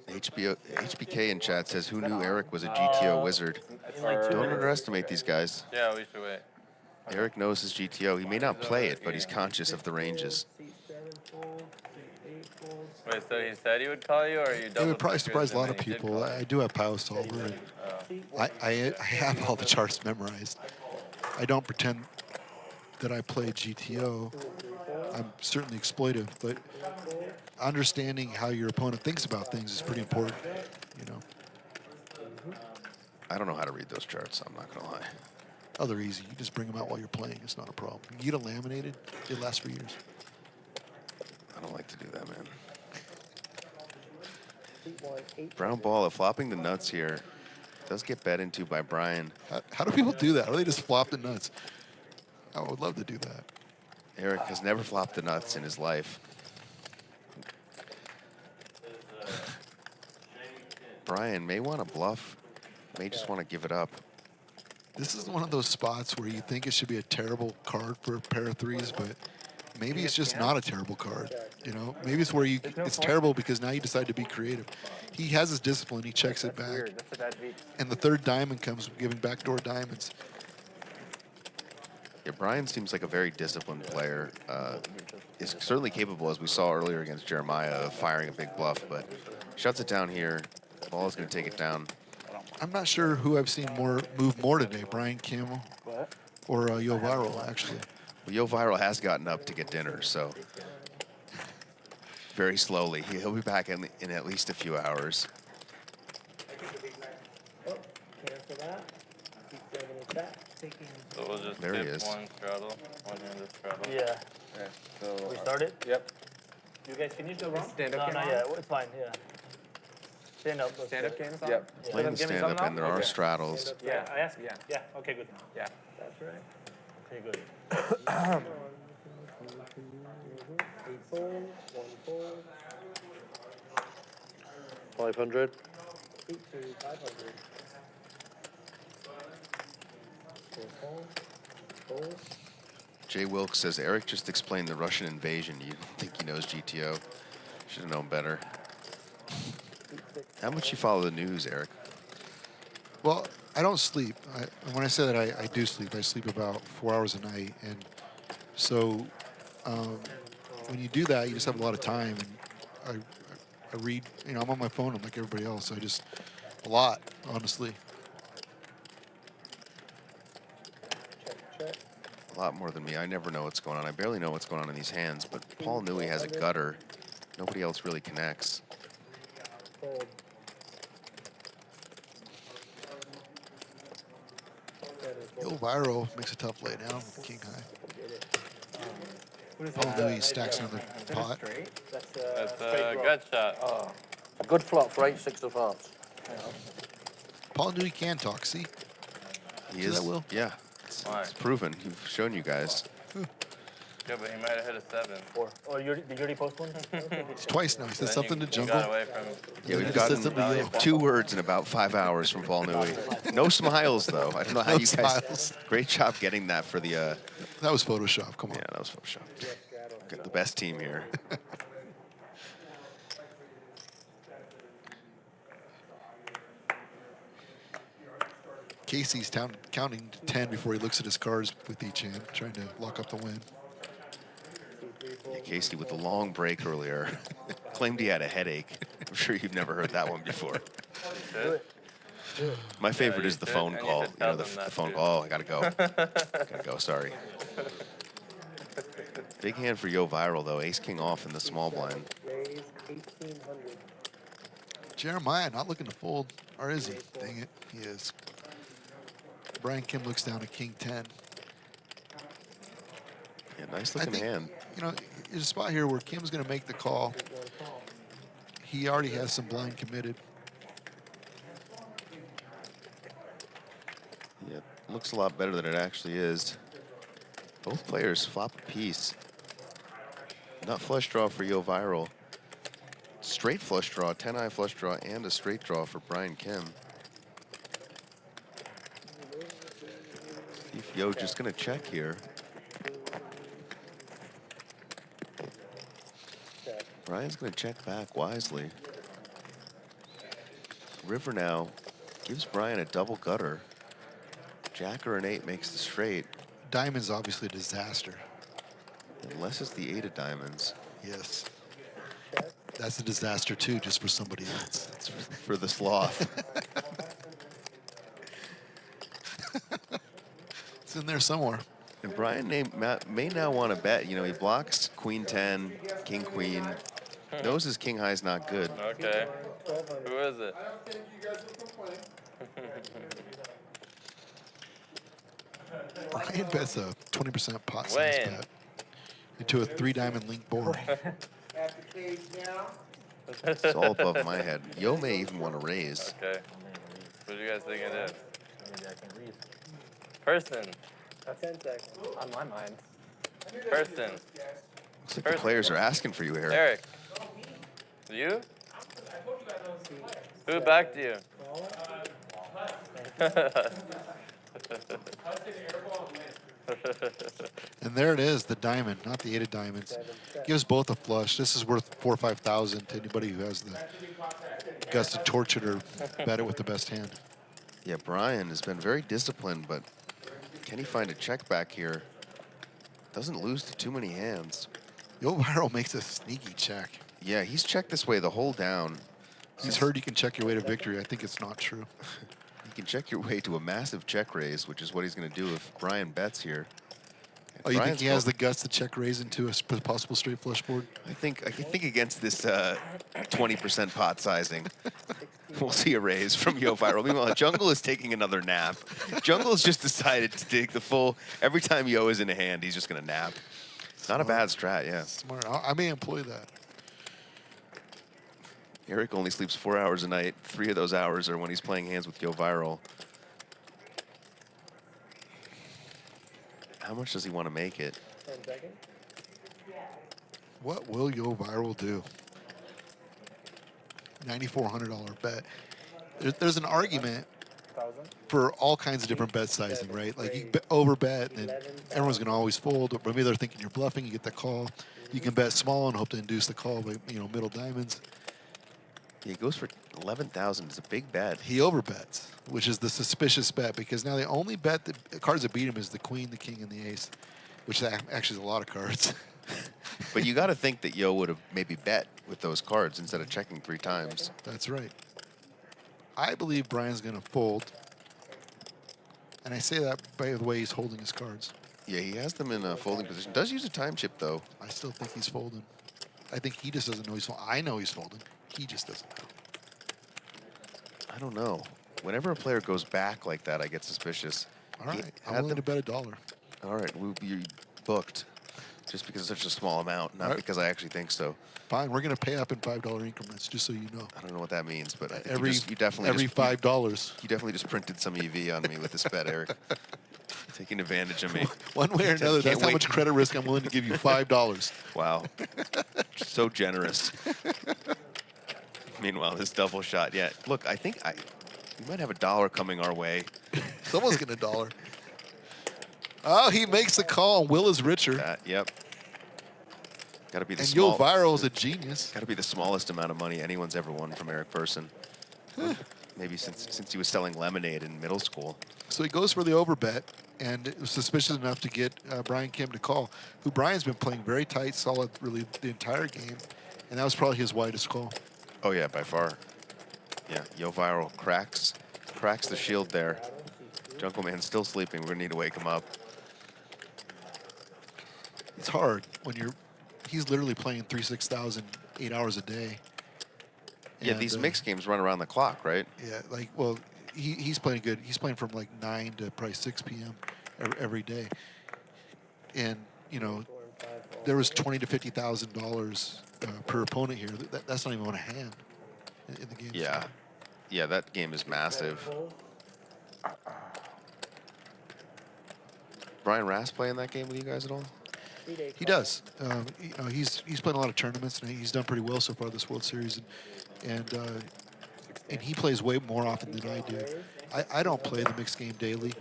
HBK in chat says, who knew Eric was a GTO wizard? Don't underestimate these guys. Yeah, we should wait. Eric knows his GTO. He may not play it, but he's conscious of the ranges. Wait, so he said he would call you, or you It double would probably checked surprise a lot and of then he did people. call you? I do have Power Solver, and I have all the charts memorized. I don't pretend that I play GTO. I'm certainly exploitive, but understanding how your opponent thinks about things is pretty important, you know. I don't know how to read those charts, I'm not going to lie. Oh, they're easy. You just bring them out while you're playing. It's not a problem. You get it laminated, it lasts for years. I don't like to do that, man. Brown Balla flopping the nuts here. Does get bet into by Brian. How do people do that? How do they just flop the nuts? I would love to do that. Eric has never flopped the nuts in his life. Brian may want to bluff, may just want to give it up. This is one of those spots where you think it should be a terrible card for a pair of threes, but maybe it's just not a terrible card. You know, maybe it's where it's terrible because now you decide to be creative. He has his discipline. He checks it back. And the third diamond comes giving backdoor diamonds. Yeah, Brian seems like a very disciplined player. Is certainly capable, as we saw earlier against Jeremiah, of firing a big bluff, but shuts it down here. Balla's going to take it down. I'm not sure who I've seen move more today, Brian Kim or Yoh Viral, actually. Well, Yoh Viral has gotten up to get dinner, so very slowly. He'll be back in at least a few hours. So we'll just There he skip is. one straddle, one-handed straddle. Yeah. Okay, so We started? Yep. You guys finished the round? Stand up No, game not on? yet. It's fine, yeah. Stand up. Stand up games on? Yep. Yeah. Playing the stand up, and there are straddles. Yeah, I asked. Yeah. Yeah, okay, good. Yeah. That's right. Okay, good. 500. Jay Wilkes says, Eric just explained the Russian invasion. You don't think he knows GTO? Should have known better. How much you follow the news, Eric? Well, I don't sleep. When I say that I do sleep, I sleep about 4 hours a night. And so when you do that, you just have a lot of time. And I read, you know, I'm on my phone. I'm like everybody else. So I just, a lot, honestly. A lot more than me. I never know what's going on. I barely know what's going on in these hands, but Paul Newey has a gutter. Nobody else really connects. Yoh Viral makes a tough lay down with king high. Paul Newey stacks another pot. That's a gut shot. Oh, a good flop for 8-6 of hearts. Paul Newey can talk, see? He See is. that, Will? Yeah, it's proven. He's shown you guys. Yeah, but he might have hit a 7. Oh, did you already post one? It's twice now. He said Then something you to Jungle. got away from Yeah, we've He gotten said something to Yoh. 2 words in about 5 hours from Paul Newey. No smiles, though. I don't know how No you guys... smiles. Great job getting that for the... That was Photoshop. Come on. Yeah, that was Photoshop. Got the best team here. Casey's counting to 10 before he looks at his cards with each hand, trying to lock up the win. Yeah, Casey with the long break earlier claimed he had a headache. I'm sure you've never heard that one before. My favorite is the phone call. You know, the phone call. Oh, I gotta go. Gotta go. Sorry. Big hand for Yoh Viral though. Ace King off in the small blind. Jeremiah not looking to fold, or is he? Dang it, he is. Brian Kim looks down at King 10. Yeah, nice looking hand. You know, there's a spot here where Kim's going to make the call. He already has some blind committed. Yeah, looks a lot better than it actually is. Both players flop a piece. Nut flush draw for Yoh Viral. Straight flush draw, 10-eye flush draw, and a straight draw for Brian Kim. See if Yoh just gonna check here. Brian's gonna check back wisely. River now gives Brian a double gutter. Jack or an 8 makes the straight. Diamond's obviously a disaster. Unless it's the 8 of diamonds. Yes. That's a disaster too, just for somebody else. It's for the sloth. It's in there somewhere. And Brian may now want to bet. You know, he blocks Queen 10, King Queen. Knows his King High's not good. Okay. Who is it? Brian bets a 20% pot size Wayne. bet into a 3-diamond link board. It's all above my head. Yoh may even want to raise. Okay. What do you guys think it is? Maybe I can read. Persson. 10 seconds. On my mind. Persson. Looks like the players are asking for you, Eric. Eric. You? Who backed you? And there it is, the diamond, not the 8 of diamonds. Gives both a flush. This is worth 4,000 or 5,000 to anybody who has the guts to torch it or bet it with the best hand. Yeah, Brian has been very disciplined, but can he find a check back here? Doesn't lose to too many hands. Yoh Viral makes a sneaky check. Yeah, he's checked this way the whole down. He's heard you can check your way to victory. I think it's not true. You can check your way to a massive check raise, which is what he's going to do if Brian bets here. And Oh, you think Brian's he has the guts to check raise into a possible straight flush board? I think against this 20% pot sizing, we'll see a raise from Yoh Viral. Meanwhile, Jungle is taking another nap. Jungle has just decided to take the full. Every time Yoh is in a hand, he's just going to nap. Not a bad strat, yeah. Smart. I may employ that. Eric only sleeps 4 hours a night. 3 of those hours are when he's playing hands with Yoh Viral. How much does he want to make it? 10 seconds. What will Yoh Viral do? $9,400 bet. There's an argument for all kinds of different bet sizing, right? Like you can over bet and everyone's going to always fold. Or maybe they're thinking you're bluffing, you get the call. You can bet small and hope to induce the call by, middle diamonds. He goes for 11,000. It's a big bet. He overbets, which is the suspicious bet because now the only bet the cards that beat him is the queen, the king, and the ace, which actually is a lot of cards. But you got to think that Yoh would have maybe bet with those cards instead of checking 3 times. That's right. I believe Brian's going to fold. And I say that by the way he's holding his cards. Yeah, he has them in a folding position. Does use a time chip, though. I still think he's folding. I think he just doesn't know he's folding. I know he's folding. He just doesn't know. I don't know. Whenever a player goes back like that, I get suspicious. All right, I'm willing to bet $1. All right, we'll be booked just because it's such a small amount, not because I actually think so. Fine, we're going to pay up in $5 increments, just so you know. I don't know what that means, but I think every you definitely every $5. You definitely just printed some EV on me with this bet, Eric. Taking advantage of me. One way or another, that's how much credit risk I'm willing to give you, $5. Wow. So generous. Meanwhile, this double shot. Yeah, look, I think we might have $1 coming our way. Someone's getting $1. Oh, he makes the call. Will is richer. Yep. Got to be the and Yoh Viral is a genius. Got to be the smallest amount of money anyone's ever won from Eric Persson. Maybe since he was selling lemonade in middle school. So he goes for the overbet, and it was suspicious enough to get Brian Kim to call, who Brian's been playing very tight, solid, really the entire game, and that was probably his widest call. Oh yeah, by far. Yeah, Yoh Viral cracks the shield there. Jungleman's still sleeping. We're gonna need to wake him up. It's hard when he's literally playing 6,000, 8 hours a day. Yeah, And, these mixed games run around the clock, right? Yeah, well, he's playing good. He's playing from like 9 to probably 6 p.m. every day. And, there was $20,000 to $50,000 per opponent here. That's not even on a hand in the game. Yeah. Yeah, that game is massive. Brian Rass play in that game with you guys at all? He does. He's playing a lot of tournaments, and he's done pretty well so far this World Series. And he plays way more often than I do. I don't play the mixed game daily.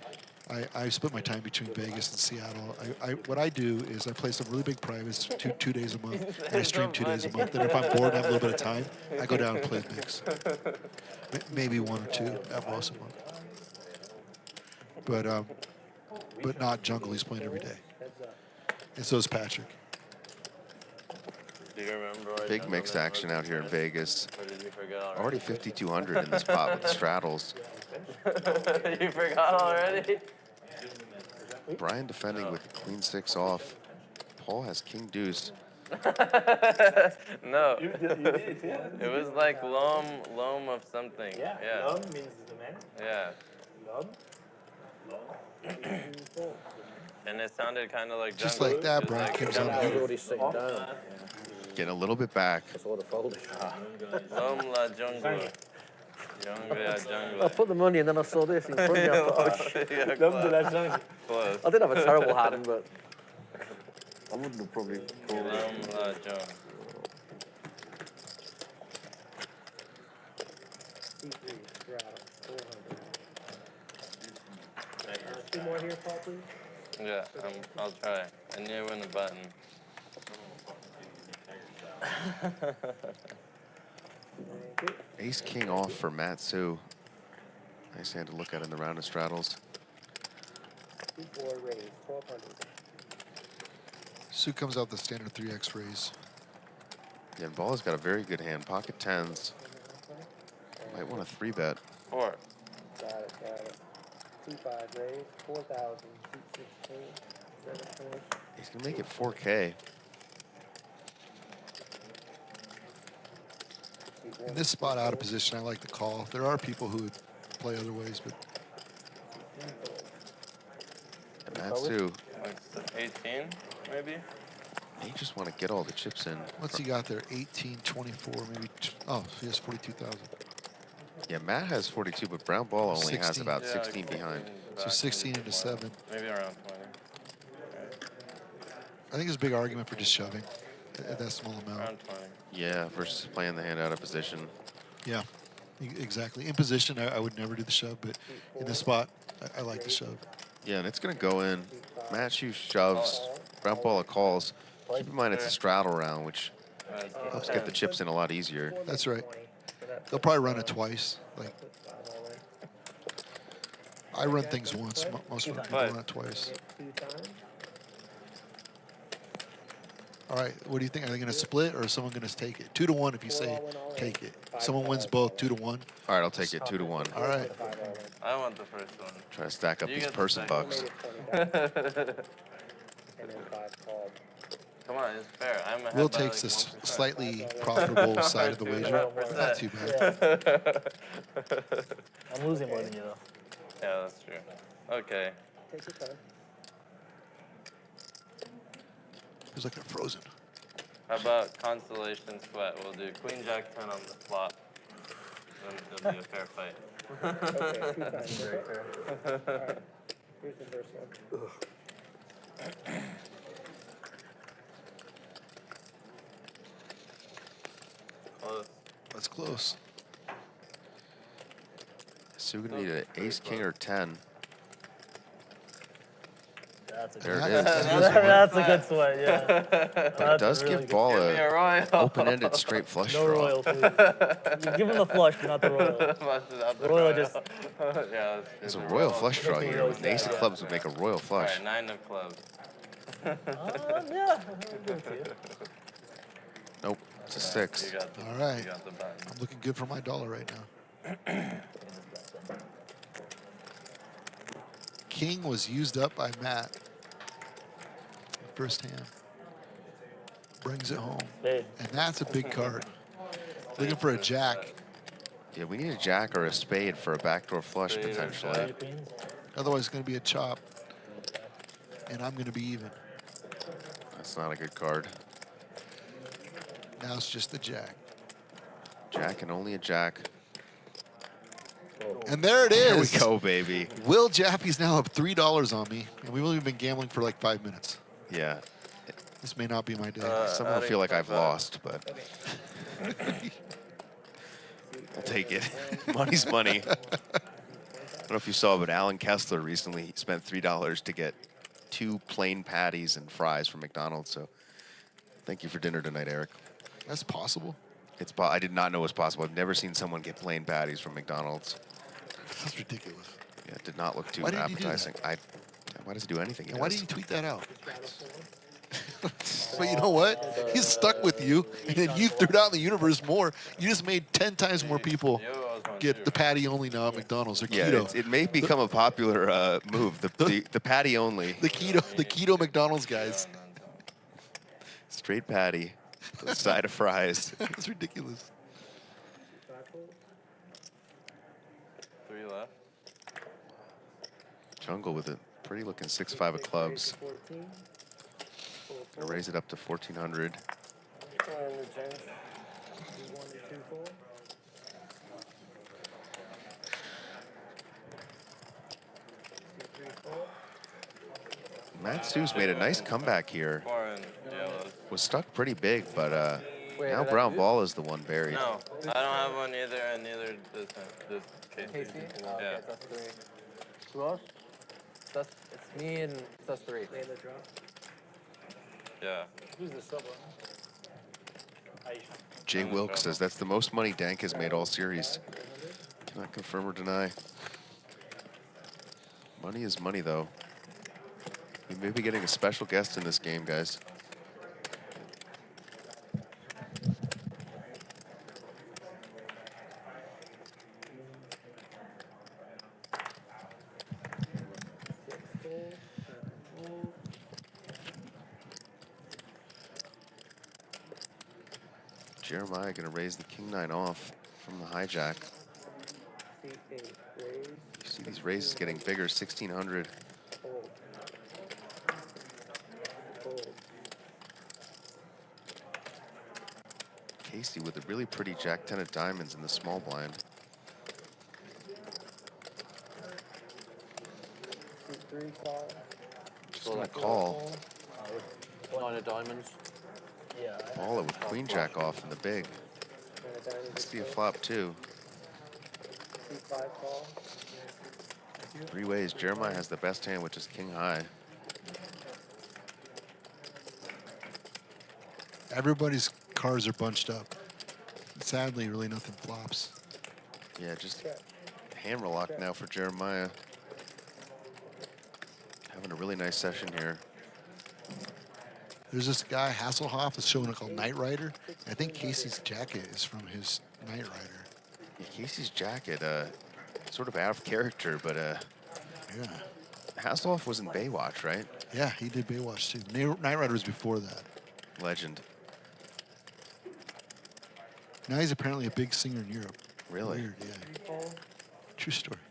I split my time between Vegas and Seattle. What I do is I play some really big privates two days a month, and I stream 2 days a month. And if I'm bored and have a little bit of time, I go down and play mix. Maybe 1 or 2 at most a month. But not jungle. He's playing every day. And so is Patrick. Do you remember? Big mixed action out here in Vegas. Or did you forget Already 5,200 in the spot with the straddles. You forgot already? Brian defending with queen 6 off. Paul has king deuce. No. You did it, yeah. It was like loam of something. Yeah. Yeah. Loam means the man. Yeah. Loam. And it sounded kind of like Just jungle. like that, It was Brian like Kim's jungle. on the Already sitting down. Getting a little bit back. Loam la jungle. Jungle. I put the money and then I saw this in front of me. I thought, oh, shit. L'homme de la jungle. Close. I did have a terrible hand, but I wouldn't have probably called Loam it. la jungle. Two more here, Paul, please. Yeah, I'll try. I knew when the button. Ace king off for Matsu. Nice hand to look at in the round of straddles. 2-4 raise, 1,200. Sue comes out the standard 3x raise. Yeah, and Balla's got a very good hand. Pocket 10s. Might want a 3-bet. 4. Got it. 2-5 raise, 4,000, 216, 720. He's going to make it 4K. In this spot out of position, I like the call. There are people who would play other ways, but And Matsu, Like 18, maybe? he just want to get all the chips in. what's he got there? 18, 24, maybe. Oh, he has 42,000. Yeah, Matt has 42, but Brown Ball only has 16. about Yeah, 16 like behind. 14 So back. 16 into 7. Maybe around 20. I think there's a big argument for just shoving at that small amount. Around 20. Yeah, versus playing the hand out of position. Yeah, exactly. In position, I would never do the shove, but in this spot, I like the shove. Yeah, and it's going to go in. Matthew shoves. Brown Ball calls. Keep in mind it's a straddle round, which helps get the chips in a lot easier. That's right. They'll probably run it twice. Like I run things once. Most people run it twice. All right, what do you think? Are they going to split or is someone going to take it? 2-1 if you say take it. Someone wins both 2-1. All right, I'll take it 2-1. All right. I want the first one. Try to stack up You these get the Persson second bucks. And then 5 called. Come on, it's fair. I'm ahead Will by takes like the 1%. slightly profitable side of the wager. Not too bad. I'm losing more than you, though. Yeah, that's true. Okay. Take your time. It's like they're frozen. How about Constellation Sweat? We'll do Queen Jack 10 on the flop. Then it'll be a fair fight. Okay, 2 times. All right. Here's the first one. Close. That's close. So we're going to need an ace, king, or 10. That's a There good it is. That's a good sweat, yeah. But it does give Ball Give me a royal. a open-ended straight flush No draw. royal, please. You give him the flush, but not the royal. Flush it out the Royal royal. just- Yeah, There's a royal flush draw here. With an ace of clubs would make a royal All flush. right, 9 of clubs. Yeah, I'll give it to you. Nope, it's a You 6. got the, All right. You got the button. I'm looking good for my dollar right now. King was used up by Matt. First hand. Brings it home. Hey. And that's a big card. Looking for a jack. Yeah, we need a jack or a spade for a backdoor flush Spade or potentially. Otherwise, it's going to be a chop. And I'm going to be even. That's not a good card. Now it's just the jack. Jack and only a jack. And there it There we is. go, baby. Will Jaffe's now up $3 on me, and we've only been gambling for like 5 minutes. Yeah. This may not be my day. Somehow feel like I've lost, but I'll take it. Money's money. I don't know if you saw, but Alan Kessler recently spent $3 to get 2 plain patties and fries from McDonald's. So thank you for dinner tonight, Eric. That's possible. I did not know it was possible. I've never seen someone get plain patties from McDonald's. That's ridiculous. Yeah, it did not look too Why did he do appetizing. Why does he do anything? And why did he tweet that out? But you know what? He's stuck with you, and then you threw it out in the universe more. You just made 10 times more people get the patty only now at McDonald's or Yeah, keto. it may become a popular move. The patty only. The keto McDonald's guys. Straight patty, with a side of fries. That's ridiculous. 3 left. Jungle with a pretty looking 6-5 of clubs. Gonna raise it up to 1,400. Matt Stu's made a nice comeback here. Was stuck pretty big, but now Brown Ball is the one buried. No, I don't have one either, and neither does this Casey. Oh, Yeah. okay, that's 3. Who else? It's me and that's 3. Yeah. Who's the sub? Jay Wilkes says that's the most money Dank has made all series. Cannot confirm or deny. Money is money, though. We may be getting a special guest in this game, guys. Jeremiah gonna raise the king-9 off from the hijack. You see these raises getting bigger, 1,600. Casey with a really pretty Jack-10 of diamonds in the small blind. Just gonna call. 9 of diamonds. Balla with Queen Jack off in the big. Let's see a flop too. 3 ways. Jeremiah has the best hand, which is king high. Everybody's cards are bunched up. Sadly, really nothing flops. Yeah, just hammer lock now for Jeremiah. Having a really nice session here. There's this guy, Hasselhoff, that's showing it called Knight Rider. I think Casey's jacket is from his Knight Rider. Yeah, Casey's jacket, sort of out of character, but yeah. Hasselhoff was in Baywatch, right? Yeah, he did Baywatch too. Knight Rider was before that. Legend. Now he's apparently a big singer in Europe. Really? Weird, yeah. True story.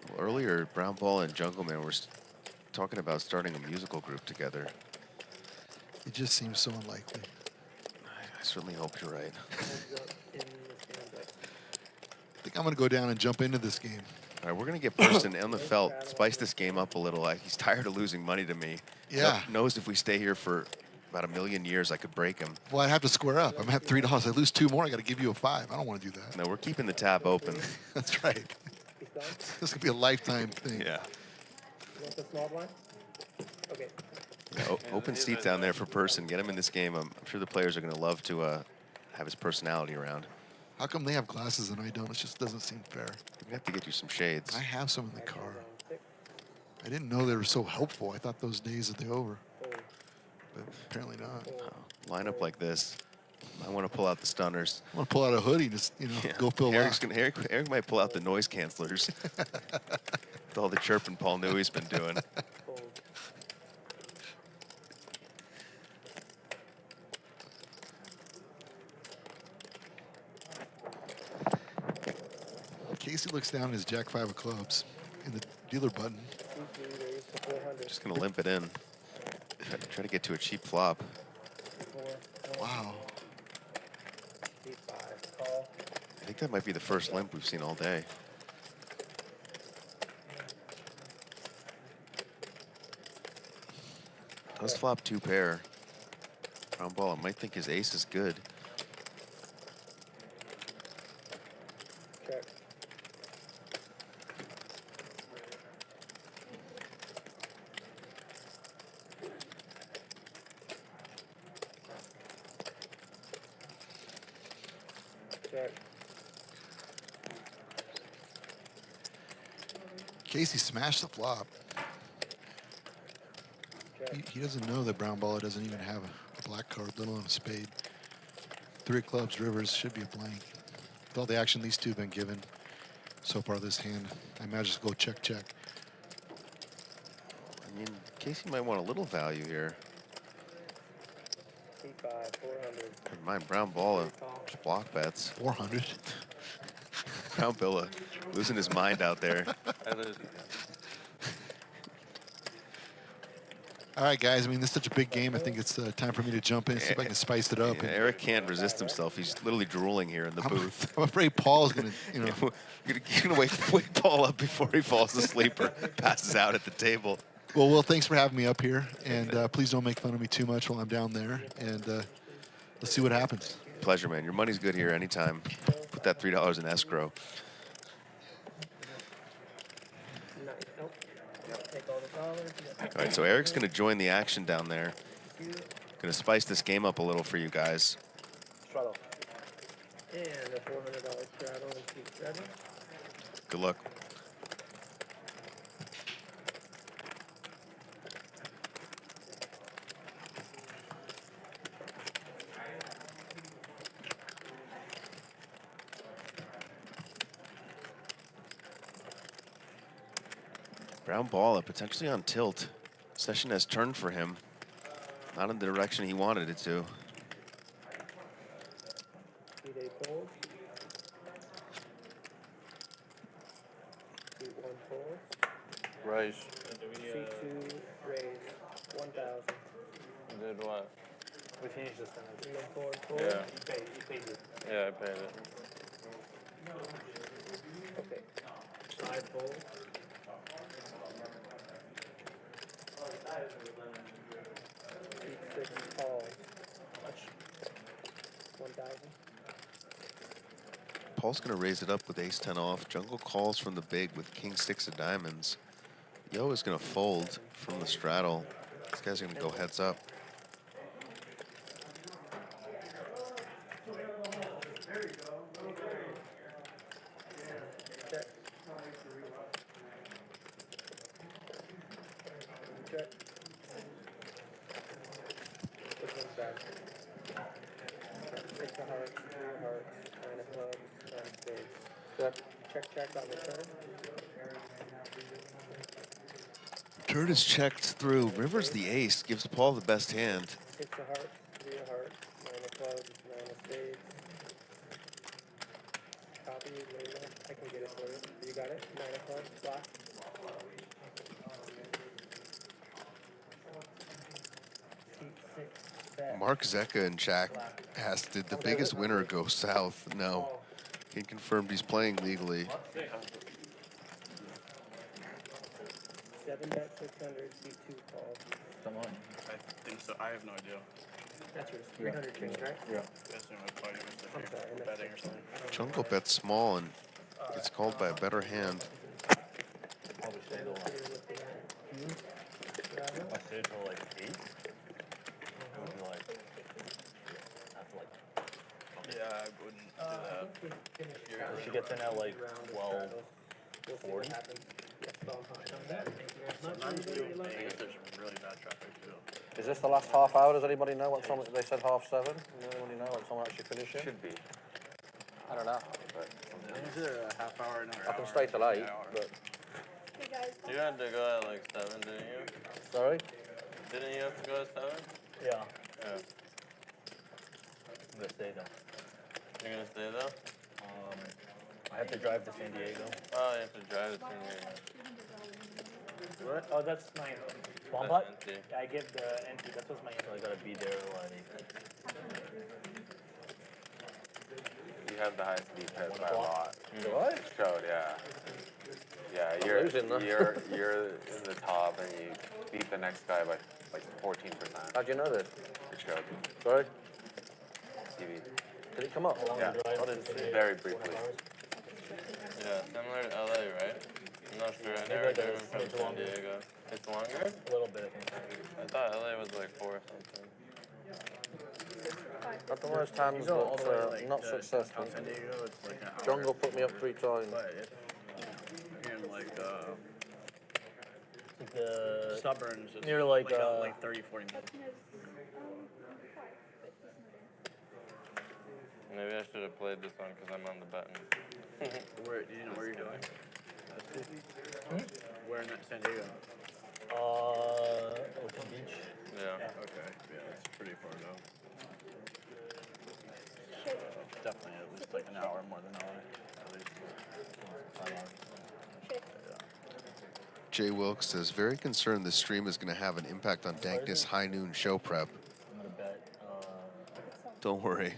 Well, earlier, Brown Ball and Jungleman were talking about starting a musical group together. It just seems so unlikely. I certainly hope you're right. I think I'm going to go down and jump into this game. All right, we're going to get Persson on the felt, spice this game up a little. He's tired of losing money to me. Yeah. Knows if we stay here for about 1,000,000 years, I could break him. Well, I have to square up. I'm at $3. I lose 2 more. I got to give you a 5. I don't want to do that. No, we're keeping the tab open. That's right. This could be a lifetime thing. Yeah. You want the small blind? Okay. Yeah, open seat down there for Persson. Get him in this game. I'm sure the players are going to love to have his personality around. How come they have glasses and I don't? It just doesn't seem fair. We have to get you some shades. I have some in the car. I didn't know they were so helpful. I thought those days would be over. But apparently not. Line up like this. I want to pull out the stunners. I want to pull out a hoodie and just, go fill Eric might pull out the noise cancelers. With all the chirping Paul Newey's been doing. Casey looks down at his Jack-5 of clubs in the dealer button. Just going to limp it in. Try to get to a cheap flop. Wow. think that might be the first limp we've seen all day. Does flop 2 pair. Brown Balla might think his ace is good. Check. Check. Casey smashed the flop. He doesn't know that Brown Balla doesn't even have a black card, let alone a spade. 3 of clubs, rivers should be a blank. With all the action these two have been given so far this hand, I imagine just go check, check. I mean, Casey might want a little value here. C5, 400. Never mind, Brown Balla just block bets. 400. Brown Balla losing his mind out there. All right, guys. I mean, this is such a big game. I think it's time for me to jump in and see if I can spice it up. Yeah, Eric can't resist himself. He's literally drooling here in the booth. I'm afraid Paul's going to, you know. You're going to wake Paul up before he falls asleep or passes out at the table. Well, Will, thanks for having me up here. And please don't make fun of me too much while I'm down there. And let's see what happens. Pleasure, man. Your money's good here anytime. Put that $3 in escrow. All right, so Eric's going to join the action down there. Going to spice this game up a little for you guys. Straddle. And a $400 straddle and C7. Good luck. Brown Balla potentially on tilt. Session has turned for him. Not in the direction he wanted it to. C8 fold. C1 fold. Raise. C2 raise. 1,000. Did what? We finished this time. C1 fold. Yeah. You paid it. Yeah, I paid it. Okay. 5 fold. C6 call. 1,000. Paul's going to raise it up with ace-10 off. Jungle calls from the big with king-6 of diamonds. Yoh is going to fold from the straddle. This guy's going to go heads up. Check. Check. This one's bad. 6 of hearts, 3 of hearts, 9 of clubs, 9 of spades. Check. Check, check on the turn. Turn is checked through. River's the ace. Gives Paul the best hand. 6 of hearts, 3 of hearts, 9 of clubs, 9 of spades. Copy, label. I can get it for you. You got it? 9 of clubs, black. Mark Zecca in chat asked, did the biggest winner go south? No. He confirmed he's playing legally. 7 bet 600, C2 call. Come on. I think so. I have no idea. That's yours. 300 kings, right? Yeah. Guess I'm fighting with I'm sorry, the betting or something. Jungle bets small and gets called by a better hand. Probably stay the line. I stayed till like 8. Would you like, after like, Yeah, I wouldn't do that. she gets in at like 12:40. Sometimes you do if there's really bad traffic too. Is this the last half hour? Does anybody know what time? They said 7:30. Does anybody know what time we're actually finishing? Should be. I don't know. But Is it a half hour, another I can stay till 8. But Hey guys, You had to go at like 7, didn't you? sorry. Didn't you have to go at 7? Yeah. Yeah. I'm gonna stay though. You're gonna stay though? I have to drive to San Diego. Oh, you have to drive it to me. What? Oh, that's mine. One That's block? empty. Yeah, I gave the entry. That was my entry. So I gotta be there like. You have the highest V pip by a lot. Do I? It showed, yeah. Yeah, I'm you're losing, though. you're in the top and you beat the next guy by like 14%. How'd you know this? It showed. Sorry? TV. Did it come up? Yeah. I didn't see it. Very briefly. Yeah, similar to LA, right? I'm not sure. I never driven from San Diego. It's longer? A little bit. I thought LA was like 4 or something. At the most times, but not successful. San Diego, it's like an hour. Jungle put me up 3 times. But if you're in like the suburbs, it's near like, like 30, 40 minutes. Maybe I should have played this one because I'm on the button. Where, do you know where you're doing? Where in San Diego? Ocean Beach. Yeah. Okay. Yeah, that's pretty far though. Definitely at least like an hour, more than an hour. At least 5 hours. Jay Wilkes says, very concerned this stream is going to have an impact on Dankness high noon show prep. I'm gonna bet. Don't worry.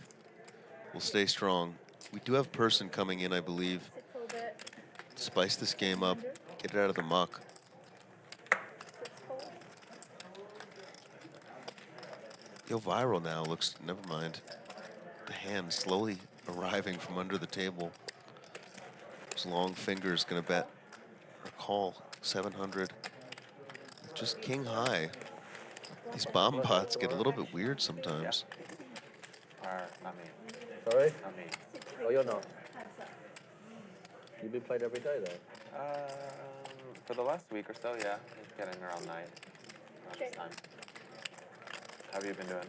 We'll stay strong. We do have Persson coming in, I believe. Spice this game up. Get it out of the muck. Yoh Viral now looks, never mind. The hand slowly arriving from under the table. His long fingers gonna bet or call 700. Just king high. These bomb pots get a little bit weird sometimes. Not me. Sorry? Not me. Oh, you're not? You've been played every day, though? For the last week or so, yeah. It's getting around 9. Around this time. How have you been doing?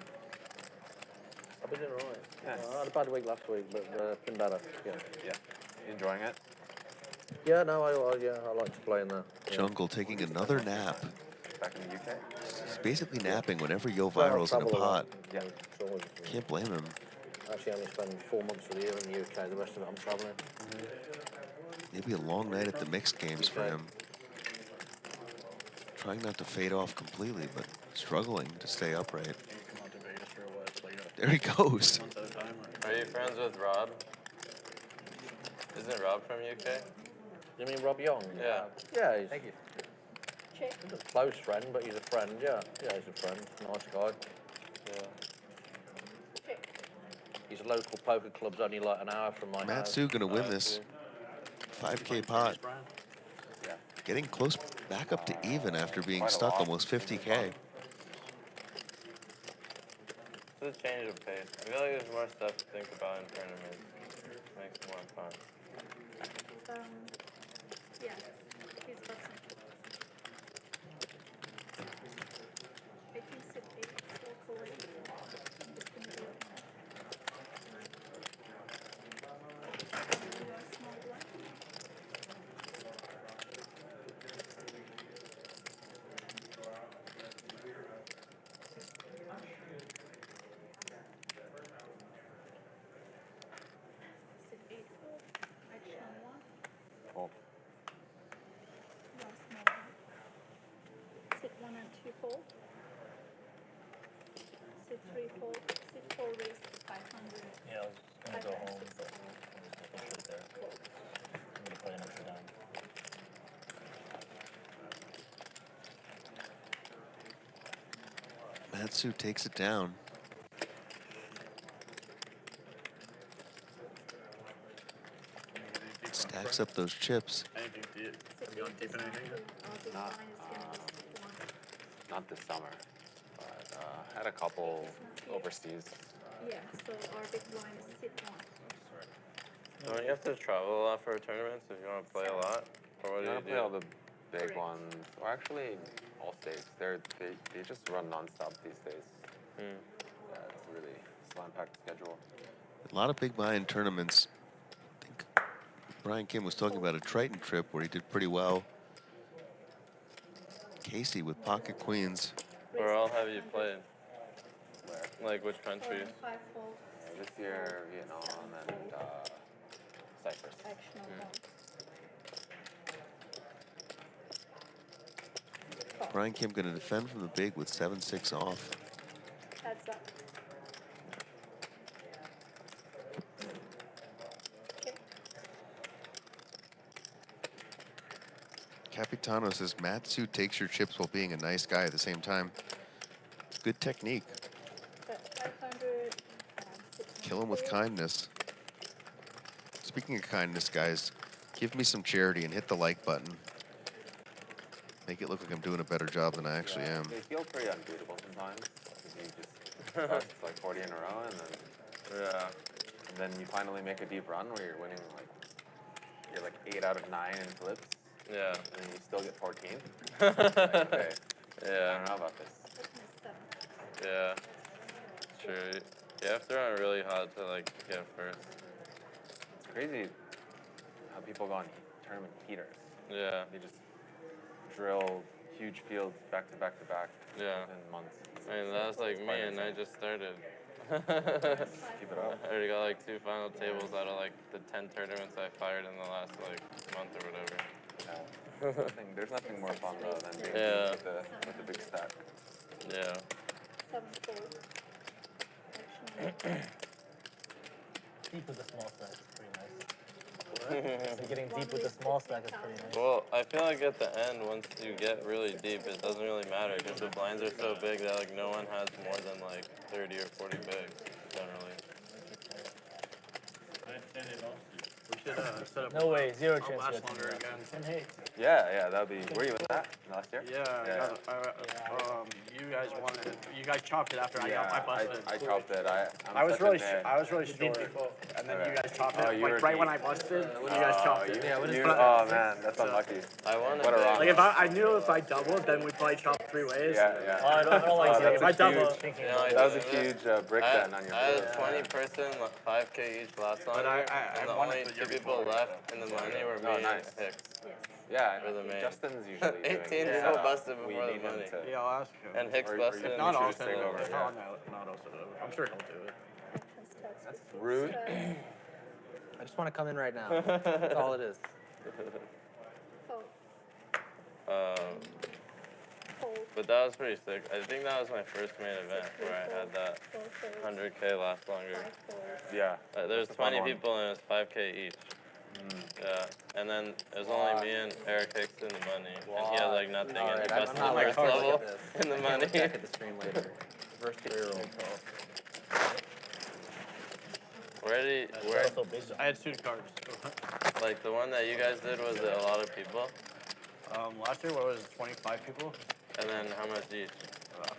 I've been doing all right. Yes. I had a bad week last week, but been better. Yeah. Yeah. You enjoying it? Yeah, no, I like to play in there. Yeah. Jungle taking another nap. Back in the UK? He's basically napping whenever Yoh Well, I Viral's in a travel a lot. pot. Yeah. It's always, Can't blame him. actually only spend 4 months of the year in the UK. The rest of it I'm traveling. Maybe a long night at the mixed games for him. Trying not to fade off completely, but struggling to stay upright. Come out to Vegas for what? Like There he goes. month at a time? Or? Are you friends with Rob? Isn't Rob from UK? You mean Rob Young? Yeah. Yeah, he's Thank you. he's a close friend, but he's a friend, yeah. Yeah, he's a friend. Nice guy. Yeah. His local poker club's only like an hour from my house. Matsu gonna win this 5K pot. Yeah. Getting close back up to even after being Quite a stuck lot. almost 50K. It's a change of pace. I feel like there's more stuff to think about in tournaments. Makes it more fun. Yeah, he's got some. I think sit 8, so it's already. It's gonna be small blind. Sit 8, 4. Action 1. Cool. No, small blind. Sit 1 and 2 fold. Sit 3 fold. Sit 4 raise 500. Yeah, I was gonna go home, but I'm just gonna push it there. I'm gonna play an extra down. Matsu takes it down. Stacks up those chips. Anything for you? Have you on taping anything? Not this summer. But had a couple overseas. Yeah, so our big blind is sit 1. Don't you have to travel a lot for tournaments if you want to play a lot? Or what do I you play all do? the big ones, or actually all states. They just run nonstop these days. Yeah, it's a really slam-packed schedule. A lot of big buy-in tournaments. I think Brian Kim was talking about a Triton trip where he did pretty well. Casey with pocket queens. Where all have you played? Where? Like which countries? 5 fold. This year, Vietnam and Cyprus. Action 1. Brian Kim going to defend from the big with 7-6 off. Heads up. Gaetano says Matsu takes your chips while being a nice guy at the same time. It's good technique. That's 500. Kill him with kindness. Speaking of kindness, guys, give me some charity and hit the like button. Make it look like I'm doing a better job than I actually am. They feel pretty unbeatable sometimes. You just bust like 40 in a row, and then you finally make a deep run where you're winning like 8 out of 9 in flips. Yeah. And then you still get 14. Okay. Yeah. I don't know about this. Yeah. True. You have to run really hard to like get first. It's crazy how people go on tournament heaters. Yeah. They just drill huge fields back to back to back. Yeah. In months. I mean, that's like me, and I just started. Keep it up. I already got like 2 final tables out of like the 10 tournaments I fired in the last like month or whatever. Yeah. There's nothing more fun though than being with the big stack. Yeah. Deep with the small stack is pretty nice. So getting deep with the small stack is pretty nice. Well, I feel like at the end, once you get really deep, it doesn't really matter because the blinds are so big that like no one has more than like 30 or 40 bigs generally. No way, zero chance. Last longer again. Yeah, that'd be. Were you with that last year? Yeah. You guys wanted it. You guys chopped it after I busted. I chopped it. I was really short, and then you guys chopped it. Like right when I busted, you guys chopped it. Oh man, that's unlucky. I wanted. What a rock. Like I knew if I doubled, then we'd probably chop 3 ways. Yeah. Oh, I don't like that's if a I huge, double. that was a huge brick then on your I board. had 20 person, 5K each last longer, and the only 2 people left in the money were me and Hicks. Yeah, For the main. Justin's usually 18 doing people busted we before the need him money. to- Yeah, I'll ask him. And Hicks busted. you Not should also. take over, yeah. Not also. I'm sure he'll do it. That's rude. I just want to come in right now. That's all it is. But that was pretty sick. I think that was my first main event where I had that 100K last longer. Yeah. There was 20 people and it was 5K each. Yeah, and then it was only me and Eric Hicks in the money, and he had like nothing, and he busted the first level in the money. Back at the stream later. First 3-year-old. Where I had 2 cards. like the one that you guys did, was it a lot of people? Last year, what was it, 25 people? And then how much each?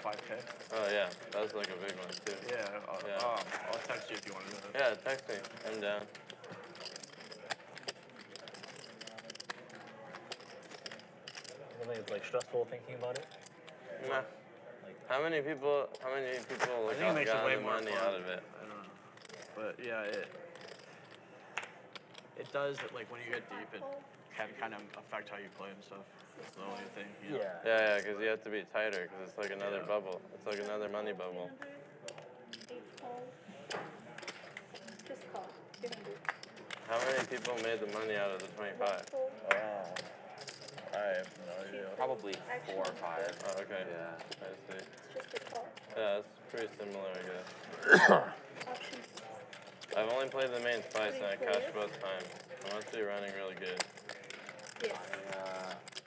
5K. Oh yeah, that was like a big one too. Yeah. I'll text you if you want to do it. Yeah, text me. I'm down. I think it's like stressful thinking about it. Nah. How many people like, think it makes it got way the more money fun. out of it? I don't know. But yeah, it does, like when you get deep, it can kind of affect how you play and stuff. That's the only thing. You know? Yeah, because you have to be tighter, because it's like another bubble. It's like another money bubble. How many people made the money out of the 25? I have no idea. Probably 4 or 5. Oh, okay. Yeah. I see. Yeah, it's pretty similar, I guess. I've only played the main twice, and I cashed both times. I must be running really good.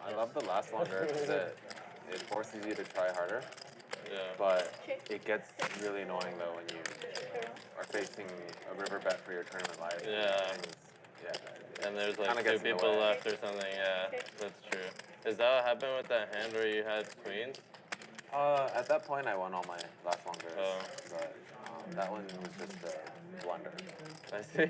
I love the last longer because it forces you to try harder. Yeah. But it gets really annoying though when you are facing a river bet for your tournament live. Yeah. And there's like 2 people left or something. Yeah, that's true. Is that what happened with that hand where you had queens? At that point, I won all my last longers. Oh. But that one was just a blunder. I see.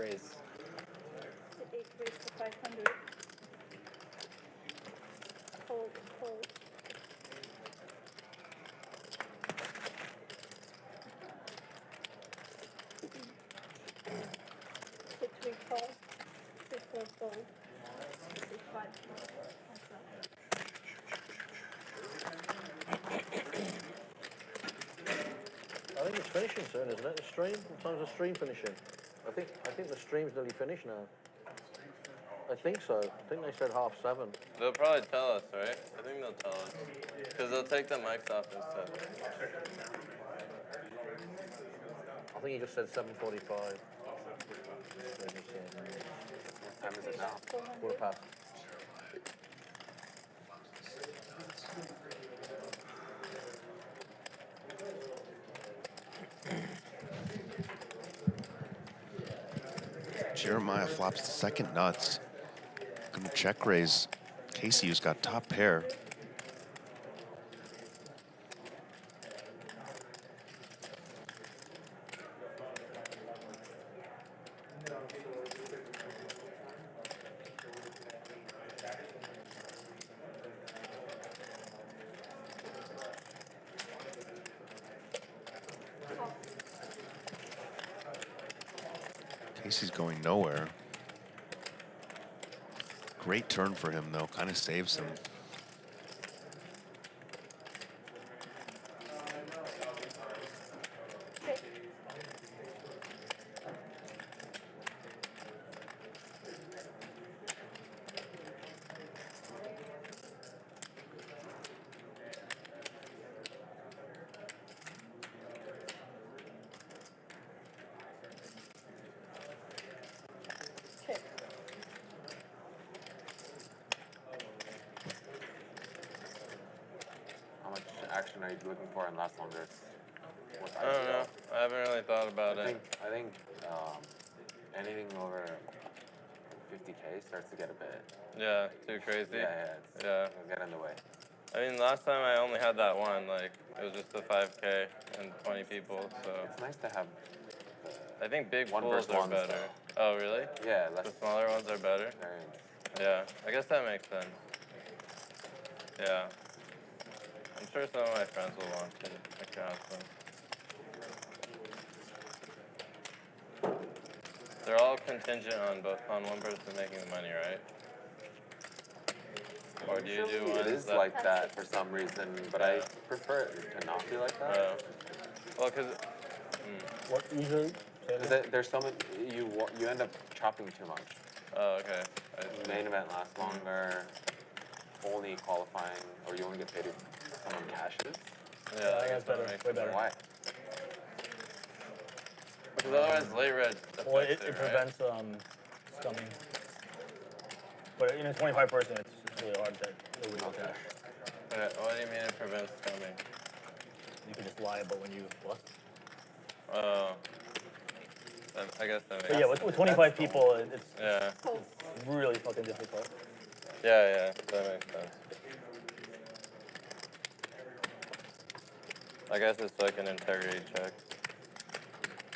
raise. Sit 8 raise to 500. Fold, fold. Sit 3 call. Sit 4 fold. Sit 5 hands up. I think it's finishing soon, isn't it? The stream? What time's the stream finishing? I think the stream's nearly finished now. I think so. I think they said 7:30. They'll probably tell us, right? I think they'll tell us. Because they'll take the mics off and stuff. I think he just said 7:45. What time is it now? 4:15. Jeremiah flops the second nuts. Gonna check raise. Casey, who's got top pair. Casey's going nowhere. Great turn for him, though. Kind of saves him. How much action are you looking for in last longer? What I don't know. I haven't really thought about it. I think anything over 50K starts to get a bit. Yeah, too crazy. Yeah. It'll get in the way. I mean, last time I only had that one. Like, it was just the 5K and 20 people. So it's nice to have. I think big one pools versus are ones, better. though. Oh, really? Yeah. The smaller ones are better. Yeah, I guess that makes sense. Yeah. I'm sure some of my friends will want to. I can ask them. They're all contingent on one person making the money, right? Or do you do Usually ones it is that like that for some reason, but I prefer it to not be like that. Well, because What usually? There's so much you end up chopping too much. Oh, okay. Main event lasts longer. Only qualifying, or you only get paid if someone cashes. Yeah, I guess better. Way better. Why? Because otherwise, late red. Well, it prevents scumming. But in a 25 person, it's really hard to cash. What do you mean it prevents scumming? You can just lie about when you lost. Oh. I guess that makes But yeah, with 25 people, it's really fucking difficult. Yeah, that makes sense. I guess it's like an integrity check.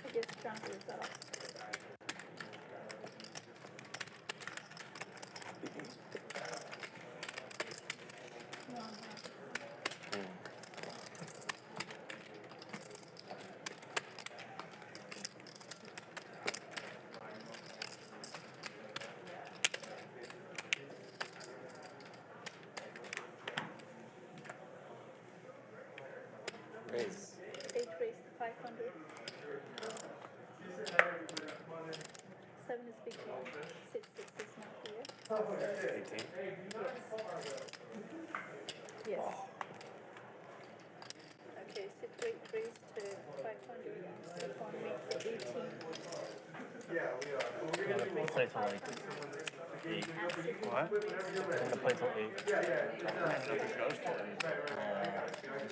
I guess jungle is up. Raise. 8 raise to 500. 7 is big one. 6 is not here. 18. Yes. Okay, sit 8 raise to 500. Sit 1 makes it 18. I'm gonna play till like 8. What? I'm gonna play till 8.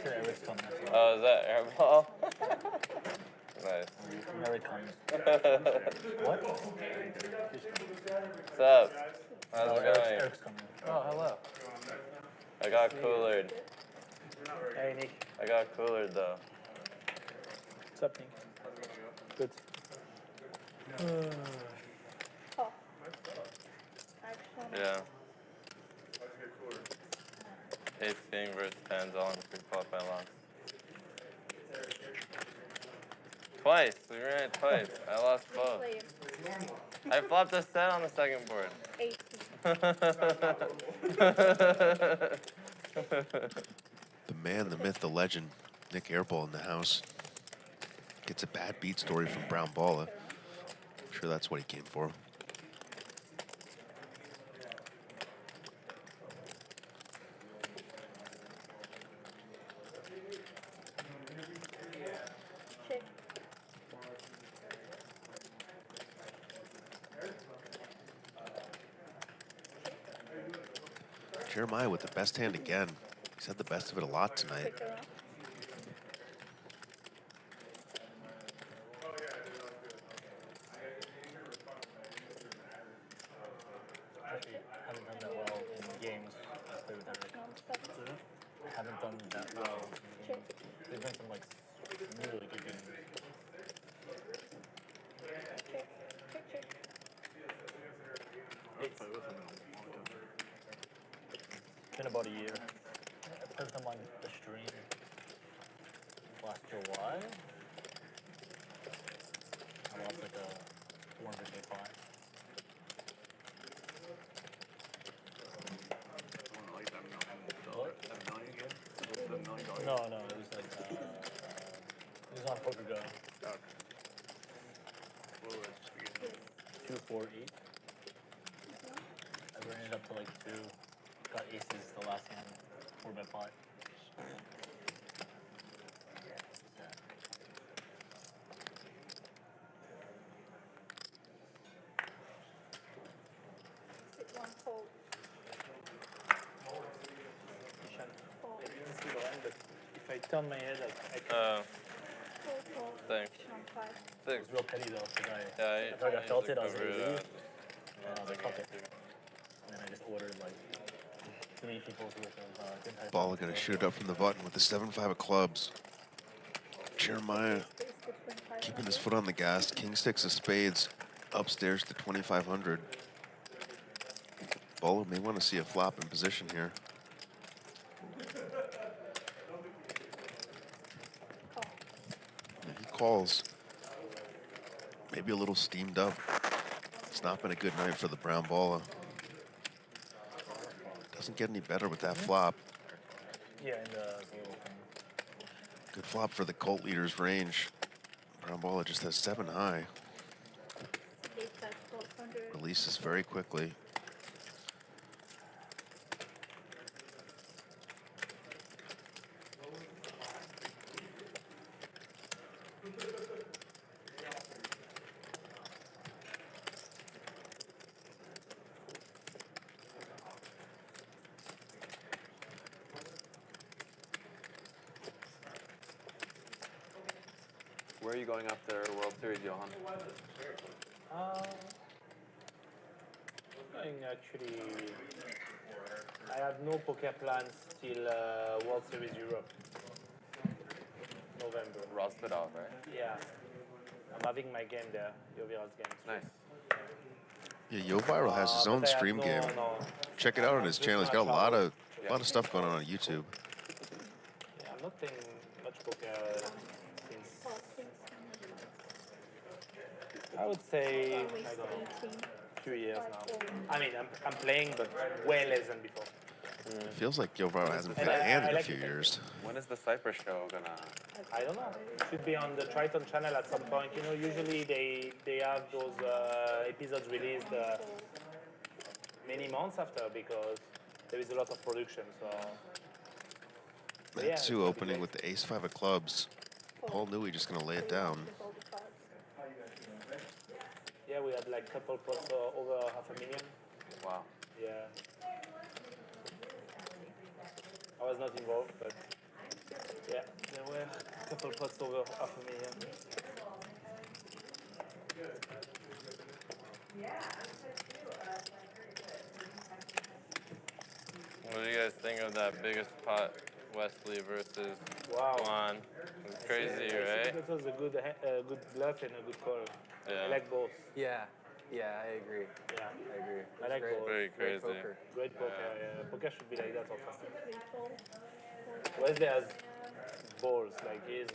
Eric's coming. Oh, is that airball? Nice. Eric comes. What? What's up? How's it going? Eric's coming. Oh, hello. I got coolered. Hey, Nick. I got coolered though. What's up, Nick? Good. Yeah. Ace king versus tens all in pre-flop I lost. Twice. We ran it twice. I lost both. I flopped a set on the second board. 18. The man, the myth, the legend, Nick Airball in the house. Gets a bad beat story from Brown Balla. I'm sure that's what he came for. Jeremiah with the best hand again. He's had the best of it a lot tonight. Haven't done that well in games. I play with Eric. Haven't done that well. They've been some like really good games. It's been about a year. I played them on the stream last July. I lost like a 400K pot. No, it was like, it was on Poker Go. What was 248. I ran it up to like 2. Got aces the last hand. 4-bet pot. If I turn my head, I can. Thanks. It was real petty though, because I I felt it, I was cover like, it leave. up. And I was like, fuck it. And then I just ordered like 3 people's worth of Din Tai Fung. Balla gonna shoot it up from the button with the 7-5 of clubs. Jeremiah keeping his foot on the gas. King 6 of spades upstairs to 2,500. Balla may want to see a flop in position here. And he calls. Maybe a little steamed up. It's not been a good night for the brown Balla. Doesn't get any better with that flop. Yeah, and the little thing. Good flop for the cult leader's range. Brown Balla just has 7 high. Releases very quickly. Where are you going after World Series, Johan? Going actually. I have no poker plans till World Series Europe. November. Rusted out, right? Yeah. I'm having my game there, Yoh Viral's game. Nice. Yeah, Yoh Viral has his own but I have stream no- game. no. Check it out on his channel. He's got a lot of stuff going on YouTube. Yeah, I'm not playing much poker since. I would say, I don't know, 2 years now. I mean, I'm playing, but way less than before. It feels like Yoh Viral hasn't And played a hand I in a like few it. years. When is the Cypress show gonna? I don't know. It should be on the Triton channel at some point. You know, usually they have those episodes released many months after because there is a lot of production. So. But yeah, Mat it's 2 gonna be opening great. with the ace-5 of clubs. Paul knew he just gonna lay it down. Yeah, we had like couple pots over 500,000. Wow. Yeah. I was not involved, but yeah, there were a couple pots over 500,000. What do you guys think of that biggest pot, Wesley versus Wow. Juan? It was crazy, right? That was a good bluff and a good call. Yeah. I like both. Yeah. Yeah, I agree. Yeah. I agree. I like Great. balls. Very Great crazy. poker. Great poker. Yeah. Poker should be like that also. Wesley has balls. Like he's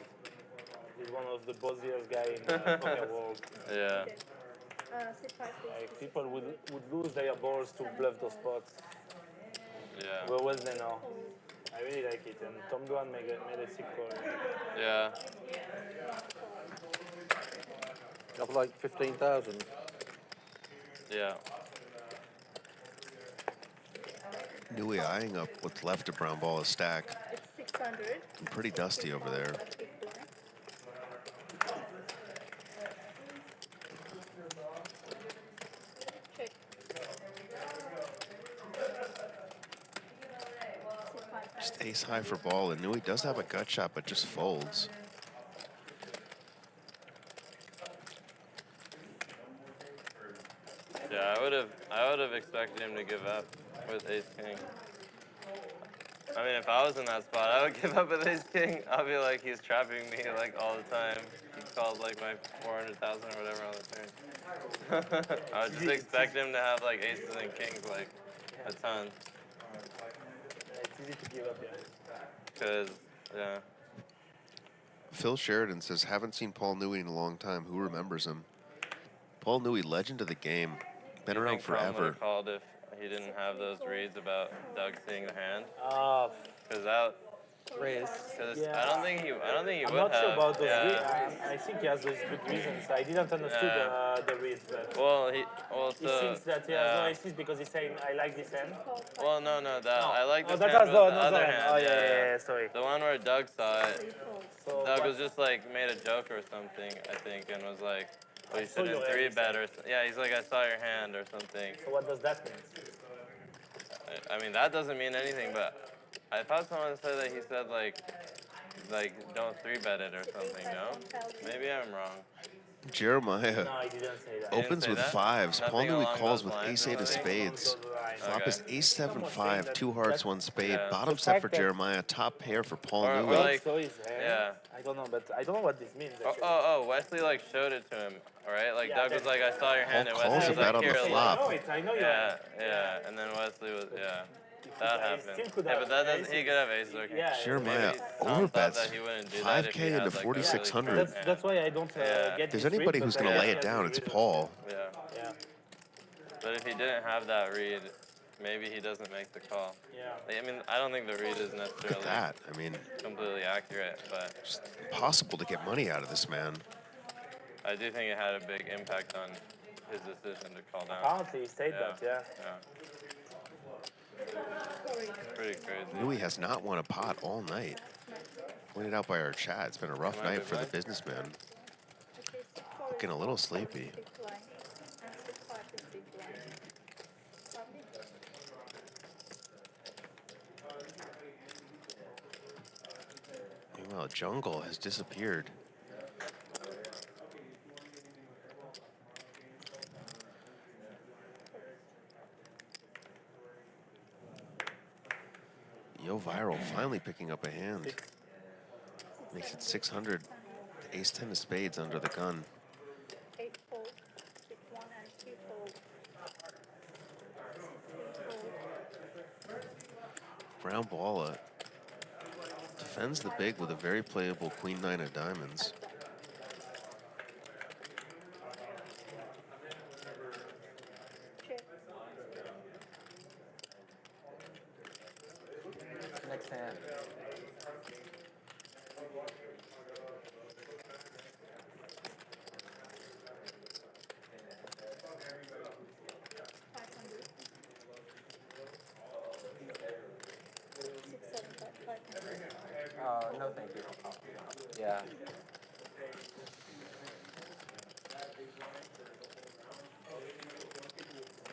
one of the bossiest guy in the poker world. Yeah. Like people would lose their balls to bluff those spots. Yeah. Where Wesley now? I really like it. And Tom Duan made a sick call. Yeah. Up like 15,000. Yeah. Newey eyeing up what's left of brown ball is stack. It's 600. And pretty dusty over there. Check. Just ace high for ball, and Newey does have a gut shot, but just folds. Yeah, I would have expected him to give up with ace king. I mean, if I was in that spot, I would give up with ace king. I'll be like, he's trapping me like all the time. He called like my 400,000 or whatever on the turn. I would just expect him to have like aces and kings like a ton. It's easy to give up, yeah. Cause yeah. Phil Sheridan says, haven't seen Paul Newey in a long time. Who remembers him? Paul Newey, legend of the game. Been You around think Tom would forever. have called if he didn't have those reads about Doug seeing the hand? Cause that. Raise. Cause Yeah. I don't think he I'm would not have. sure about those yeah. reads. I think he has those good reasons. I didn't understood the reads, but Well, he so, thinks that he has no aces because he's saying, I like this hand. Well, no, I like this that hand was with the the other hand. hand. Oh, yeah, sorry. The one where Doug saw it. So Doug what- was just like made a joke or something, I think, and was like, well, you saw shouldn't your hand, three he bet or yeah, he's like, I saw your hand or something. So what does that mean? I mean, that doesn't mean anything, but I thought someone said that he said like don't three bet it or something. No, maybe I'm wrong. Jeremiah No, I didn't say that. opens say with that? fives. Paul Nothing Newey along calls those with lines ace or eight of something? spades. Okay. Flop is ace seven five, two hearts, one spade. Yeah. Bottom The set fact for that- Jeremiah. Top pair for Paul Or Newey. like, So his hand. yeah. I don't know, but I don't know what this means. Actually. Oh, Wesley like showed it to him, right? Like Yeah, Doug was like, I saw your hand, and Paul calls Wesley a was bet like, on the here, flop. look. I know you. Yeah, and then Wesley was, that I happened. still could Yeah, have but that doesn't, aces. he could have aces. Okay. Yeah, Jeremiah Maybe Tom thought overbets that he wouldn't do that if he 5K had, into like, a 4,600. really good That's why I don't get If there's this anybody read, who's but going to I lay like it that down, read it's as Paul. Yeah. Yeah. But if he didn't have that read, maybe he doesn't make the call. Yeah. Like, I mean, I don't think the read is Look necessarily at that. I mean, completely accurate, but it's impossible to get money out of this man. I do think it had a big impact on his decision to call down. Apparently he said that, yeah. Pretty crazy. Newey has not won a pot all night. Pointed out by our chat, it's been a rough night for the businessman. Looking a little sleepy. Meanwhile, Jungle has disappeared. Yoh Viral finally picking up a hand. Makes it 600. Ace 10 of spades under the gun. 8 fold, 6 1 and 2 fold. 3 fold. Brown Balla defends the big with a very playable queen nine of diamonds. Next hand. No, thank you. Yeah.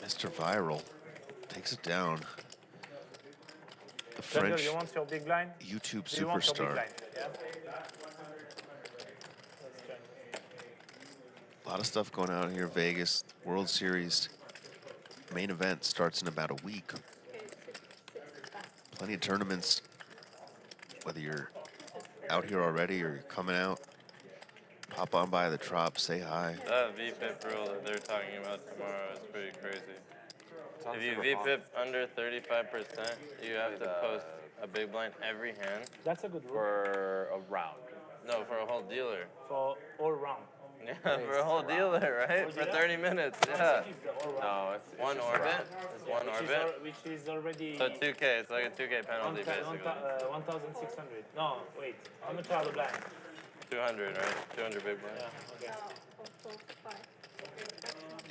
Mr. Viral takes it down. The Jungle, French you want your big blind? YouTube You want your big superstar. blind, yeah? A lot of stuff going on here. Vegas, World Series. Main event starts in about a week. Plenty of tournaments, whether you're out here already or you're coming out. Pop on by the Trop, say hi. That VPIP rule that they're talking about tomorrow is pretty crazy. If you VPIP under 35%, you have to post a big blind every hand. That's a good rule. For a round. No, for a whole dealer. For all round. Yeah, for a whole dealer, right? For 30 minutes, yeah. No, it's one just orbit. It's one orbit. Which is already... So 2K, it's like a 2K penalty, basically. 1,600. No, wait. How much are the blinds? 200, right? 200 big blinds. Yeah, okay.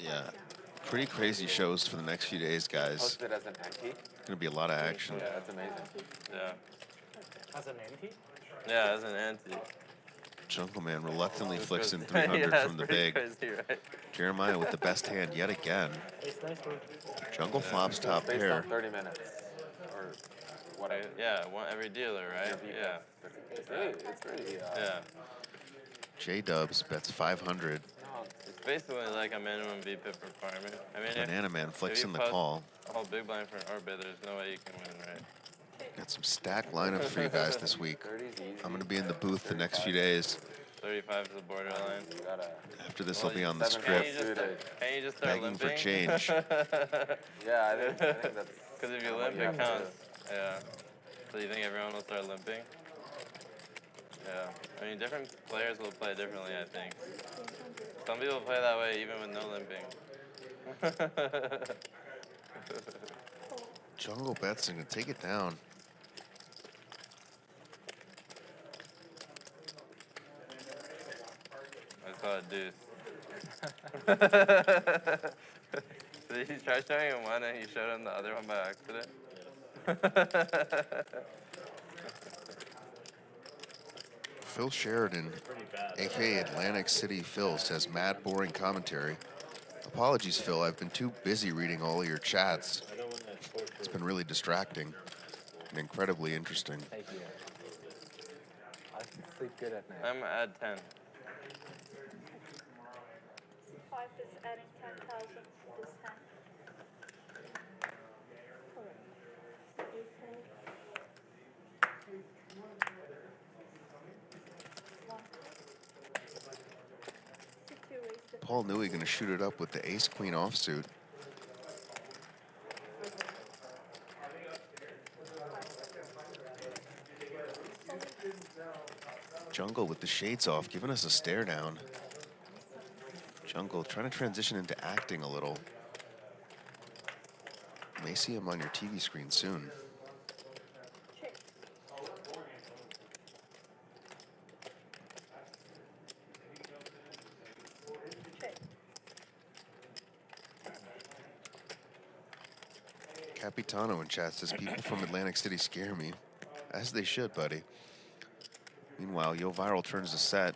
Yeah. Pretty crazy shows for the next few days, guys. Posted as an ante. Gonna be a lot of action. Yeah, that's amazing. Yeah. As an ante? Yeah, as an ante. Jungleman reluctantly flicks in 300 from the big. Crazy, right? Jeremiah with the best hand yet again. It's nice for Jungle flops top Based pair. on 30 minutes. Or whatever. Yeah, every dealer, right? Yeah. It's really yeah. J-Dubs bets 500. It's basically like a minimum VPIP requirement. I mean, Banana Man flicks if you in the post call. a whole big blind for an orbit, there's no way you can win, right? Got some stack lineups for you guys this week. I'm going to be in the booth the next few days. 35 is the borderline. After this, I'll be on the script, Can you just start begging limping? for change. Yeah, I think that's... Because if you limp, it counts. Yeah. So you think everyone will start limping? Yeah. I mean, different players will play differently, I think. Some people play that way even with no limping. Jungle bets and gonna take it down. I saw a deuce. So you tried showing him one and you showed him the other one by accident? Phil Sheridan, aka Atlantic City Phil, says mad boring commentary. Apologies, Phil. I've been too busy reading all of your chats. It's been really distracting and incredibly interesting. Thank you. I can sleep good at night. I'm at 10. 5 is adding 10,000 to this hand. Paul Newey gonna shoot it up with the ace-queen offsuit. Jungle with the shades off, giving us a stare down. Jungle trying to transition into acting a little. May see him on your TV screen soon. Capitano in chat says people from Atlantic City scare me. As they should, buddy. Meanwhile, Yoh Viral turns the set.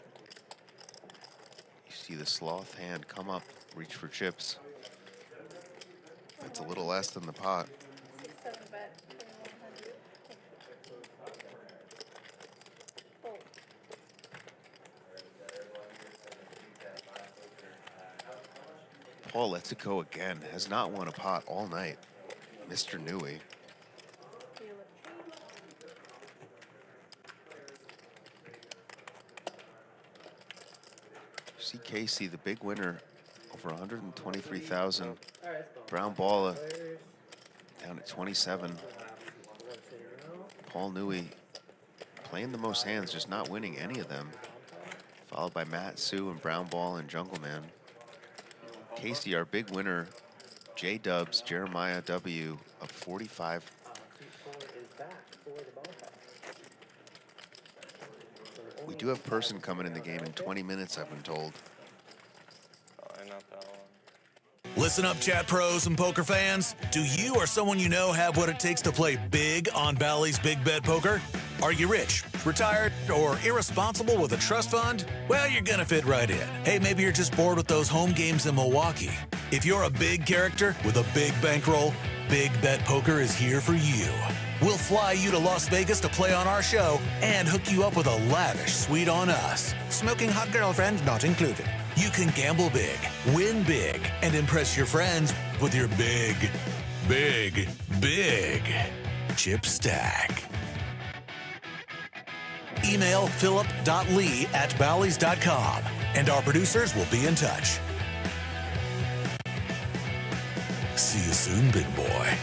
You see the sloth hand come up, reach for chips. That's a little less than the pot. 6-7 bet, 2,100. Fold. Paul lets it go again. Has not won a pot all night. Mr. Newey. See Casey, the big winner, over 123,000. Brown Balla down at 27. Paul Newey playing the most hands, just not winning any of them. Followed by Matt, Sue, and Brown Ball and Jungleman. Casey, our big winner, J-Dubs, Jeremiah W, up 45. We do have Persson coming in the game in 20 minutes, I've been told. Listen up, chat pros and poker fans. Do you or someone you know have what it takes to play big on Bally's Big Bet Poker? Are you rich, retired, or irresponsible with a trust fund? Well, you're gonna fit right in. Hey, maybe you're just bored with those home games in Milwaukee. If you're a big character with a big bankroll, Big Bet Poker is here for you. We'll fly you to Las Vegas to play on our show and hook you up with a lavish suite on us. Smoking hot girlfriend not included. You can gamble big, win big, and impress your friends with your big, big, big chip stack. Email philip.lee@ballys.com. and our producers will be in touch. See you soon, big boy.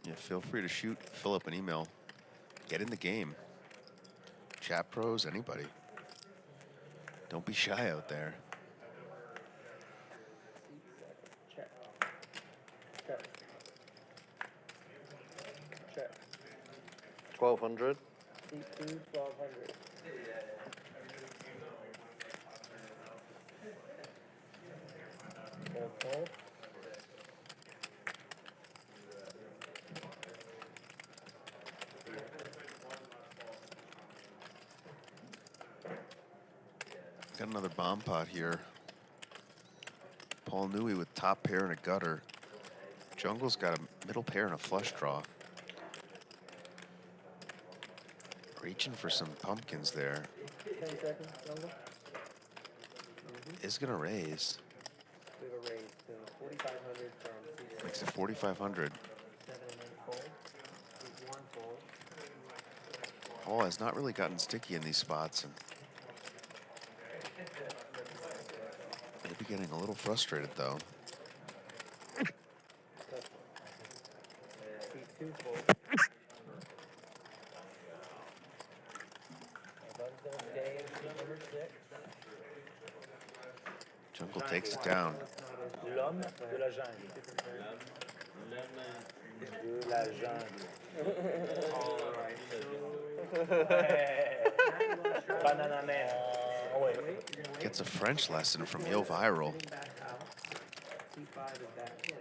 Yeah, feel free to shoot, fill up an email, get in the game. Chat pros, anybody. Don't be shy out there. Check. Check. Check. 1200. C2, 1200. Fold. Got another bomb pot here. Paul Newey with top pair and a gutter. Jungle's got a middle pair and a flush draw. Reaching for some pumpkins there. 10 seconds, Jungle. Is gonna raise. We have a raise to 4,500 from C6. Makes it 4,500. 7 and 8 fold. 1 fold. Paul has not really gotten sticky in these spots and maybe getting a little frustrated though. C2 fold. Jungle takes it down. L'homme de la jungle. De la jungle. Banana man. Oh, wait. Gets a French lesson from Yoh Viral. C5 is back. Big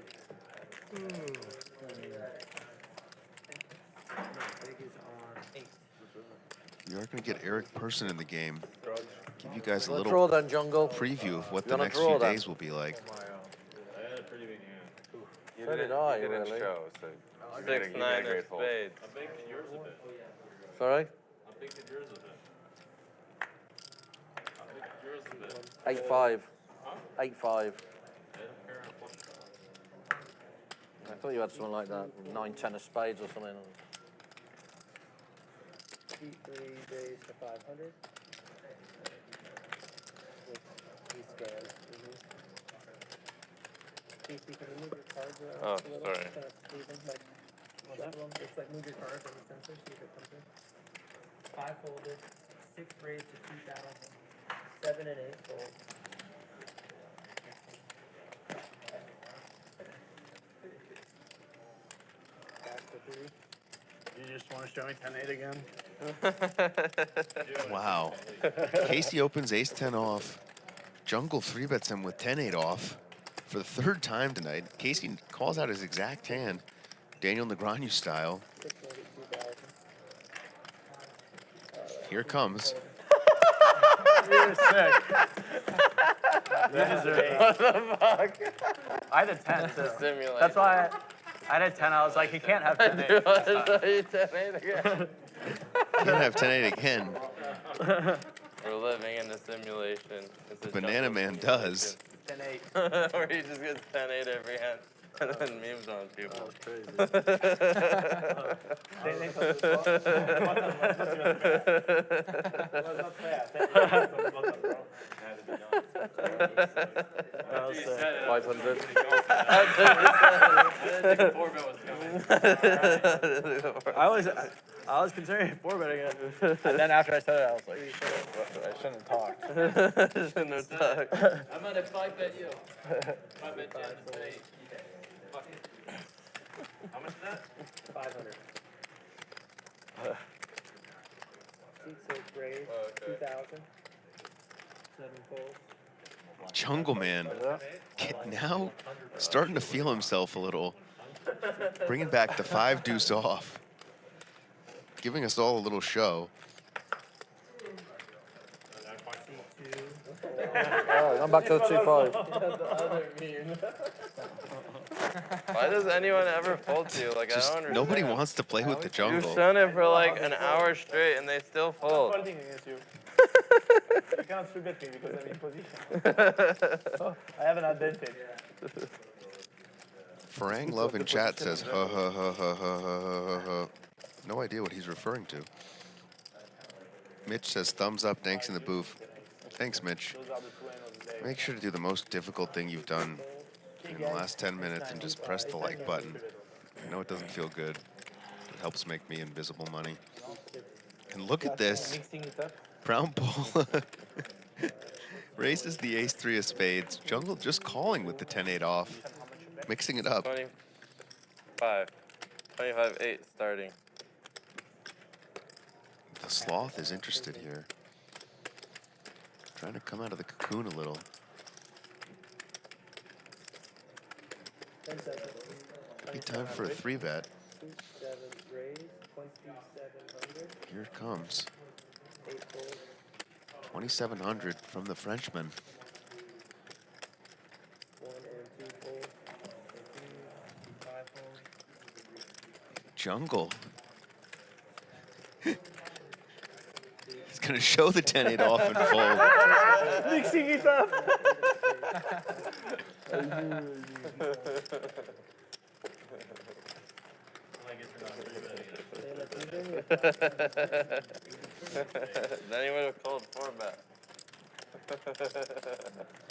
is on 8. We are gonna get Eric Persson in the game. Give you guys a Draw little then, Jungle. preview of what You the wanna next draw few then? days will be like. I had a pretty big hand. You So didn't, did I, you didn't really. show, so you get a 6-9 great of fold. spades. How big could yours have been? Sorry? How big could yours have been? How big could yours have been? 8-5. Huh? 8-5. I had a pair and a flush draw. I thought you had something like that. 9-10 of spades or something. C3 raise to 500. He scans. Casey, can you move your cards around Oh, a little? sorry. Kind of smooth them, like, shuffle them. Just like move your cards in the center, see if it comes in. 5 folded, 6 raised to 2,000, 7 and 8 fold. Back to 3. You just want to show me 10-8 again? Wow. Casey opens ace-10 off. Jungle 3-bets him with 10-8 off for the third time tonight. Casey calls out his exact hand, Daniel Negreanu style. 6 made it 2,000. Here it comes. You're sick. You deserve it. What the fuck? I had a 10 It's too. a simulation. That's why I had a 10. I was like, he can't have 10 Dude, I saw you 10-8 again. Can't have 10-8 again. We're living in a simulation. It's a Banana jungle Man does. 10-8. Where he just gets 10-8 every hand and then memes on people. Well said. 500. I was considering 4-betting it. And then after I said it, I was like, shit, I shouldn't have talked. Shouldn't have talked. I'm gonna 5-bet you. 5-bet 10 and 8. Fuck it. How much is that? 500. C6 raise, 2,000. 7 folds. Jungleman now starting to feel himself a little. Bringing back the 5 deuce off. Giving us all a little show. Alright, I'm back to the 2-5. Why does anyone ever fold to you? Like, I don't understand. Nobody wants to play with the You've jungle. shown it for like an hour straight and they still fold. Folding against you. You cannot 3-bet me because I'm in position. I have an advantage. Farang Love in chat says, ha ha ha ha ha ha ha ha. No idea what he's referring to. Mitch says, thumbs up, thanks in the booth. Thanks, Mitch. Make sure to do the most difficult thing you've done in the last 10 minutes and just press the like button. I know it doesn't feel good. It helps make me invisible money. And look at this. Brown ball raises the ace-3 of spades. Jungle just calling with the 10-8 off, mixing it up. 25-8 starting. The sloth is interested here. Trying to come out of the cocoon a little. 10 seconds. Could be time for a 3-bet. 7 raise, 2,700. Here it comes. 8 fold. 2,700 from the Frenchman. 1 and 2 fold. 5 fold. Jungle. He's going to show the 10-8 off and fold. Mixing it up. Then he would have called 4-bet.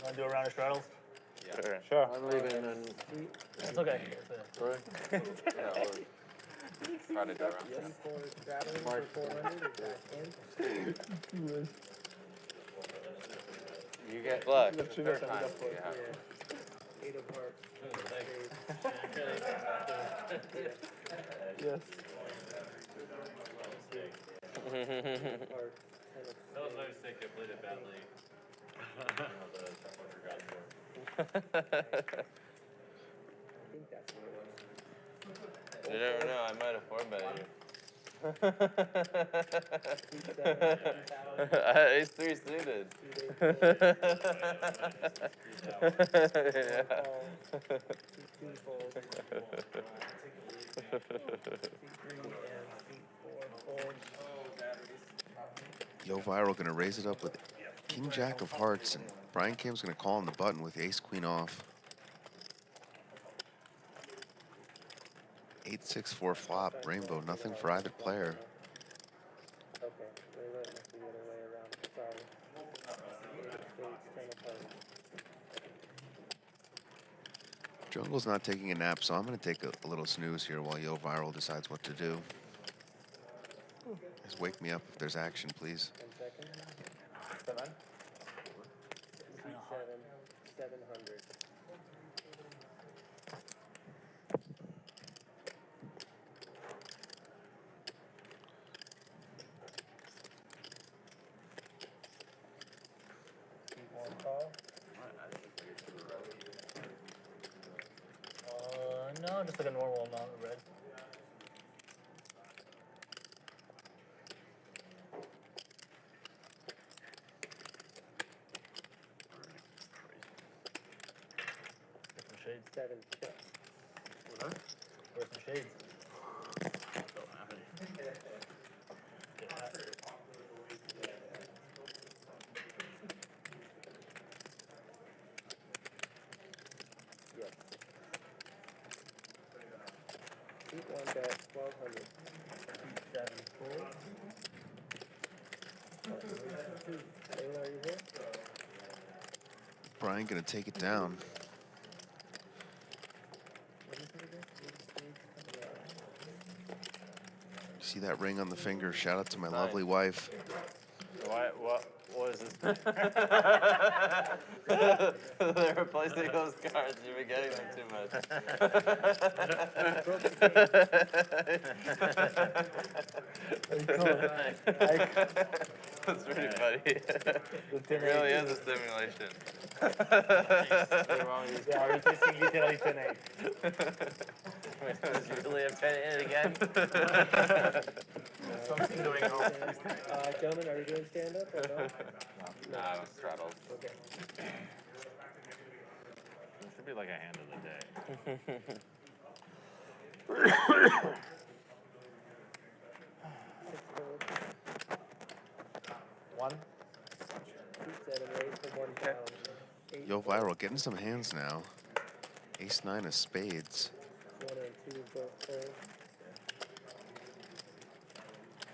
Want to do a round of straddles? Yeah. Sure. I'm leaving and... It's okay. Sorry? Yeah, we'll try to do around. Yes. 4 straddling for 400 or back in. You get Black. the third time. Yeah. 8 of hearts. Yes. That was my mistake. I played it badly. You never know, I might have 4-bet you. Ace-3 suited. Yeah. Yoh Viral going to raise it up with King Jack of Hearts, and Brian Kim's going to call on the button with Ace Queen off. 8-6-4 flop, rainbow, nothing for either player. Okay, wait, must be the other way around. Sorry. 8 of spades, 10 of hearts. Jungle's not taking a nap, so I'm going to take a little snooze here while Yoh Viral decides what to do. Just wake me up if there's action, please. 10 seconds. 7. 700. Call. No, just like a normal amount of red. Different shades. 7 check. Different shades. Yes. Keep 1 bet, 1,200. 7 fold. Taylor, are you here? Brian going to take it down. See that ring on the finger? Shout out to my lovely wife. What is this? They're replacing those cards. You've been getting them too much. That's pretty funny. It really is a simulation. Yeah, are we tasting literally tonight? Is you really upset it again? Something going on. Gentlemen, are we doing stand-up or no? No, straddles. Okay. It should be like a hand of the day. 6 fold. 1. 7 raise for 1 pound. 8 Yoh Viral getting some hands now. Ace-9 of spades. 1 and 2 both fold.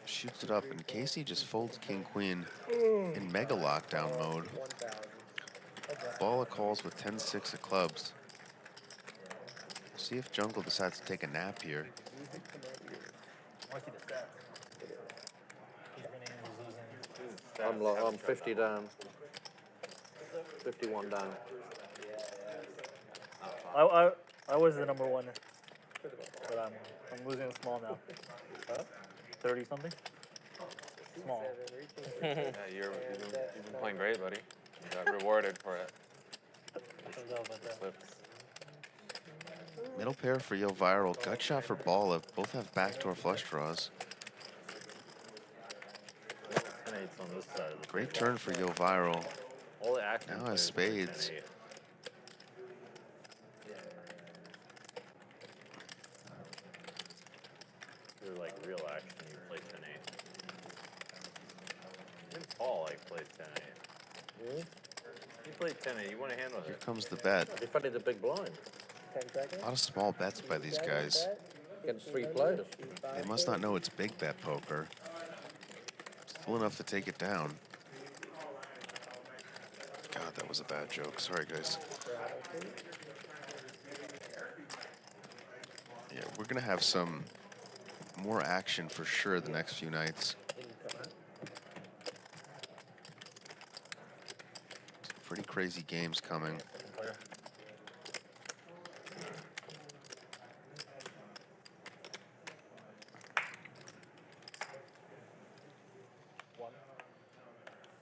Shoots it up, and Casey just folds king-queen in mega lockdown mode. 1,000. Balla calls with 10-6 of clubs. See if Jungle decides to take a nap here. I want to see the stats. He's winning, he's losing. I'm 50 down. 51 down. I was the number one, but I'm losing small now. 30 something. Small. Yeah, you've been playing great, buddy. You got rewarded for it. Flips. Middle pair for Yoh Viral. Gut shot for Balla. Both have backdoor flush draws. 10-8's on this side of the Great turn for Yoh Viral. All the action Now has spades. You're like real action, you play 10-8. Even Paul like plays 10-8. You play 10-8, you want to handle Here it. comes the bet. He funded the big blind. 10 seconds. A lot of small bets by these guys. Against 3 players. They must not know it's big bet poker. Still enough to take it down. God, that was a bad joke. Sorry, guys. Yeah, we're going to have some more action for sure the next few nights. Some pretty crazy games coming.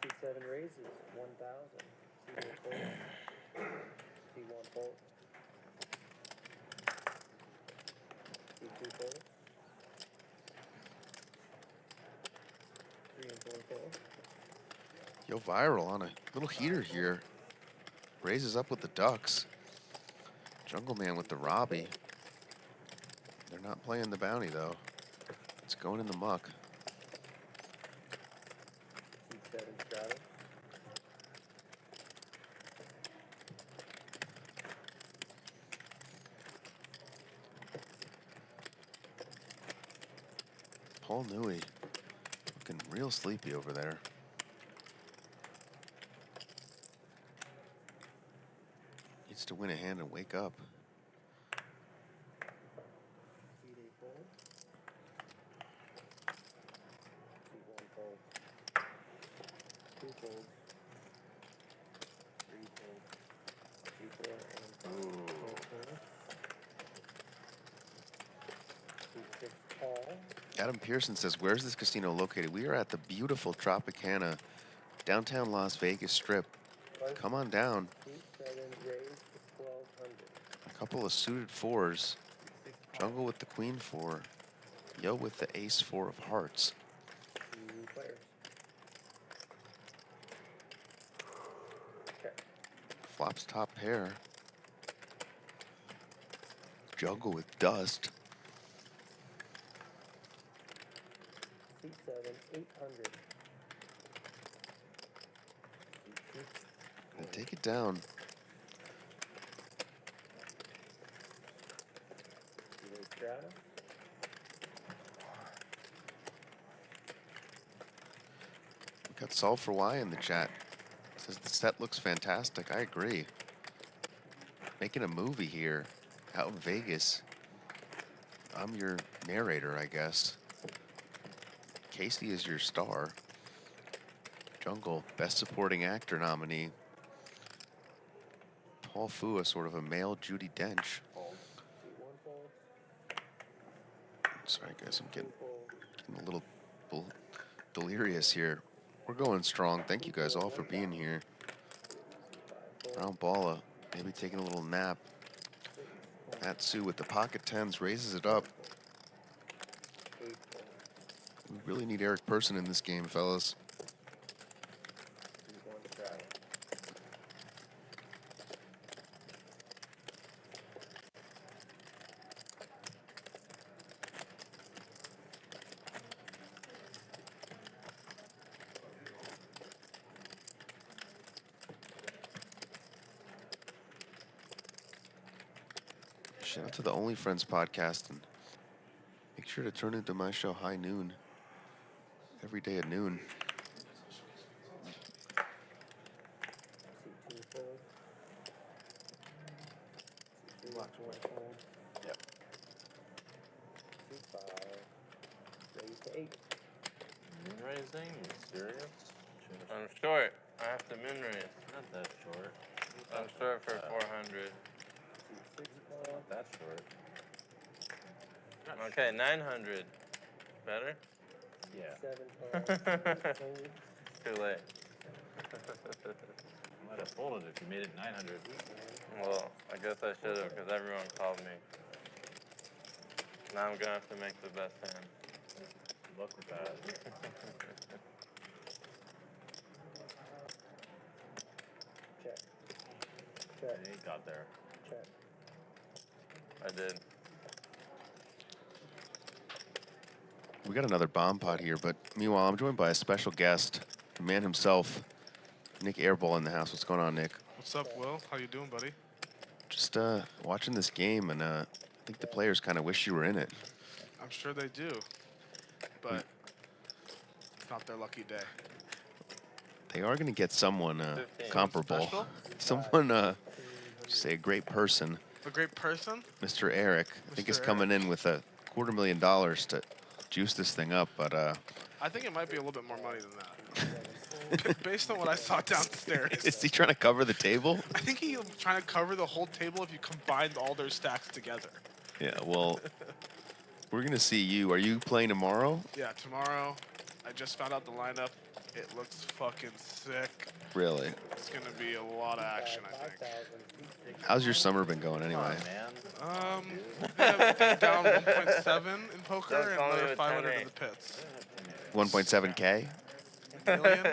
C7 raises 1,000. C1 fold. C1 fold. C2 fold. 3 and 4 fold. Yoh Viral on a little heater here. Raises up with the Ducks. Jungleman with the Robbie. They're not playing the bounty though. It's going in the muck. C7 straddle. Paul Newey looking real sleepy over there. Needs to win a hand and wake up. C8 fold. C1 fold. 2 folds. 3 folds. C4 and C6 call. Adam Pearson says, where's this casino located? We are at the beautiful Tropicana, downtown Las Vegas Strip. Come on down. C7 raise to 1,200. A couple of suited fours. Jungle with the queen four. Yoh with the ace four of hearts. 2 players. Check. Flops top pair. Jungle with dust. C7 800. And take it down. C8 straddle. We got Solve for Why in the chat. Says the set looks fantastic. I agree. Making a movie here out in Vegas. I'm your narrator, I guess. Casey is your star. Jungle, Best Supporting Actor nominee. Paul Fua, sort of a male Judi Dench. Sorry, guys, I'm getting a little delirious here. We're going strong. Thank you guys all for being here. Round Balla, maybe taking a little nap. Atsu with the pocket tens raises it up. We really need Eric Persson in this game, fellas. Shout out to the Only Friends podcast, and make sure to turn into my show High Noon every day at noon. Yep. 2-5. Raise to 8. Moon raising? You serious? I'm short. I have to min raise. Not that short. I'm short for 400. Not that short. Okay, 900. Better? Yeah. Too late. I might have folded if you made it 900. Well, I guess I should have, because everyone called me. Now I'm gonna have to make the best hand. Good luck with that. Check. Yeah, he got there. Check. I did. We got another bomb pot here, but meanwhile, I'm joined by a special guest, the man himself, Nick Airball in the house. What's going on, Nick? What's up, Will? How you doing, buddy? Just watching this game, and I think the players kind of wish you were in it. I'm sure they do, but it's not their lucky day. They are going to get someone comparable. Special? Someone, say a great person. A great person? Mr. Eric, I think is Mr. coming in with $250,000 to juice this thing up, but I think it might be a little bit more money than that. Based on what I saw downstairs. is he trying to cover the table? I think he's trying to cover the whole table if you combined all their stacks together. Yeah, well, we're going to see you. Are you playing tomorrow? Yeah, tomorrow. I just found out the lineup. It looks fucking sick. Really? It's going to be a lot of action, I think. How's your summer been going anyway? Yeah, down 1.7 in poker and only another with 500 10-8. in the pits. 1.7K? Million?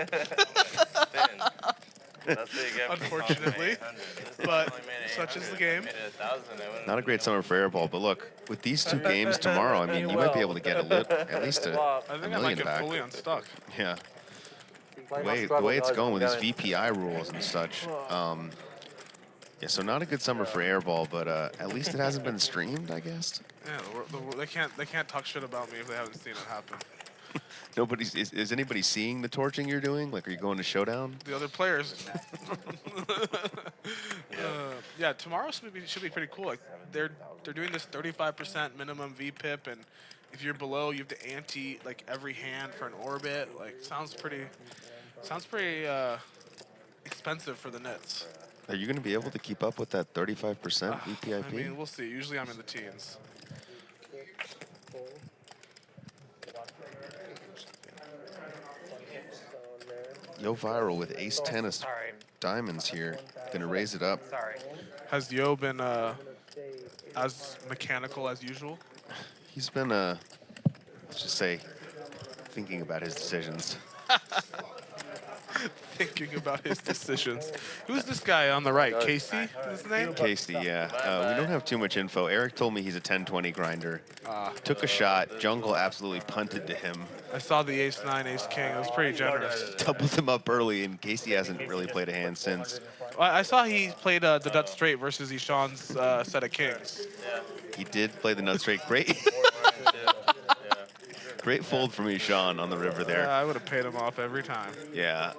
That's what you get for Unfortunately, but such is the game. Not a great summer for airball, but look, with these two games tomorrow, I mean, you might be able to get at least a I think I might million get back. fully unstuck. Yeah. The way it's going with these VPI rules and such. Yeah, so not a good summer for airball, but at least it hasn't been streamed, I guess. Yeah, they can't talk shit about me if they haven't seen it happen. Is anybody seeing the torching you're doing? Like, are you going to Showdown? The other players. Yeah, tomorrow should be pretty cool. Like they're doing this 35% minimum VPIP, and if you're below, you have to ante like every hand for an orbit. Like sounds pretty expensive for the nets. Are you going to be able to keep up with that 35% VPIP? I mean, we'll see. Usually I'm in the teens. Yoh Viral with ace-10 of diamonds here. Going to raise it up. Has Yoh been as mechanical as usual? He's been, let's just say, thinking about his decisions. Thinking about his decisions. Who's this guy on the right? Casey is his name? Casey, yeah. We don't have too much info. Eric told me he's a 10-20 grinder. Took a shot. Jungle absolutely punted to him. I saw the ace-9, ace-king. It was pretty generous. Doubled him up early, and Casey hasn't really played a hand since. I saw he played the nut straight versus Ishan's set of kings. He did play the nut straight. Great. Great fold from Ishan on the river there. Yeah, I would have paid him off every time. Yeah.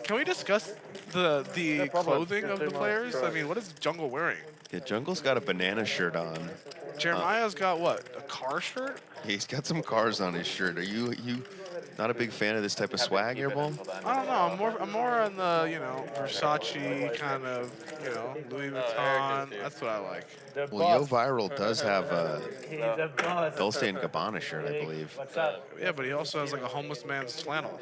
Can we discuss the clothing of the players? I mean, what is Jungle wearing? Yeah, Jungle's got a banana shirt on. Jeremiah's got what? A car shirt? Yeah, he's got some cars on his shirt. Are you not a big fan of this type of swag, Airball? I don't know. I'm more on the Versace kind of Louis Vuitton. That's what I like. Well, Yoh Viral does have a Dolce & Gabbana shirt, I believe. Yeah, but he also has like a homeless man's flannel.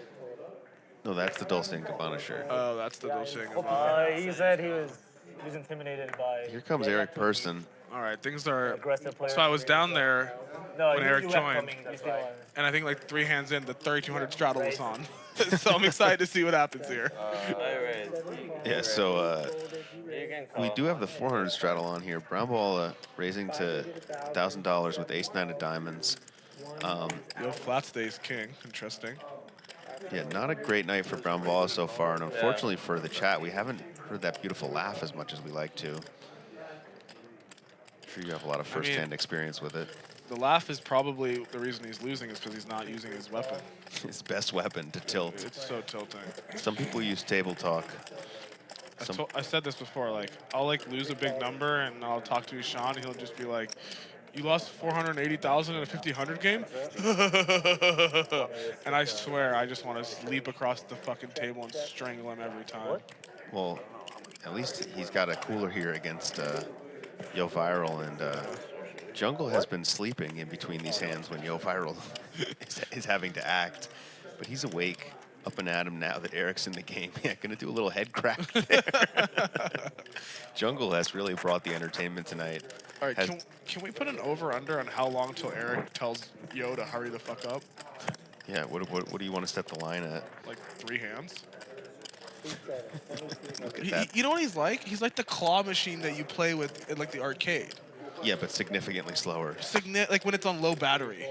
No, that's the Dolce & Gabbana shirt. Oh, that's the Dolce & Gabbana. He said he was intimidated by. Here comes Eric Persson. All right, things are. So I was down there when Eric joined, and I think like 3 hands in, the 3200 straddle was on. So I'm excited to see what happens here. Yeah, so we do have the 400 straddle on here. Brown ball raising to $1,000 with ace-9 of diamonds. Yoh flat stays king. Interesting. Yeah, not a great night for brown ball so far, and unfortunately for the chat, we haven't heard that beautiful laugh as much as we like to. sure you have a lot of first-hand experience with it. The laugh is probably the reason he's losing is because he's not using his weapon. His best weapon to tilt. It's so tilting. Some people use table talk. I said this before, like, I'll like lose a big number and I'll talk to Sean and he'll just be like, you lost 480,000 in a 50-100 game? And I swear, I just want to leap across the fucking table and strangle him every time. Well, at least he's got a cooler here against Yoh Viral, and Jungle has been sleeping in between these hands when Yoh Viral is having to act. But he's awake, up and at him now that Eric's in the game. Yeah, gonna do a little head crack there. Jungle has really brought the entertainment tonight. All right, can we put an over-under on how long till Eric tells Yoh to hurry the fuck up? Yeah, what do you want to set the line at? Like 3 hands? Look at that. You know what he's like? He's like the claw machine that you play with in like the arcade. Yeah, but significantly slower. Like when it's on low battery.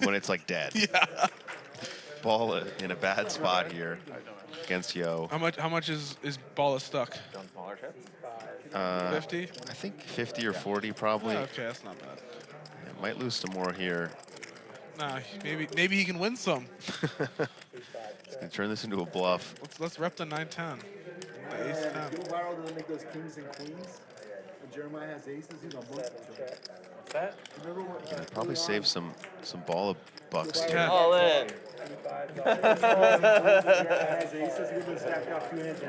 When it's like dead. Yeah. Balla in a bad spot here against Yoh. How much is Balla stuck? 50? I think 50 or 40 probably. Oh, okay, that's not bad. Yeah, might lose some more here. Nah, maybe he can win some. He's gonna turn this into a bluff. Let's rep the 9-10. The ace 10. Yoh Viral doesn't make those kings and queens. When Jeremiah has aces, he's on both. What's that? Yeah, probably save some Balla bucks here. All in.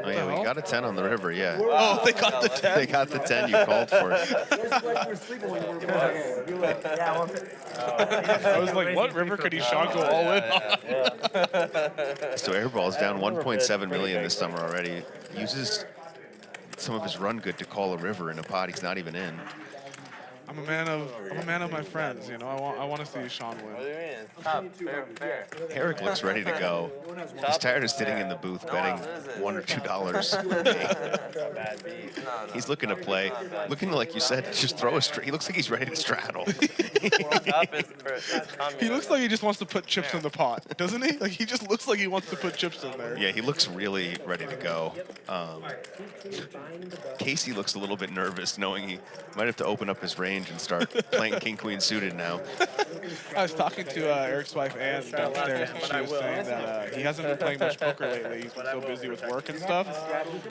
Oh yeah, we got a 10 on the river, yeah. Oh, they got the 10? They got the 10 you called for. I was like, what river could he Sean go all in on? So Airball's down 1.7 million this summer already. Uses some of his run good to call a river in a pot he's not even in. I'm a man of my friends, you know. I want to see Sean win. What do you mean? Top, fair. Eric looks ready to go. He's tired of sitting in the booth betting $1 or $2. He's looking to play. Looking like you said, just throw a straight. He looks like he's ready to straddle. He looks like he just wants to put chips in the pot, doesn't he? Like he just looks like he wants to put chips in there. Yeah, he looks really ready to go. Casey looks a little bit nervous, knowing he might have to open up his range and start playing king-queen suited now. I was talking to Eric's wife, Ann, downstairs, and she was saying that he hasn't been playing much poker lately. He's been so busy with work and stuff.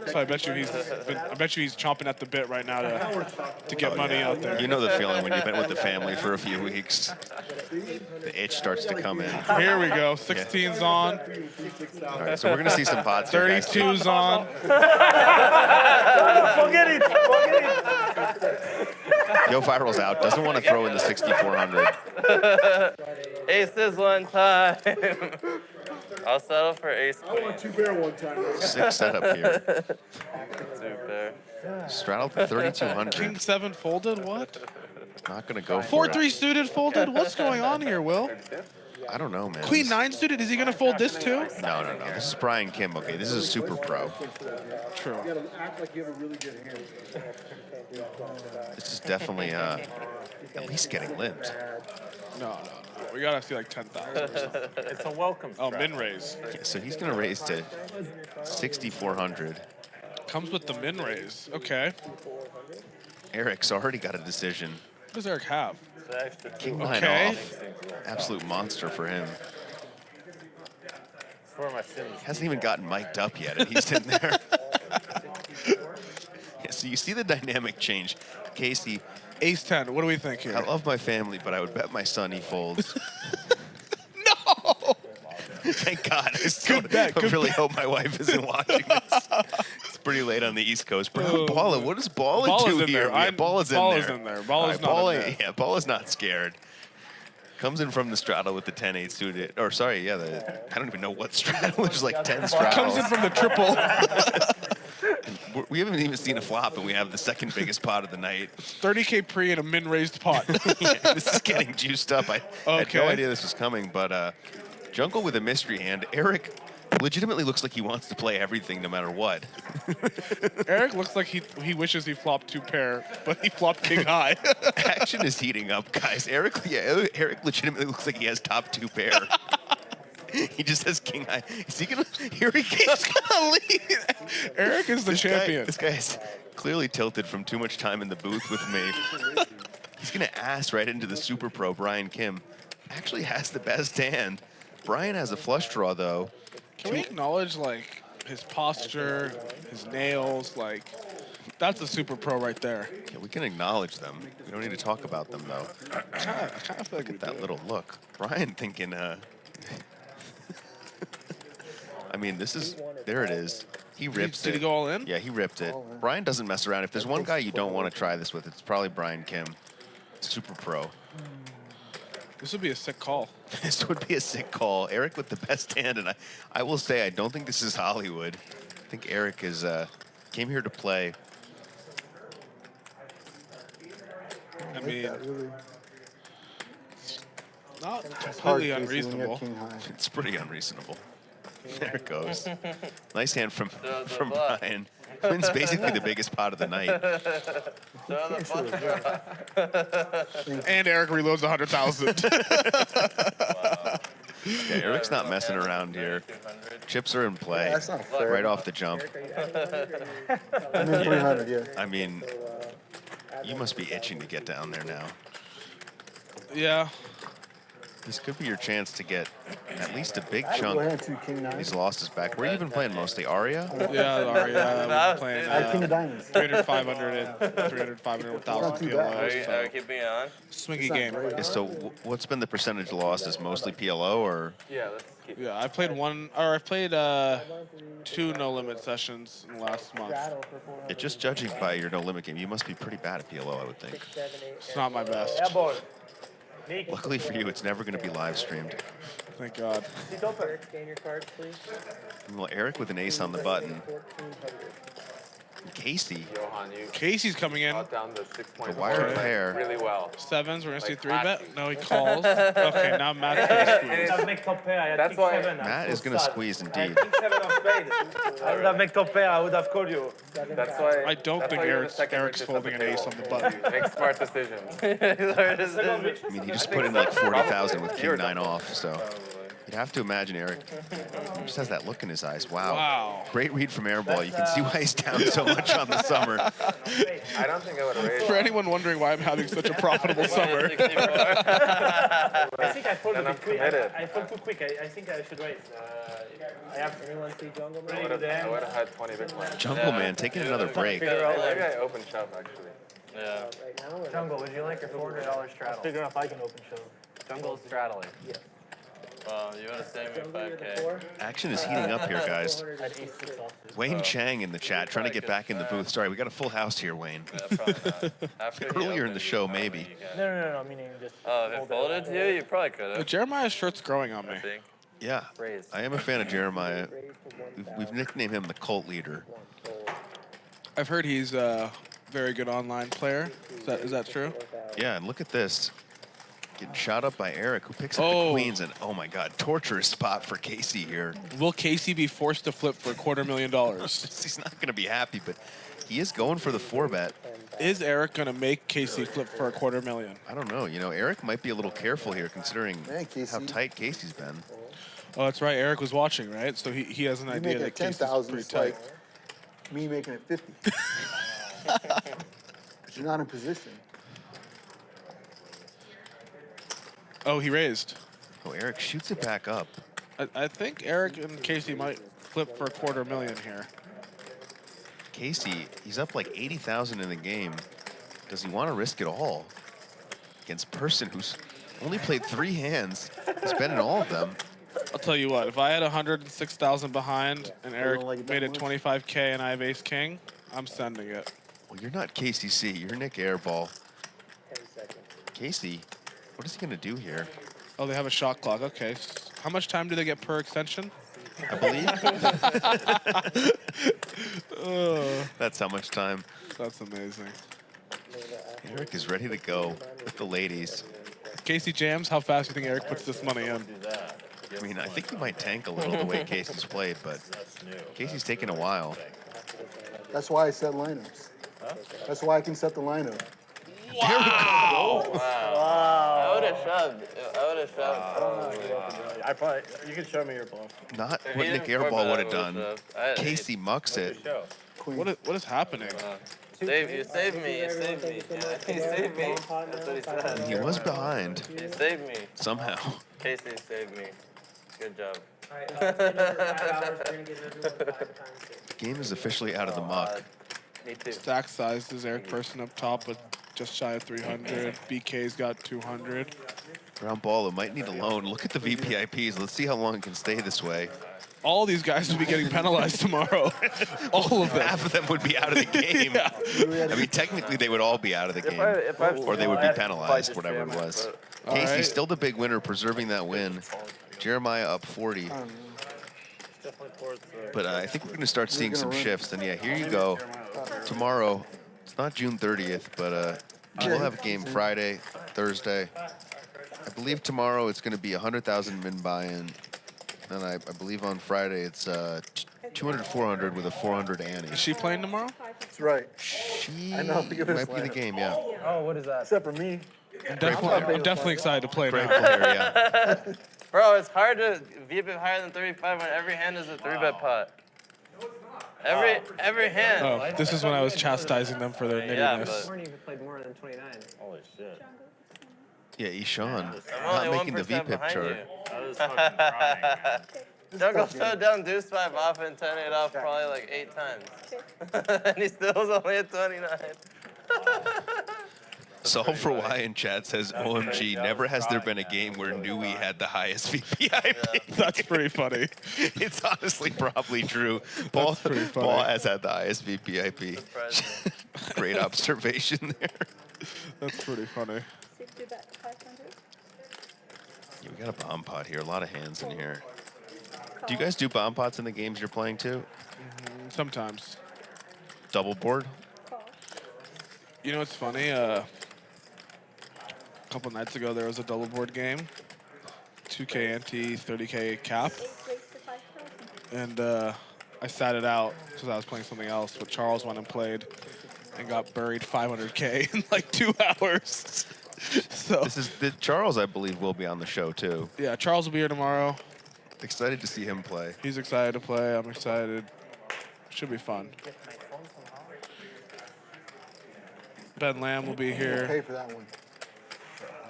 So I bet you he's chomping at the bit right now to get money out there. You know the feeling when you've been with the family for a few weeks. The itch starts to come in. Here we go. 16's on. All right, so we're gonna see some pots here, guys. 32's on. Forget it. Yoh Viral's out. Doesn't want to throw in the 6,400. Aces one time. I'll settle for ace queen. I want 2-pair one time. 6 setup here. 2-pair. Straddled to 3,200. King 7 folded. What? Not gonna go for it. 4-3 suited folded. What's going on here, Will? I don't know, man. Queen 9 suited. Is he gonna fold this too? No. This is Brian Kim. Okay, this is a super pro. True. You gotta act like you have a really good hand. This is definitely at least getting limped. No. We gotta see like 10,000 or something. It's a welcome. Oh, min raise. Yeah, so he's gonna raise to 6,400. Comes with the min raise. Okay. Eric's already got a decision. What does Eric have? King 9 Okay. off. Absolute monster for him. For my sins. Hasn't even gotten mic'd up yet, and he's in there. Yeah, so you see the dynamic change. Casey. Ace 10. What do we think here? I love my family, but I would bet my son he folds. No! Thank God. I really hope my wife isn't watching this. It's pretty late on the East Coast. Balla, what does Balla do here? Yeah, Balla's in there. Balla's not in there. Yeah, Balla's not scared. Comes in from the straddle with the 10-8 suited. Or sorry, yeah, I don't even know what straddle. There's like 10 straddles. Comes in from the triple. We haven't even seen a flop, and we have the second biggest pot of the night. 30K pre and a min-raised pot. Yeah, this is getting juiced up. I had no idea this was coming, but Jungle with a mystery hand. Eric legitimately looks like he wants to play everything no matter what. Eric looks like he wishes he flopped 2-pair, but he flopped king high. Action is heating up, guys. Eric legitimately looks like he has top 2-pair. He just has king high. Is he gonna? Here he goes. He's gonna lead. Eric is the champion. This guy is clearly tilted from too much time in the booth with me. He's going to ass right into the super pro. Brian Kim actually has the best hand. Brian has a flush draw, though. Can we acknowledge, like, his posture, his nails, like, that's a super pro right there. Yeah, we can acknowledge them. We don't need to talk about them, though. I kind of feel like Look at that little look. Brian thinking, I mean, this is, there it is. He rips it. Did he go all in? Yeah, he ripped it. Brian doesn't mess around. If there's one guy you don't want to try this with, it's probably Brian Kim. Super pro. This would be a sick call. This would be a sick call. Eric with the best hand, and I will say, I don't think this is Hollywood. I think Eric is came here to play. I mean, not completely unreasonable. It's pretty unreasonable. There it goes. Nice hand from the Brian. Wins basically the biggest pot of the night. And Eric reloads 100,000. Yeah, Eric's not messing around here. Chips are in play. That's not fair. Right off the jump. I'm in 300, yeah. I mean, you must be itching to get down there now. Yeah. This could be your chance to get at least a big Go chunk ahead, 2 king 9. of these losses back. Where have you been playing mostly? Aria? Yeah, Aria. We're playing King of diamonds. 300, 500, and 300, 500, 1,000 Not too bad. PLOs. Are So. we keeping it on? Swingy game. Yeah, so what's been the percentage losses? Mostly PLO or? Yeah, let's keep Yeah, I've played 2 no limit sessions in the last month. Yeah, just judging by your no limit game, you must be pretty bad at PLO, I would think. It's not my best. Luckily for you, it's never going to be live streamed. Thank God. Scan your cards, please. Well, Eric with an ace on the button. Casey. Johan, you Casey's coming in. got down the 6-point The wire board, pair. really well. Sevens, we're going to see Like 3-bet. No, he calls. Okay, now Matt's going to squeeze. I would make top pair. I had That's king why- 7. Matt is going to squeeze I indeed. had king 7 of spade. I would have made top pair. I would have called you. That's why. I don't that's think why you're the Eric's second Eric's richest folding at an the ace table. on the button. Make smart decisions. I mean, he just put in like 40,000 with king 9 off, so you'd have to imagine Eric just has that look in his eyes. Wow. Wow. Great read from Airball. You can see why he's down so much on the summer. I don't think I would have raised. For anyone wondering why I'm having such a profitable summer. I think I fold a Then I'm bit quick. committed. I fold too quick. I think I should raise. I have Anyone see Jungleman? really I good hand. would have had 20 big blinds. Jungleman taking another break. Maybe I open shove actually. Yeah. Right now, or Jungle, would you like your $400 straddle? Figure out if I can open shove. Jungle's straddling. Well, you want to save me Jungle, you're the 5K? 4. Action is heating up here, guys. I had ace 6 off. Wayne Chang in the chat trying to get back in the booth. Sorry, we got a full house here, Wayne. Yeah, probably not. After he Earlier in opened, the show, probably maybe. you got- No, meaning just. Oh, if it folded to you, you probably could have. Jeremiah's shirt's growing on me. I think. Yeah, Raise. I am a fan of Jeremiah. We've nicknamed him the cult leader. I've heard he's a very good online player. Is that true? Yeah, and look at this. Getting shot up by Eric, who picks up the Oh. queens, and oh my God, torturous spot for Casey here. Will Casey be forced to flip for $250,000? He's not going to be happy, but he is going for the 4-bet. Is Eric going to make Casey flip for $250,000? I don't know. You know, Eric might be a little careful here, considering Man, Casey. how tight Casey's been. Oh, that's right. Eric was watching, right? So he has an You idea make that it Casey's 10,000, pretty it's tight. like me making it 50. You're not in position. Oh, he raised. Oh, Eric shoots it back up. I think Eric and Casey might flip for $250,000 here. Casey, he's up like 80,000 in the game. Does he want to risk it all against Persson, who's only played 3 hands? He's been in all of them. I'll tell you what, if I had 106,000 behind and Eric like it made that it much? 25K and I have ace king, I'm sending it. Well, you're not Casey C. You're Nick Airball. 10 seconds. Casey, what is he going to do here? Oh, they have a shot clock. Okay. How much time do they get per extension? I believe. Oh, That's how much time. that's amazing. Eric is ready to go with the ladies. Casey jams, how fast do you think Eric puts this money in? I mean, I think he might tank a little the way Casey's played, but Casey's taking a while. That's why I set lineups. That's why I can set the lineup. Wow. I would have shoved. I probably, you can show me your bluff. Not If what he Nick didn't four Airball bet, would I have done. would've shoved. Casey mucks it. Queen. What is happening? You saved me. You saved me. Yeah, you saved me. That's what he said. He was behind. You saved me. Somehow. Casey saved me. Good job. Alright, in over 5 hours, we're gonna give everyone 5 times. Game is officially out of the muck. Me too. Stack size is Eric Persson up top with just shy of 300. BK's got 200. Ground ball, it might need a loan. Look at the VPIPs. Let's see how long it can stay this way. All these guys will be getting penalized tomorrow. All of them. Half of them would be out of the game. Yeah. I mean, technically, they would all be out of the game. Or they would be penalized, whatever it was. Casey's right. still the big winner, preserving that win. Jeremiah up 40. But I think we're going to start seeing some shifts. And yeah, here you go. Tomorrow, it's not June 30th, but we'll have a game Friday, Thursday. I believe tomorrow it's going to be 100,000 min buy-in. And I believe on Friday it's 200, 400 with a 400 Annie. Is she playing tomorrow? That's right. She I know, look at this might be the lineup. game, yeah. Oh, what is that? Except for me. I'm definitely excited to play Great now. player, yeah. Bro, it's hard to VP higher than 35 when every hand is a 3-bet pot. Every hand. Oh, this is when I was chastising them for their Yeah, nittiness. but- Warren even played more than 29. Holy shit. Yeah, Ishan, I'm not only making the 1% VPIP behind chart. you. I was fucking crying, man. Jungle showed down deuce 5 off and 10-8 off probably like 8 times. And he still was only at 29. Solve for Y in chat says, OMG, never has there been a game where Nui had the highest VPIP. That's pretty funny. It's honestly probably true. Paul has had the highest VPIP. Great observation there. That's pretty funny. 60 bet 500. Yeah, we got a bomb pot here. A lot of hands in here. Do you guys do bomb pots in the games you're playing too? Sometimes. Double board? You know what's funny? A couple nights ago, there was a double board game. 2K ante, 30K cap. And I sat it out because I was playing something else, but Charles went and played and got buried 500K in like 2 hours. So This is Charles, I believe, will be on the show too. yeah, Charles will be here tomorrow. Excited to see him play. He's excited to play. I'm excited. Should be fun. Ben Lamb will be Pay here. for that one.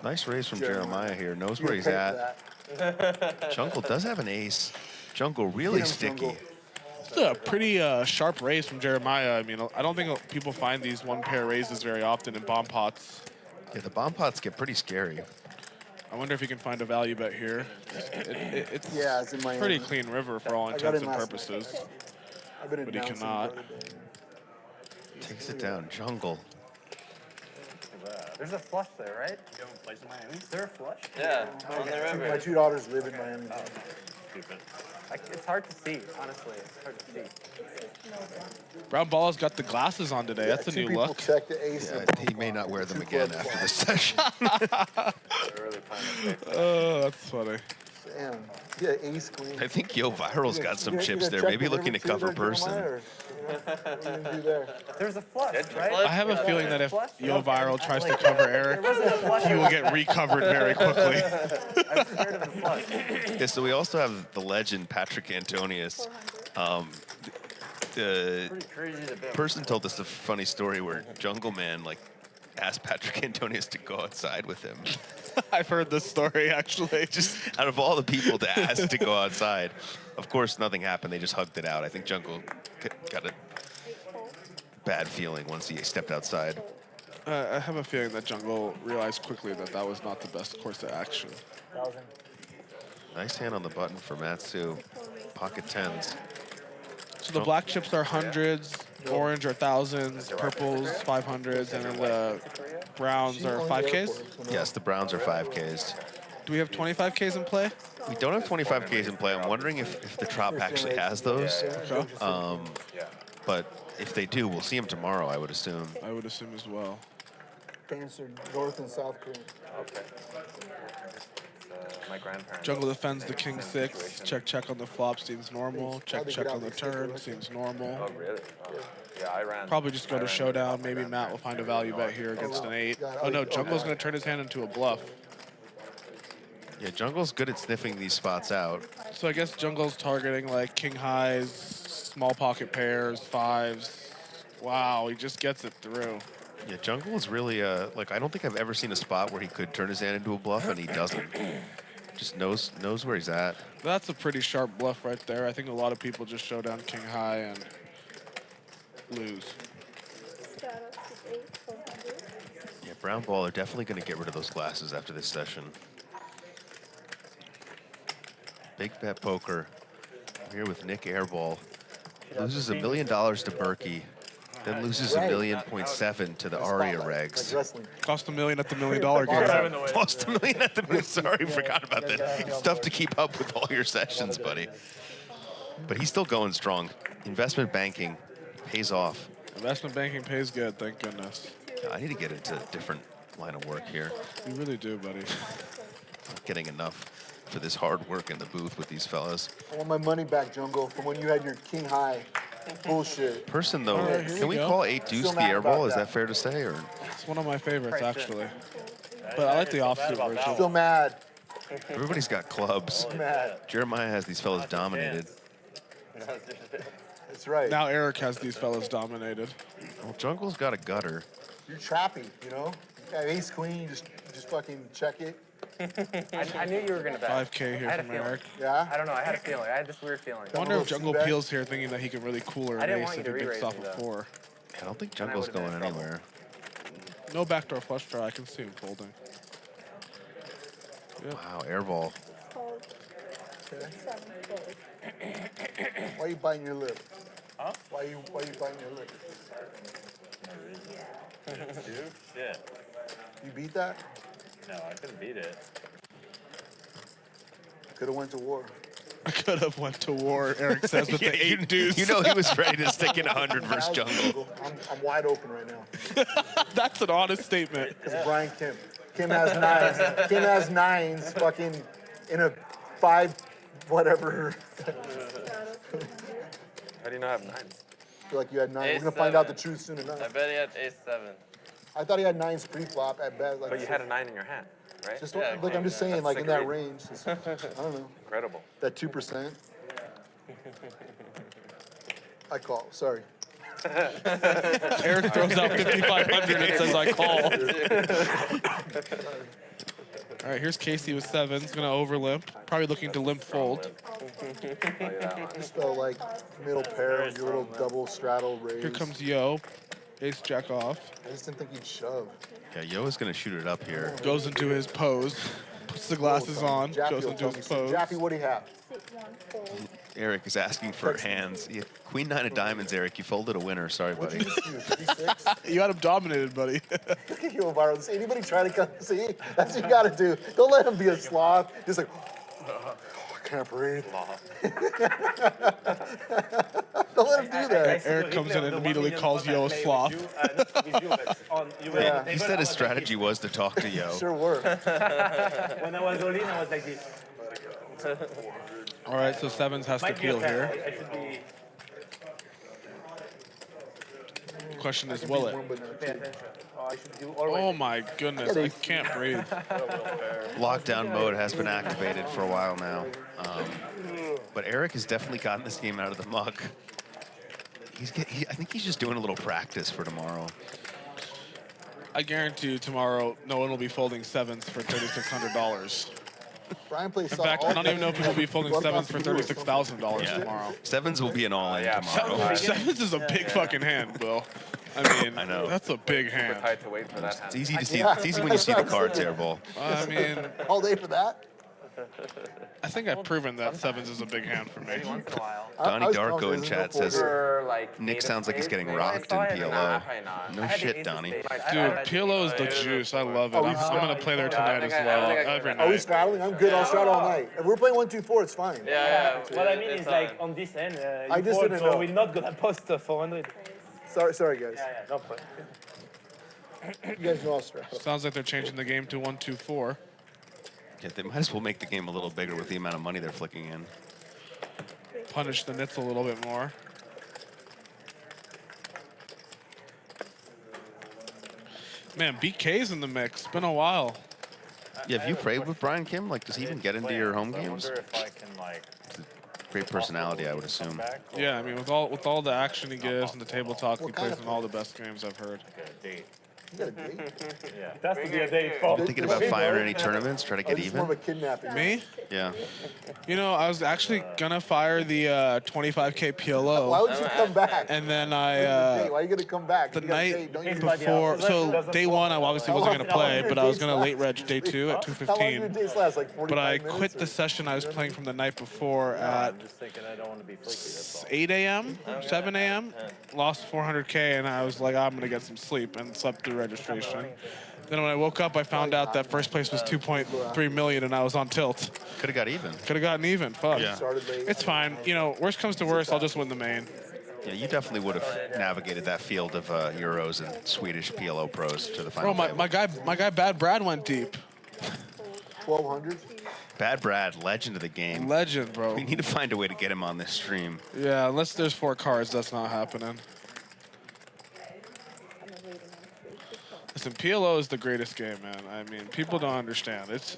Nice raise from Jeremiah here. Knows where You he's pay for at. that. Jungle does have an ace. Jungle really Get him, sticky. Jungle. It's a pretty sharp raise from Jeremiah. I mean, I don't think people find these one-pair raises very often in bomb pots. Yeah, the bomb pots get pretty scary. I wonder if he can find a value bet here. It's Yeah, it's in my pretty clean river for all I got intents him and last purposes. I've been But he announcing cannot. the other day. Takes it down. Jungle. There's a flush there, right? You have a place in Miami? Is there a flush? Yeah, on the My river. 2 daughters live in Miami. It's hard to see, honestly. It's hard to see. Brown Balla's got the glasses on today. That's a Two new people look. check the ace. Yeah, he may not wear them again after this session. Oh, that's funny. Damn. Yeah, ace queen. I think Yoh Viral's got some You chips gonna there. check Maybe the looking river to cover too there, Persson. Jeremiah, or, what are you gonna do there? There's a flush, right? I have a feeling that if Yoh Viral tries to cover Eric, he will get recovered very quickly. I'm scared of the flush. Yeah, so we also have the legend Patrick Antonius. The Pretty crazy to bet. person told us a funny story where Jungleman asked Patrick Antonius to go outside with him. I've heard this story, actually. Just out of all the people to ask to go outside, of course nothing happened. They just hugged it out. I think Jungle got a bad feeling once he stepped outside. I have a feeling that Jungle realized quickly that that was not the best course of action. Nice hand on the button for Matsu. Pocket tens. So the black chips are hundreds, orange are thousands, purples 500s, and then the browns are 5Ks? Yes, the Browns are 5Ks. Do we have 25Ks in play? We don't have 25Ks in play. I'm wondering if the Trop actually has those. Okay. But if they do, we'll see them tomorrow, I would assume. I would assume as well. Parents are North and South Korean. Okay. My grandparents. Jungle defends the king 6. Check on the flop seems normal. Check on the turn seems normal. Oh, really? Oh. Yeah, I ran. Probably just go to showdown. Maybe Matt will find a value bet here against an 8. Oh no, Jungle's going to turn his hand into a bluff. Yeah, Jungle's good at sniffing these spots out. So I guess Jungle's targeting like king highs, small pocket pairs, 5s, Wow, he just gets it through. Yeah, Jungle is really, like, I don't think I've ever seen a spot where he could turn his hand into a bluff, and he doesn't. Just knows where he's at. That's a pretty sharp bluff right there. I think a lot of people just show down king high and lose. Yeah, brown ball are definitely going to get rid of those glasses after this session. Big bet poker. I'm here with Nick Airball. Loses $1 million to Berkey. Then loses $1.7 million to the Aria regs. Cost $1 million at the $1 million game. Cost $1 million at the million. Sorry, forgot about that. It's tough to keep up with all your sessions, buddy. But he's still going strong. Investment banking pays off. Investment banking pays good, thank goodness. I need to get into a different line of work here. You really do, buddy. Not getting enough for this hard work in the booth with these fellas. I want my money back, Jungle, from when you had your king high bullshit. Persson, though, Right, can we call 8 deuce the airball? Is that fair to say? Or It's one of my favorites, actually. But I like the offsuit version. Still mad. everybody's got clubs. Mad. Jeremiah has these fellas dominated. That's right. Now Eric has these fellas dominated. Well, Jungle's got a gutter. You're trappy, you know? You have ace queen, you just fucking check it. I knew you were gonna bet. 5K here I had a from feeling. Eric. Yeah? I don't know. I had a feeling. I had this weird feeling. I wonder if Jungle peels here thinking that he can really cool her I an didn't ace want if you he to picks re-raise off me, a though. 4. I don't think Jungle's going anywhere. No backdoor flush draw. I can see him folding. Yep. Wow, airball. Why are you biting your lip? Huh? Why are you biting your lip? Shit. You beat that? No, I couldn't beat it. Could have went to war. I could have went to war, Eric says, with Yeah, the 8 deuce. You know he was ready to stick in 100 versus Jungle. I'm wide open right now. That's an honest statement. Because of Brian Kim. Kim has nines. Kim has nines fucking in a 5 whatever. How do you not have nines? I feel like you had 9. We're Ace going to find out the seven. truth soon enough. I bet he had ace-7. I thought he had 9s pre-flop at best. Like, But you had a 9 in your hand, right? Just Yeah, like I'm just saying, That's like in sick that read. range. I don't know. Incredible. That 2%. I call. Sorry. Eric throws out 5,500 and says, I call. All right, here's Casey with 7s. Going to over limp. Probably looking to limp fold. Just felt like middle pair, your little double straddle raise. Here comes Yoh. Ace jack off. I just didn't think he'd shove. Yeah, Yoh is going to shoot it up here. Goes into his pose. Puts the glasses on. Jaffe Goes will into tell his me pose. Jaffe, what do you have? Eric is asking for hands. Yeah, Queen 9 of diamonds, Eric. You folded a winner. Sorry, What'd buddy. you just do? 36? You had him dominated, buddy. Look at Yoh Viral. Does anybody try to come see? That's what you got to do. Don't let him be a sloth. Just like, I can't breathe. Don't let him do that. Eric comes in and immediately calls Yoh a sloth. He said his strategy was to talk to Yoh. Sure were. When I was all in, I was like this. All right, so 7s has to peel here. I should be Question is, will it? pay attention. I should do Oh always. my goodness, I can't breathe. Lockdown mode has been activated for a while now. But Eric has definitely gotten this game out of the muck. I think he's just doing a little practice for tomorrow. I guarantee you tomorrow, no one will be folding 7s for $3,600. Brian plays In fact, I don't even know if people will be folding 7s for $36,000 Yeah. tomorrow. 7s will be an all-in tomorrow. 7s is a big fucking hand, Will. I mean, I know. That's a big hand. We're tied to wait for that hand. It's easy to see. It's easy when you see the cards, Airball. I mean, all day for that? I think I've proven that 7s is a big hand for me. Once in a while. Donnie I was Darko confident in there's chat no says For like Nick 8 sounds like he's spades, getting maybe. rocked in PLO. No shit, Donnie. Dude, PLO is the juice. I love it. I'm going to play there tonight as well, every Are we night. straddling? I'm good. I'll straddle all night. If we're playing 1-2-4, it's fine. Yeah. What I mean is like on this end, I you just fold, didn't so know. we're not gonna post 400. Sorry, guys. Yeah, no problem. You guys know I'll straddle. Sounds like they're changing the game to 1-2-4. Yeah, they might as well make the game a little bigger with the amount of money they're flicking in. Punish the nits a little bit more. Man, BK's in the mix. Been a while. Yeah, have you played with Brian Kim? Like, does he even get into your home I games? wonder if I can, like, Great personality, I would assume. Yeah, I mean, with all the action he gives and the table talk, he plays in all the best games I've heard. You got a date? Yeah. It has to be a date for. You thinking about firing any tournaments? Try to get This is more even? of a kidnapping. Me? Yeah. You know, I was actually gonna fire the 25K PLO. Why would you come back? And then Why are you gonna come back? the You got a night date, don't you? before, so day one, I obviously wasn't gonna play, but I was gonna late reg day 2 at How long do your 2:15. days last? Like 45 But I minutes? quit the session I was playing from the night before at I'm just thinking I don't want to be flaky, that's all. 8 a.m., 7 a.m., lost 400K, and I was like, I'm gonna get some sleep, and slept through registration. Then when I woke up, I found out that first place was 2.3 million, and I was on tilt. Could have got even. Could have gotten even. Fuck. Yeah. It's fine. You know, worst comes to worst, I'll just win the main. Yeah, you definitely would have navigated that field of Euros and Swedish PLO pros to the final. Bro, my guy, Bad Brad went deep. 1200. Bad Brad, legend of the game. Legend, bro. We need to find a way to get him on this stream. Yeah, unless there's 4 cards, that's not happening. Listen, PLO is the greatest game, man. I mean, people don't understand. It's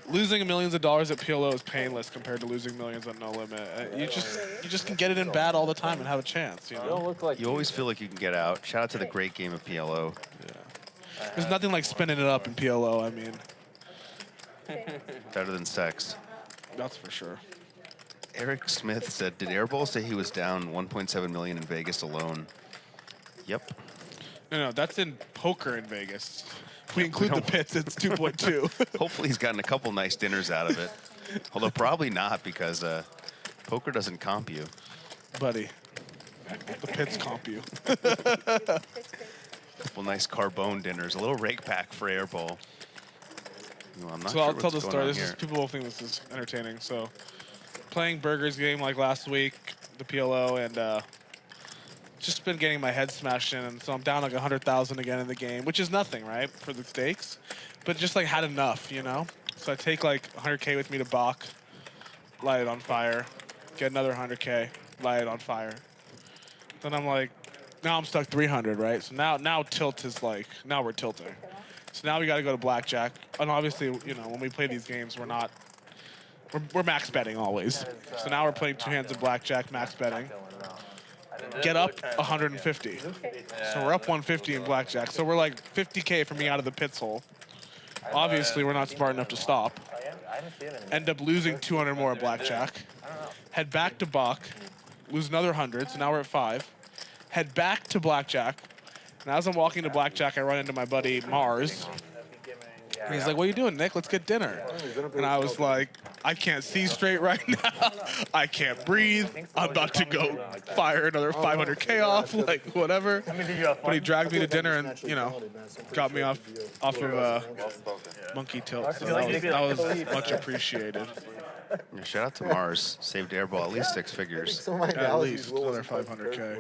losing millions of dollars at PLO is painless compared to losing millions at No Limit. You just can get it in bad all the time and have a chance. You know. You always feel like you can get out. Shout out to the great game of PLO. Yeah. There's nothing like spinning it up in PLO. I mean, Better than sex. that's for sure. Eric Smith said, did Airball say he was down 1.7 million in Vegas alone? Yep. No, that's in poker in Vegas. If we include the pits, it's 2.2. Hopefully he's gotten a couple nice dinners out of it. Although probably not, because poker doesn't comp you. Buddy, the pits comp you. Couple nice carbone dinners, a little rake pack for Airball. Well, I'm not So sure I'll tell what's the going story. on This is here. people will think this is entertaining. So, playing Burgers game like last week, the PLO, and just been getting my head smashed in, and so I'm down like 100,000 again in the game, which is nothing, right, for the stakes, but just like had enough, you know. So I take like 100K with me to Bach, light it on fire, get another 100K, light it on fire. Then I'm like, now I'm stuck 300, right? So now tilt is like, now we're tilting. So now we got to go to blackjack, and obviously, you know, when we play these games, we're max betting always. So now we're playing 2 hands of blackjack, max betting. Get up 150. So we're up 150 in blackjack. So we're like 50K for me out of the pits hole. Obviously, we're not smart enough to stop. End up losing 200 more at blackjack. Head back to Bach, lose another 100. So now we're at 5. Head back to blackjack. And as I'm walking to blackjack, I run into my buddy Mars. And he's like, what are you doing, Nick? Let's get dinner. And I was like, I can't see straight right now. I can't breathe. I'm about to go fire another 500K off, like whatever. But he dragged me to dinner and, you know, got me off of monkey tilt. So that was much appreciated. Yeah, shout out to Mars. Saved Airball at least 6 figures. At least another 500K.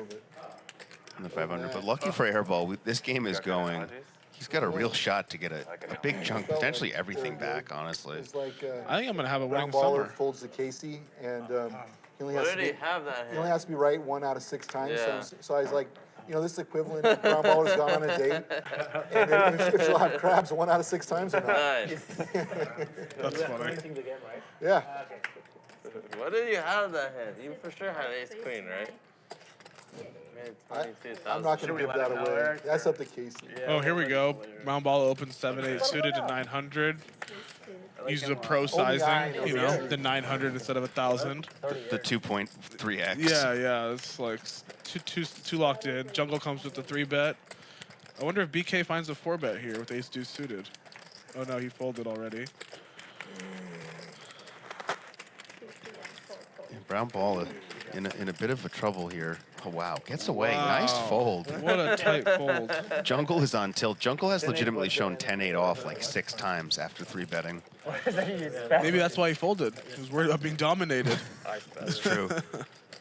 In the 500. But lucky for Airball, this game is going. He's got a real shot to get a big chunk, potentially everything back, honestly. It's like, I think I'm going to have a winning Brown baller summer. folds to Casey, and he only What has did to he be, have that he only has to be right 1 out of 6 times. Yeah. So I was like, you know, this is equivalent of Brown baller's gone on a date, and then if she'll have crabs 1 out of 6 times or not. Nice. That's funny. Yeah. What did you have that hand? You for sure had ace queen, right? I'm not going to give that away. That's up to Casey. Oh, here we go. Round ball opens 7-8 suited to 900. Uses a pro sizing, you know, the 900 instead of 1,000. The 2.3x. Yeah, it's like two locked in. Jungle comes with the 3-bet. I wonder if BK finds a 4-bet here with ace deuce suited. Oh no, he folded already. Brown ball in a bit of a trouble here. Oh, wow. Gets away. Wow. Nice fold. What a tight fold. Jungle is on tilt. Jungle has legitimately shown 10-8 off like 6 times after 3-betting. Maybe that's why he folded. He was worried about being dominated. That's true.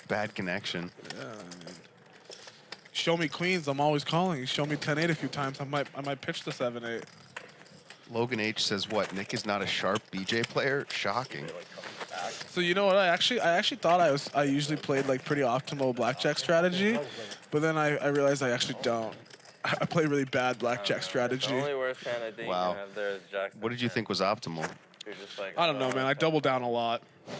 Bad connection. Yeah, I mean, show me queens, I'm always calling. Show me 10-8 a few times, I might pitch the 7-8. Logan H says what? Nick is not a sharp BJ player? Shocking. So you know what? I actually thought I usually played like pretty optimal blackjack strategy, but then I realized I actually don't. I play really bad blackjack strategy. The only worst hand I think you can have there is Jack. What did you think was optimal? You're just like, I don't know, man. I double down a lot. I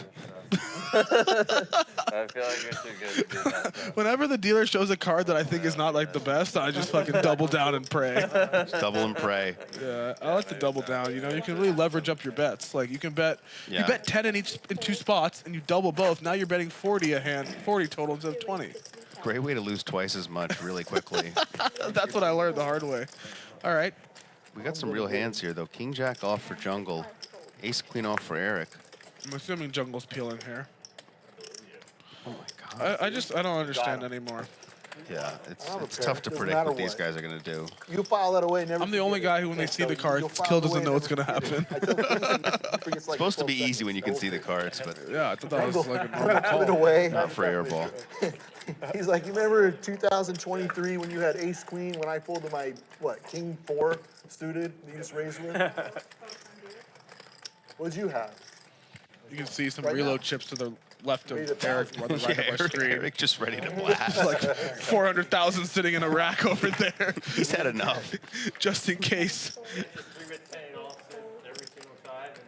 feel like you're too good to do that. So. Whenever the dealer shows a card that I think is not like the best, I just fucking double down and pray. Just double and pray. Yeah, I like to double down. You know, you can really leverage up your bets. Like you can bet, you bet 10 in 2 spots, and you double both. Now you're betting 40 a hand, 40 total instead of 20. Great way to lose twice as much really quickly. That's what I learned the hard way. All right. We got some real hands here, though. King Jack off for Jungle. Ace Queen off for Eric. I'm assuming Jungle's peeling here. Oh my God. I don't understand anymore. Yeah, it's tough to predict what these guys are going to do. You file that away. Never I'm the only guy who, when they see the cards, still doesn't know what's going to happen. It's supposed to be easy when you can see the cards, but yeah, I thought that was like a normal Put it call. away. Not for airball. He's like, you remember 2023 when you had ace queen when I folded my king 4 suited that you just raised with? What'd you have? You can see some Right reload now. chips to the left of Eric on the right Yeah, of our screen. Eric just ready to blast. Like 400,000 sitting in a rack over there. He's had enough. Just in case. Every single time, and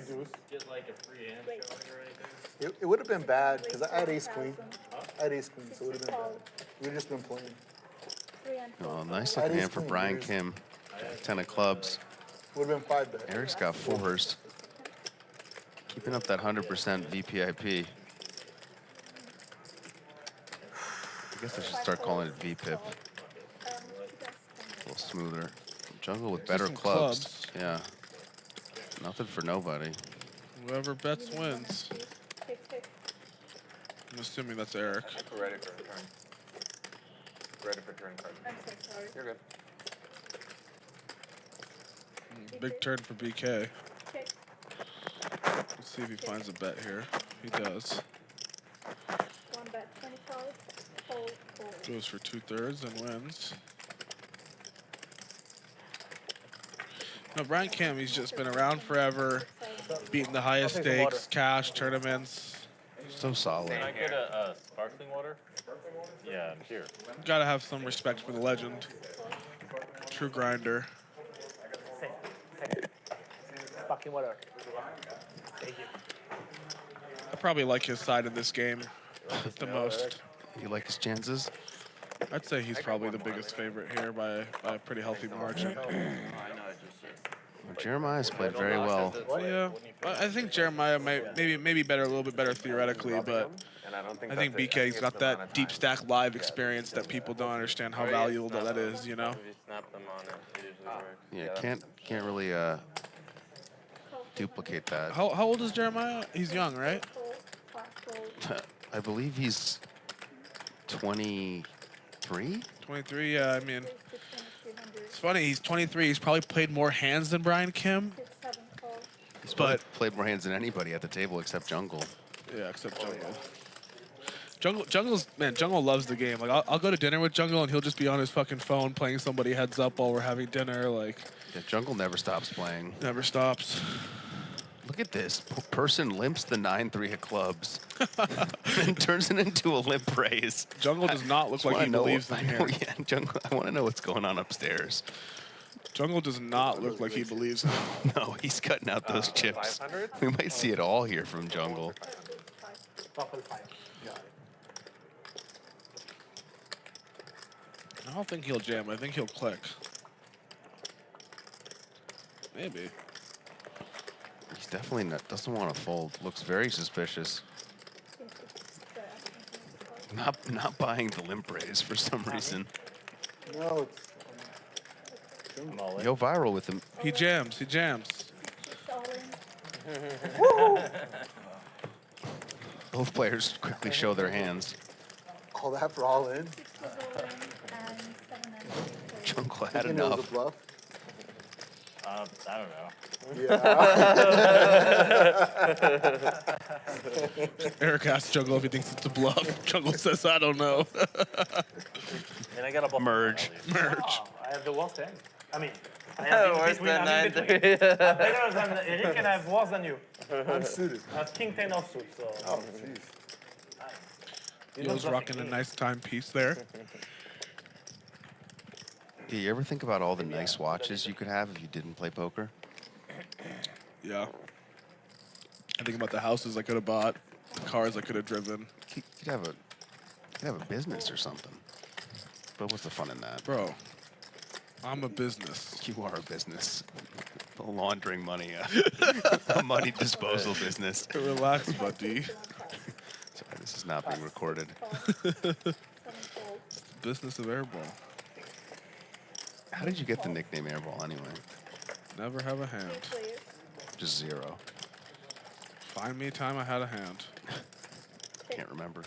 then get like a free hand showing or anything. It would have been bad because I had ace queen. I had ace queen, so it would have been bad. We'd just been playing. Oh, nice looking hand for Brian Kim. 10 of clubs. Would have been 5 bet. Eric's got 4s. Keeping up that 100% VPIP. I guess I should start calling it VPIP. A little smoother. Jungle with better some clubs. Yeah. Nothing for nobody. Whoever bets wins. I'm assuming that's Eric. Ready for turn. Ready for turn card. I'm so sorry. You're good. Big turn for BK. Check. Let's see if he finds a bet here. He does. 1 bet 25. Fold, fold. Goes for 2/3 and wins. No, Brian Kim, he's just been around forever, beating the highest stakes, cash, tournaments. So solid. Can I get a sparkling water? Yeah, I'm here. Gotta have some respect for the legend. True grinder. Fucking whatever. Thank you. I probably like his side in this game the most. You like his chances? I'd say he's probably the biggest favorite here by a pretty healthy margin. Well, Jeremiah's played very well. Yeah, I think Jeremiah maybe better, a little bit better theoretically, but I think BK's got that deep stack live experience that people don't understand how valuable that is, you know? If you snap them on it, it usually works. Yeah, can't really duplicate that. How old is Jeremiah? He's young, right? I believe he's 23? 23, yeah, I mean, it's funny, he's 23. He's probably played more hands than Brian Kim. He's probably played more hands than anybody at the table except Jungle. Yeah, except Jungle. Jungle loves the game. Like, I'll go to dinner with Jungle, and he'll just be on his fucking phone playing somebody heads up while we're having dinner. Like, yeah, Jungle never stops playing. Never stops. Look at this. Persson limps the 9-3 of clubs and turns it into a limp raise. Jungle does not look like he believes in here. Yeah, Jungle, I want to know what's going on upstairs. Jungle does not look like he believes in it. No, he's cutting out those chips. We might see it all here from Jungle. I don't think he'll jam. I think he'll click. Maybe. He's definitely doesn't want to fold. Looks very suspicious. Not buying the limp raise for some reason. No, Yoh Viral with him. He jams. He jams. Both players quickly show their hands. all that for all in. Jungle had You know enough. the bluff. I don't know. Eric asks Jungle if he thinks it's a bluff. Jungle says, I don't know. And I got a bluff. Merge. I have the worst hand. I mean, I Oh, have worse between, than I'm in 9-3. between. I'm better than Eric and I have worse than you. I'm suited. I have king 10 offsuit, so. Oh, jeez. Yo's rocking a nice timepiece there. Do you ever think about all the nice watches you could have if you didn't play poker? Yeah. I think about the houses I could have bought, the cars I could have driven. You could have a business or something. But what's the fun in that? Bro, I'm a business. You are a business. Laundering money. A money disposal business. Relax, buddy. Sorry, this is not being recorded. Business of airball. How did you get the nickname Airball anyway? Never have a hand. Just 0. Find me a time I had a hand. Can't remember.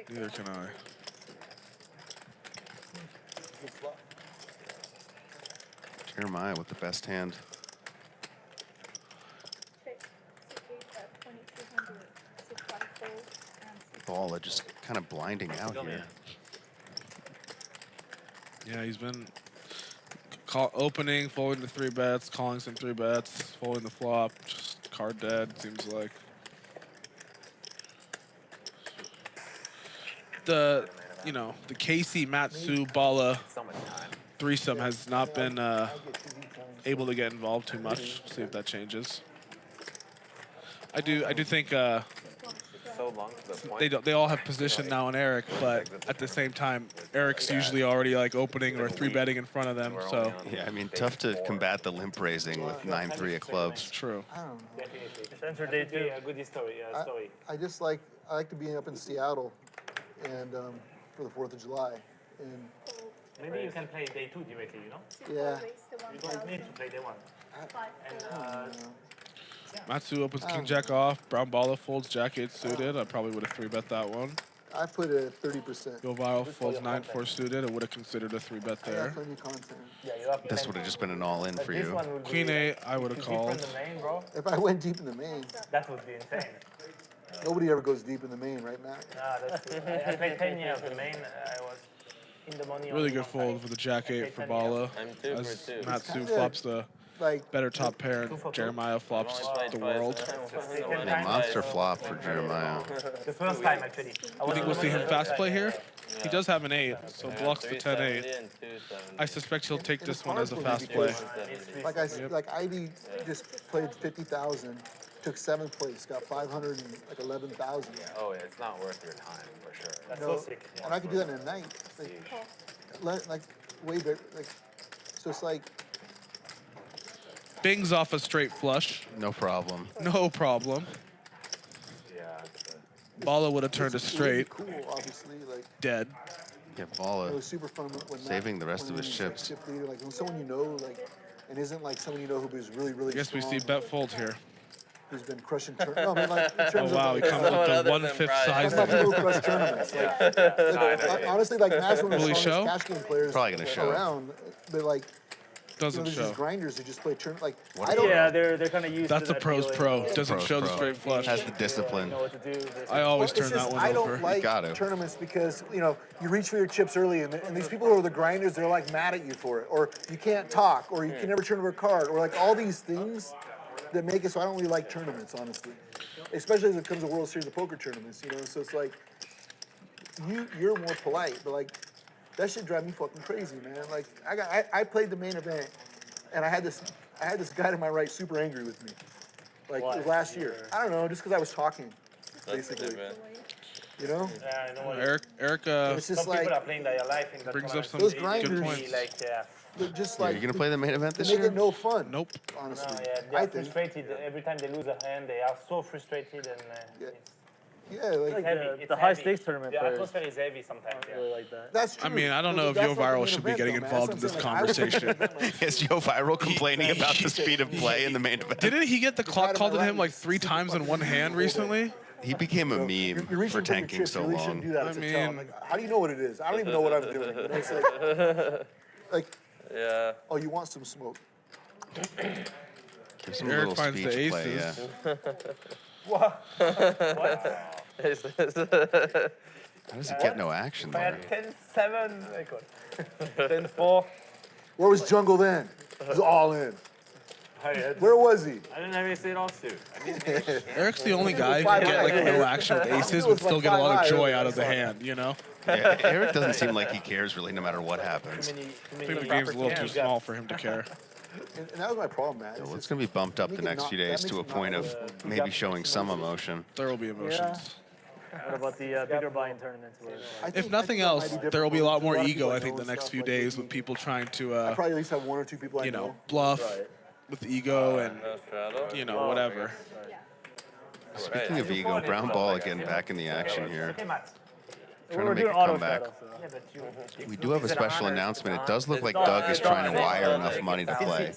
Neither can I. Jeremiah with the best hand. Balla just kind of blinding out here. Yeah, he's been opening, folding the 3-bets, calling some 3-bets, folding the flop, just card dead, seems like. The Casey, Matsu, Balla threesome has not been able to get involved too much. See if that changes. I do think So long to the point. they all have position now on Eric, but at the same time, Eric's usually already like opening or 3-betting in front of them. So yeah, I mean, tough to combat the limp raising with 9-3 of clubs. True. I don't know. Enter day 3, a good story. I like to be up in Seattle, and for the 4th of July, and Maybe you can play day 2 directly, you know? yeah. You don't need to play day 1. And, Matsu opens King Jack off. Brown Balla folds Jack 8 suited. I probably would have 3-bet that one. I put it at 30%. Yoh Viral folds 9-4 suited. I would have considered a 3-bet I there. got plenty of content. This would have just been an all-in for you. Queen 8, I would have called. If I went deep in the main, that would be insane. nobody ever goes deep in the main, right, Matt? Nah, that's true. I played 10 years the main. I was in the money. Really good fold with the Jack 8 for Balla. As Matsu flops the better top pair, and Jeremiah flops the world. A monster flop for Jeremiah. The first time, actually. Do you think we'll see him fast play here? He does have an 8, so blocks the 10-8. I suspect he'll take this one as a fast play. Like Ivy just played 50,000, took 7th place, got 511,000. Oh, yeah, it's not worth your time for sure. That's so sick. And I could do that in a night. Like way better. So it's like. Bings off a straight flush. No problem. No problem. Yeah. Balla would have turned a straight. Cool, obviously, like. Dead. Yeah, Balla It was super fun when saving the rest of his chips. Chip leader, like when someone you know, like, and isn't like someone you know who is really, really. I guess we strong, see bet fold here. Who's been crushing tournaments. No, I mean, like, in terms Oh wow, he comes with the 1/5 size. Who crush tournaments. Like, honestly, like Matt's one of Will the he strongest show? cash game players Probably gonna show. around. But like. Doesn't there's show. these grinders who just play tournament. Like, What I don't. Yeah, they're kind of used That's to a that pro's feeling. pro. Doesn't Pro's show the pro. straight flush. Has the discipline. Know what to do. I always It's turn that just, one I over. don't like gotta. tournaments because, you know, you reach for your chips early and these people who are the grinders, they're like mad at you for it. Or you can't talk, or you can never turn over a card, or like all these things that make it so I don't really like tournaments, honestly. Especially as it comes to World Series of Poker tournaments, you know? So it's like, you're more polite, but like, that shit drive me fucking crazy, man. Like, I played the main event, and I had this guy to my right super angry with me. Like, it was last year. I don't know, just because I was talking, basically. You know? Yeah, I know. Eric It's just Some like, people are playing their life in that brings up some those good grinders, points. like, they're just Yeah, like, you gonna play the main event they this make year? it no fun. Nope. Honestly. no, yeah, I they're think. frustrated. Every time they lose a hand, they are so frustrated and Yeah, like, it's heavy. It's the high heavy. stakes tournament The players. atmosphere is heavy sometimes. Yeah. Really like that. that's true. I mean, I don't know if That's Yoh not the Viral main should be event, getting though, man. involved in That's this what I'm saying. Like, I conversation. Is Yoh Viral complaining about the speed of play in the main event? Didn't he get the clock called at him like 3 times in one hand recently? He became a meme You're reaching for for your tanking chips, so you really shouldn't long. do that. I It's a tell. mean- Like, how do you know what it is? I don't even know what I'm doing. You know, it's like, Yeah. oh, you want some smoke? Give some Eric little finds the speech play, yeah. aces. How does he get no action If I there? had 10-7, I could. 10-4. Where was Jungle then? He was all in. Where was he? I didn't have any state offsuit. Eric's the only guy who can get like no action with aces but still get a lot of joy out of the hand, you know? Yeah, Eric doesn't seem like he cares really no matter what happens. I think the game's a little too small for him to care. And that was my problem, man. Well, it's going to be bumped up the next few days to a point of maybe showing some emotion. There will be emotions. What about the bigger buying tournaments? If nothing else, there will be a lot more ego, I think, the next few days with people trying to, I probably at least have 1 or 2 people I you know. know, bluff with ego and, you know, whatever. Speaking of ego, Brown Balla getting back in the action here. Trying to We're make a doing auto comeback. shadow, so. We do have a special announcement. It does look like Doug is trying to wire enough money to play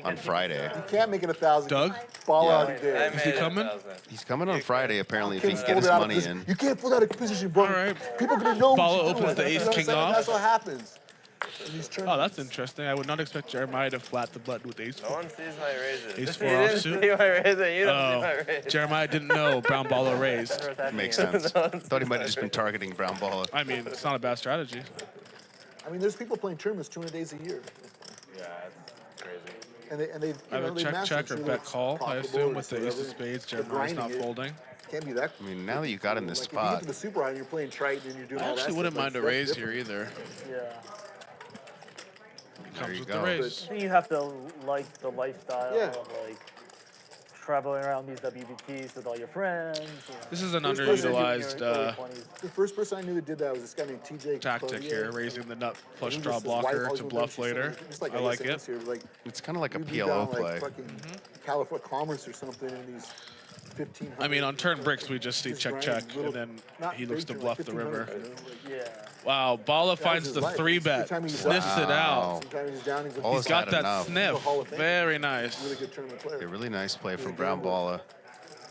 on Friday. You can't make it 1,000. Doug? Ball Yeah. out, he did. Is he coming? He's coming on Friday, apparently, if he can Can't get his fold it out of money position. in. You can't fold out of position, bro. All right. People are going to know Balla what you're opens doing. the You know ace what I'm king saying? off. That's what happens. Oh, that's interesting. I would not expect Jeremiah to flat the button with ace. No one sees my raises. Ace You 4 didn't offsuit. see my raises. You don't Oh, see my raises. Jeremiah didn't know Brown Balla raised. Makes sense. Thought he might have just been targeting Brown Balla. I mean, it's not a bad strategy. I mean, there's people playing tournaments 200 days a year. Yeah, it's crazy. And they've, you Either know, they check, master check, or sure bet it's call, I profitable assume, or with the ace of whatever. spades. They're Jeremiah's not grinding it. folding. Can't be that. I mean, now that you got in this Like, if you spot, get to the super high and you're playing trite and you're doing I all that actually wouldn't stuff, mind a like, raise that's here either. Yeah. there Comes you with the go. raise. I think you have to like the lifestyle Yeah. of like traveling around these WBTs with all your friends. You know. This is an First person underutilized early 20s. The first person I knew that did that was this guy named TJ. tactic Clothier. here, raising the nut flush He draw just- his wife blocker always to went bluff down, she said, later. just like I like it. Here, like, it's kind of like a we'd be PLO down, play. Like fucking California Commerce or something in these 1,500. I mean, on turn bricks, we just see Just check, grinding check, little- and then not he looks to big, bluff like the river. 1,500, you know, like, Yeah. Wow, Balla finds his the life. 3-bet, Every time he's sniffs down. it out. Wow. Sometimes he's down, he's All He's has got had that enough. sniff. Hall of Fame. Very nice. really good tournament A player. really nice play from a Brown gambler. Balla.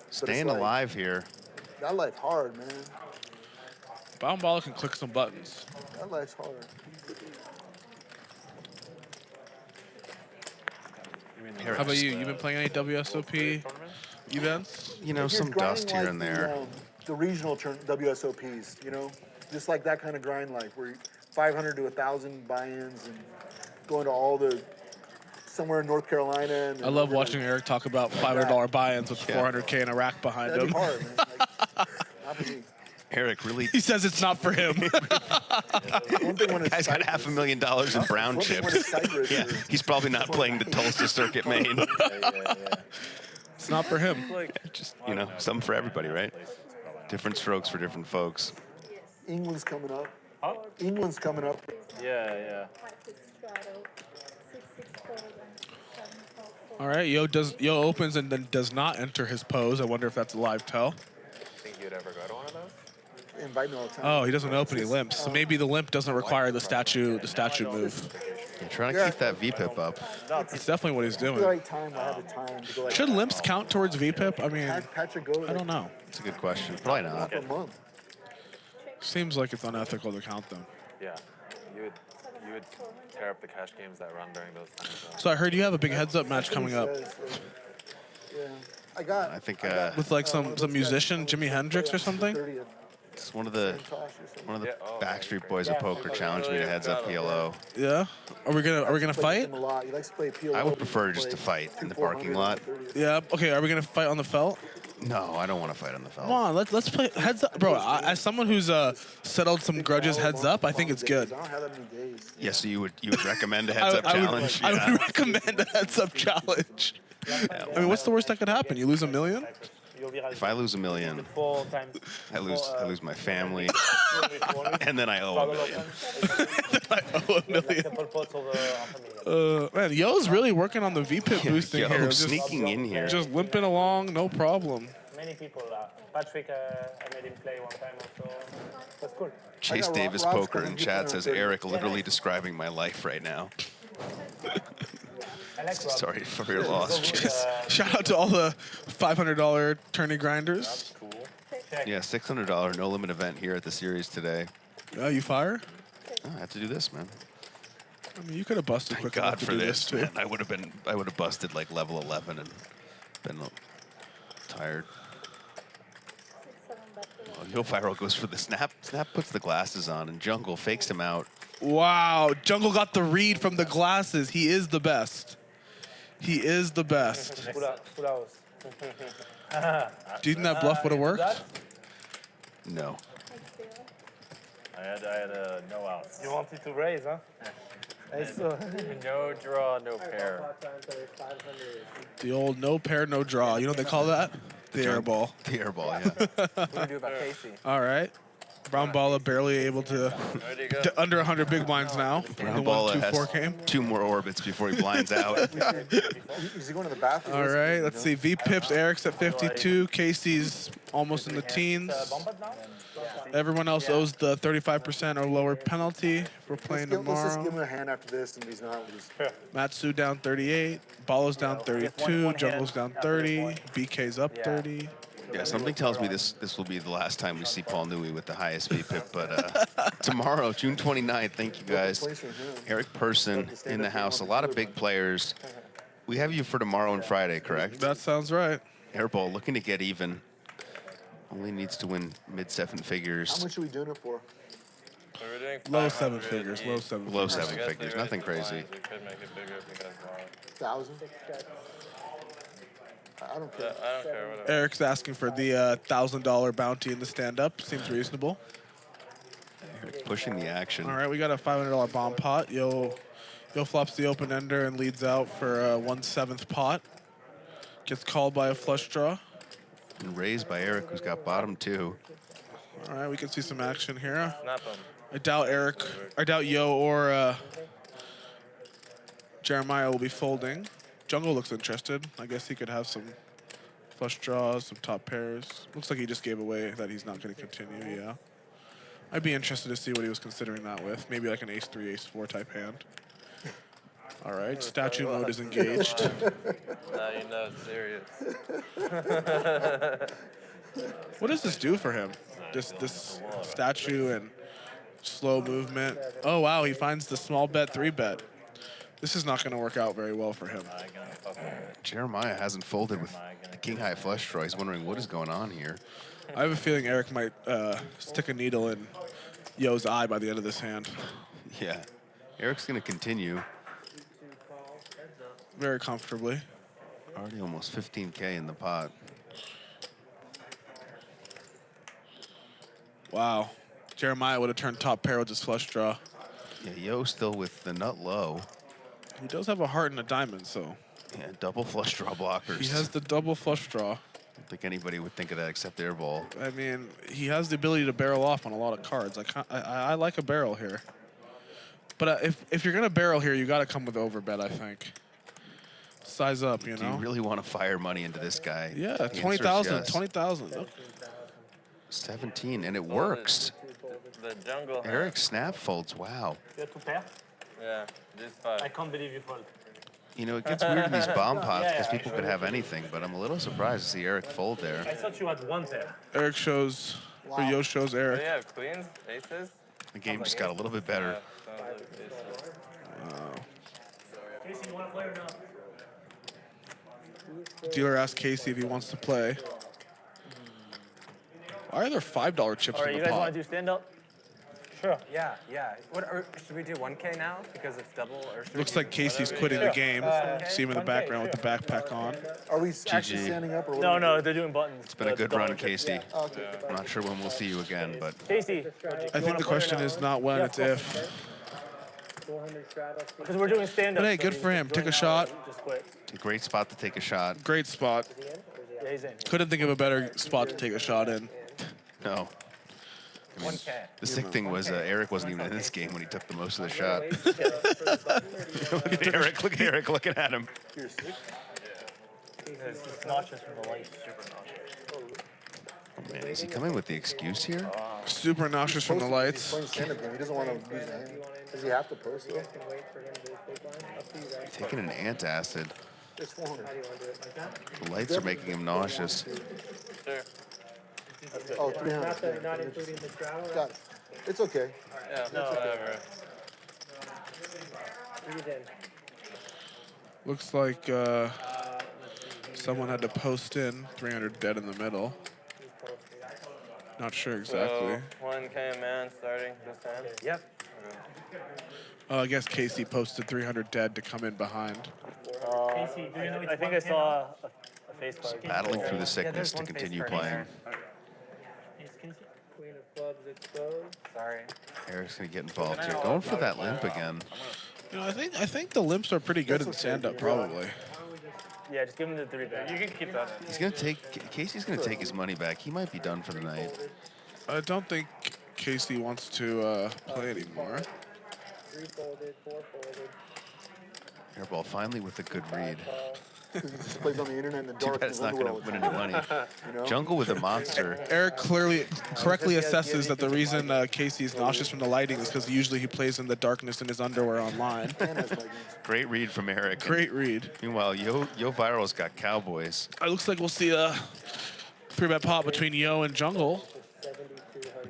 Staying like- alive here. That life's hard, man. Brown Balla can click some buttons. That life's hard. How about you? You been playing any WSOP events? You know, You're some grinding dust here like and there. The regional WSOPs, you know, just like that kind of grind, like where 500 to 1,000 buy-ins and going to all the somewhere in North Carolina. And I love watching Eric talk about $500 buy-ins with 400K in a rack behind That'd him. be hard, man. Like, not for me. Eric really. He says it's not for him. One thing when it's Guy's got $500,000 in brown One thing when it's chips. Cyprus Yeah, is- he's probably not playing the Tulsa Circuit main. It's not for him. Just, you know, something for everybody, right? Different strokes for different folks. England's coming up. England's coming up. Yeah. All right, Yoh opens and then does not enter his pose. I wonder if that's a live tell. Think you'd ever go to one of those? They invite me all the time. Oh, he doesn't open, he limps. So maybe the limp doesn't require the statue move. You're trying to keep that VPIP up. It's definitely what he's At the doing. right time, I have the time to go like. Should limps count towards VPIP? I mean, Patrick go. I don't know. It's a good question. Probably not. A month. Seems like it's unethical to count them. Yeah. You would tear up the cash games that run during those times. So I heard you have a big heads-up match coming up Yeah, I got. I think with like some musician, Jimi Hendrix or something. 30th. it's one of the Backstreet Boys of poker challenged me to heads up PLO. Yeah. Are we gonna Plays fight? him a lot. He likes to play PLO. I would prefer just to fight in the parking lot. Yeah. Okay. Are we gonna fight on the felt? No, I don't want to fight on the felt. Come on, let's play heads up, bro. As someone who's settled some grudges heads up, I think it's good. I don't have that many days. Yeah, so you would recommend a heads up challenge? I would recommend a heads up challenge. I mean, what's the worst that could happen? You lose $1 million? If I lose $1 million, I lose my family, and then I owe $1 million. I owe $1 million. Man, Yo's really working on the VPIP boosting Yo, here. Just sneaking in here. Just limping along, no problem. Many people. Patrick, I made him play one time also. That's cool. Chase Davis Poker in chat says Eric literally describing my life right now. Sorry for your loss, Chase. Shout out to all the $500 tourney grinders. Yeah, $600 no limit event here at the series today. Oh, you fire? Oh, I have to do this, man. I mean, you could have busted Thank quick God enough to for do this, too. man. I would have busted like level 11 and been tired. Oh, Yoh Viral goes for the snap. Snap puts the glasses on, and Jungle fakes him out. Wow, Jungle got the read from the glasses. He is the best. He is the best. Do you think that bluff would have worked? No. I had a no out. You wanted to raise, huh? No draw, no pair. The old no pair, no draw. You know what they call that? The air ball. The air ball, yeah. What do we do about Casey? All right. Brown Balla barely able to under 100 big blinds now. Brown in the Balla 1-2-4 has game. 2 more orbits before he blinds out. Is he going to the bathroom? All right, let's see. V Pips, Eric's at 52. Casey's almost in the teens. Everyone else owes the 35% or lower penalty for playing Let's just tomorrow. give him a hand after this, and if he's not, we'll just... Matsu down 38. Balla's down 32. Jungle's down 30. BK's up 30. Yeah, something tells me this will be the last time we see Paul Newey with the highest VPIP, but tomorrow, June 29th, thank you guys. Eric Persson in the house, a lot of big players. We have you for tomorrow and Friday, correct? That sounds right. Airball looking to get even. Only needs to win mid-7 figures. How much are we doing it for? We're doing Low 7 figures, low 7 figures. Low 7 figures, nothing crazy. We could make it bigger if you guys want. 1,000? I don't care. I don't care, whatever. Eric's asking for the $1,000 bounty in the stand-up. Seems reasonable. Eric's pushing the action. All right, we got a $500 bomb pot. Yoh flops the open ender and leads out for a 1/7 pot. Gets called by a flush draw. And raised by Eric, who's got bottom 2. All right, we can see some action here. Snap him. I doubt Yoh or Jeremiah will be folding. Jungle looks interested. I guess he could have some flush draws, some top pairs. Looks like he just gave away that he's not going to continue, yeah. I'd be interested to see what he was considering that with. Maybe like an ace-3, ace-4 type hand. All right, statue mode is engaged. Now you know it's serious. What does this do for him? This statue and slow movement. Oh, wow, he finds the small bet, 3-bet. This is not going to work out very well for him. Jeremiah hasn't folded with the king-high flush draw. He's wondering what is going on here. I have a feeling Eric might stick a needle in Yoh's eye by the end of this hand. Yeah. Eric's going to continue. Very comfortably. Already almost 15K in the pot. Wow. Jeremiah would have turned top pair with his flush draw. Yeah, Yoh still with the nut low. He does have a heart and a diamond, so. Yeah, double flush draw blockers. He has the double flush draw. I don't think anybody would think of that except Airball. I mean, he has the ability to barrel off on a lot of cards. I like a barrel here. But if you're going to barrel here, you got to come with overbet, I think. Size up, you know? Do you really want to fire money into this guy? Yeah, The answer is 20,000, yes. 20,000. Okay. 17, and it works. The jungle. Eric snap folds, wow. You have 2 pairs? Yeah, just 5. I can't believe you fold. You know, it gets weird in these bomb pots Yeah, because yeah, people could have anything, but I'm a little surprised to see Eric fold there. I thought you had 1 pair. Eric shows, or Yoh shows Do Eric. you have queens, aces? The game just got a little bit better. Yeah, sounds like aces. Casey, you want to play or not? Dealer asked Casey if he wants to play. Why are there $5 chips All right, in you the guys pot? want to do stand-up? Sure. Yeah. Should we do 1K now because it's double? Or should Looks we like Casey's quitting the game. See him in the 1K, background with the backpack on. Are we actually GG. standing up? Or what? No, they're doing buttons. It's been a good run, Casey. Oh, okay. I'm not sure when we'll see you again, but Casey, I think the question is not when, it's if. because we're doing stand-up. But hey, so good you for him. join Took a now, shot. Just quit. a great spot to take a shot. Great spot. Yeah, he's in. Couldn't think of a better spot to take a shot in. No. I mean, the sick thing was Eric wasn't even in this game when he took the most of the shot. Look at Eric. Look at Eric looking at him. It's nauseous from the light. Super nauseous. Oh, man, is he coming with the excuse here? Super nauseous from the lights. He's playing stand-up game. He doesn't want to lose the hand. Does he have to post it? Taking an antacid. It's 400. The lights are making him nauseous. Sure. Oh, 300. Not including the travel? Got it. It's okay. Yeah, whatever. Looks like someone had to post in 300 dead in the middle. Not sure exactly. So, 1K man starting this time? Yep. I guess Casey posted 300 dead to come in behind. Casey, do you know I think I saw a face card. Battling through the sickness to continue playing. Queen of clubs exposed. Sorry. Eric's going to get involved here. Going for that limp again. You know, I think the limps are pretty good in stand-up, probably. Yeah, just give him the 3-bet. You can keep that. He's gonna take. Casey's gonna take his money back. He might be done for the night. I don't think Casey wants to play anymore. 3 folded, 4 folded. Airball finally with a good read. Plays on the internet in the Too dark. bad it's not gonna win any money. Jungle with a monster. Eric correctly assesses that the reason Casey is nauseous from the lighting is because usually he plays in the darkness in his underwear online. Great read from Eric. Great read. Meanwhile, Yoh Viral's got Cowboys. It looks like we'll see a 3-bet pot between Yoh and Jungle.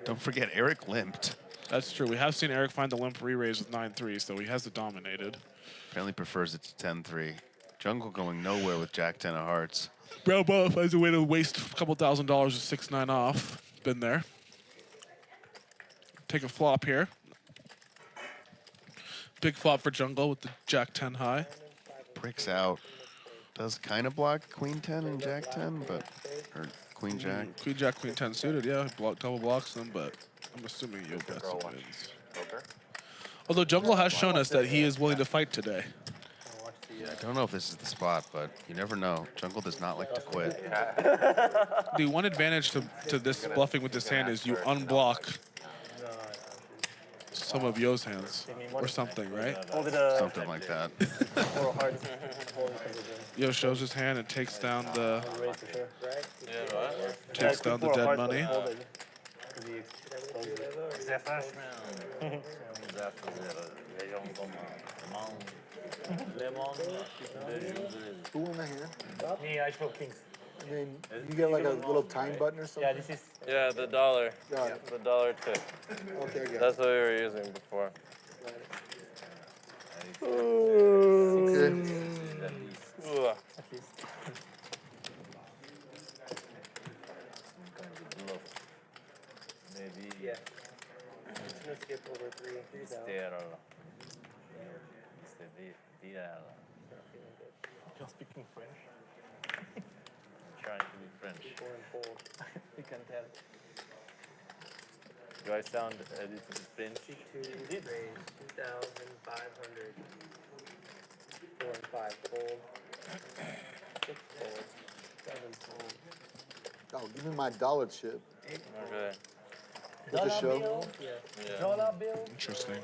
Don't forget, Eric limped. That's true. We have seen Eric find the limp re-raise with 9-3, so he has it dominated. Apparently prefers it to 10-3. Jungle going nowhere with Jack 10 of hearts. Brown Balla finds a way to waste a couple $1,000 with 6-9 off. Been there. Take a flop here. Big flop for Jungle with the Jack 10 high. Bricks out. Does kind of block Queen 10 and Jack 10, but or Queen Jack. Queen Jack, Queen 10 suited, yeah. Double blocks them, but I'm assuming Yoh bets and wins. Although Jungle has shown us that he is willing to fight today. I don't know if this is the spot, but you never know. Jungle does not like to quit. The one advantage to this bluffing with this hand is you unblock some of Yoh's hands or something, right? Something like that. Yoh shows his hand and takes down the Yeah, dead money. Who won the hand? Me, I show kings. I mean, you get like a little time button or something? Yeah, this is... Yeah, the dollar. Got it. The dollar tip. Okay, I got That's what we were using before. Okay. Ugh. Maybe. Yeah. It's gonna skip over 3,000. You're speaking French. I'm trying to be French. 4 and fold. You can tell. Do I sound a little Frenchy? 52 raise, 2,500. 4 and 5 fold. 6 fold. 7 fold. Oh, give me my dollar chip. Okay. With the show. Yeah. Dollar bill. Interesting.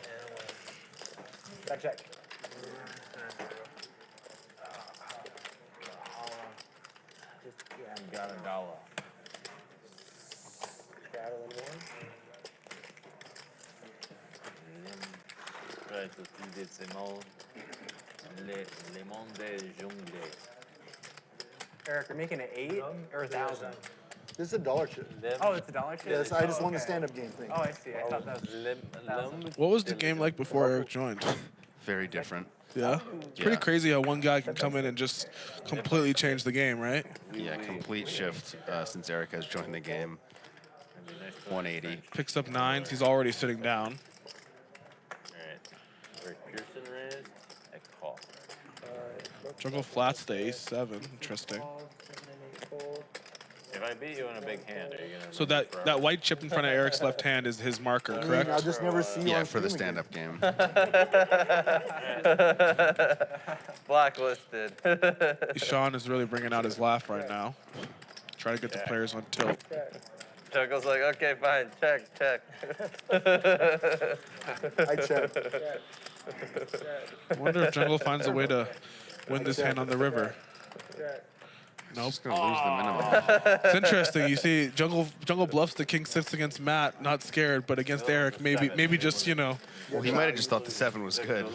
Check, check. I got a dollar. Straddling 1. Right, c'est mon le monde jungle. Eric, you're making it 8 or 1,000? This is a dollar chip. Oh, it's a dollar chip? Yes, I just won the stand-up game thing. Oh, I see. I thought that was... What was the game like before Eric joined? Very different. Yeah? It's pretty crazy how one guy can come in and just completely change the game, right? Yeah, complete shift since Eric has joined the game. 180. Picks up 9s. He's already sitting down. Alright. Persson raised. I call. Jungle flats to ace-7. Interesting. If I beat you in a big hand, are you gonna? So that white chip in front of Eric's left hand is his marker, correct? I'll just never see you Yeah, on for the stream again. stand-up game. Blacklisted. Sean is really bringing out his laugh right now. Trying to get the players on tilt. Chuckle's like, okay, fine, check. I check. I wonder if Jungle finds a way to win this hand on the river. Nope. Just gonna lose the minimum. It's interesting. You see, Jungle bluffs the king 6 against Matt, not scared, but against Eric, maybe just, you know. Well, he might have just thought the 7 was good.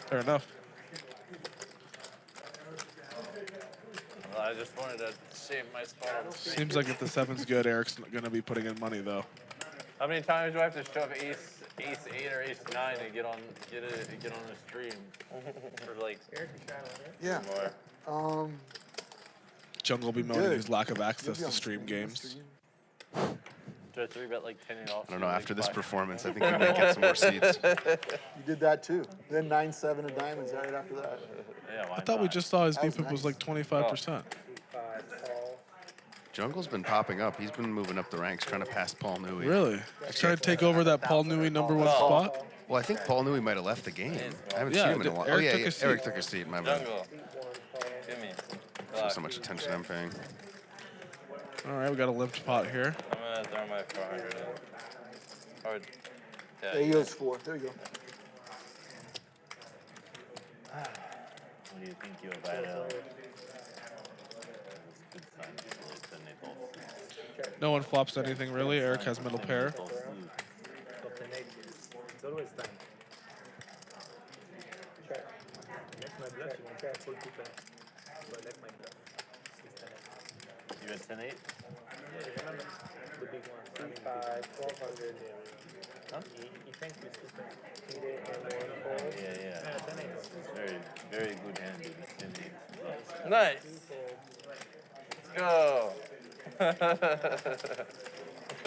Fair enough. Well, I just wanted to save my spot on the screen. Seems like if the 7's good, Eric's gonna be putting in money though. How many times do I have to shove ace 8 or ace 9 to get on the stream? For like Yeah. more. Jungle will be moaning Good. his lack of access You'll be to on stream stream, games. Do I 3-bet like 10 and off? I don't know. After this performance, I think we might get some more seats. You did that too. Then 9-7 of diamonds right after that. Yeah, I thought we just saw his That was VPIP was nice. like 25%. Jungle's been popping up. He's been moving up the ranks, trying to pass Paul Newey. Really? He's trying to take over that Paul Newey #1 spot? Well, I think Paul knew he might have left the game. I haven't seen him in a while. Eric oh, took yeah, a seat. Eric took a seat. My bad. Jungle. Give me. Shows how much attention I'm paying. All right, we got a limped pot here. I'm gonna throw my 400 in. Or, There he goes 4. There you go. What do you think, Yoh Viral? No one flops anything really. Eric has middle pair. It's always time. Check. Next my bluff, you want to full two pair. So I left my bluff. You had 10-8? Yeah, remember? The big one. 3-5, 1200. Huh? He thinks we super. Yeah. It's very, very good hand, dude. It's 10-8. Nice. Let's go.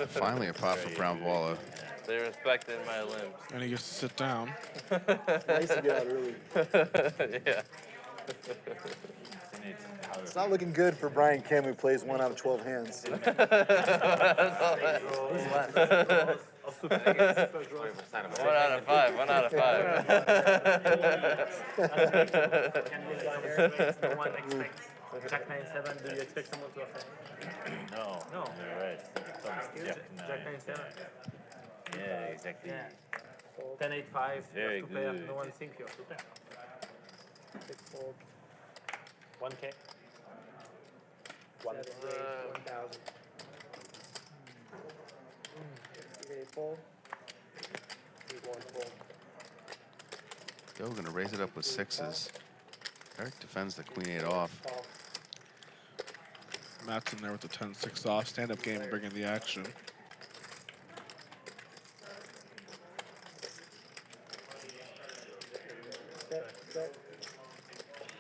Finally a pot for Brown Balla. They respected my limbs. And he gets to sit down. Nice to get out early. Yeah. It's not looking good for Brian Kim, who plays 1 out of 12 hands. One out of 5. 1 out of 5. No one expects. Jack 9-7, do you expect someone to offend? No. No. You're right. Jack 9-7. Yeah, exactly. Yeah. 10-8-5, Very two pair. good. No one thinks you're super. 1K. 1,000. Yoh gonna raise it up with 6s. Eric defends the queen 8 off. Matt's in there with the 10-6 off. Stand-up game bringing the action.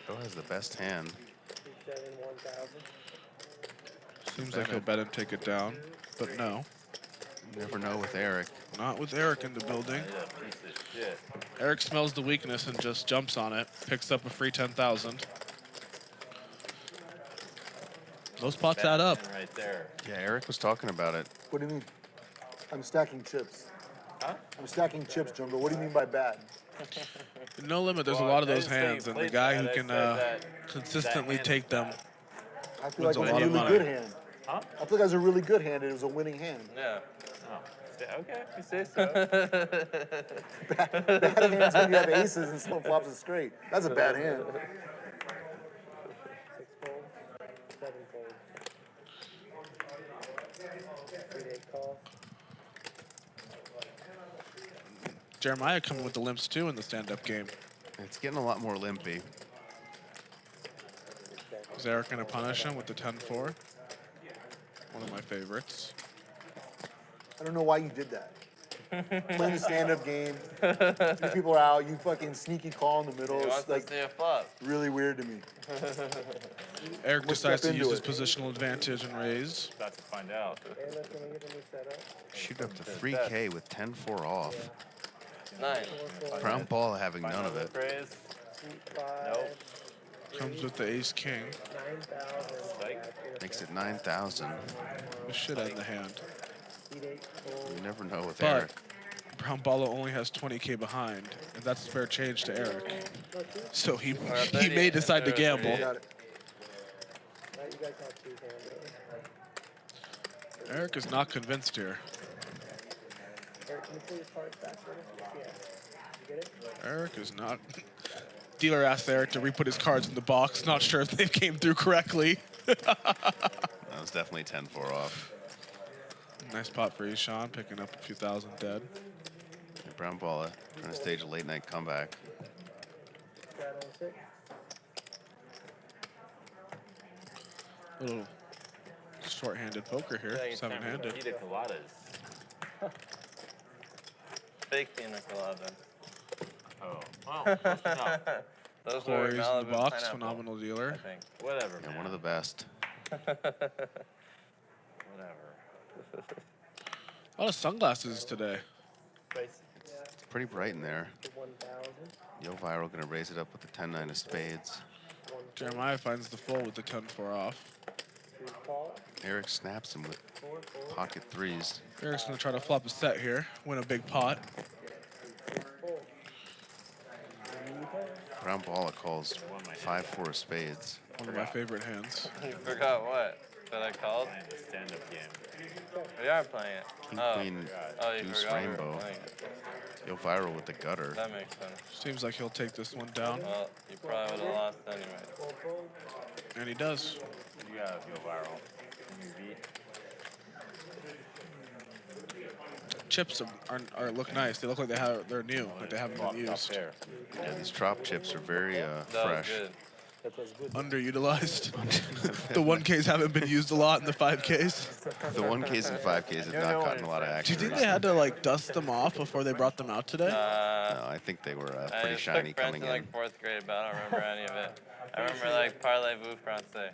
Yoh has the best hand. Seems like he'll bet and take it down, but no. You never know with Eric. Not with Eric in the building. Eric smells the weakness and just jumps on it. Picks up a free 10,000. Those pots add up. Right there. Yeah, Eric was talking about it. What do you mean? I'm stacking chips. Huh? I'm stacking chips, Jungle. What do you mean by bad? No limit. There's a lot of those hands, and the guy who can consistently take them I feel like wins it a was a lot of really money. good hand. Huh? I feel like it was a really good hand. It was a winning hand. Yeah. Oh. Okay, you say so. Bad hands when you have aces and someone flops it straight. That's a bad hand. 6 fold, 7 fold. 3-8 call. Jeremiah coming with the limps too in the stand-up game. It's getting a lot more limpy. Is Eric going to punish him with the 10-4? One of my favorites. I don't know why you did that. Playing the stand-up game, you people are out, you fucking sneaky call in the middle. He It's wants to like see a flop. really weird to me. Eric We'll decides step to into use his it. positional advantage and raise. About to find out. And that's when we get the new setup. Shoot up to 3K with 10-4 off. Nice. Brown Balla having none of it. Praise. 5, Nope. Comes with the ace-king. 9,000. Makes it 9,000. The shit out of the hand. 8 fold. You never know with But Eric. Brown Balla only has 20K behind, and that's fair change to Eric. So he bet may he decide to entered gamble. Got it. Now you guys have 2 hands. Eric is not convinced here. Eric, can you pull your cards back for me? Yeah. You get it? Eric is not. Dealer asked Eric to re-put his cards in the box. Not sure if they came through correctly. That was definitely 10-4 off. Nice pot for Ishan, picking up a few thousand dead. Brown Balla trying to stage a late night comeback. Straddle 6. Little short-handed poker here, seven-handed. Pina coladas. Fake pina colada. Oh, well, close enough. Those were Corey's in the Malibu box, pineapple, phenomenal I dealer. think. Whatever, Yeah, man. one of the best. Whatever. A lot of sunglasses today. It's pretty bright in there. 1,000. Yoh Viral gonna raise it up with the 10-9 of spades. Jeremiah finds the full with the 10-4 off. 3 call. Eric snaps him with 4 fold. pocket 3s. Eric's gonna try to flop a set here, win a big pot. 3 4. Brown Balla calls 5-4 of spades. One of my favorite hands. You forgot what? That I called? Stand-up game. We are playing it. King, oh. queen, Oh, you deuce, forgot we were rainbow. playing it. Yoh Viral with the gutter. That makes sense. Seems like he'll take this one down. Well, you probably would have lost anyway. And he does. You got Yoh Viral. Can you beat? Chips are look nice. They look like they're new, like they haven't been used. Yeah, these trop chips are very fresh. Good. Underutilized. The 1Ks haven't been used a lot in the 5Ks. The 1Ks and 5Ks have not gotten a lot of Do action. you think they had to like dust them off before they brought them out today? No, I think they were I pretty just shiny took French coming in in. like 4th grade, but I don't remember any of it. I remember like parlez-vous français.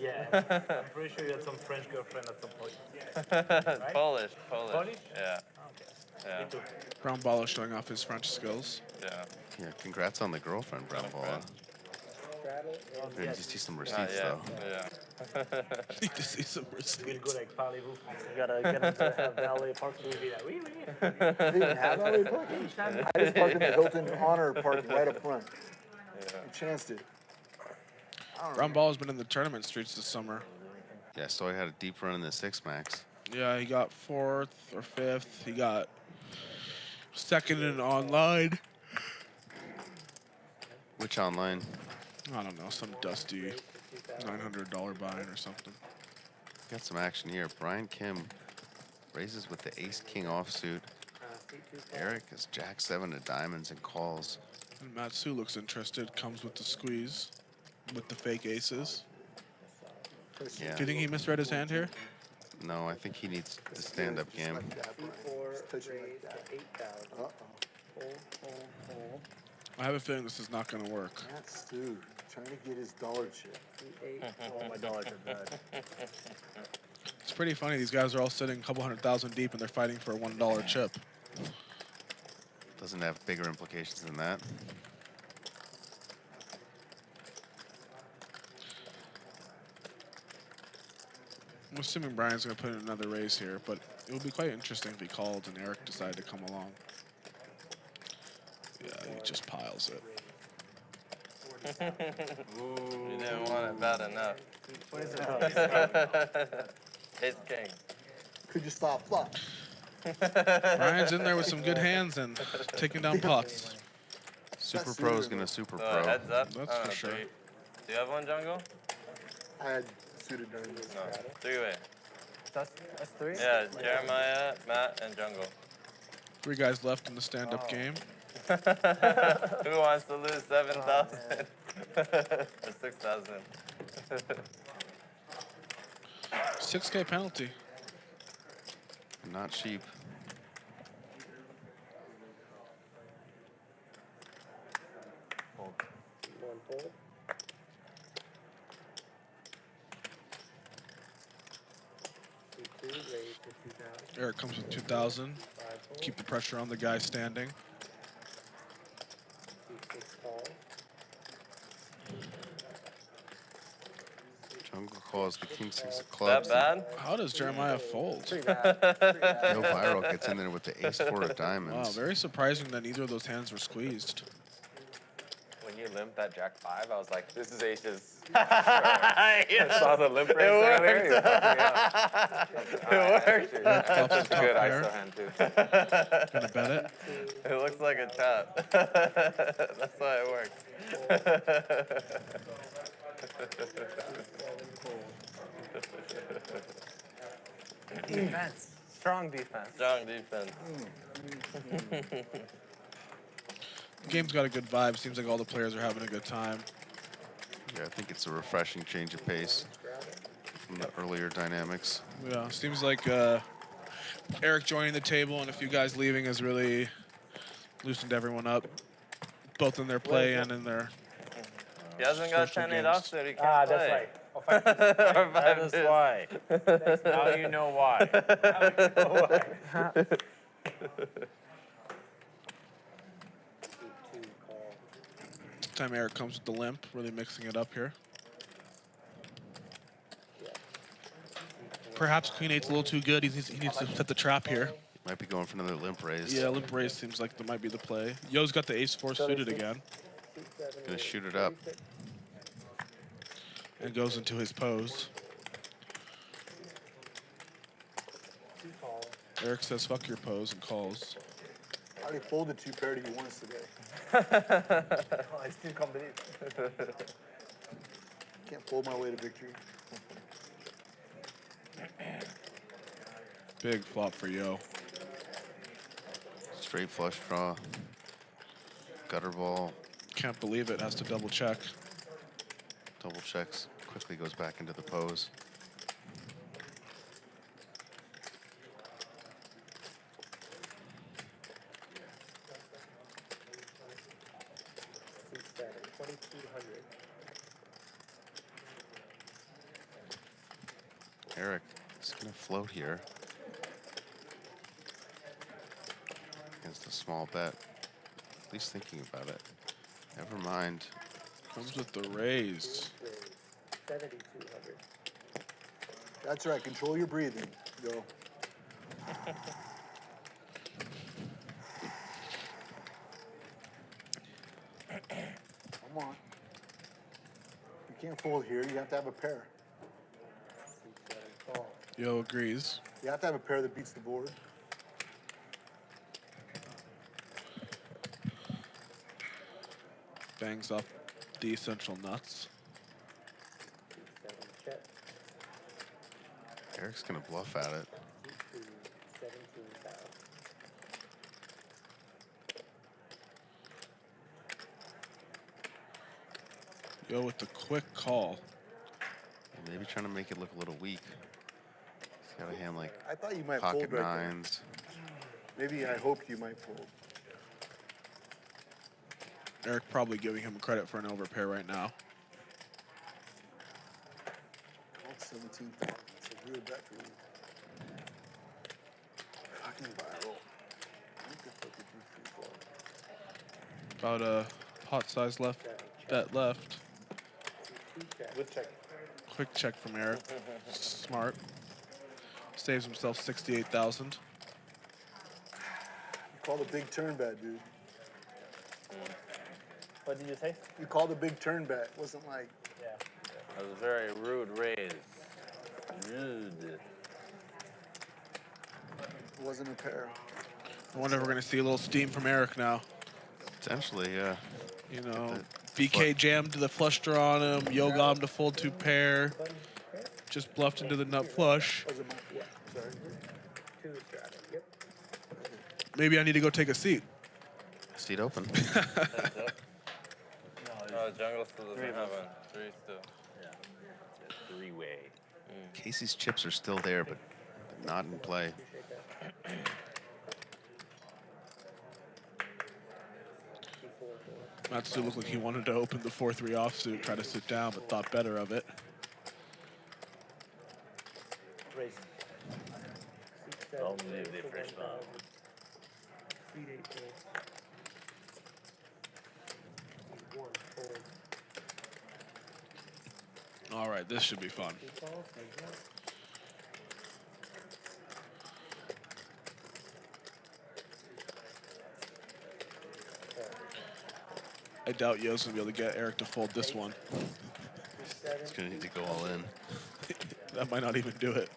Yeah, I'm pretty sure you had some French girlfriend at some point. Right? Polish. Polish? Yeah. Me too. Brown Balla showing off his French skills. Yeah. Yeah, congrats on the girlfriend, Brown Balla. I need to see some receipts, though. Yeah. Need to see some receipts. We'll go like parlez-vous français. You gotta get them to have valet parking. We'll be like, oui, oui. They didn't have valet parking? I just parked in the Hilton Honor parking right up front. I chanced it. Brown Balla's been in the tournament streets this summer. Yeah, so I had a deep run in the 6 max. Yeah, he got 4th or 5th. He got 2nd in online. Which online? I don't know, some dusty $900 buy-in or something. Got some action here. Brian Kim raises with the ace-king offsuit. Eric is jack-7 of diamonds and calls. And Matsu looks interested, comes with the squeeze, with the fake aces. Yeah. Do you think he misread his hand here? No, I think he needs the stand-up game. I have a feeling this is not going to work. That's Stu trying to get his dollar chip. Oh, my dollars are bad. It's pretty funny. These guys are all sitting a couple 100,000 deep, and they're fighting for a $1 chip. Doesn't have bigger implications than that. I'm assuming Brian's going to put in another raise here, but it would be quite interesting if he called and Eric decided to come along. Yeah, he just piles it. You didn't want it bad enough. Ace king. Could you stop flop? Brian's in there with some good hands and taking down pots. Super Pro is going to Super Pro. Heads up. That's for sure. Do you have one, Jungle? I had suited during this. No. 3-way. That's 3? Yeah, Jeremiah, Matt, and Jungle. 3 guys left in the stand-up game. Who wants to lose 7,000 or 6,000? 6K penalty. Not cheap. Eric comes with 2,000. Keep the pressure on the guy standing. Jungle calls the king-6 of That clubs. bad? How does Jeremiah fold? Yoh Viral gets in there with the ace-4 of diamonds. Wow, very surprising that neither of those hands were squeezed. When you limped that jack 5, I was like, this is aces. I saw the limp raise earlier. You fucked me up. Flops the top Good pair. ISO hand, too. Gonna bet it. It looks like a tap. That's why it works. Defense. Strong defense. Strong defense. Game's got a good vibe. Seems like all the players are having a good time. Yeah, I think it's a refreshing change of pace from the earlier dynamics. Yeah, seems like Eric joining the table and a few guys leaving has really loosened everyone up, both in their play and in their He hasn't got social 10-8 games. offset, he can't That's play. right. That is why. Now you know why. This time Eric comes with the limp, really mixing it up here. Perhaps Queen 8's a little too good. He needs to set the trap here. Might be going for another limp raise. Yeah, limp raise seems like that might be the play. Yo's got the ace-4 suited again. Gonna shoot it up. And goes into his pose. Eric says, fuck your pose, and calls. I already folded 2 pair to you once today. I still can't believe it. Can't fold my way to victory. Big flop for Yoh. Straight flush draw. Gutter ball. Can't believe it. Has to double check. Double checks. Quickly goes back into the pose. Eric is going to float here against a small bet. At least thinking about it. Never mind. Comes with the raise. 7,200. That's right. Control your breathing. Go. Come on. You can't fold here. You have to have a pair. Yoh agrees. You have to have a pair that beats the board. Bangs off the essential nuts. Eric's going to bluff at it. Yoh with the quick call. Maybe trying to make it look a little weak. He's got a hand like I thought you might pocket fold right nines. there. Maybe I hoped you might fold. Eric probably giving him credit for an overpair right now. Called 17,000. It's a real bet for you. Fucking viral. What the fuck did you do for? About a pot size left. Bet left. Good check. Quick check from Eric. Smart. Saves himself 68,000. You called a big turn bet, dude. What did you say? You called a big turn bet. It wasn't like. Yeah. That was a very rude raise. Rude. It wasn't a pair. I wonder if we're going to see a little steam from Eric now. Potentially, yeah. You know, BK jammed the flush draw on him. Yoh got him to fold 2 pair. Just bluffed into the nut flush. Maybe I need to go take a seat. Seat open. No, jungle still doesn't have one. 3 still. Yeah. It's a 3-way. Casey's chips are still there, but not in play. Matsu looked like he wanted to open the 4-3 offsuit, try to sit down, but thought better of it. Raise. Don't leave the fresh bomb. All right, this should be fun. I doubt Yoh's gonna be able to get Eric to fold this one. He's gonna need to go all in. That might not even do it.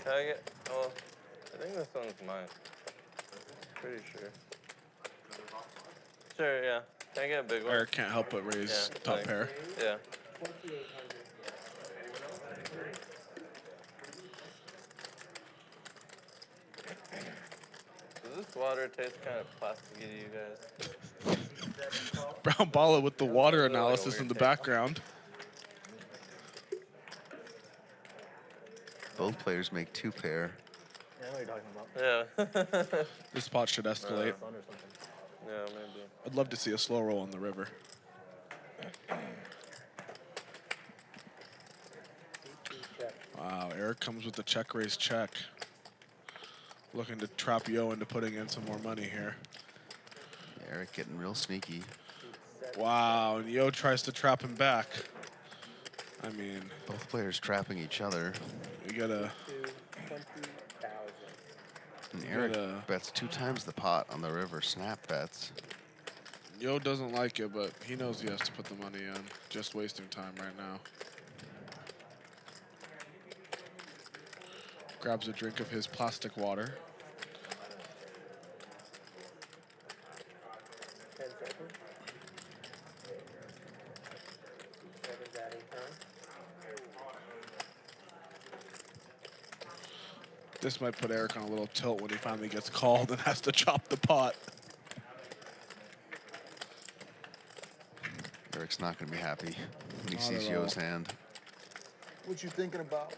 Can I get, oh, I think this one's mine. Pretty sure. Sure, yeah. Can I get a big one? Eric can't help but raise top thanks. pair. Yeah. Does this water taste kind of plasticky to you guys? Brown Balla with the water analysis in the background. Both players make 2 pair. Yeah, I know what you're talking about. Yeah. This spot should escalate. Yeah, maybe. I'd love to see a slow roll on the river. Wow, Eric comes with the check raise check. Looking to trap Yoh into putting in some more money here. Eric getting real sneaky. Wow, and Yoh tries to trap him back. I mean, both players trapping each other. You gotta And Eric bets 2 times the pot on the river snap bets. Yoh doesn't like it, but he knows he has to put the money in. Just wasting time right now. Grabs a drink of his plastic water. 10 seconds. 7's adding time. This might put Eric on a little tilt when he finally gets called and has to chop the pot. Eric's not going to be happy when he Not sees at Yoh's all. hand. What you thinking about?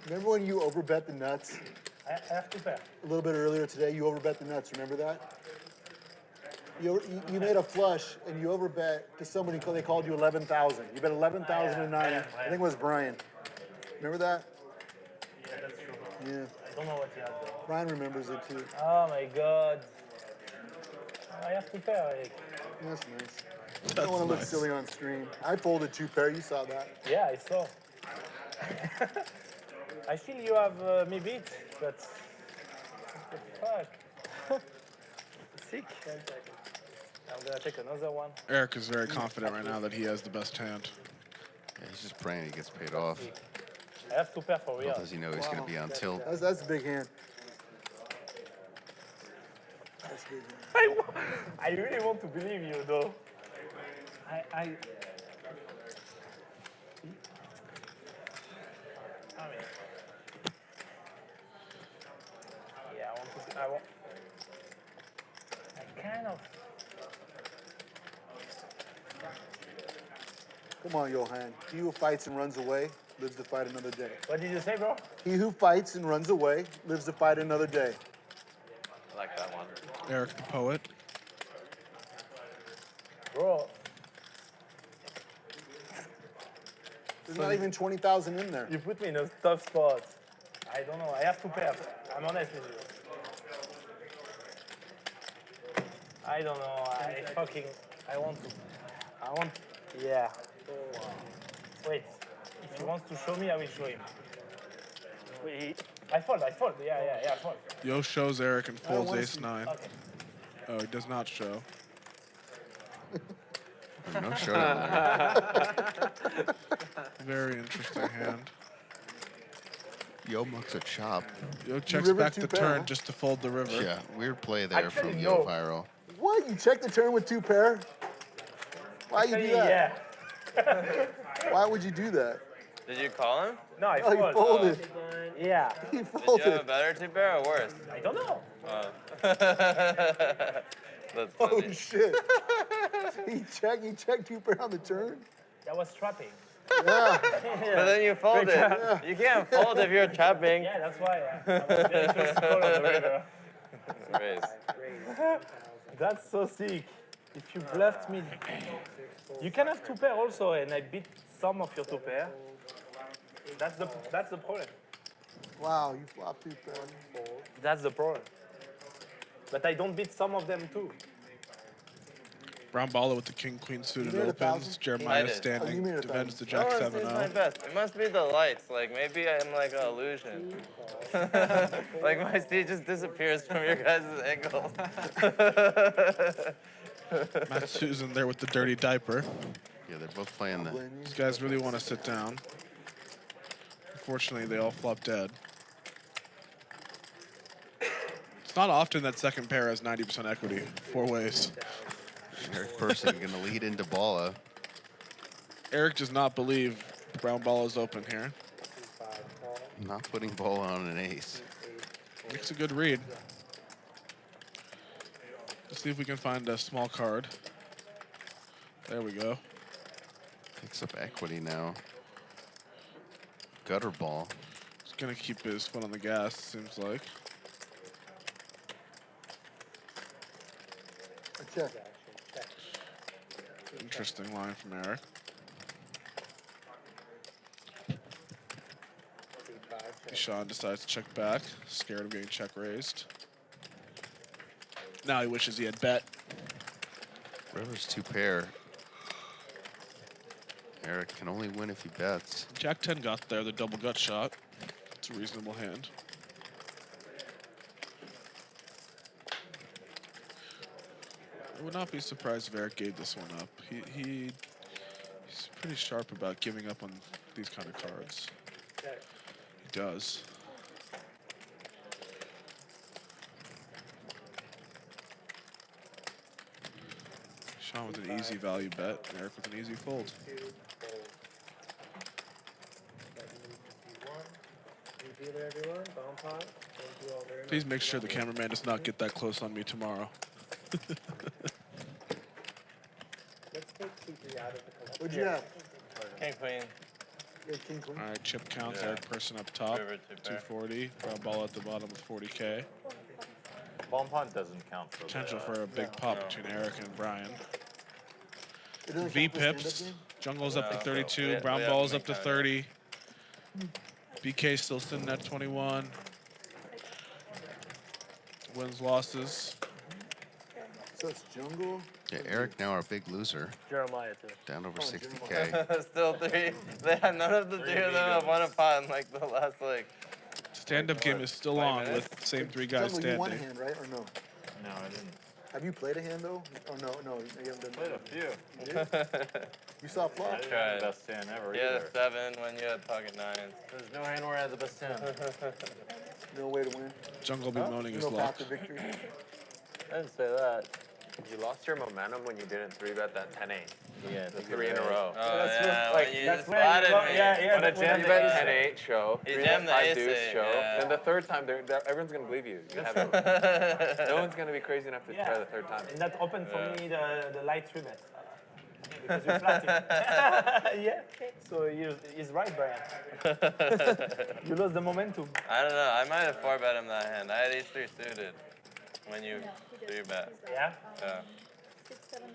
Remember when you overbet the nuts? I have to pair. A little bit earlier today, you overbet the nuts. Remember that? You made a flush and you overbet to somebody. They called you 11,000. You bet 11,009. I think it was Brian. Remember that? Yeah, that's true. Yeah. I don't know what he had there. Brian remembers it too. Oh my god. I have to pair, Eric. That's nice. I don't want to look silly on stream. I folded 2 pair. You saw that. Yeah, I saw. I feel you have me beat, but what the fuck? Sick. 10 seconds. I'm gonna take another one. Eric is very confident right now that he has the best hand. Yeah, he's just praying he gets paid off. I have to pair for real. Does he know he's going to be on tilt? That's a big hand. That's a big hand. I really want to believe you, though. I mean, yeah, I kind of. Come on, Johan. He who fights and runs away lives to fight another day. What did you say, bro? He who fights and runs away lives to fight another day. I like that one. Eric the poet. Bro. There's not even 20,000 in there. You put me in a tough spot. I don't know. I have to pair. I'm honest with you. I don't know. I want, yeah. Wait. If he wants to show me, I will show him. Wait. I fold. Yeah, I fold. Yoh shows Eric and folds ace-9. Okay. Oh, he does not show. No showdown there. Very interesting hand. Yoh mucks a chop. Yoh checks back the turn just to fold the river. Yeah, weird play there Actually, from no. Yoh Viral. What? You checked the turn with 2 pair? Why you do that? Yeah. Why would you do that? Did you call him? No, I Oh, he folded. Yeah. He Did you folded. have a better 2-pair or worse? I don't know. That's Oh funny. shit! he checked 2 pair on the turn. That was trapping. Yeah. But then you folded. Yeah. You can't fold if you're trapping. Yeah, that's why. I was very close to call on the river. Raise. That's so sick. If you bluffed me, you can have 2 pair also, and I beat some of your 2 pair. That's the problem. Wow, you flopped 2 pair. That's the problem. But I don't beat some of them too. Brown Balla with the king-queen suited made 1,000? opens. Jeremiah I did. standing, Oh, you made 1,000. defends the No, jack it's my 7-0. best. It must be the lights. Like maybe I'm like an illusion. Like my seat just disappears from your guys' angle. Matt Susan there with the dirty diaper. Yeah, they're both playing the... These guys really want to sit down. Unfortunately, they all flop dead. It's not often that second pair has 90% equity, 4 ways. Eric Persson going to lead into Balla. Eric does not believe Brown Balla's open here. Not putting Balla on an ace. Makes a good read. Let's see if we can find a small card. There we go. Picks up equity now. Gutter ball. He's going to keep his foot on the gas, seems like. Check. Interesting line from Eric. Sean decides to check back, scared of getting check raised. Now he wishes he had bet. River's 2 pair. Eric can only win if he bets. Jack 10 got there, the double gut shot. It's a reasonable hand. I would not be surprised if Eric gave this one up. He's pretty sharp about giving up on these kind of cards. He does. Sean with an easy value bet, Eric with an easy fold. Please make sure the cameraman does not get that close on me tomorrow. Let's take 2-3 out of the collection. What'd you have? King Queen. King Queen. All right, chip counts. Eric Persson up top, River to bear. 240. Brown Balla at the bottom with 40K. Bomb punt doesn't count for Potential the, for a big pop between Eric and Brian. It doesn't V count for stand-up pips. game? Jungle's up to No, 32. we Brown have Ball's to up to make 30. BK still sitting at 21. Wins, losses. So it's Jungle. Yeah, Eric now our big loser. Jeremiah too. Down over 60K. Still 3. They had none of the 3 of them have won a pot in like the last like. Stand-up game is still 20 on minutes? with the same 3 guys Jungle, you won a standing. hand, right? Or no? No, I didn't. Have you played a hand though? Or no, you haven't done Played a few. You did? You saw a I flop? didn't have the best hand ever Yeah, either. 7 when you had pocket 9s. There's no hand where I had the best hand. No way to win. Jungle bemoaning his No luck. path to victory. I didn't say that. You lost your momentum when you didn't 3-bet that 10-8. Yeah, The 3 in a row. Oh, yeah, like, when you that's where spotted you me. yeah, When a jam the bet ace. 10-8 show, He 3 jammed the 5 ace deuce eight, show, yeah. then the third time, everyone's going to believe you. You have no one's going to be crazy enough to try the third time. And that opened for me the light 3-bet. Because you're flatting. Yeah. So he's right, Brian. You lost the momentum. I don't know. I might have 4-bet him that hand. I had ace-3 suited when you 3-bet. Yeah? Yeah.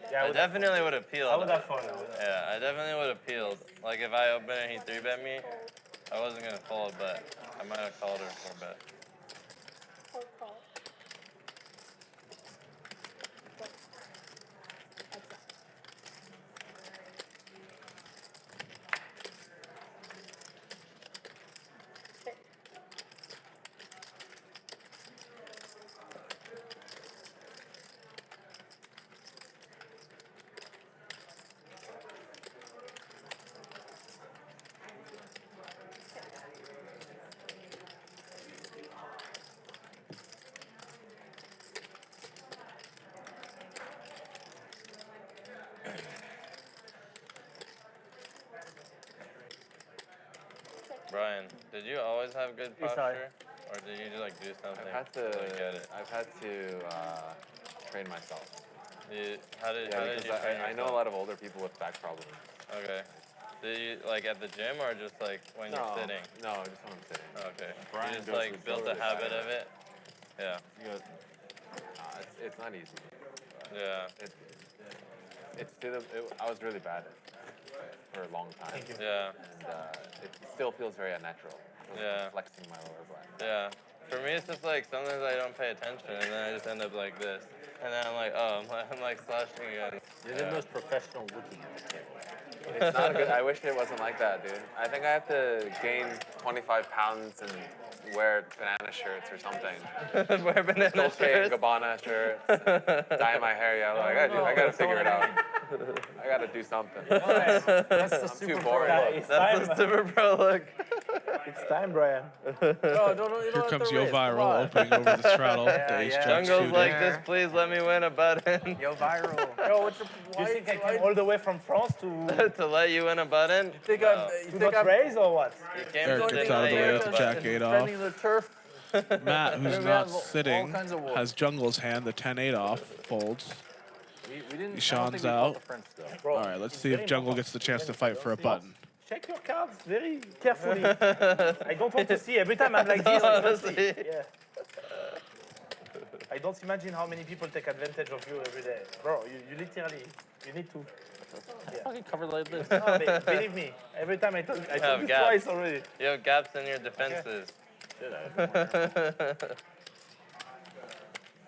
Yeah, I definitely would have peeled. I would have folded. Yeah, I definitely would have peeled. Like if I opened and he 3-bet me, I wasn't gonna fold, but I might have called or 4-bet. Brian, did you always have good posture, or did you just like do something? I've had to train myself. How did because you train I know a lot of older people with back problems. Okay. Did you like at the gym or just like when you're sitting? No, just when I'm sitting. Okay. Brian you just goes like with built a really habit bad. of it. Yeah. It's not easy. Yeah. I was really bad for a long time. Yeah. And it still feels very unnatural. Yeah. Flexing my lower back. Yeah. For me, it's just like sometimes I don't pay attention and then I just end up like this. And then I'm like, oh, I'm like slashing again. You're the most professional looking at the kid. It's not good. I wish it wasn't like that, dude. I think I have to gain 25 pounds and wear banana shirts or something. Wear banana Dolce shirts? and Gabbana shirts. Dye my hair yellow. I gotta figure it out. I gotta do something. That's the I'm super too boring. That's the super pro look. It's time, Brian. Here comes Yoh Viral opening over the straddle. The ace jack Jungle's suited. like this, please let me win a button. Yoh Viral. Yo, do you think I came all the way from France to To let you win a button? think I'm raise or what? You came Eric to gets deny out of the way you with a the jack button. 8 off. The turf. Matt, who's We not have all sitting, kinds of wolves. has Jungle's hand, the 10-8 off, folds. We didn't. Sean's out. All right, let's see if Jungle gets the chance to fight for a button. Check your cards very carefully. I don't want to see every time I'm like this. I don't see. Yeah. I don't imagine how many people take advantage of you every day, bro. You literally, you need to. Fucking covered like this. No, believe me, every time I told you gaps. twice already. You have gaps in your defenses.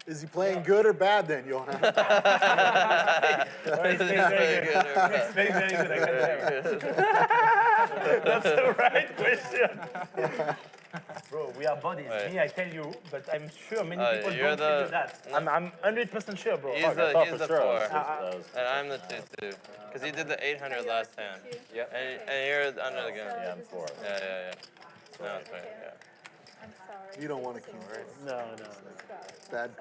Is he playing good or bad then, Johan? It's very good. It's very good. I can tell. That's the right question. Bro, we are buddies. Wait. Me, I tell you, but I'm sure many people you're don't tell the- you that. I'm 100% sure, bro. He's Fuck, I the thought he's for the sure. 4, and I'm the 2-2. Because he did the 800 last hand. Yep. And you're under the gun. Yeah, I'm 4. Yeah. No, it's fine. Yeah. I'm sorry. You don't want a king, right? No. Bad.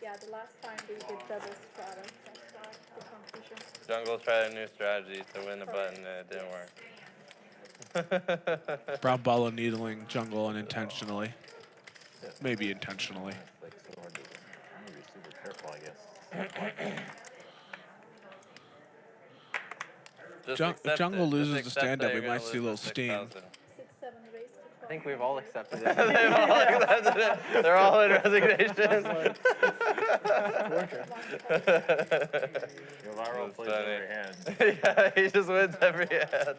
Yeah, the last time we did double strata. That's why the confusion. Jungle tried a new strategy to win the button and it didn't work. Brown Balla needling jungle unintentionally. Maybe intentionally. Like, so hard to, I'm gonna be super careful, I guess. Just If accept jungle it. Just loses the accept that stand-up, you're we gonna might see a lose little the steam. 6,000. 6-7 raised to I think we've all accepted it. They've all accepted it. They're all in resignation. Yoh Viral plays funny. every hand. Yeah, he just wins every hand.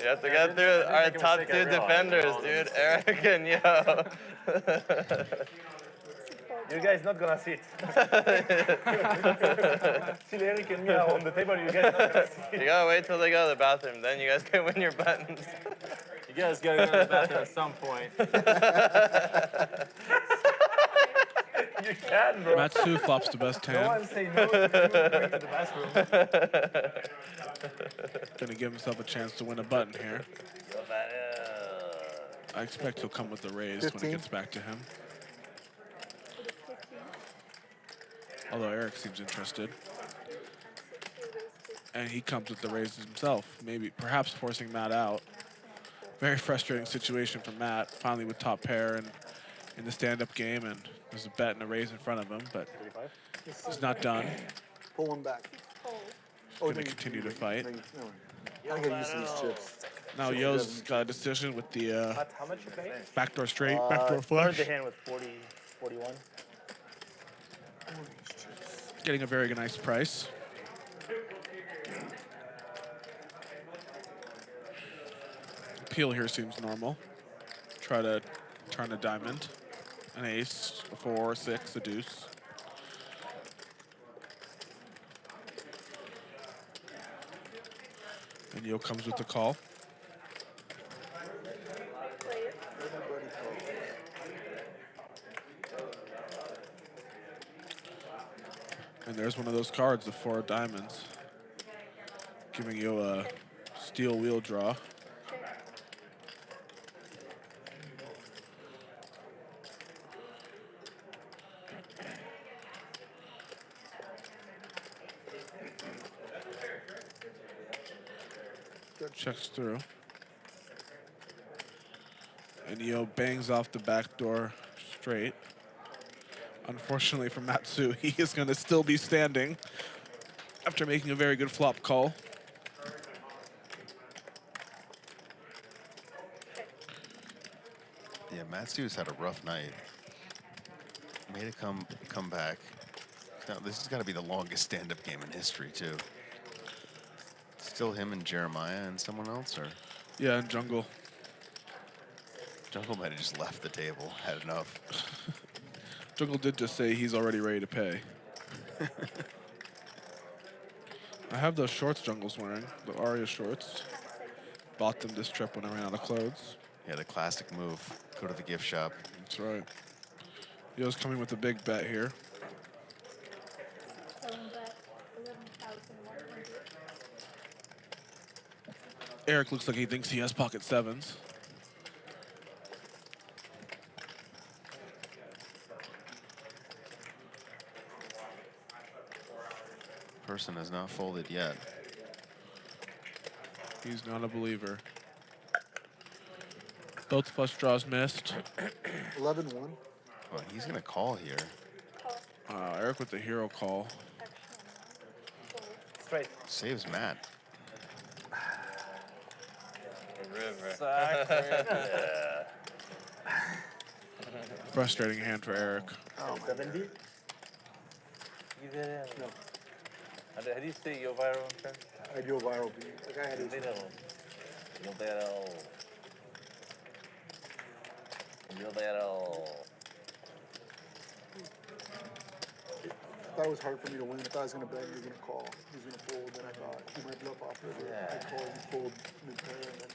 You have to get through our top 2 defenders, dude. Eric and Yo. You guys not gonna see it. Still Eric and me are on the table, you guys not gonna see it. You gotta wait till they go to the bathroom, then you guys can win your buttons. You guys gotta go to the bathroom at some point. You can, bro. Matsu flops the best No hand. one say no to you going to the bathroom. Gonna give himself a chance to win a button here. I expect he'll come with the raise when 15. it gets back to him. Although Eric seems interested. And he comes with the raise himself, maybe, perhaps forcing Matt out. Very frustrating situation for Matt, finally with top pair and in the stand-up game, and there's a bet and a raise in front of him, but he's not done. Pull one back. He's going to continue to fight. I gotta use these chips. Now Yo's got a decision with the How much you pay? backdoor straight, backdoor Third flush. the hand with 41. Getting a very nice price. Appeal here seems normal. Try to turn a diamond, an ace, a 4, 6, a deuce. And Yo comes with the call. And there's one of those cards, the 4 of diamonds, giving you a steel wheel draw. Checks through. And Yo bangs off the back door straight. Unfortunately for Matsu, he is going to still be standing after making a very good flop call. Yeah, Matsu's had a rough night. Made it come back. Now, this has got to be the longest stand-up game in history, too. Still him and Jeremiah and someone else, or? Yeah, and Jungle. Jungle might have just left the table, had enough. Jungle did just say he's already ready to pay. I have those shorts Jungle's wearing, the Aria shorts. Bought them this trip when I ran out of clothes. Yeah, the classic move. Go to the gift shop. That's right. Yo's coming with a big bet here. Eric looks like he thinks he has pocket sevens. Persson has not folded yet. He's not a believer. Both flush draws missed. 11-1. Well, he's going to call here. Eric with the hero call. Straight. Saves Matt. River. Frustrating hand for Eric. Oh, 70? Give it in. No. How do you say Yoh Viral in French? Yoh Viral. The guy had his... Yoh Viral. Yoh Viral. thought it was hard for me to win. I thought I was going to bet, he was going to call, he was going to fold. Then I thought he might bluff off river. I called, he fold mid pair, and then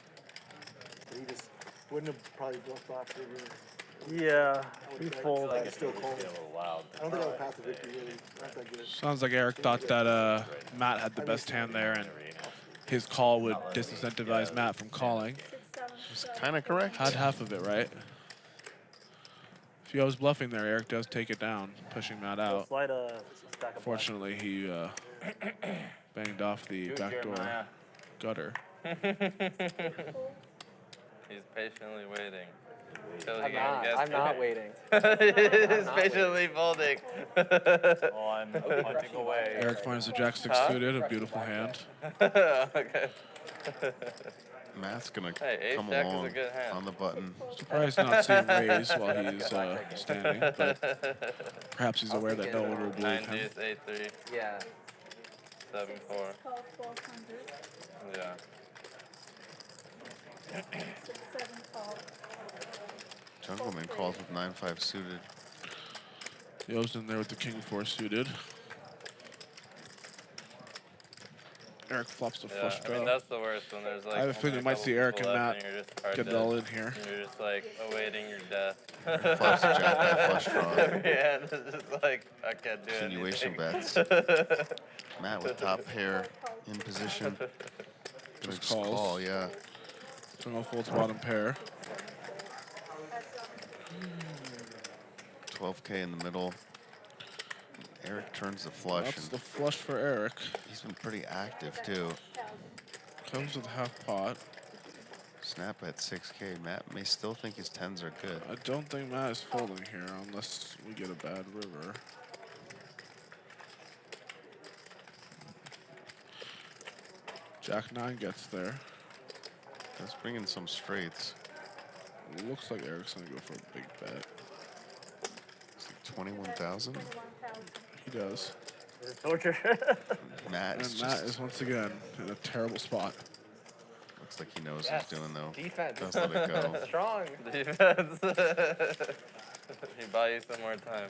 but he just wouldn't have probably bluffed off river. Yeah, he I folded. still called. A little loud. I don't think I would path the victory really. Not that good. Sounds like Eric thought that Matt had the best hand there, and his call would disincentivize Matt from calling. It's kind of correct. Had half of it right. If he was bluffing there, Eric does take it down, pushing Matt out. Slide a stack of Fortunately, he banged off the backdoor gutter. He's patiently waiting. Until I'm he not. gets I'm not waiting. He's patiently folding. Oh, I'm punching away. Eric finds the jack six suited, a beautiful hand. Okay. Matt's gonna Hey, come ace-jack is a along good hand. on the button. Surprised to not see him raise while he's standing, but perhaps he's aware that no one will believe 9 him. deuce, 8-3. Yeah. 7-4. Call 400. Yeah. 7 call. Jungleman calls with 9-5 suited. Yoh's in there with the king 4 suited. Eric flops the Yeah, flush I mean, draw. that's the worst when there's like. I have a feeling we might see Eric and Matt get it all in here. And you're just like awaiting your death. Flops the jack high flush draw. Every hand is just like, I can't do Continuation anything. bets. Matt with top pair in position. Just Just calls. call, yeah. Jungle folds bottom pair. 12K in the middle. Eric turns the flush. That's And the flush for Eric. he's been pretty active too. Comes with half pot. Snap at 6K. Matt may still think his 10s are good. I don't think Matt is folding here unless we get a bad river. Jack 9 gets there. Let's bring in some straights. Looks like Eric's gonna go for a big bet. It's like 21,000. He does. Torture. Matt And is Matt just, is once again in a terrible spot. looks like he knows what he's doing though. Defense. Does let it go. Strong. Defense. He buy you some more time.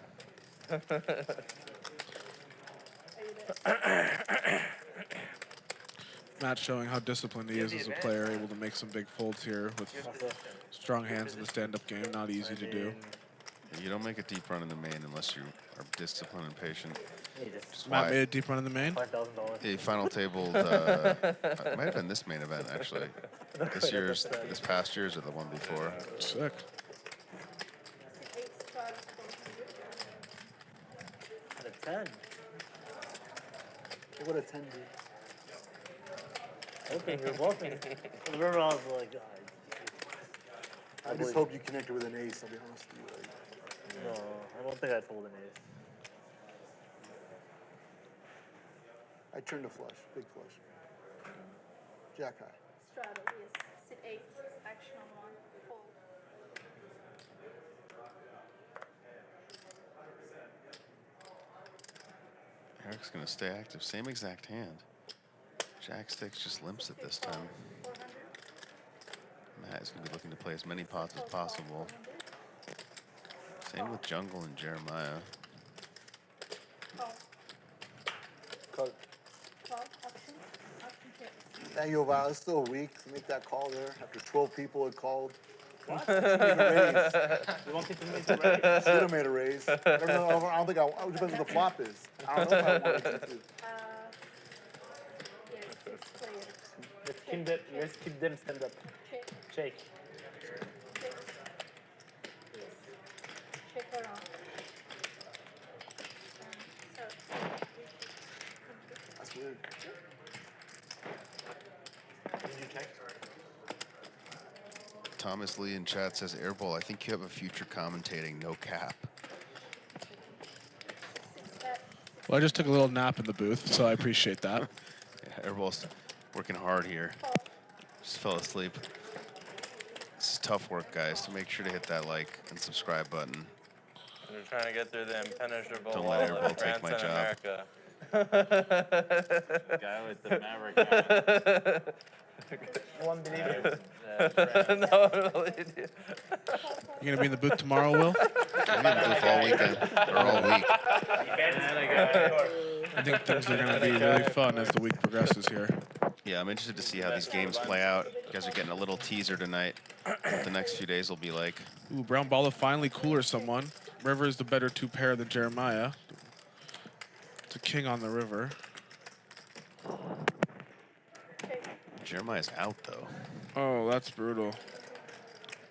Matt showing how disciplined he is as a player, able to make some big folds here with strong hands in the stand-up game. Not easy to do. You don't make a deep run in the main unless you are disciplined and patient. Just Matt why- made a deep run in the main. $5,000. A final tabled, it might have been this main event actually. This past year's or the one before. Sick. At a 10. What would a 10 do? Okay, you're bluffing. Remember, I was like, I just hope you connected with an ace, I'll be honest with you. Like, no, I don't think I'd fold an ace. I turned a flush, big flush. Jack high. Straddle, yes. Sit 8. Action on 1. Fold. Eric's gonna stay active. Same exact hand. Jack six just limps it this time. Matt is gonna be looking to play as many pots as possible. Same with Jungle and Jeremiah. Call. Call. Call. Option. Option check. That Yoh Viral is still weak to make that call there after 12 people had called. What? Make a raise. You wanted to make a raise? Should have made a raise. I don't know. I don't think it depends what the flop is. I don't know if I wanted to. Yes, it's clear. Let's keep them stand up. Check. Shake. Check. Yes. Check around. That's weird. Did you check? Thomas Lee in chat says, Airball, I think you have a future commentating, no cap. Well, I just took a little nap in the booth, so I appreciate that. Yeah, Airball's working hard here. Just fell asleep. This is tough work, guys, so make sure to hit that like and subscribe button. We're trying to get through the impenetrable Don't wall let of Airball France take my and job. America. Guy with the Maverick hat. You won't believe it. No one believed you. You gonna be in the booth tomorrow, Will? I'm in the booth all weekend, or all week. I think things are gonna be really fun as the week progresses here. Yeah, I'm interested to see how these games play out. You guys are getting a little teaser tonight. What the next few days will be like. Ooh, Brown Balla finally cooler someone. River is the better two pair than Jeremiah. It's a king on the river. Jeremiah's out though. Oh, that's brutal.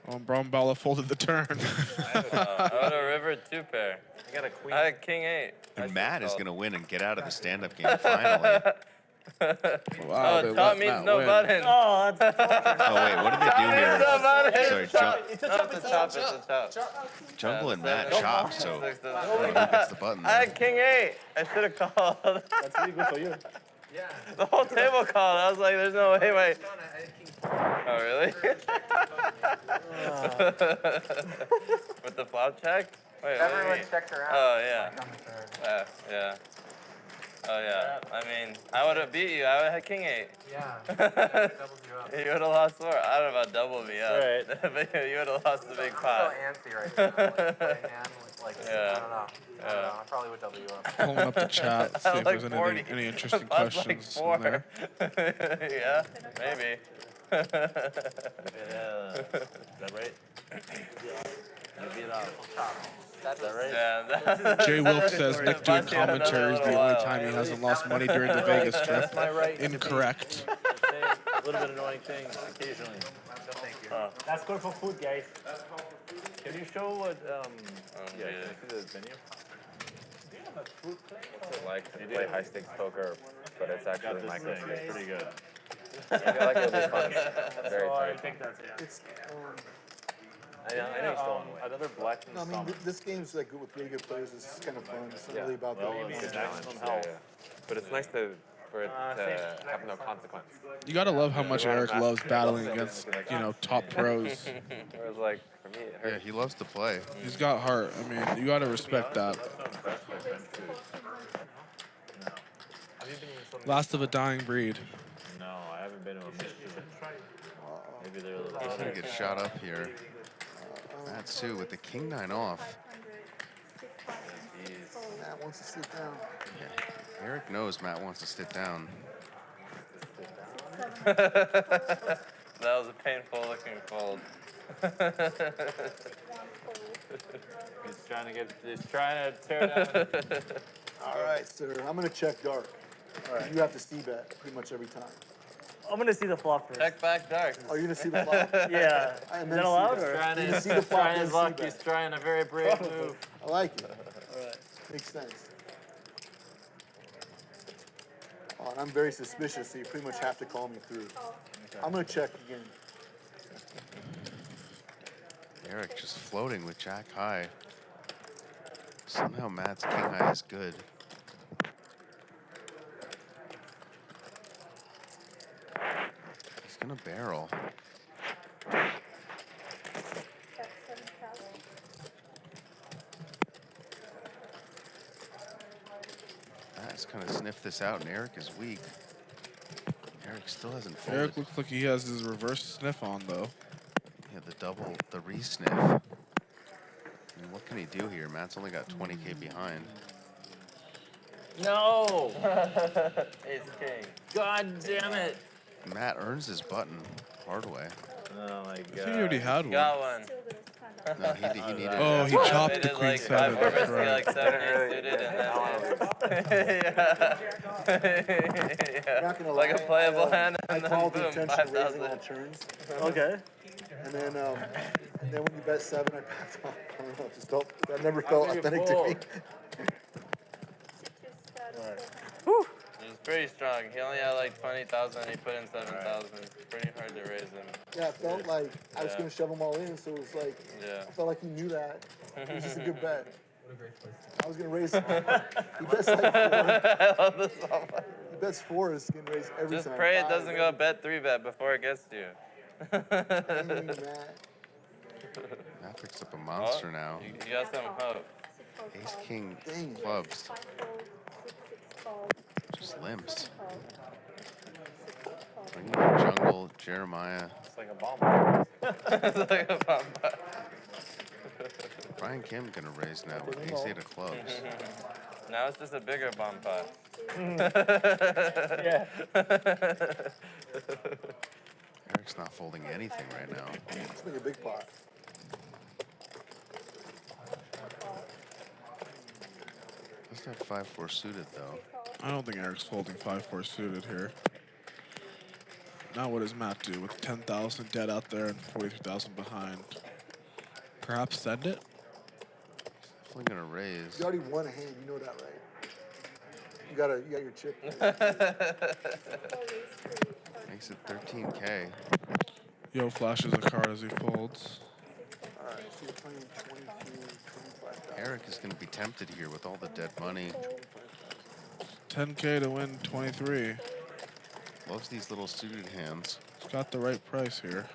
Oh, Brown Balla folded the turn. I had a river 2-pair. You got a queen. I had king 8. And Matt is gonna win and get out of the stand-up game finally. Wow, oh, top means no button. Oh, that's Oh wait, what did they do here? No button. Sorry, It's a No, it's a chop. It's a chop. Jungle and Matt Yeah, chop, so who gets the button? I had king 8. I should have called. That's really good for you. Yeah. The whole table called. I was like, there's no way, wait. Oh, really? With the flop check? Wait, Everyone checked around. Oh, yeah. Yeah. Oh, yeah. I mean, I would have beat you. I would have had king 8. Yeah. Doubled you up. You would have lost more. I don't know about double me up. Right. But you would have lost the big I'm pot. so antsy right now. Like, playing hand with, like, Yeah. I don't know. I probably would double you up. Pulling up the chat, see if Like there's 40. any interesting I was questions like in there. 4. Yeah, maybe. Yeah. Is that right? Maybe it out. That's right. Yeah. Jay Wilkes says Nick doing commentary is the only time he hasn't lost money during the Vegas trip. That's my right. Incorrect. A little bit annoying things occasionally. Thank you. That's good for food, guys. Can you show what? Yeah. yeah. Can you see the venue? What's it like to play high stakes poker, but it's actually Got this micro thing. stakes? It's pretty good. I feel like it'll be fun. Very So I fun. think that's It's, I know you still want to win. Another black no, I mean, this game's like good with really good players. It's kind of fun. It's not Yeah. really about Well, the it's Good a challenge. maximum Yeah, health. yeah. But it's nice for it to have no consequence. You gotta love how much Eric loves battling against, top pros. Whereas like for me, it Yeah, hurts. he loves to play. He's got heart. I mean, you gotta respect that. Last of a dying breed. No, I haven't been to a mission. Maybe they're a little He's gonna better. get shot up here. Matt Sue with the king 9 off. Matt wants to sit down. Yeah. Eric knows Matt wants to sit down. That was a painful looking fold. He's trying to tear down. All right, sir. I'm going to check dark. All right. You have to c-bet pretty much every time. I'm gonna see the flop first. Check back dark. Oh, you're going to see the flop? Yeah. And Is then that allowed? c-bet. Or? Trying You to can see the flop, trying then his luck. c-bet. He's trying a very brave move. I like it. All right. Makes sense. Oh, and I'm very suspicious, so you pretty much have to call me through. I'm going to check again. Eric just floating with Jack high. Somehow Matt's king high is good. He's gonna barrel. Matt's gonna sniff this out, and Eric is weak. Eric still hasn't folded. Eric looks like he has his reverse sniff on, though. Yeah, the re-sniff. I mean, what can he do here? Matt's only got 20K behind. No! Ace king. God damn it! Matt earns his button hard way. Oh my I think god. he already had one. Got one. No, he needed Oh, he that. chopped They the did queen like seven. 5 That's four right. like 7 8 suited and then I'm not gonna like lie, a playable hand I and then called the boom, intention of raising 5,000. all turns. Okay. And then when you bet 7, I pass off. I don't know, it just felt, that never felt authentic to me. He was pretty strong. He only had like 20,000. He put in 7,000. It's pretty hard to raise him. Yeah, it felt like I was Yeah. going to shove them all in, so it was like, Yeah. I felt like he knew that. It was just a good bet. I was going to raise, he bets like 4. I love this so much. He bets 4 is going to raise every Just time. pray it 5, doesn't go bet 3-bet before it gets to you. Dang, Matt. Matt picks up a monster now. You got some hope. Ace king Dang. clubs. Just limps. Bringing in Jungle, Jeremiah. It's like a bomb. It's like a bomb. Brian Kim gonna raise now with ace-8 of clubs. Now it's just a bigger bomb pot. Yeah. Eric's not folding anything right now. It's like a big pot. Let's have 5-4 suited though. I don't think Eric's folding 5-4 suited here. Now what does Matt do with 10,000 dead out there and 43,000 behind? Perhaps send it? Definitely gonna raise. You already won a hand, you know that, right? You got your chip. Makes it 13K. Yo flashes a card as he folds. Alright, so you're playing 22, 25,000. Eric is gonna be tempted here with all the dead money. 10K to win 23. Loves these little suited hands. He's got the right price here.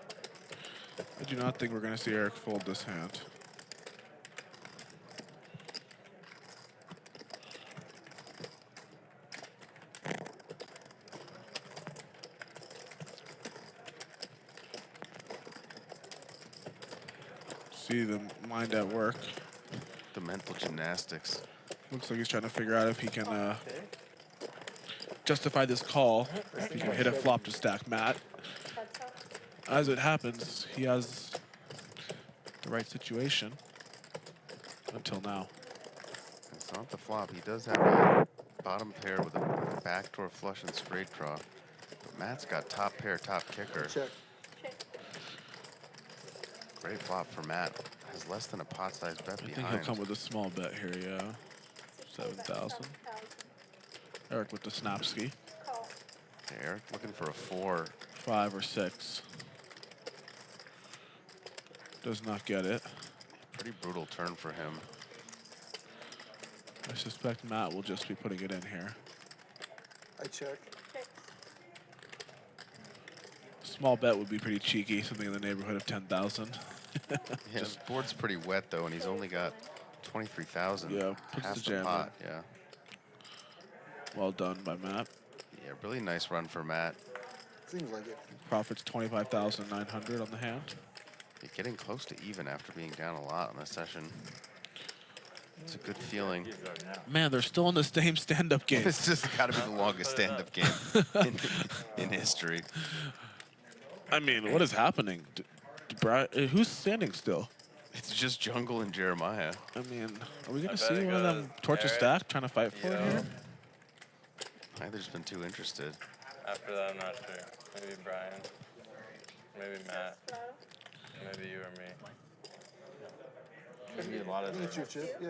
I do not think we're going to see Eric fold this hand. See the mind at work. The mental gymnastics. Looks like he's trying to figure out if he can justify this call. If he can hit a flop to stack Matt. As it happens, he has the right situation until now. It's not the flop. He does have a bottom pair with a backdoor flush and straight draw. But Matt's got top pair, top kicker. Check. Great flop for Matt. Has less than a pot-sized bet I think behind. he'll come with a small bet here, yeah. 7,000. Eric with the snapski. Okay, Eric looking for a 4. 5 or 6. Does not get it. Pretty brutal turn for him. I suspect Matt will just be putting it in here. I check. Small bet would be pretty cheeky, something in the neighborhood of 10,000. Yeah, his board's pretty wet though, and he's only got 23,000. Yeah, puts half the the jam pot. Yeah. Well done by Matt. Yeah, really nice run for Matt. Seems like it. Profits 25,900 on the hand. You're getting close to even after being down a lot on the session. It's a good feeling. Man, they're still in the same stand-up game. It's just got to be the longest stand-up game in history. I mean, what is happening? Who's standing still? It's just Jungle and Jeremiah. I mean, are we going to see one of them torches stacked trying to fight for it here? Neither's been too interested. After that, I'm not sure. Maybe Brian. Maybe Matt. Maybe you or me. Could be a lot of It's your chip, yeah.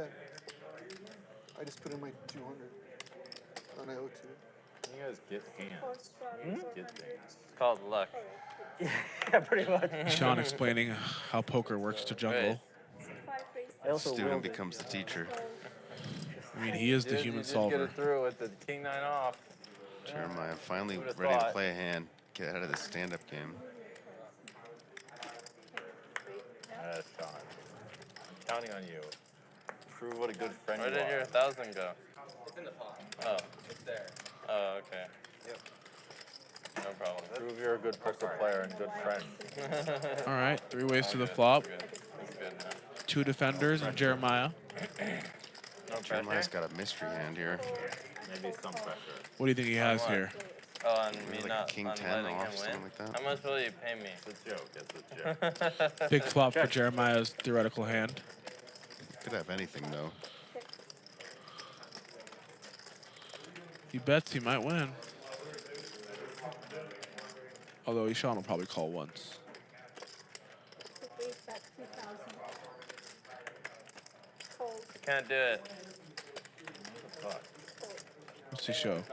I just put in my 200. And I owe 2. You guys get hands. You just get things. It's called luck. Yeah, pretty much. Sean explaining how poker works to Jungle. The student becomes the teacher. I mean, he is the human you solver. Get it through with the king 9 off. Jeremiah finally Who'd have ready to thought? play a hand, get out of the stand-up game. Sean. Counting on you. Prove what a good friend Where you did are. your 1,000 go? It's in the pot. Oh. It's there. Oh, okay. Yep. No problem. Prove you're a good poker player and good friend. All right, 3 ways to the flop. That's good now. 2 defenders and Jeremiah. No Jeremiah's pressure? got a mystery hand here. Maybe some pressure. What do you think he has what? here? Oh, on me Like a not king on 10 letting off, him something win? like that. How much will you pay me? It's a joke. It's a joke. Big flop for Jeremiah's theoretical hand. Could have anything though. He bets he might win. Although Sean will probably call once. Can't do it. What's he show?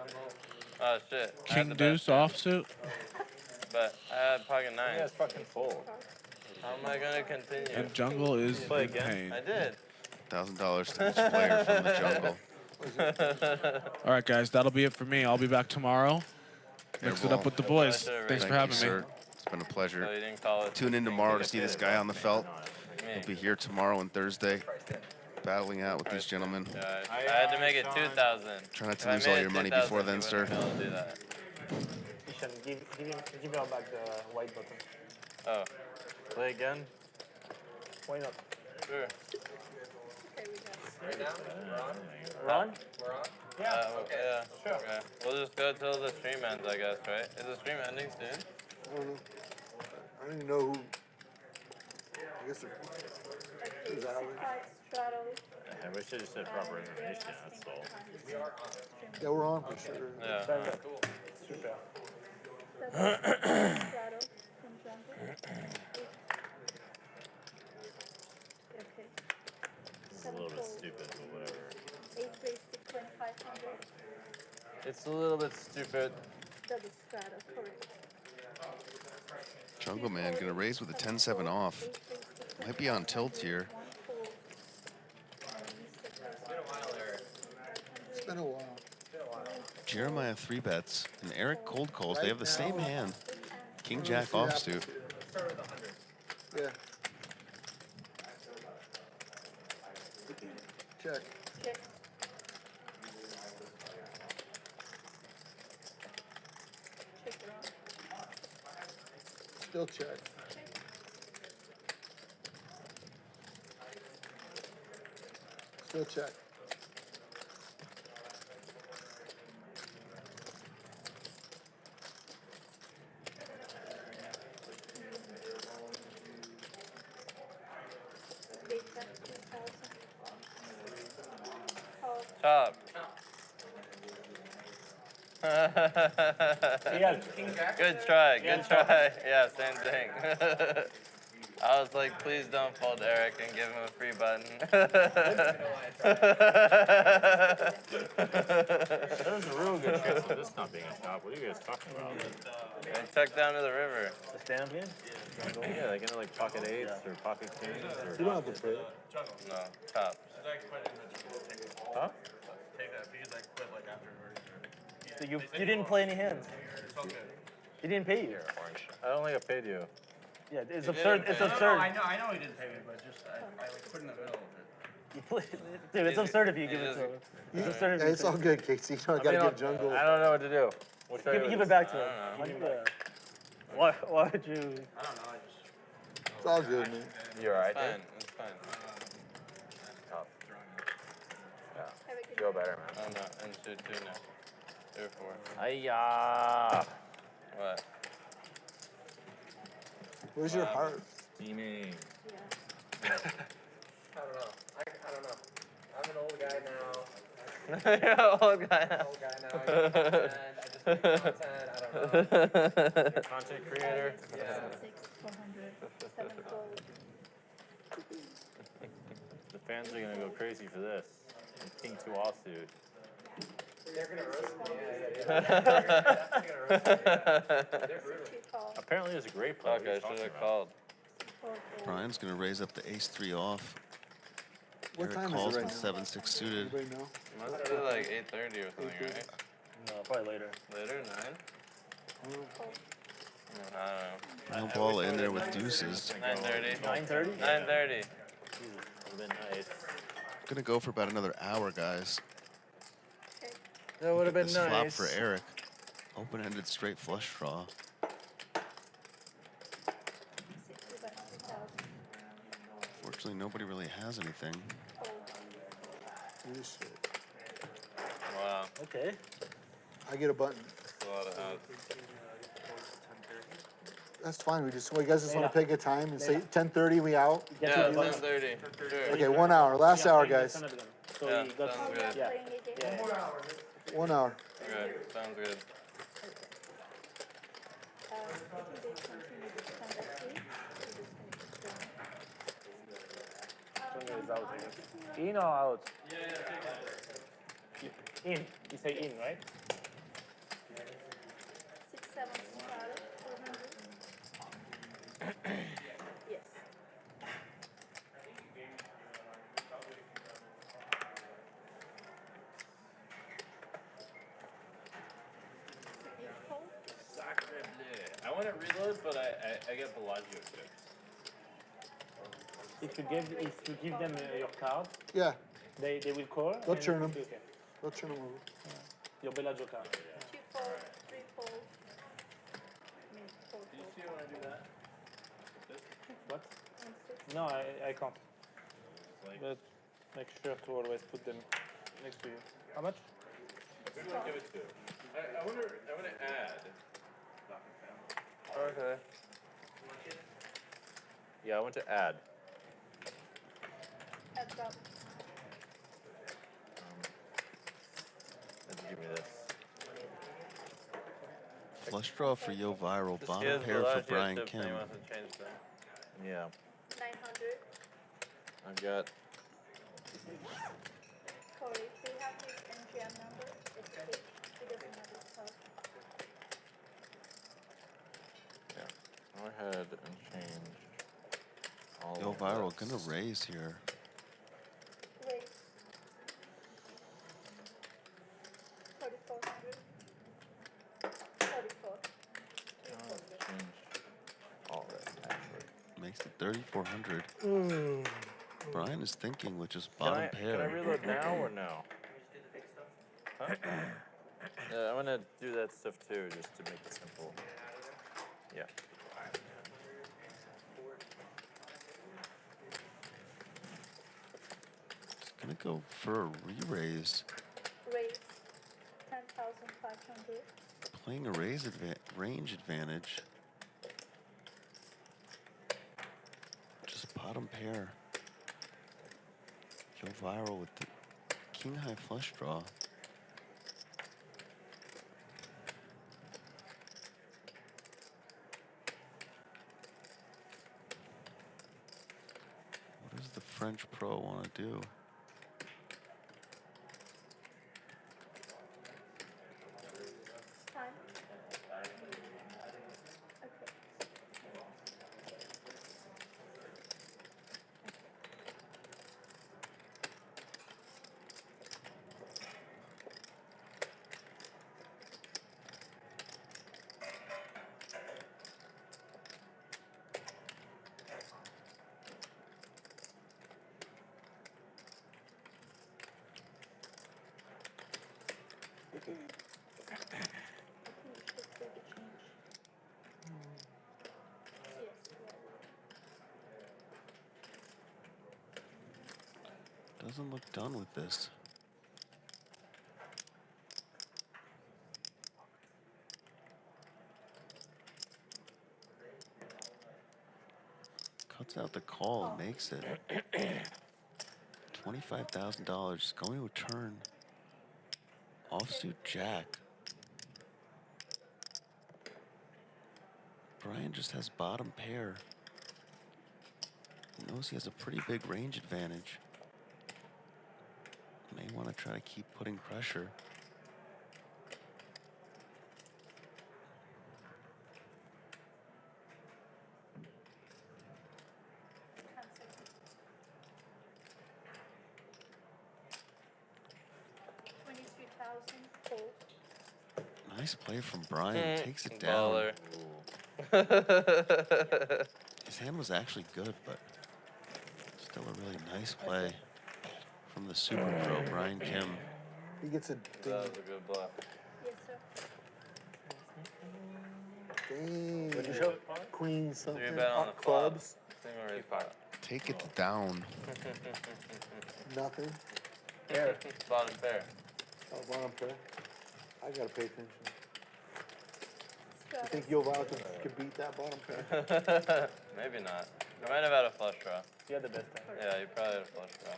Oh, shit. I had King the deuce offsuit? But I had pocket 9. You guys fucking fold. How am I going to continue? And Jungle is in pain. I did. $1,000 to each player from the Jungle. All right, guys, that'll be it for me. I'll be back tomorrow. Mix it up with the boys. Thanks for having me. Sir. It's been a pleasure. So you didn't call it Tune in tomorrow to see this guy on the felt. Me. He'll be here tomorrow and Thursday, battling out with these gentlemen. Yeah, I had to make it 2,000. Try not to If I lose all made your it money 2,000, before then, you sir. wouldn't be able to do that. Christian, give her back the white button. Oh. Play again? Why not? Sure. Right now? We're on? We're on? Yeah. Okay. Yeah. Sure. Okay. We'll just go till the stream ends, I guess, right? Is the stream ending soon? I don't know. I don't even know who. I guess who's Alex? Yeah, we should have said proper information, that's all. Yeah, we're on for sure. Yeah. Cool. Super. It's a little bit stupid, but whatever. It's a little bit stupid. Jungleman gonna raise with a 10-7 off. Might be on tilt here. It's been a while. Jeremiah 3-bets and Eric cold calls. They have the same hand. King Jack offsuit. Yeah. Check. Still check. Still check. Chop. Good try, good try. Yeah, same thing. I was like, please don't fold Eric and give him a free button. There's a real good chance of this not being a top. What are you guys talking about? And tuck down to the river. The stand-up game? Yeah, like in like pocket eights or pocket kings or. You don't have to play it. No, top. Huh? Take that because I quit like afterwards. So you didn't play any hands? He didn't pay you? I don't think I paid you. Yeah, it's absurd. It's absurd. I know he didn't pay me, but just I like quit in the middle of it. You play, dude, it's absurd if you give it to him. It's absurd if Hey, it's all good, Casey. You know, I gotta give Jungle. I don't know what to do. We'll show you give what it back to him. I don't know. Why would you? I don't know. I just. It's all good, man. You alright, It's dude? fine, it's fine. Tough. Yeah. Feel better, man. Oh no, and shoot two now. 3 or 4. Hiya! What? Where's your heart? Steaming. I don't know. I don't know. I'm an old guy now. You're an old guy now. Old guy now. I just make content. I don't know. Content creator. Yeah. The fans are gonna go crazy for this. King 2 offsuit. They're gonna roast me. Apparently, it's a great play. Fuck, I should have called. Brian's gonna raise up the ace-3 off. What Eric time calls is it with right now? 7-6 suited. Anybody know? Must be like 8:30 or something, right? No, probably later. Later, 9? I No ball in there with deuces. don't know. 9:30. 9:30? 9:30. Would've been nice. Gonna go for about another hour, guys. That would have been This flop nice. for Eric. Open-ended straight flush draw. Fortunately, nobody really has anything. Holy shit. Wow. Okay. I get a button. That's a lot of outs. That's fine. We guys just want to pick a time and say 10:30. We out. Yeah, 10:30. Sure. Okay, 1 hour. Last hour, guys. So Yeah, he got sounds good. Yeah. 1 hour. Good. Sounds good. Is out. In or out? In. You say in, right? 6, 7, 400. Yes. Sacre bleu. I want to reload, but I get Bellagio chips. If you give them your card, Yeah. they will call. They'll and churn 'em. okay. Let's turn them over. Your Bellagio card. 2 fold, 3 fold. What? No, I can't. But make sure to always put them next to you. How much? Who do I give it to? I want to add. Okay. Yeah, I want to add. Heads up. Let's give me this. Flush draw for Yoh Viral. He Bottom has pair Balla, for he has Brian chips, and Kim. he wants to change them. Yeah. 900. I've got. Corey, do you have his NGM number? It's H. He doesn't have his code. Yeah. Go ahead and change all Yoh of Viral this. gonna raise here. Wait. 3,400. 34. Change all of it, actually. Makes it 3,400. Brian is thinking with just Can bottom I pair. reload now or no? Huh? Yeah, I'm gonna do that stuff too, just to make it simple. Yeah. He's gonna go for a re-raise. Raise. 10,500. Playing a range advantage. Just bottom pair. Yoh Viral with the king high flush draw. What does the French pro want to do? Time. Doesn't look done with this. Cuts out the call and makes it. $25,000 going to a turn. Offsuit jack. Brian just has bottom pair. He knows he has a pretty big range advantage. May want to try to keep putting pressure. Nice play from Brian. Takes it down. His hand was actually good, but still a really nice play from the super pro, Brian Kim. He gets a That was a good bluff. Yes, sir. dang. What'd you show? Queen something. You bet on the Clubs. Take it down. Nothing. Pair. Bottom pair. Oh, bottom pair. I gotta pay attention. You think Yoh Viral can beat that bottom pair? Maybe not. You might have had a flush draw. You had the best time. Yeah, you probably had a flush draw.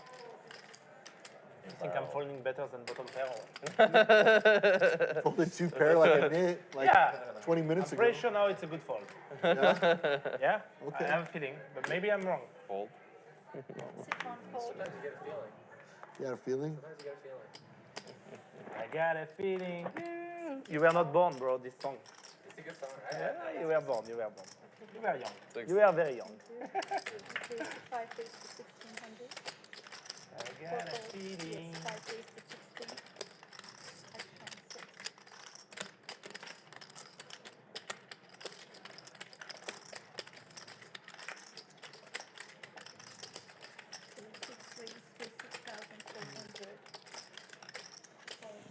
You think I'm folding better than bottom pair? Folded two pair like I did, like 20 minutes I'm ago. pretty sure now it's a good fold. Yeah? Yeah? Okay. I have a feeling, but maybe I'm wrong. Fold. Sometimes you get a feeling. You had a feeling? Sometimes you get a feeling. I got a feeling. You were not born, bro, this song. It's a good song. Yeah, you were born, you were born. You were young. Six. You were very young. I got a feeling.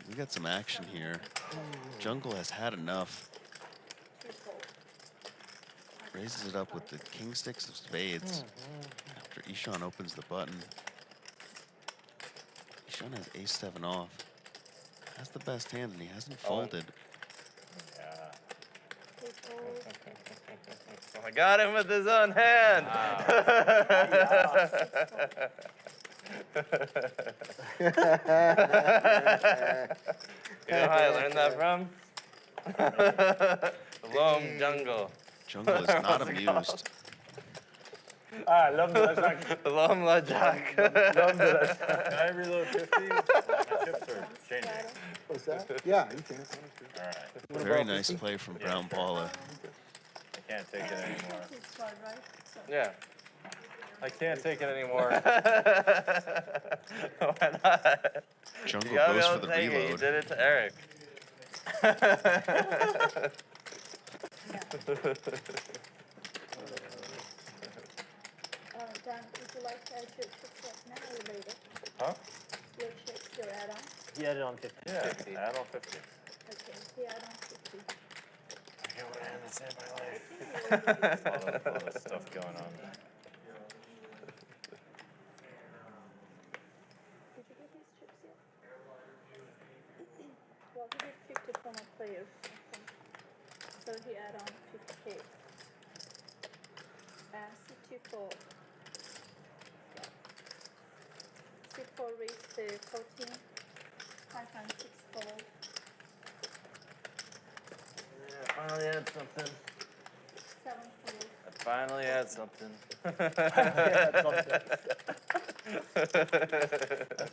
We got some action here. Jungle has had enough. Raises it up with the king six of spades. After Ishan opens the button. Ishan has ace-7 off. Has the best hand, and he hasn't folded. Yeah. I got him with his own hand. You know how I learned that from? Loam Jungle. Jungle is not amused. Ah, l'homme de la Jacques. Loam La Jack. L'homme de la Jacques. Can I reload 50? My chips are changing. What's that? Yeah, you can. All right. Very nice play from Brown Balla. I can't take it anymore. Yeah. I can't take it anymore. Why not? Jungle You gotta be goes able for to the take it. You reload. did it to Eric. Dan, would you like to add your chips right now or later? Huh? Your chips, your add-on? He added on 50. Yeah, add on 50. Okay, the add-on 50. I get what I had to say in my life. a lot of stuff going on. Did you get these chips yet? Well, he did 50 former players, I think. So he add on 50K. And C24. C4 raised the 14. 5 times 6 fold. Yeah, finally had something. 7 fold. I finally had something. That's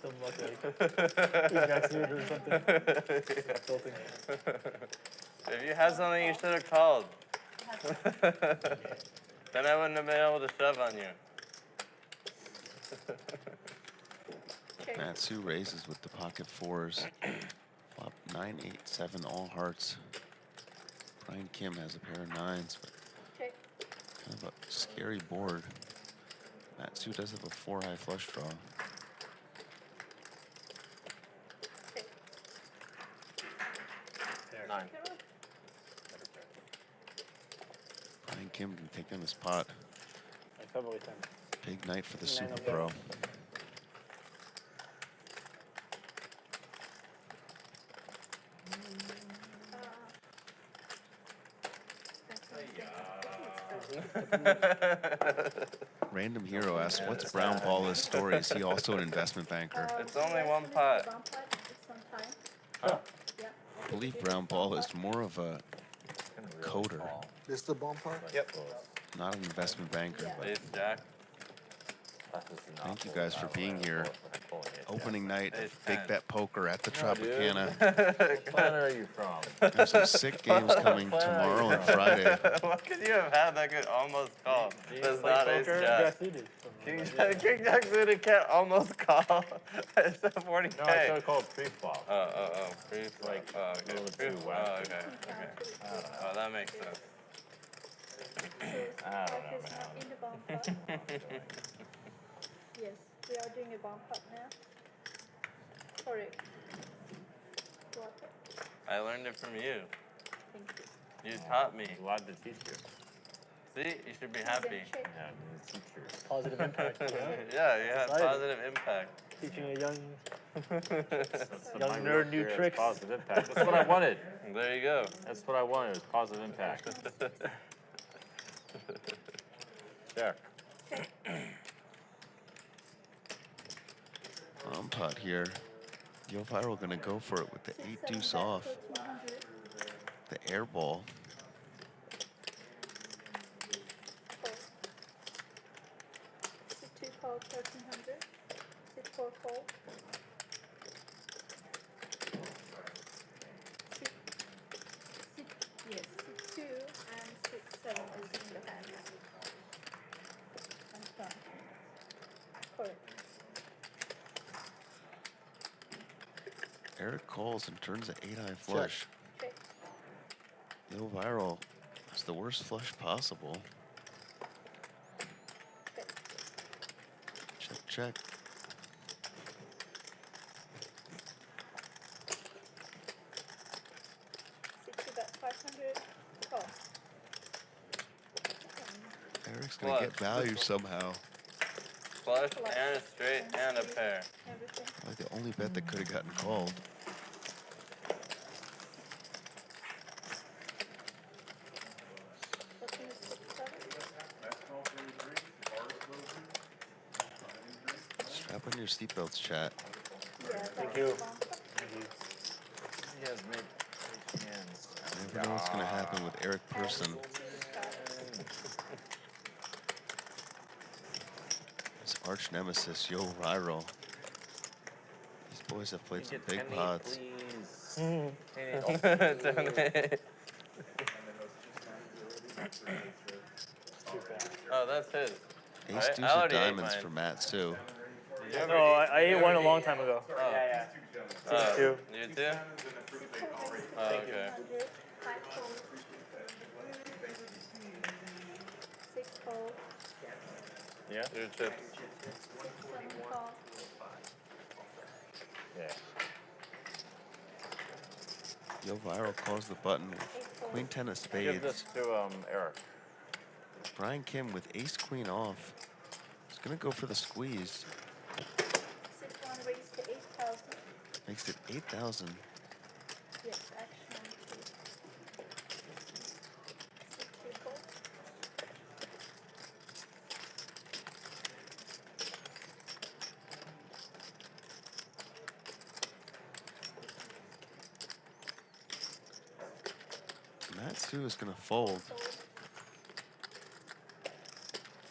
some luck like ejaculate or something. If you had something, you should have called. Then I wouldn't have been able to shove on you. Matsu raises with the pocket fours. Flop 9, 8, 7, all hearts. Brian Kim has a pair of nines, but kind of a scary board. Matsu does have a 4 high flush draw. Nine. Brian Kim can take down this pot. Big night for the Super Pro. Random Hero asks, what's Brown Balla's story? Is he also an investment banker? It's only one pot. I believe Brown Balla is more of a coder. This is the bomb part? Yep. Not an investment banker. But Ace Jack. thank you guys for being here. Opening night of Big Bet Poker at the No, dude. Tropicana. What planet are you from? There's some sick games coming tomorrow and Friday. What could you have had that could almost call? That's play not Ace poker? Jack. King Jack suited can't almost call. It's a 40K. No, I thought it called pre-flop. Pre-flop. Like, Oh, a little okay. too wacky. Okay. Oh, that makes sense. I don't know, In the bomb pot. Yes, we are doing a bomb pot now. Correct. What? I learned it from you. Thank you. You taught me. Glad to teach you. See, you should be happy. Yeah, the teacher. Positive impact. Yeah, you had Excited. positive impact. Teaching a young That's the young money nerd up new here is tricks. Positive impact. That's what I wanted. There you go. That's what I wanted. Was positive impact. Check. On pot here. Yoh Viral gonna go for it with the 8 deuce off. The air ball. C2 call 1300. C4 call. Yes, C2 and C7 is in the hand. And done. Correct. Eric calls and turns an 8 high flush. Check. Yoh Viral has the worst flush possible. Check, check. C2 bet 500. Call. Eric's gonna get value somehow. Flush and a straight and a pair. Like the only bet that could have gotten called. Strap on your seatbelts, chat. Thank you. He has made hands. You never know what's gonna happen with Eric Persson. His arch nemesis, Yoh Viral. These boys have played some big pods. Oh, that's his. Ace deuce of diamonds for Matt too. No, I ate one a long time ago. Yeah. You too? Oh, okay. 6 fold. Yeah. Your chips. 7 call. Yeah. Yoh Viral calls the button with Queen 10 of Give spades. this to Eric. Brian Kim with ace queen off. He's gonna go for the squeeze. 6-1 raise to 8,000. Makes it 8,000. Yes, action. 6-2 fold. Matsu is gonna fold.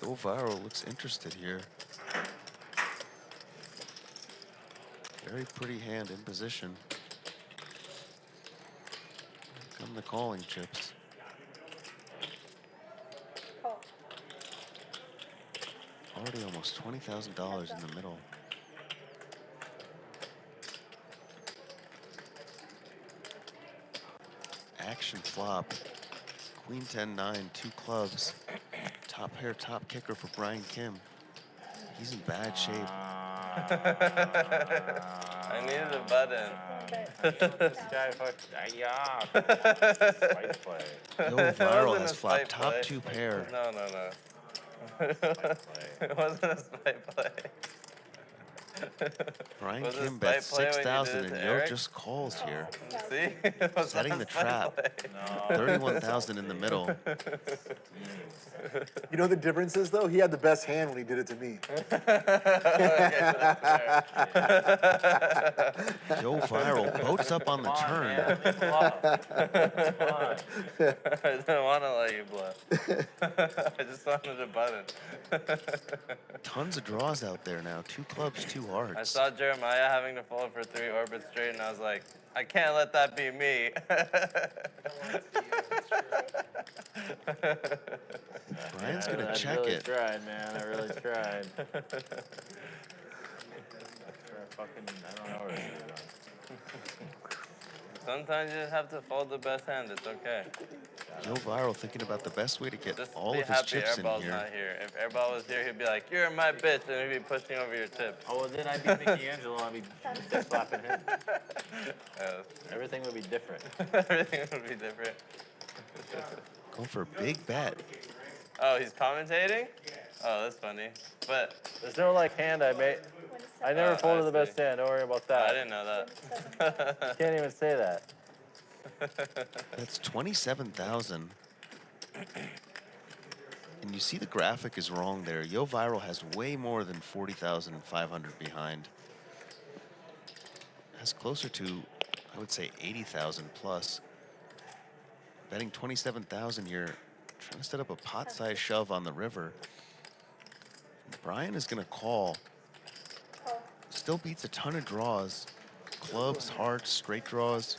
Yoh Viral looks interested here. Very pretty hand in position. Here come the calling chips. Call. Already almost $20,000 in the middle. Action flop. Queen 10-9, 2 clubs. Top pair, top kicker for Brian Kim. He's in bad shape. I needed a button. This guy Spike play. Yoh Viral has flopped top 2 pair. No. It wasn't a spike play. Brian Was it Kim spike bets play when you 6,000 did it and to Yoh Eric? just calls here. See? It was Setting not the a spike trap. play. 31,000 in the middle. You know the difference is though? He had the best hand when he did it to me. Yoh Viral boats up on the turn. I didn't want to let you bluff. I just wanted a button. Tons of draws out there now. 2 clubs, 2 I hearts. saw Jeremiah having to fold for 3 orbits straight, and I was like, I can't let that be me. Brian's gonna I check really it. tried, man. I really tried. I don't know where this is going. Sometimes you just have to fold the best hand. It's okay. Yoh Viral thinking about the best way to get Just all be of his happy chips in Airball's here. not here. If Airball was here, he'd be like, "You're my bitch," and he'd be pushing over your chips. Oh, well, then I'd be Michelangelo. I'd be just slapping him. Yes. Everything would be different. Everything would be different. Going for a big bet. Oh, he's commentating? Oh, that's funny. But There's no like hand I made. I never folded the best hand. Don't worry about that. I didn't know that. You can't even say that. That's 27,000. And you see the graphic is wrong there. Yoh Viral has way more than 40,500 behind. Has closer to, I would say, 80,000 plus. Betting 27,000 here, trying to set up a pot-sized shove on the river. And Brian is gonna call. Still beats a ton of draws. Clubs, hearts, straight draws.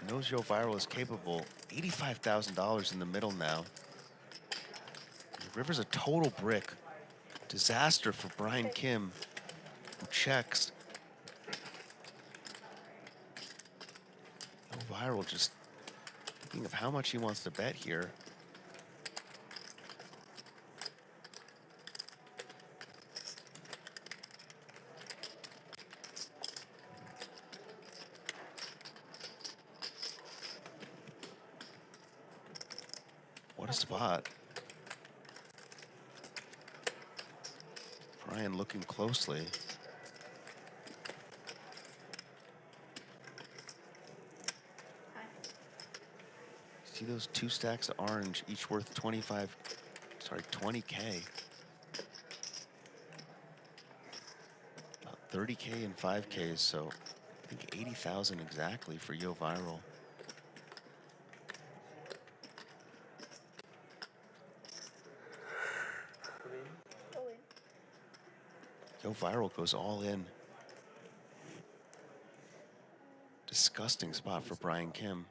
Knows Yoh Viral is capable. $85,000 in the middle now. The river's a total brick. Disaster for Brian Kim, who checks. Yoh Viral just thinking of how much he wants to bet here. What a spot. Brian looking closely. See those 2 stacks of orange, each worth 20K. About 30K and 5Ks, so I think 80,000 exactly for Yoh Viral. Yoh Viral goes all in. Disgusting spot for Brian Kim.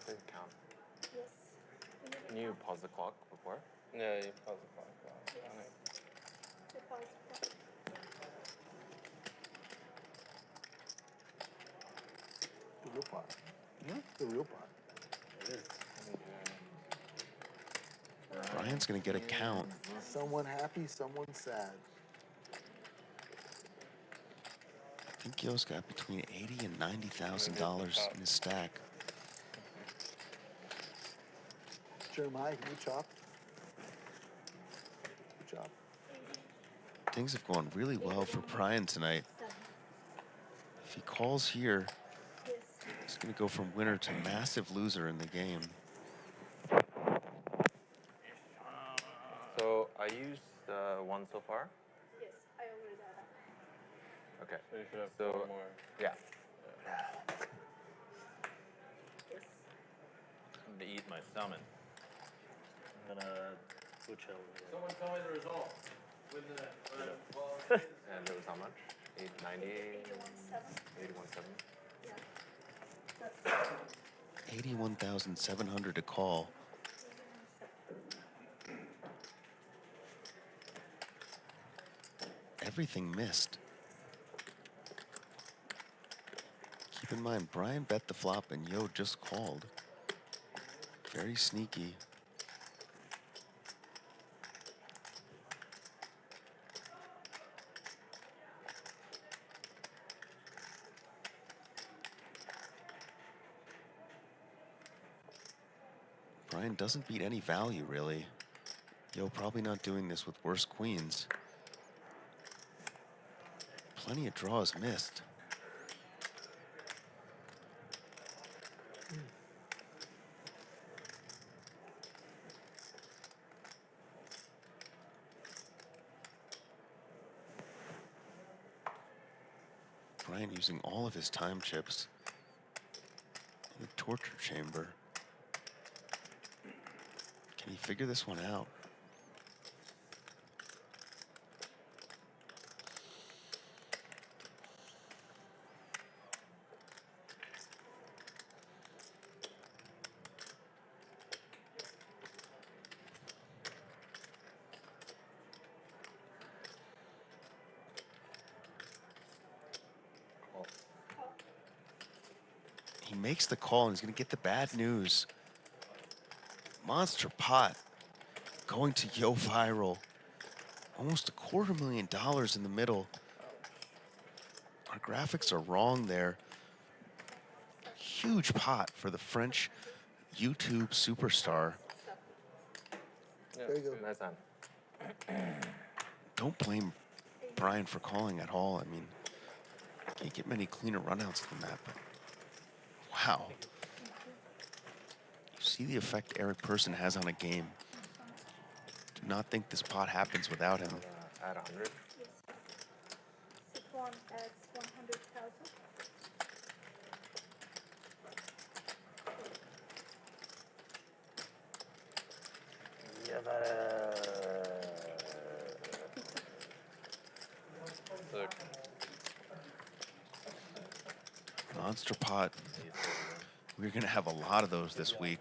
Didn't count. Can you pause the clock before? Yeah, you pause the clock. The real pot. The real pot. It is. Brian's gonna get a count. Someone happy, someone sad. I think Yo's got between $80,000 and $90,000 in his stack. Jeremiah, can you chop? Good job. Things have gone really well for Brian tonight. If he calls here, he's gonna go from winner to massive loser in the game. So I used one so far. Yes, I already did that. Okay. So you should have 4 more. Yeah. I'm gonna eat my salmon. I'm gonna switch over. Someone tell me the result. With the, And it was how much? 890? 81.7? 81,700 to call. Everything missed. Keep in mind, Brian bet the flop and Yoh just called. Very sneaky. Brian doesn't beat any value, really. Yoh probably not doing this with worse queens. Plenty of draws missed. Brian using all of his time chips in the torture chamber. Can he figure this one out? He makes the call and he's going to get the bad news. Monster pot going to Yoh Viral. Almost $250,000 in the middle. Our graphics are wrong there. Huge pot for the French YouTube superstar. There you go. Nice hand. Don't blame Brian for calling at all. I mean, can't get many cleaner runouts than that, but wow. You see the effect Eric Persson has on a game. Do not think this pot happens without him. Add 100. Sit one adds 100,000. Yeah, but Monster pot. We're going to have a lot of those this week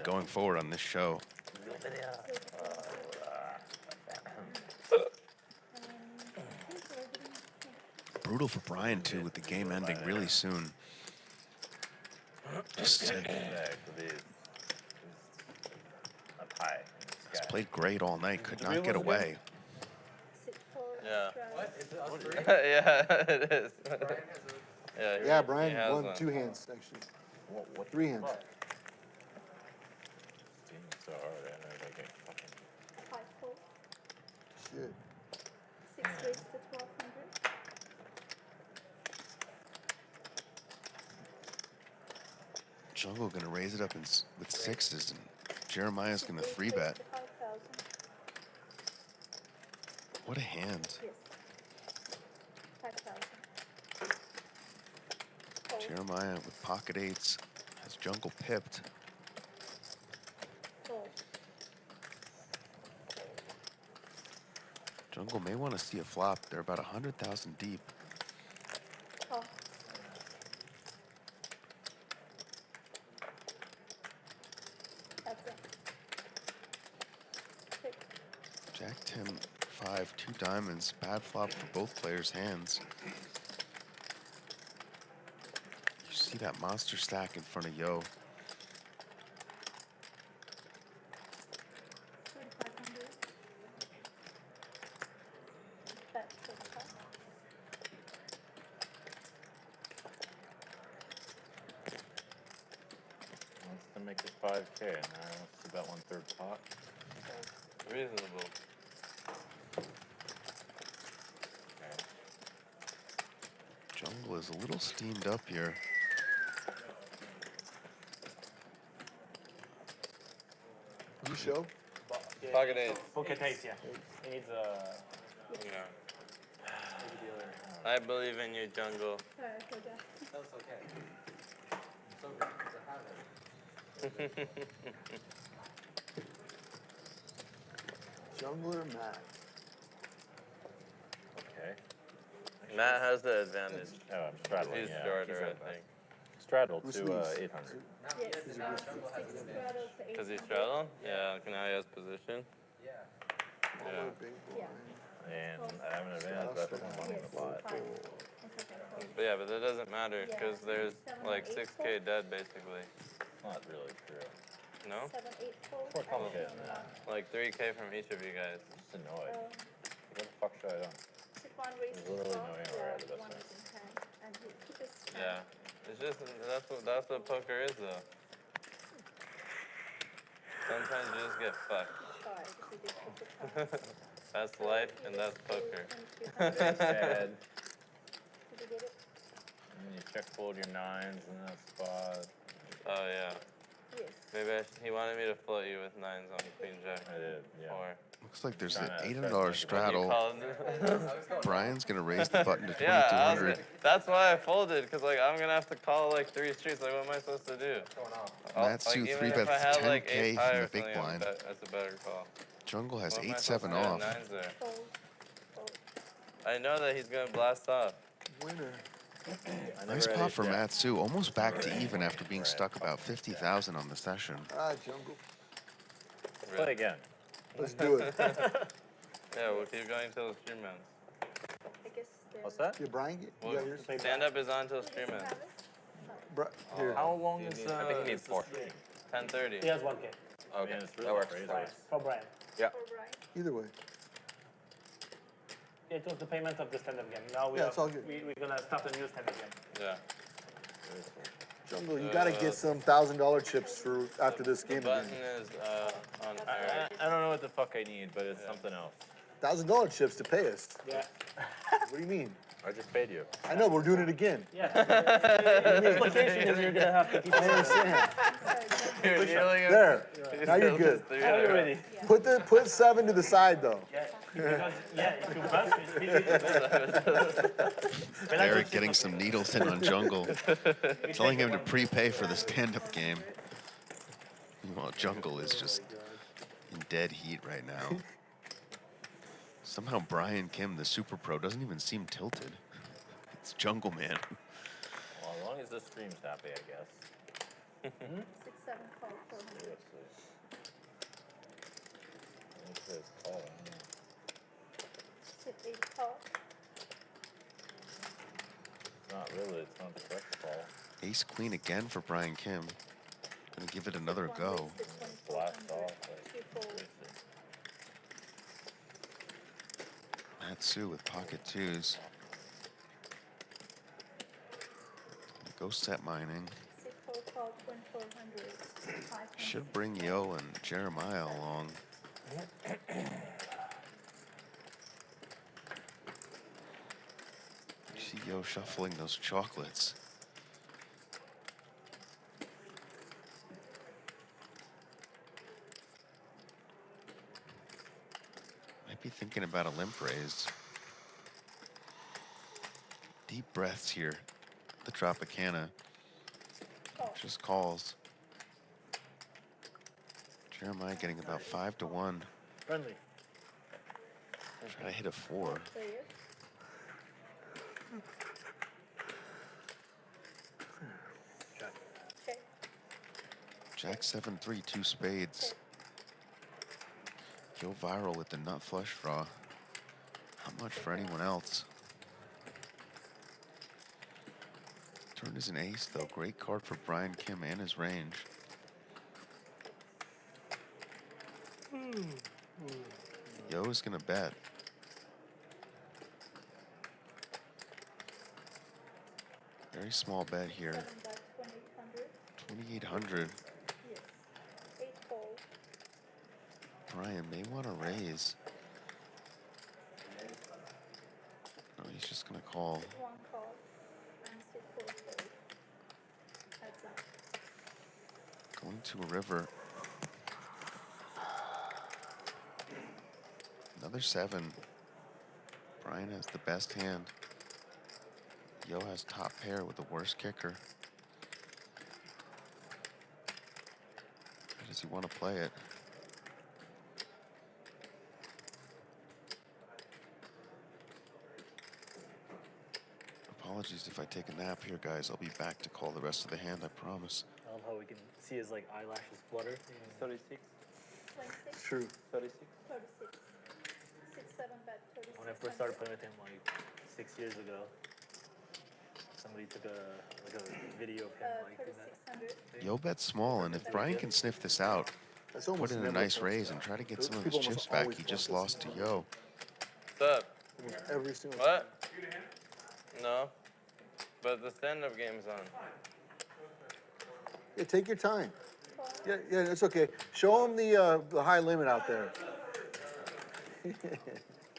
going forward on this show. Brutal for Brian, too, with the game ending really soon. Just sick. He's played great all night, could not get away. Yeah. What? Yeah, it is. Yeah, he Brian has won one. 2 hands, actually. What 3 hands. Steam so hard, I know they get fucking. 5 fold. Shit. 6 raised to 1200. Jungle gonna raise it up with sixes, and Jeremiah's gonna 3-bet. 5,000. What a hand. Yes. 5,000. Jeremiah with pocket eights has Jungle pipped. Fold. Jungle may want to see a flop. They're about 100,000 deep. Call. That's it. Pick. Jack 10, 5, 2 diamonds. Bad flop for both players' hands. You see that monster stack in front of Yoh. 3,500. Bet to the top. Wants to make it 5K, and now wants to bet 1/3 pot. Reasonable. Jungle is a little steamed up here. You show? Pocket eight. Pocket eight, yeah. He needs a. Yeah. I believe in you, Jungle. Sorry, I forgot. That's okay. It's okay. It's a habit. Jungler Matt. Okay. Matt has the advantage. Oh, I'm straddling. He's yeah, shorter, he's I at think. Straddle Who's to these? 800. Yes. 6 straddles to 800. Because he straddled? Yeah, now he has position. Yeah. Yeah. Yeah. And I have an advantage, but I put my money in the pot. Fine. It's okay. But yeah, but that doesn't matter because Yeah. there's 7 like or 8 6K dead basically. Not really true. No? 7, 8 fold. More complicated than that. Like 3K from each of you guys. I'm just annoyed. What the fuck should I have done? One raise There's to literally 12, no way I had the one best is in hand, and he keep his Yeah. It's just that's what poker is though. Sometimes you just get fucked. That's life and that's poker. Sad. Did you get it? And you check fold your 9s in that spot. Oh yeah. Yes. Maybe he wanted me to float you with 9s on Queen Jack. I did, yeah. Looks like there's an Trying to- $800 straddle. Brian's gonna raise the button to Yeah, 2,200. that's why I folded, because like I'm gonna have to call like 3 streets. Like what am I supposed to do? Matsu Even 3 if bets I had like 10K 8 from high the or big something, blind. that's a better call. Jungle has What am I supposed 8-7 to do with off. 9s there. Fold. Fold. I know that he's gonna blast off. Winner. Nice pot for Matsu. Almost back to even after being stuck about 50,000 on the session. Ah, Jungle. Play again. Let's do it. Yeah, we'll keep going till the stream ends. I guess What's that? Yeah, Brian, you Well, got yours? stand up is on till stream ends. Here. How long is I think he needs 4. 10:30. He has 1K. Okay, it's really that works. crazy. For Brian. Yeah. Either way. It was the payment of the stand-up game. Now Yeah, it's all good. we're gonna start a new stand-up game. Yeah. Jungle, you gotta get some $1,000 chips for after this The game button again. is on Eric. I don't know what the fuck I need, but it's something else. $1,000 chips to pay us. Yeah. What do you mean? I just paid you. I know, we're doing it again. Yeah. The implication is you're gonna have to keep I understand. You're dealing with There. Now you're good. Now you're ready. Put 7 to the side though. Yeah. Because, if you bust, you still Eric getting some needles in on Jungle. Telling him to prepay for the stand-up game. Meanwhile, Jungle is just in dead heat right now. Somehow Brian Kim, the super pro, doesn't even seem tilted. It's Jungleman. Well, as long as the stream's happy, I guess. 6, 7, call 400. What's this? Oh, I don't know. 6, 8 call. Not really. It's not the correct call. Ace Queen again for Brian Kim. Gonna give it another One go. raise to 2400. Blast off. 2 fold. Matsu with pocket 2s. Ghost set mining. 6, 4 call. 400, 500. Should bring Yoh and Jeremiah along. You see Yoh shuffling those chocolates. Might be thinking about a limp raise. Deep breaths here. The Tropicana just calls. Jeremiah getting about 5 to 1. Friendly. Try to hit a 4. Jack 7-3, 2 spades. Yoh Viral with the nut flush draw. Not much for anyone else. Turn is an ace though. Great card for Brian Kim and his range. Yoh is gonna bet. Very small bet here. 2,800. Yes. 8 fold. Brian may want to raise. No, he's just gonna call. 1 call. And 6 fold. Heads up. Going to a river. Another 7. Brian has the best hand. Yoh has top pair with the worst kicker. How does he want to play it? Apologies if I take a nap here, guys. I'll be back to call the rest of the hand, I promise. I love how we can see his like eyelashes flutter. 36. 26. True. 36. 36. 6, 7 bet 36. When I first started playing with him like 6 years ago, somebody took a video of him like doing that. Yoh bet small, and if Brian can sniff this out, That's put almost in a never nice close. raise and try to get some of his People chips almost back. always He just want lost to Yoh. What's up? Every single What? No. But the stand-up game's on. Yeah, take your time. Yeah, it's okay. Show him the high limit out there.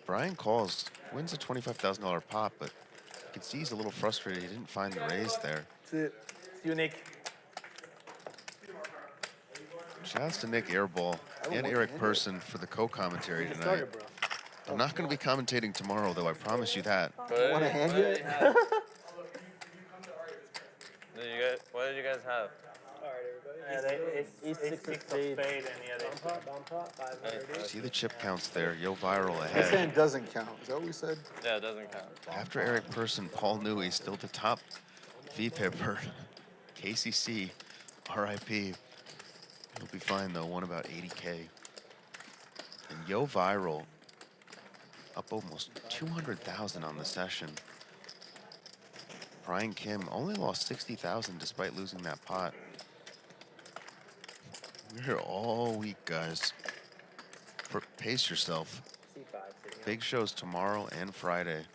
Brian calls, wins a $25,000 pot, but you can see he's a little frustrated. He didn't find the raise there. That's it. See you, Nick. Shouts to Nick Airball and Eric Persson for the co-commentary tonight. I'm not going to be commentating tomorrow, though. I promise you that. Want a hand yet? What did you guys have? Ace 6 of spade and he had ace. See the chip counts there. Yoh Viral This ahead. hand doesn't count. Is that what we said? Yeah, it doesn't count. After Eric Persson, Paul Newey still the top VPIPper. KCC, RIP. He'll be fine, though. Won about 80K. And Yoh Viral up almost 200,000 on the session. Brian Kim only lost 60,000 despite losing that pot. We're here all week, guys. Pace yourself. Big shows tomorrow and Friday.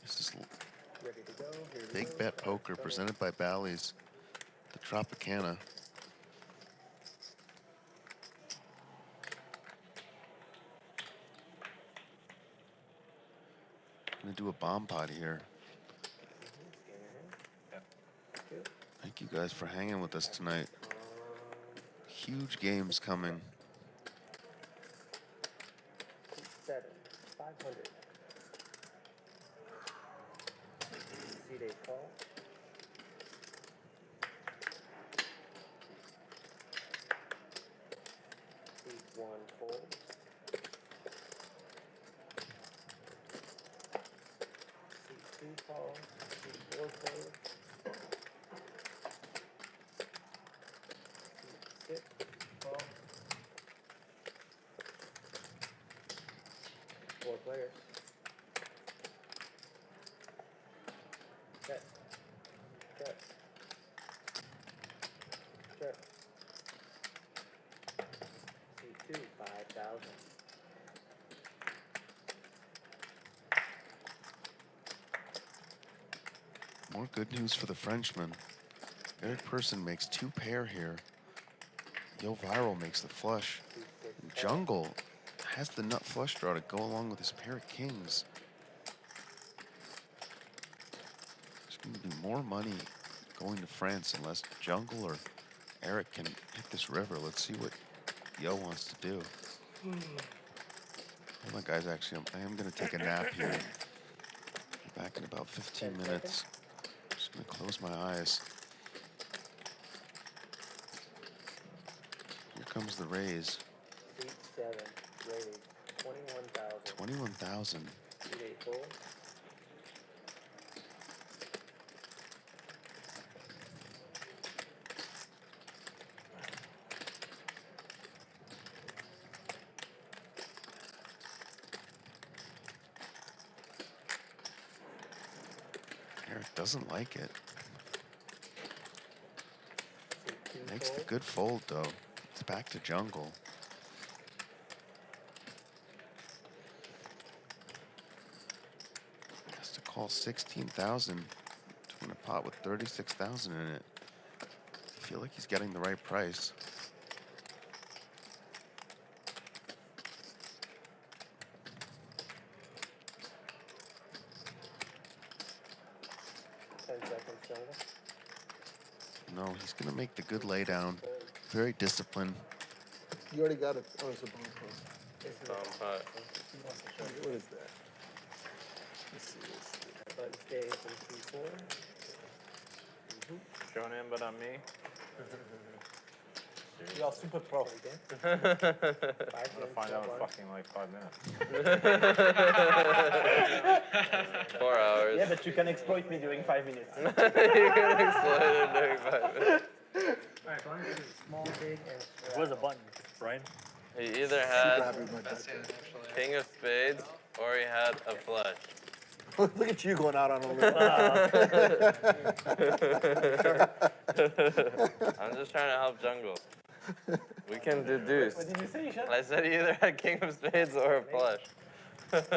This is Big Bet Poker presented by Bally's, the Tropicana. Gonna do a bomb pot here. Thank you guys for hanging with us tonight. Huge games coming. 7, 500. Seed 8 call. Seed 1 fold. Seed 2 call. Seed 4 fold. Seed 6 call. 4 players. Check. Check. Check. C2, 5,000. More good news for the Frenchman. Eric Persson makes 2 pair here. Yoh Viral makes the flush. And Jungle has the nut flush draw to go along with his pair of kings. There's going to be more money going to France unless Jungle or Eric can hit this river. Let's see what Yoh wants to do. Hold on, guys. Actually, I am going to take a nap here. Be back in about 15 minutes. Just going to close my eyes. Here comes the raise. 8-7, raise, 21,000. 21,000. 8 full. Eric doesn't like it. Makes the good fold, though. It's back to Jungle. Has to call 16,000 to win a pot with 36,000 in it. I feel like he's getting the right price. No, he's going to make the good laydown. Very disciplined. You already got it. Oh, it's a bone pot. It's on pot. What is that? Let's see. Button stays in 2-4. Shown in, but on me. You are super pro. I'm gonna find out in fucking like 5 minutes. 4 hours. Yeah, but you can exploit me during 5 minutes. You can exploit it during 5 minutes. Alright, so I'm going to do small, big, and It was a button, Brian. He either had king of spades or he had a flush. Look at you going out on a limb. I'm just trying to help Jungle. We can deduce. What did you say, Sean? I said he either had king of spades or a flush. It's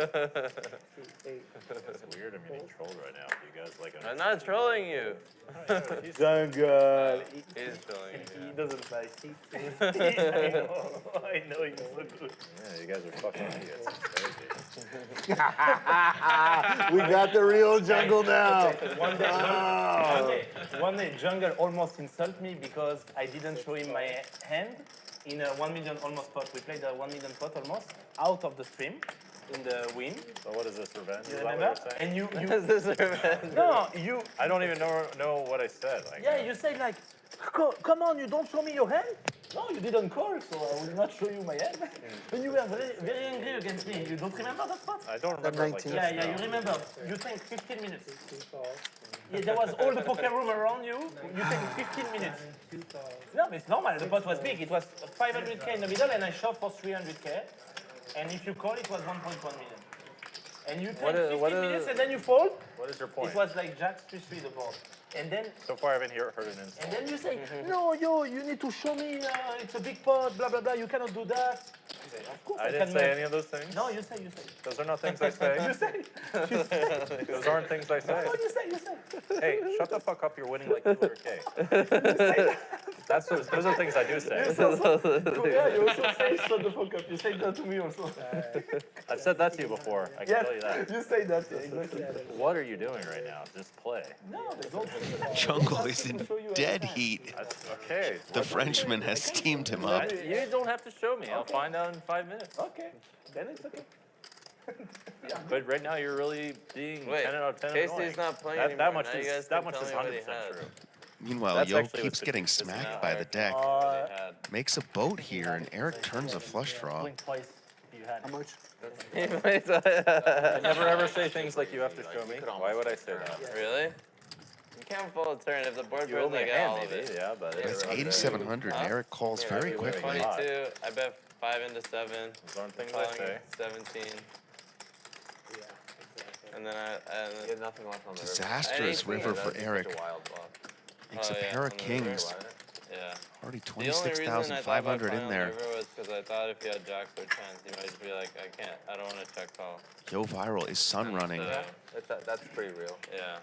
weird. I'm getting trolled right now. You guys like? I'm not trolling you. Jungle. He's trolling you. He doesn't like. I know he's so good. Yeah, you guys are fucking idiots. It's crazy. We got the real Jungle now. One day, Jungle almost insulted me because I didn't show him my hand in a 1 million almost pot. We played a 1 million pot almost out of the stream in the win. So what is this, revenge? You Is that remember? what you're saying? And you Is this revenge? no, you. I don't even know what I said. Like, Yeah, you say like, come on, you don't show me your hand. No, you didn't call, so I will not show you my hand. And you were very, very angry against me. You don't remember that spot? I don't remember. Like, Yeah, you remember. You think 15 minutes. Yeah, there was all the poker room around you. You take 15 minutes. No, but it's normal. The pot was big. It was 500K in the middle, and I shoved for 300K. And if you call, it was 1.1 million. And you take 15 minutes, and then you fold. What is your point? It was like Jack 3-3 the board. And then. So far, I haven't heard an insult. And then you say, no, yo, you need to show me. It's a big pot. Blah blah blah. You cannot do that. Of course, I didn't say any of those things. No, you say. Those are not things I say. You say. Those aren't things I say. No, you say. Hey, shut the fuck up. You're winning like 200K. Those are things I do say. Yeah, you also say shut the fuck up. You say that to me also. I've said that to you before. I can tell you that. You say that. Yeah, exactly. What are you doing right now? Just play. No, don't. Jungle is in dead heat. Okay. The Frenchman has steamed him up. You don't have to show me. I'll find out in 5 minutes. Okay, then it's okay. But right now you're really being 10 out of 10 Casey's annoying. not playing that anymore. much Now you is guys that can much tell is me what he 100% had. true. Meanwhile, That's Yoh actually keeps what's getting smacked by the deck. Makes a boat here, and Eric turns a flush draw. Blink twice. You had. How much? I never ever say things like you have to show me. Why would I say that? Really? You can't fold a turn if the board You owe plays me a like hand, all of maybe. it. Yeah, but It's 8,700, and Eric calls very quickly. 22. I bet 5 into 7. Those aren't things I say. 17. And then You had nothing left on the Disastrous river for Eric. Makes a pair of kings. Yeah. Already The only reason I thought 26,500 about in there. river was because I thought if he had jacks or tens, he might just be like, I don't want to check call. Yoh Viral is sun running. That's pretty real. Yeah.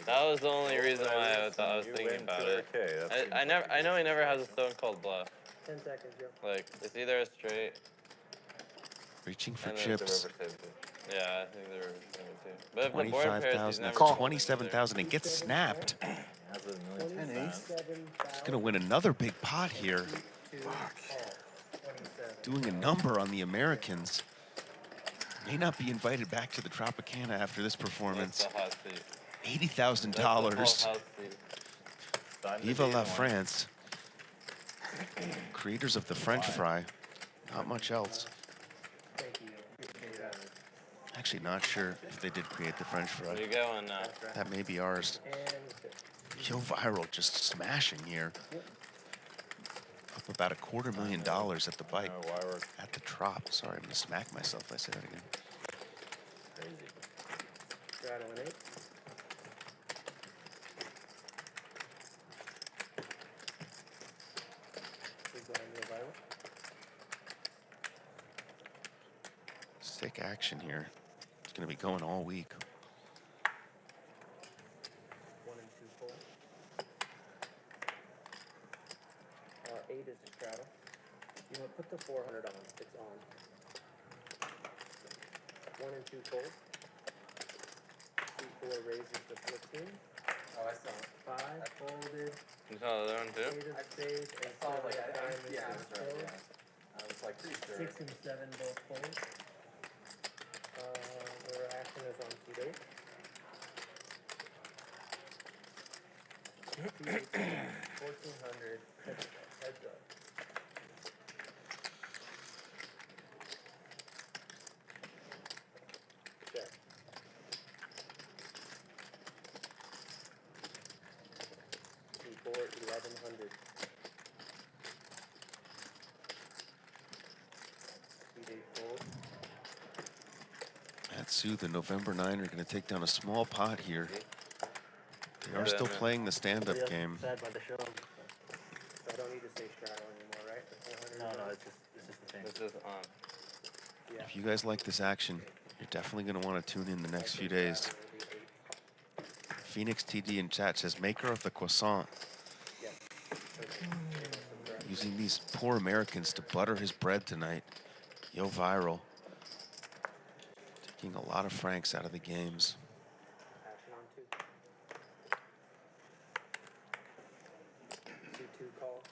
That was the only reason why I was thinking about it. I know he never has a stone cold bluff. 10 seconds, Joe. Like, it's either a straight. Reaching for and then it's a chips. river table. Yeah, I think the river table too. But if the board pairs, he's 25,000. never That's 27,000. And gets snapped. He's gonna win another big pot here. Doing a number on the Americans. May not be invited back to the Tropicana after this performance. $80,000. Viva la France. Creators of the French fry. Not much else. Actually, not sure if they did create the French fry. Where you going now? That may be ours. Yoh Viral just smashing here. Up about $250,000 at the bike. At the Trop. Sorry, I'm gonna smack myself if I say that again. Straddle an 8. Big blind, Yoh Viral. Sick action here. It's gonna be going all week. 1 and 2 fold. 8 is a straddle. You want to put the 400 on. It's on. 1 and 2 fold. 2-4 raises to 14. Oh, I saw it. 5 folded. You saw the other one too? 8 of spades and saw 7 like of diamonds. yeah, is that's right, fold. yeah. I was like pretty sure. 6 and 7 both fold. Their action is on 2-8. 1,400. Heads up. Check. D4, 1,100. D8 fold. Matsu, the November 9 are going to take down a small pot here. They are still playing the stand-up game. Sad by the show. So I don't need to say straddle anymore, right? The 400 No, it's just the same. It's just on. Yeah. If you guys like this action, you're definitely going to want to tune in the next few days. Phoenix TD in chat says, maker of the croissant. Using these poor Americans to butter his bread tonight. Yoh Viral. Taking a lot of francs out of the games. Action on 2. 2-2 call.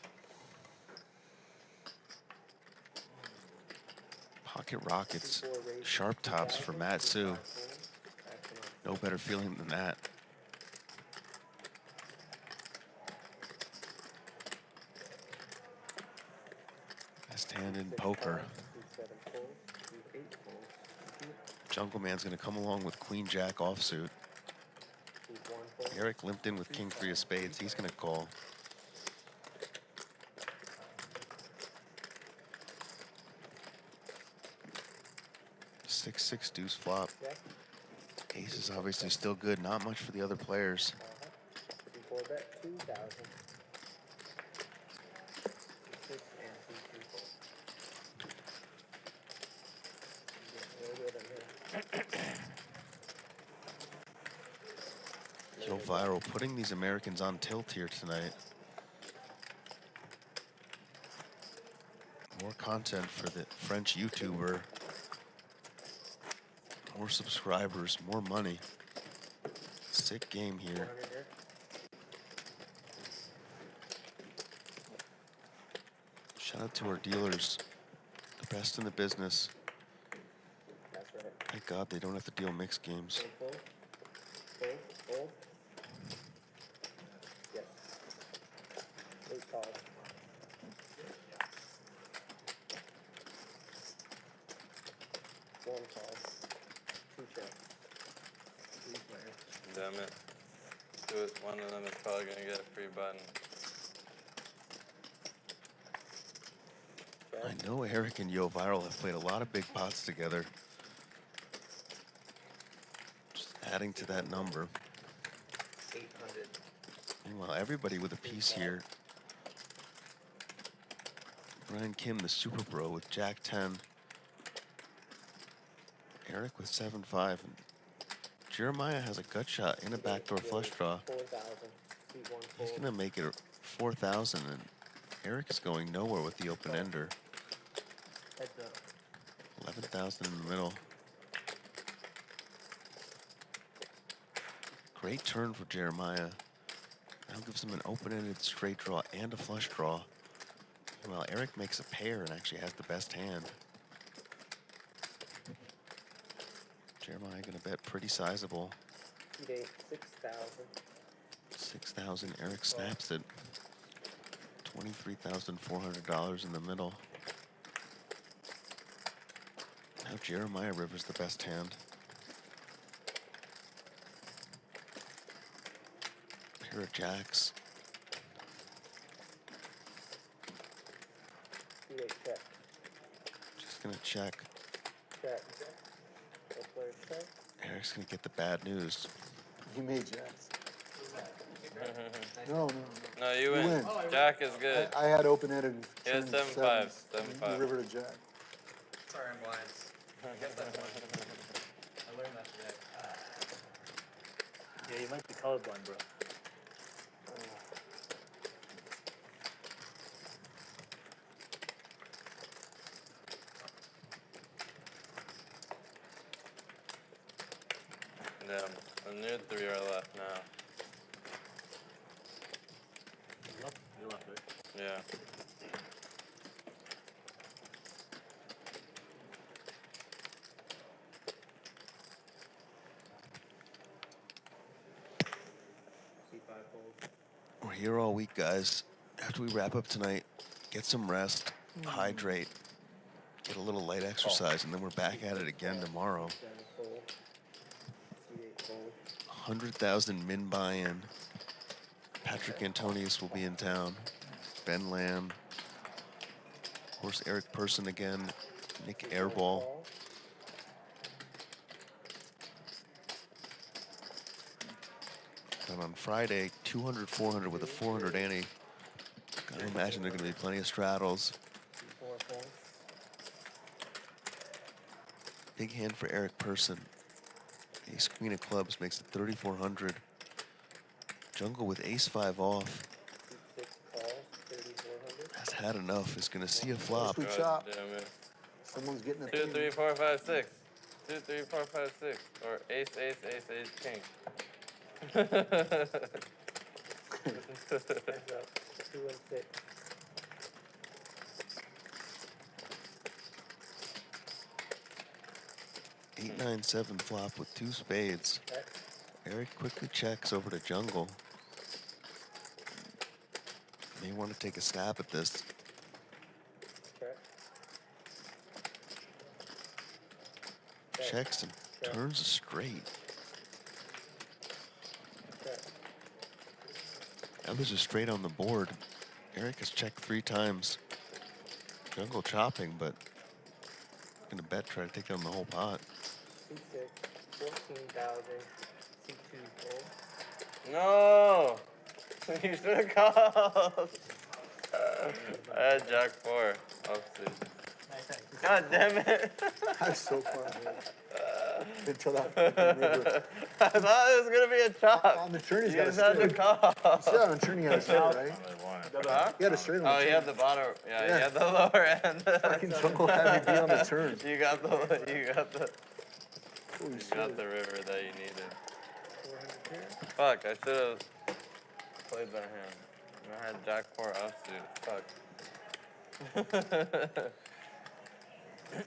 Pocket rockets. Sharp tops for Matsu. No better feeling than that. Best hand in poker. Jungleman's going to come along with Queen Jack offsuit. Eric limped in with King 3 of spades. He's going to call. Six deuce flop. Ace is obviously still good. Not much for the other players. 4 bet 2,000. 6 and 2 fold. Yoh Viral putting these Americans on tilt here tonight. More content for the French YouTuber. More subscribers, more money. Sick game here. Shout out to our dealers. The best in the business. That's right. Thank God they don't have to deal mixed games. Fold. Fold. Fold. Yes. 8 calls. One call. 2 checks. 3 players. Damn it. One of them is probably going to get a free button. I know Eric and Yoh Viral have played a lot of big pots together. Just adding to that number. 800. Meanwhile, everybody with a piece here. Brian Kim, the Super Bro, with Jack 10. Eric with 7-5. And Jeremiah has a gut shot and a backdoor flush draw. 4,000. Beat one He's fold. gonna make it 4,000, and Eric is going nowhere with the open ender. Heads up. 11,000 in the middle. Great turn for Jeremiah. Now gives him an open-ended straight draw and a flush draw. Well, Eric makes a pair and actually has the best hand. Jeremiah gonna bet pretty sizable. Beat 6,000. 6,000. Eric snaps it. $23,400 in the middle. Now Jeremiah rivers the best hand. Pair of jacks. Beat 8 check. Just gonna check. Check. Both players check. Eric's gonna get the bad news. He made jacks. No. No, you win. Jack is good. I had open-ended. He has 7-5. 7-5. River to jack. Sorry, I'm blind. I guess that's one. I learned that today. Yeah, you might be colorblind, bro. Yeah, a new 3 are left now. You left, right? Yeah. C5 fold. We're here all week, guys. After we wrap up tonight, get some rest, hydrate, get a little light exercise, and then we're back at it again tomorrow. 7 fold. C8 fold. 100,000 min buy-in. Patrick Antonius will be in town. Ben Lamb. Of course, Eric Persson again. Nick Airball. And on Friday, 200, 400 with a 400 ante. Gotta imagine there are gonna be plenty of straddles. 4 folds. Big hand for Eric Persson. Ace queen of clubs makes it 3,400. Jungle with ace-5 off. 6 calls. 3,400. Has had enough. Is gonna see a flop. We God chop. damn it. Someone's getting a 2, 3, 4, 5, 6. 2, 3, 4, 5, 6. Or ace, ace, ace, ace, king. Heads up. 2 and 6. Eight, 9, 7 flop with 2 spades. Check. Eric quickly checks over to Jungle. May want to take a stab at this. Check. Checks and turns a straight. Check. Now there's a straight on the board. Eric has checked 3 times. Jungle chopping, but gonna bet try to take down the whole pot. C6. 14,000. C2 fold. No! You should have called. I had Jack 4. Offsuit. God damn it. That's so far ahead. Until that fucking river. I thought it was going to be a chop. On the turn, he's You got a just had to straight. call. You see how on the turn he had a straight, right? Huh? He had a straight on the Oh, turn. you had the bottom. Yeah, you had the lower end. Fucking Jungle had me be on the turn. You got the Holy you shit. got the river that you needed. 400 pair. Fuck, I should have played better hand. I had Jack 4 offsuit. Fuck.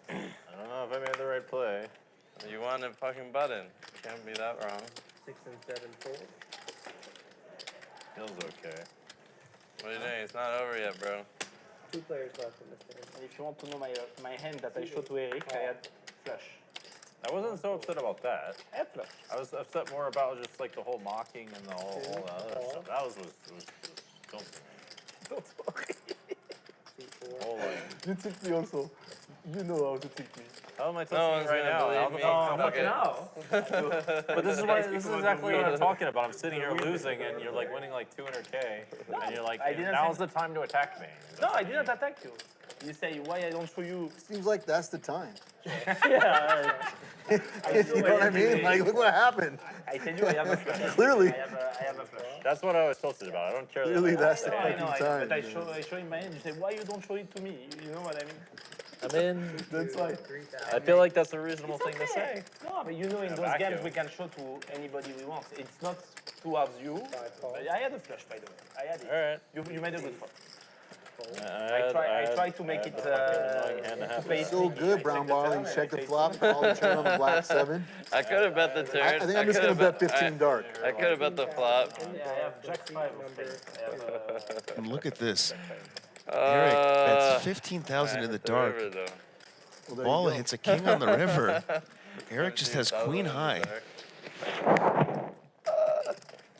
I don't know if I made the right play. You wanted fucking button. Can't be that wrong. 6 and 7 fold. Feels okay. What are you doing? It's not over yet, bro. 2 players left in this game. And if you want to know my hand that I showed to Eric, I had flush. I wasn't so upset about that. I had flush. I was upset more about just like the whole mocking and the whole all the other stuff. That was don't C4. whole like. You ticked me also. You know how to tick me. How am I No touching one's right gonna now? believe me. I'm Fuck it. now. But this is exactly what I'm talking about. I'm sitting here losing, and you're like winning like 200K, and you're like, I didn't now's the time to attack me. No, I didn't attack you. You say why I don't show you. Seems like that's the time. Yeah. You know what I mean? Like, look what happened. I tell you, I have a flush. Clearly. I have a flush. That's what I was tilted about. I don't care. Clearly, that that's the No, I fucking know, time. but I show in my hand. You say, why you don't show it to me? You know what I mean? I mean, That's like, I feel like that's a reasonable It's thing to say. No, but you know, in Yeah, those vacuum. games, we can show to anybody we want. It's not towards you. But I had a flush, by the way. I had it. All right. You made a good one. I I try to make it so good, Brown Ball. You check the flop, call the turn on the black 7. I could have bet the turn. I think I'm just going to bet 15 dark. I could have bet the flop. Yeah, I have Jack 5 of spades. I have And look at this. Eric bets 15,000 in the dark. Well, Balla hits a king on the river. Eric just has queen high.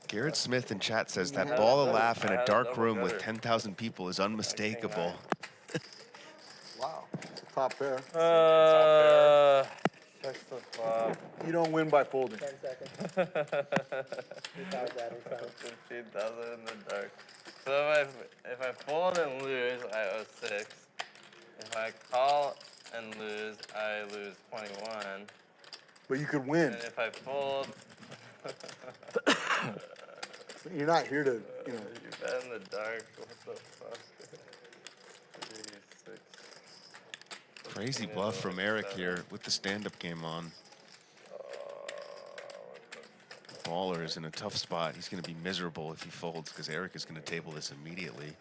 Garrett Smith in chat says that Balla laugh in a dark room with 10,000 people is unmistakable. Wow. Top pair. Check the flop. You don't win by folding. 10 seconds. We found that. 15,000 in the dark. So if I fold and lose, I owe 6. If I call and lose, I lose 21. But you could win. And if I fold, You're not here to, you know. you bet in the dark. What the fuck? 3, 6. Crazy bluff from Eric here with the stand-up game on. Baller is in a tough spot. He's going to be miserable if he folds because Eric is going to table this immediately.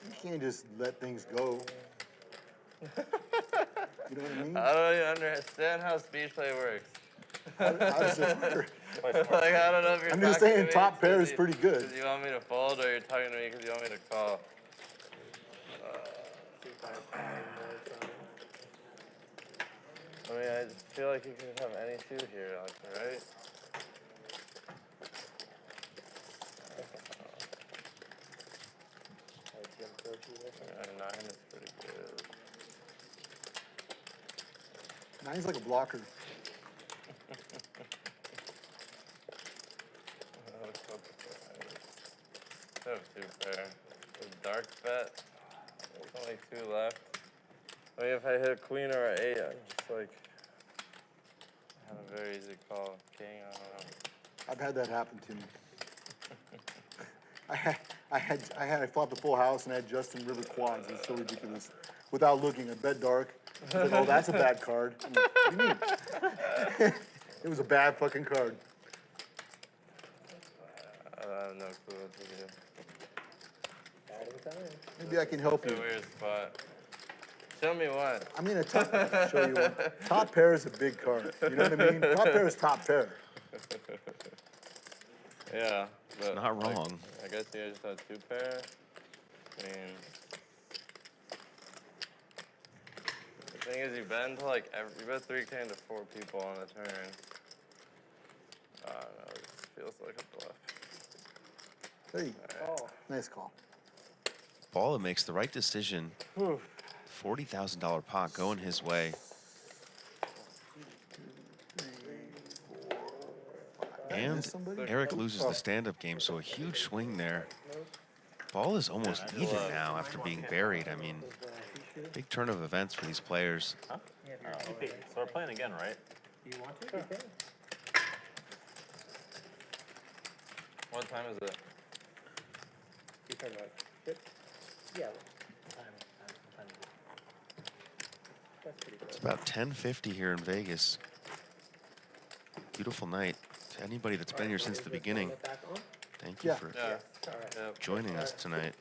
You can't just let things go. You know what I mean? I don't even understand how speech play works. How does it work? Like, I don't know if you're I'm just talking saying to me top pair is 'cause pretty good. Because you want me to fold, or you're talking to me because you want me to call. I mean, I just feel like you can have any suit here, like, right? Yeah, 9 is pretty good. 9's like a blocker. I have 2 pair. The dark bet. There's only 2 left. I mean, if I hit a queen or an 8, I'm just like, I have a very easy call. King, I don't know. I've had that happen to me. I flopped a full house and I had Justin River quads. It's so ridiculous. Without looking, I bet dark. He's like, oh, that's a bad card. I'm like, what do you mean? It was a bad fucking card. I have no clue what to do. Maybe I can help It's you. a weird spot. Show me one. I mean, show you one. Top pair is a big card. You know what I mean? Top pair is top pair. Yeah. It's not wrong. I guess you just have 2 pair. I mean, the thing is, you bet into like you bet 3K into 4 people on a turn. I don't know. It feels like a bluff. There you go. Nice call. Balla makes the right decision. $40,000 pot going his way. And Eric loses the stand-up game, so a huge swing there. Ball is almost even now after being buried. I mean, big turn of events for these players. Huh? So we're playing again, right? Do you want to? Sure. What time is it? You talking about chip? Yeah. That's pretty good. It's about 10:50 here in Vegas. Beautiful night. To anybody that's been here since the beginning, thank you for joining us tonight.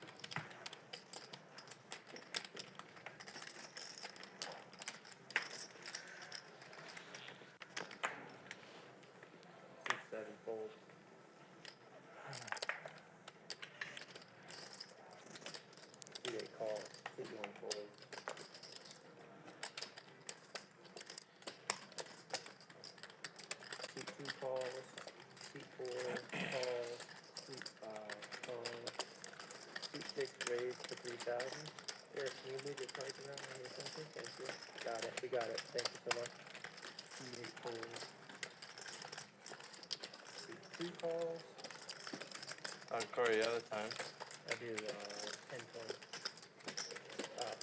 Call. 51 fold. Seat 2 calls. Seat 4 calls. Seat 5 calls. Seat 6 raised to 3,000. Eric, can you move your cards around on your center? Thank you. Got it. We got it. Thank you so much. Seat 8 calls. Seat 2 calls. Corey, the other time. I do 10 20.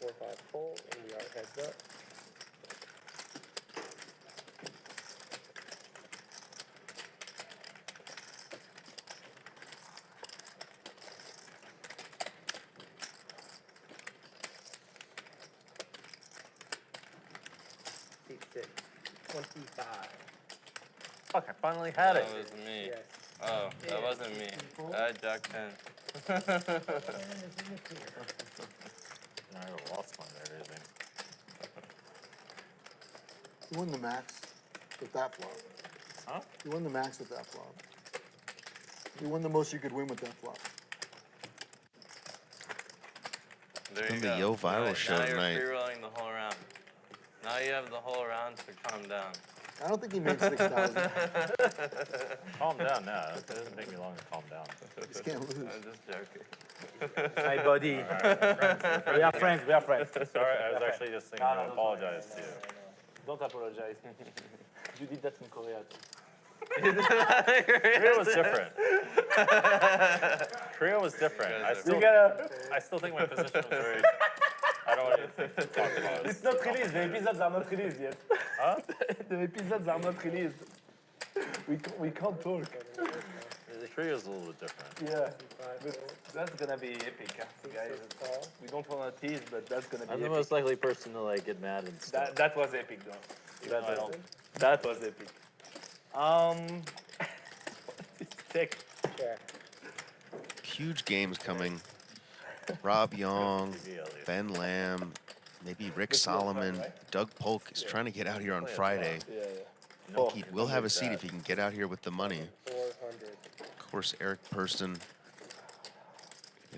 4-5 fold, and we are heads up. 26, 25. Fuck, I finally had it. That was me. Yes. Oh, that wasn't me. I had Jack 10. I lost one there, didn't You won the max with that flop. Huh? You won the max with that flop. You won the most you could win with that flop. There Been you the go. Yoh Viral now, show now you're tonight. pre-rolling the whole round. Now you have the whole round to calm down. I don't think he made 6,000. Calm down now. It doesn't take me long to calm down. You just can't lose. I'm just joking. My buddy. Right, We are friends. We are friends. Sorry, I was actually just thinking to apologize to you. Don't apologize. You did that in Korea too. Korea was different. Korea was different. I still think my position was very. I don't want to talk about it. It's not released. The episodes are not released yet. Huh? The episodes are not released. We can't talk. The Korea is a little bit different. Yeah. But that's gonna be epic, huh, guys. We don't want to tease, but that's gonna be I'm epic. the most likely person to like get mad and stuff. That was epic, though. That was epic. Check. Check. Huge games coming. Rob Young, Ben Lamb, maybe Rick Solomon. Doug Polk is trying to get out here on Friday. He will have a seat if he can get out here with the money. 400. Of course, Eric Persson.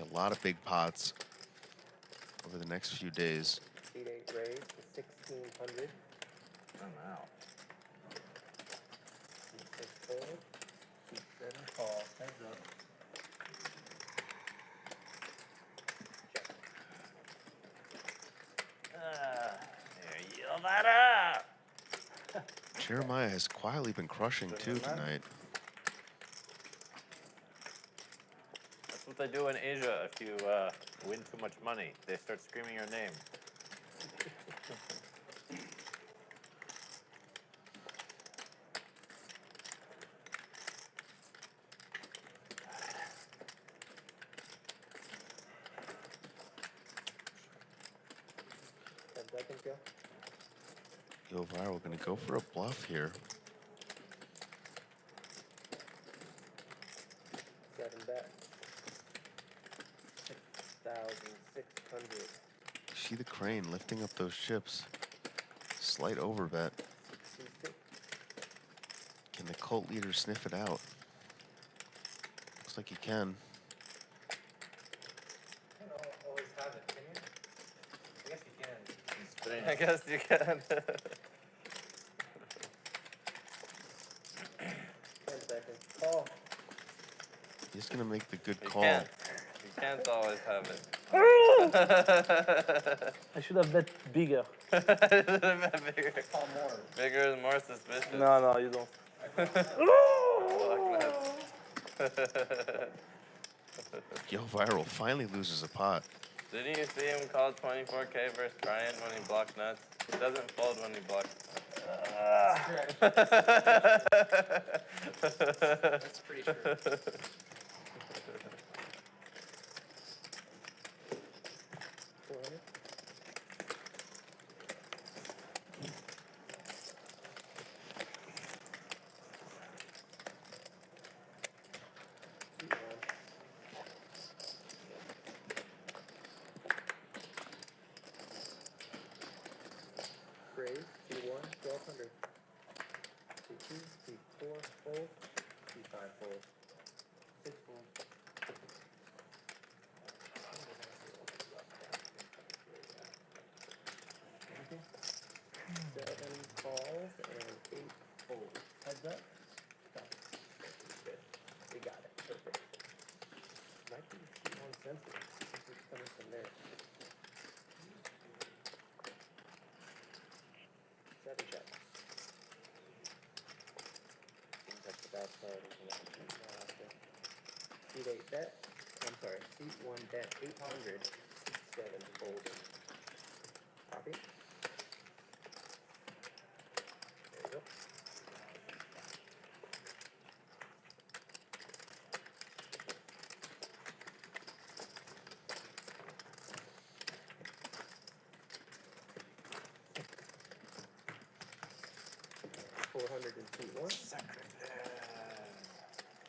A lot of big pots over the next few days. Seat 8 raise to 1,600. I'm out. Seat 6 fold. Seat 7 call. Heads up. Yoh Viral. Jeremiah has quietly been crushing too tonight. That's what they do in Asia if you win too much money. They start screaming your name. Yoh Viral gonna go for a bluff here. 7 bet. 6,600. See the crane lifting up those chips. Slight overbet. 66. Can the cult leader sniff it out? Looks like he can. You don't always have it, can you? I guess you can. I guess you can. 10 seconds. Call. He's gonna make the good You call. can't. You can't always have it. I should have bet bigger. Bigger. Bigger is more suspicious. No, you don't. Yoh Viral finally loses a pot. Didn't you see him call 24K versus Brian when he blocked nuts? He doesn't fold when he blocks nuts. That's pretty true. Raise. C1, 1,200. C2, C4, fold. C5, fold. 6 fold. Okay. 7 calls and 8 folds. Heads up. Stop. Good. We got it. Perfect. Might be C1 sensitive. This is coming from there. 7 checks. Didn't touch the back card. Seat 8 bet. I'm sorry. Seat 1 bet 800. Seat 7 folding. Copy. There you go.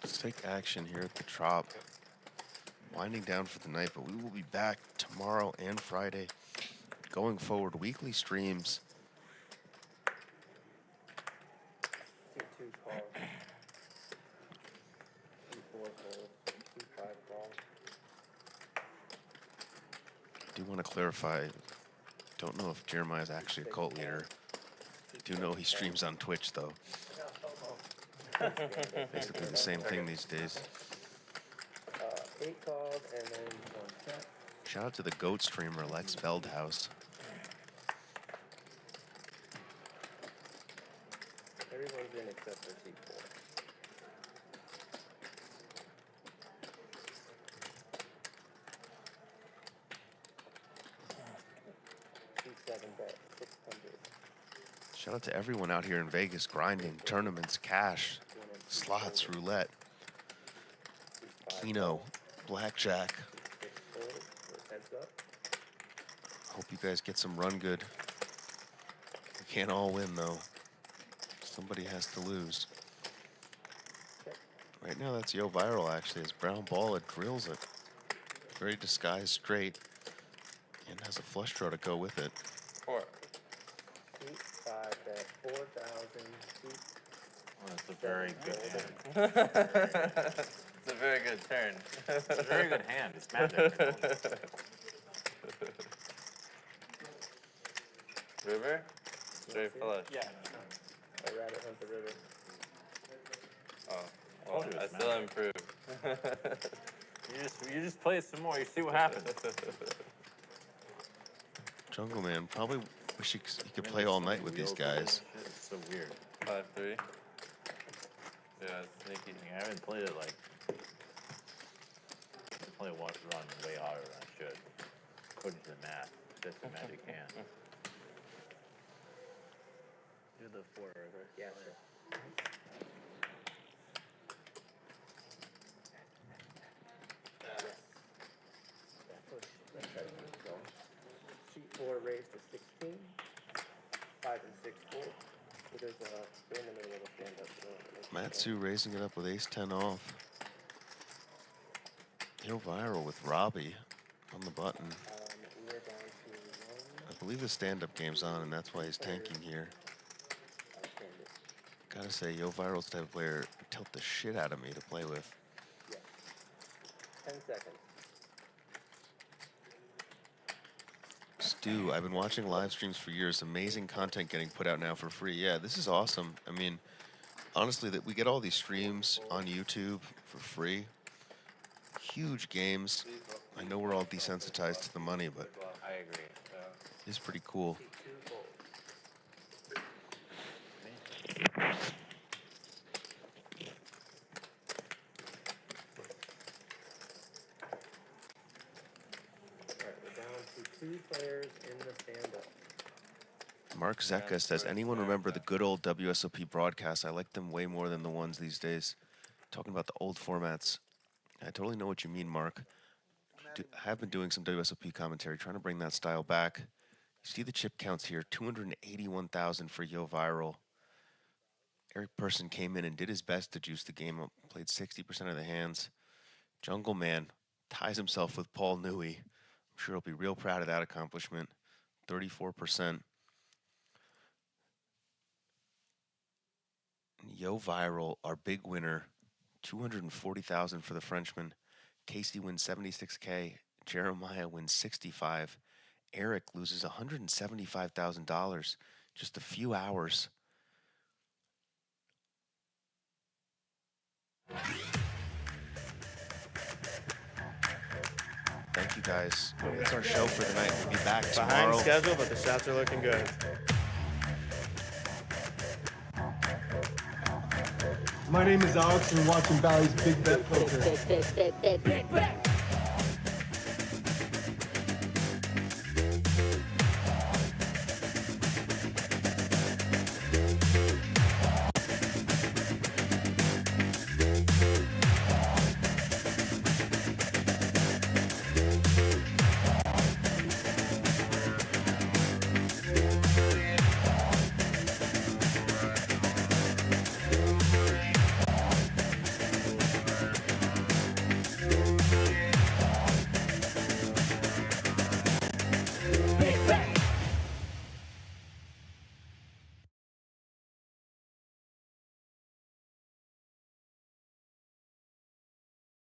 Let's take action here at the Trop. Winding down for the night, but we will be back tomorrow and Friday. Going forward, weekly streams. C2 call. C4 call. C5 call. I do want to clarify, don't know if Jeremiah is actually a cult leader. I do know he streams on Twitch, though. Basically the same thing these days. 8 calls and then 1 check. Shout out to the GOAT streamer, Lex Veldhouse. Everyone's in except for C4. C7 bet, 600. Shout out to everyone out here in Vegas grinding, tournaments, cash, slots, roulette, Keno, blackjack. Heads up. Hope you guys get some run good. We can't all win, though. Somebody has to lose. Right now, that's Yoh Viral, actually, as Brown Balla drills it. Very disguised straight. And has a flush draw to go with it. 4. C5 bet, 4,000. Oh, that's a very good hand. It's a very good turn. It's a very good hand. It's magic. River? Straight flush. Yeah. I'd rather hunt the river. Oh, well, I still improve. You just play some more. You see what happens. Jungleman, probably wish he could play all night with these guys. It's so weird. 5-3. Yeah, it's sneaky. I haven't played it like. I play one run way harder than I should. According to the math, that's a magic hand. Do the 4 river. Yeah, sure. C4 raised to 16. 5 and 6 4. So there's we're in the middle of a stand-up. Matsu raising it up with ace-10 off. Yoh Viral with Robbie on the button. We're down to 1. I believe the stand-up game's on, and that's why he's tanking here. Gotta say, Yoh Viral's the type of player who tilt the shit out of me to play with. Yeah. 10 seconds. Stu, I've been watching live streams for years. Amazing content getting put out now for free. Yeah, this is awesome. I mean, honestly, that we get all these streams on YouTube for free. Huge games. I know we're all desensitized to the money, but I agree. it's pretty cool. Alright, we're down to 2 players in the stand-up. Mark Zecca says, anyone remember the good old WSOP broadcasts? I like them way more than the ones these days. Talking about the old formats. I totally know what you mean, Mark. I have been doing some WSOP commentary, trying to bring that style back. You see the chip counts here, 281,000 for Yoh Viral. Eric Persson came in and did his best to juice the game up, played 60% of the hands. Jungleman ties himself with Paul Newey. I'm sure he'll be real proud of that accomplishment. 34%. Yoh Viral, our big winner, 240,000 for the Frenchman. Casey wins 76K. Jeremiah wins 65. Eric loses $175,000 just a few hours. Thank you guys. That's our show for the night. We'll be back tomorrow. Behind schedule, but the shots are looking good. My name is Alex, and you're watching Bally's Big Bet Poker.